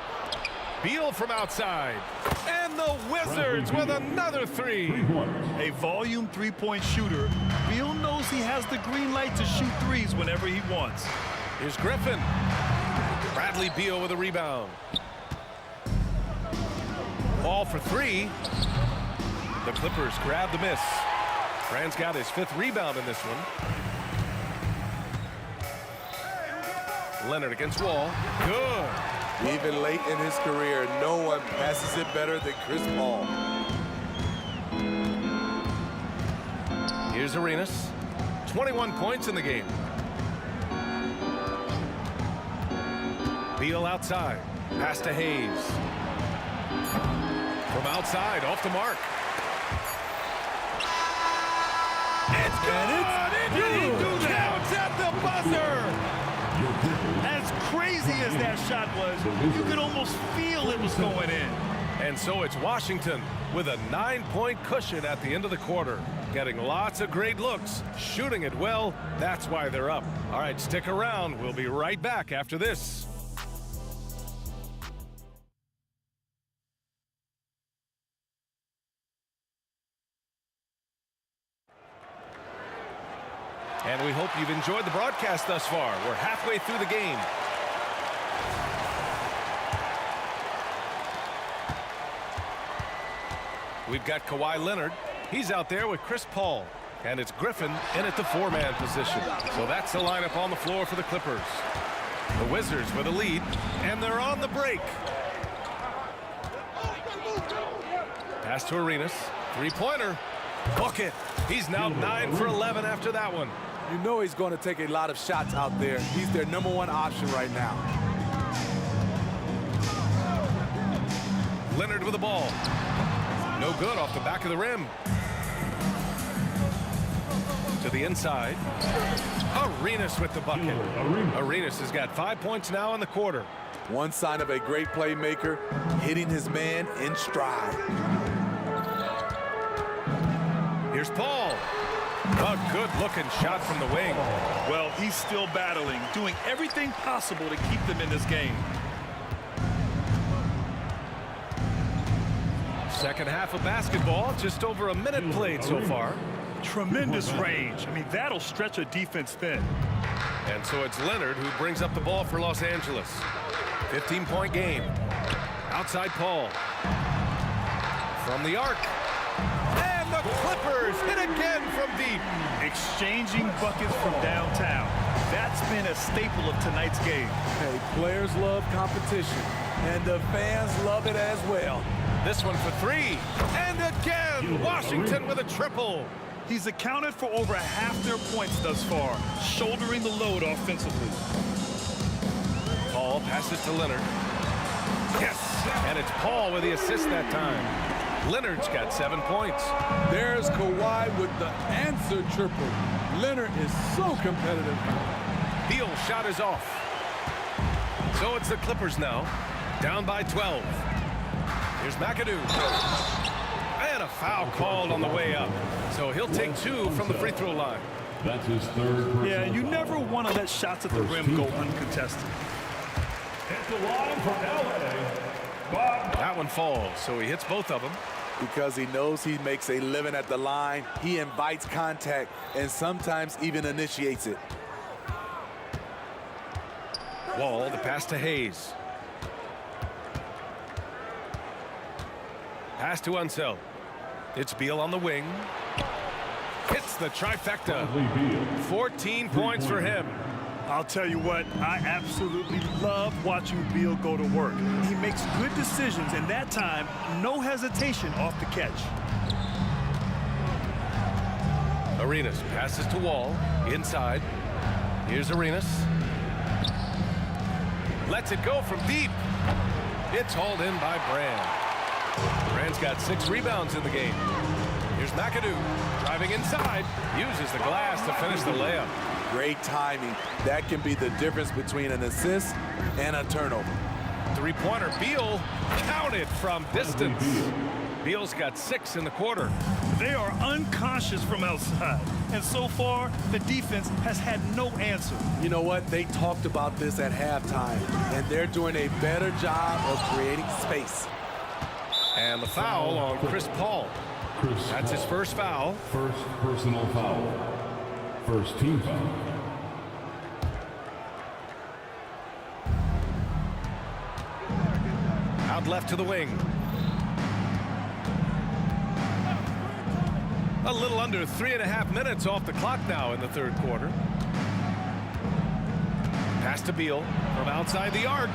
Beal from outside. And the Wizards with another 3.
A volume three-point shooter, Beal knows he has the green light to shoot threes whenever he wants.
Here's Griffin. Bradley Beal with a rebound. Ball for 3. The Clippers grab the miss. Brand's got his 5th rebound in this one. Leonard against Wall. Good.
Even late in his career, no one passes it better than Chris Paul.
Here's Arenas. 21 points in the game. Beal outside. Pass to Hayes. From outside, off the mark. It's good! Did he do that? Counts at the buzzer!
As crazy as that shot was, you could almost feel it was going in.
And so it's Washington with a 9-point cushion at the end of the quarter. Getting lots of great looks, shooting it well. That's why they're up. All right, stick around. We'll be right back after this. And we hope you've enjoyed the broadcast thus far. We're halfway through the game. We've got Kawhi Leonard. He's out there with Chris Paul. And it's Griffin in at the 4-man position. So that's the lineup on the floor for the Clippers. The Wizards with a lead, and they're on the break. Pass to Arenas. 3-pointer. Bucket. He's now 9 for 11 after that one.
You know he's going to take a lot of shots out there. He's their #1 option right now.
Leonard with the ball. No good off the back of the rim. To the inside. Arenas with the bucket. Arenas has got 5 points now in the quarter.
One sign of a great playmaker, hitting his man in stride.
Here's Paul. A good-looking shot from the wing.
Well, he's still battling, doing everything possible to keep them in this game.
Second half of basketball, just over a minute played so far.
Tremendous range. I mean, that'll stretch a defense thin.
And so it's Leonard who brings up the ball for Los Angeles. 15-point game. Outside Paul. From the arc. And the Clippers hit again from deep.
Exchanging buckets from downtown. That's been a staple of tonight's game.
Hey, players love competition, and the fans love it as well.
This one for three. And again, Washington with a triple.
He's accounted for over half their points thus far, shouldering the load offensively.
Paul passes to Leonard. Yes, and it's Paul with the assist that time. Leonard's got 7 points.
There's Kawhi with the answer triple. Leonard is so competitive.
Beal's shot is off. So it's the Clippers now, down by 12. Here's McAdoo. And a foul called on the way up. So he'll take 2 from the free throw line.
That's his third.
Yeah, you never want to let shots at the rim go uncontested.
At the line for LA.
That one falls, so he hits both of them.
Because he knows he makes a living at the line, he invites contact and sometimes even initiates it.
Wall, the pass to Hayes. Pass to Unseld. It's Beal on the wing. Hits the trifecta. 14 points for him.
I'll tell you what, I absolutely love watching Beal go to work. He makes good decisions, and that time, no hesitation off the catch.
Arenas passes to Wall. Inside. Here's Arenas. Lets it go from deep. It's hauled in by Brand. Brand's got 6 rebounds in the game. Here's McAdoo. Driving inside. Uses the glass to finish the layup.
Great timing. That can be the difference between an assist and a turnover.
Three-pointer. Beal counted from distance. Beal's got 6 in the quarter.
They are unconscious from outside. And so far, the defense has had no answer.
You know what? They talked about this at halftime, and they're doing a better job of creating space.
And the foul on Chris Paul. That's his first foul.
First personal foul. First team foul.
Out left to the wing. A little under 3.5 minutes off the clock now in the third quarter. Pass to Beal from outside the arc.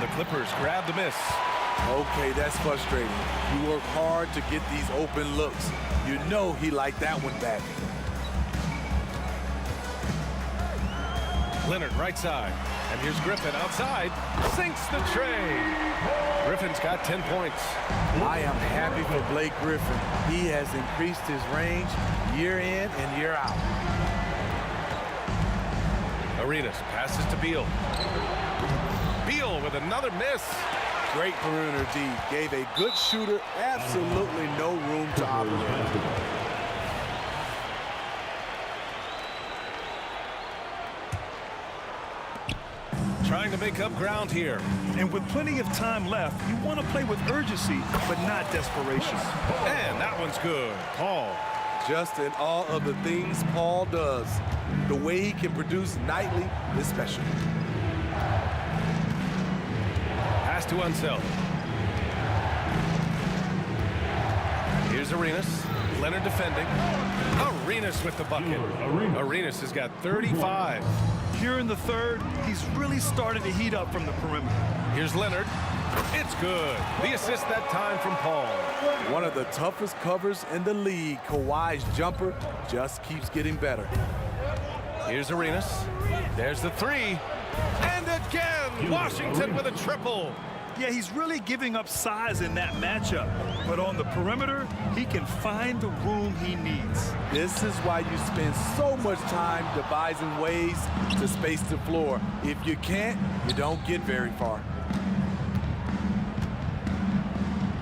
The Clippers grab the miss.
Okay, that's frustrating. You work hard to get these open looks. You know he liked that one back.
Leonard right side. And here's Griffin outside. Sinks the tray. Griffin's got 10 points.
I am happy for Blake Griffin. He has increased his range year in and year out.
Arenas passes to Beal. Beal with another miss.
Great perimeter D. Gave a good shooter absolutely no room to operate.
Trying to make up ground here.
And with plenty of time left, you want to play with urgency, but not desperation.
And that one's good. Paul.
Just in all of the things Paul does, the way he can produce nightly is special.
Pass to Unseld. Here's Arenas. Leonard defending. Arenas with the bucket. Arenas has got 35.
Here in the third, he's really started to heat up from the perimeter.
Here's Leonard. It's good. The assist that time from Paul.
One of the toughest covers in the league. Kawhi's jumper just keeps getting better.
Here's Arenas. There's the three. And again, Washington with a triple.
Yeah, he's really giving up size in that matchup. But on the perimeter, he can find the room he needs.
This is why you spend so much time devising ways to space the floor. If you can't, you don't get very far.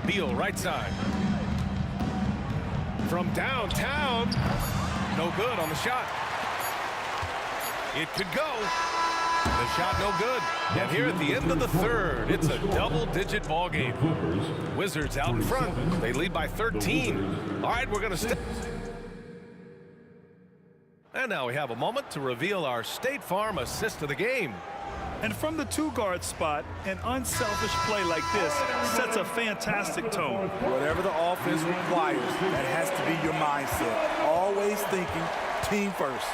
Beal right side. From downtown. No good on the shot. It could go. The shot no good. And here at the end of the third, it's a double-digit ball game. Wizards out in front. They lead by 13. All right, we're going to step. And now we have a moment to reveal our State Farm assist of the game.
And from the two-guard spot, an unselfish play like this sets a fantastic tone.
Whatever the offense requires, that has to be your mindset. Always thinking team first.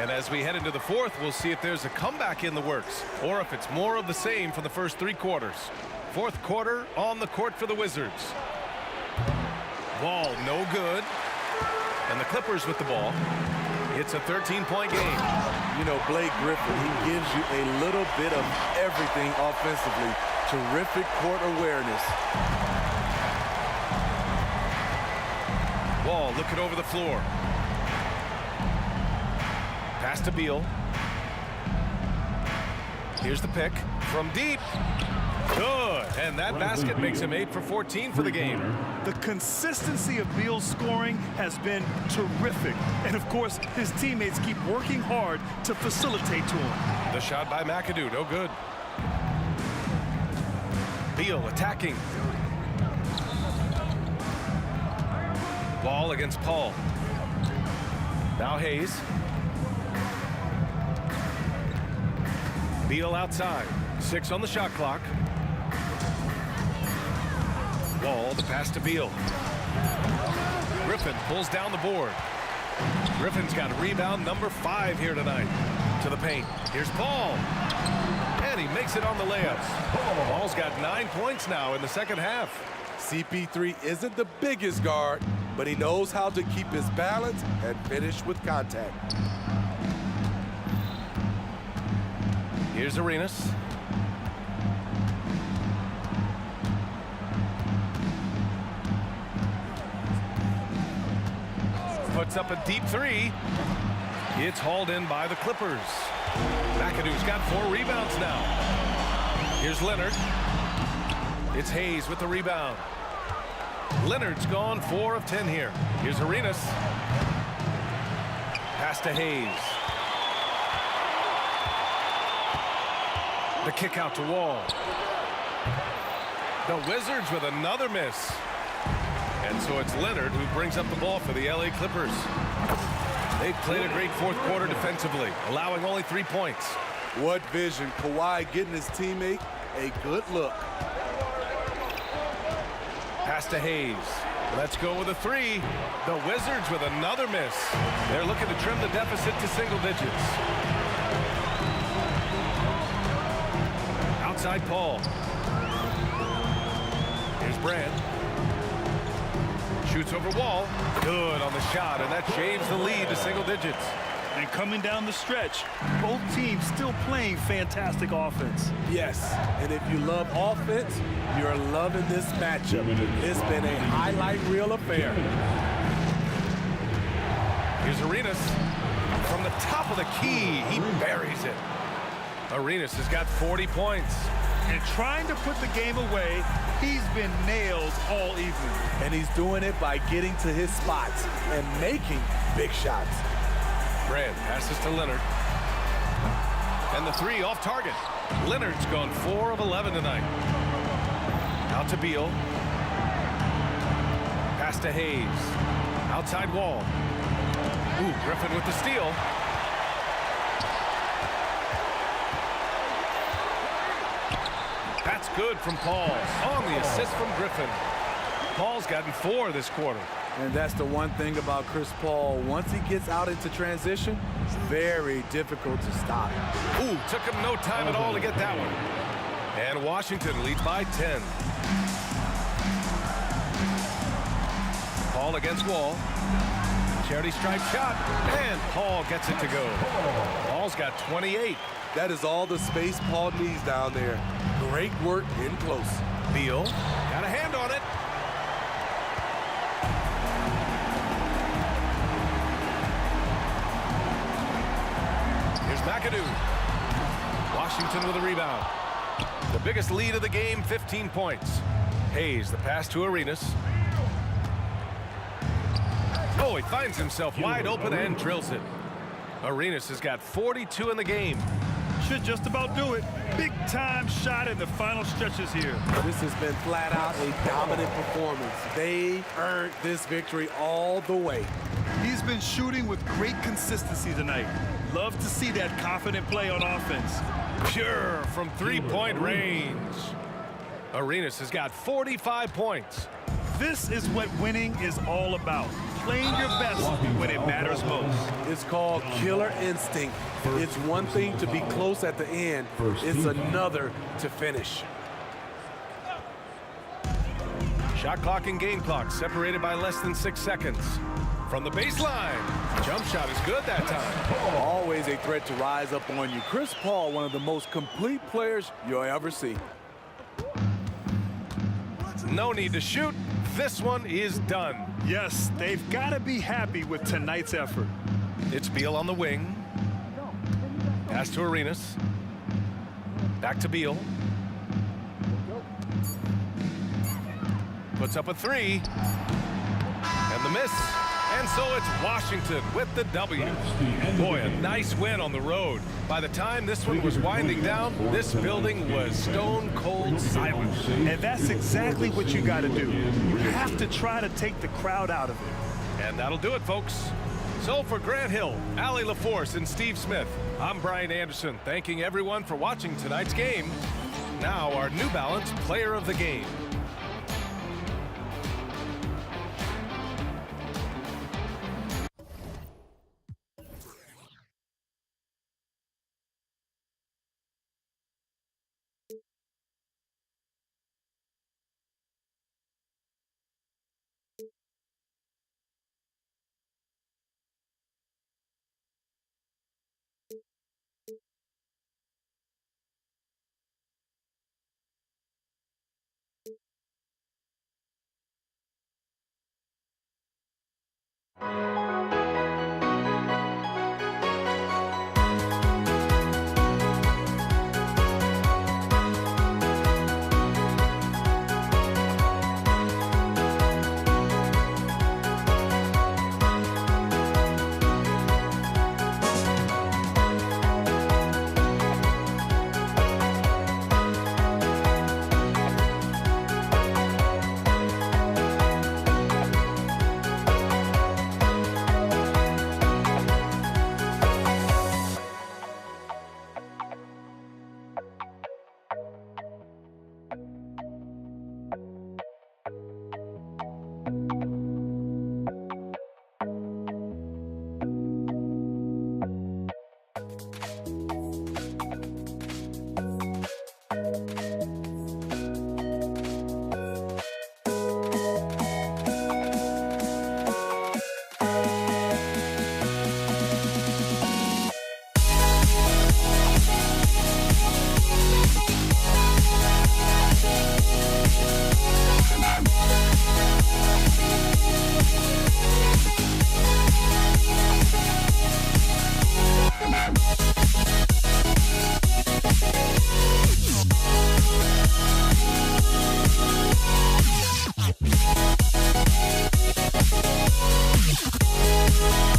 And as we head into the fourth, we'll see if there's a comeback in the works or if it's more of the same for the first 3 quarters. Fourth quarter on the court for the Wizards. Ball no good. And the Clippers with the ball. It's a 13-point game.
You know, Blake Griffin, he gives you a little bit of everything offensively. Terrific court awareness.
Wall looking over the floor. Pass to Beal. Here's the pick from deep. Good. And that basket makes him 8 for 14 for the game.
The consistency of Beal's scoring has been terrific. And of course, his teammates keep working hard to facilitate to him.
The shot by McAdoo, no good. Beal attacking. Ball against Paul. Now Hayes. Beal outside. 6 on the shot clock. Wall, the pass to Beal. Griffin pulls down the board. Griffin's got rebound number 5 here tonight. To the paint. Here's Paul. And he makes it on the layups. Paul's got 9 points now in the second half.
CP3 isn't the biggest guard, but he knows how to keep his balance and finish with contact.
Here's Arenas. Puts up a deep 3. It's hauled in by the Clippers. McAdoo's got 4 rebounds now. Here's Leonard. It's Hayes with the rebound. Leonard's gone 4 of 10 here. Here's Arenas. Pass to Hayes. The kick out to Wall. The Wizards with another miss. And so it's Leonard who brings up the ball for the LA Clippers. They've played a great fourth quarter defensively, allowing only 3 points.
What vision. Kawhi getting his teammate a good look.
Pass to Hayes. Let's go with a 3. The Wizards with another miss. They're looking to trim the deficit to single digits. Outside Paul. Here's Brand. Shoots over Wall. Good on the shot, and that shaves the lead to single digits.
And coming down the stretch, both teams still playing fantastic offense.
Yes, and if you love offense, you're loving this matchup. It's been a highlight reel affair.
Here's Arenas. From the top of the key, he buries it. Arenas has got 40 points.
And trying to put the game away, he's been nailed all evening.
And he's doing it by getting to his spots and making big shots.
Brand passes to Leonard. And the 3 off target. Leonard's gone 4 of 11 tonight. Out to Beal. Pass to Hayes. Outside Wall. Ooh, Griffin with the steal. That's good from Paul. On the assist from Griffin. Paul's gotten 4 this quarter.
And that's the one thing about Chris Paul. Once he gets out into transition, it's very difficult to stop.
Ooh, took him no time at all to get that one. And Washington leads by 10. Paul against Wall. Charity stripe shot. And Paul gets it to go. Paul's got 28.
That is all the space Paul needs down there. Great work in close.
Beal got a hand on it. Here's McAdoo. Washington with a rebound. The biggest lead of the game, 15 points. Hayes, the pass to Arenas. Oh, he finds himself wide open and drills it. Arenas has got 42 in the game.
Should just about do it. Big time shot in the final stretches here.
This has been flat out a dominant performance. They earned this victory all the way.
He's been shooting with great consistency tonight. Love to see that confident play on offense.
Pure from three-point range. Arenas has got 45 points.
This is what winning is all about. Playing your best when it matters most.
It's called killer instinct. It's one thing to be close at the end. It's another to finish.
Shot clock and game clock separated by less than 6 seconds. From the baseline, jump shot is good that time.
Always a threat to rise up on you. Chris Paul, one of the most complete players you'll ever see.
No need to shoot. This one is done.
Yes, they've got to be happy with tonight's effort.
It's Beal on the wing. Pass to Arenas. Back to Beal. Puts up a three. And the miss. And so it's Washington with the W. Boy, a nice win on the road. By the time this one was winding down, this building was stone cold silent.
And that's exactly what you got to do. You have to try to take the crowd out of it.
And that'll do it, folks. So for Grant Hill, Allie LaForce, and Steve Smith, I'm Brian Anderson, thanking everyone for watching tonight's game. Now our New Balance Player of the Game.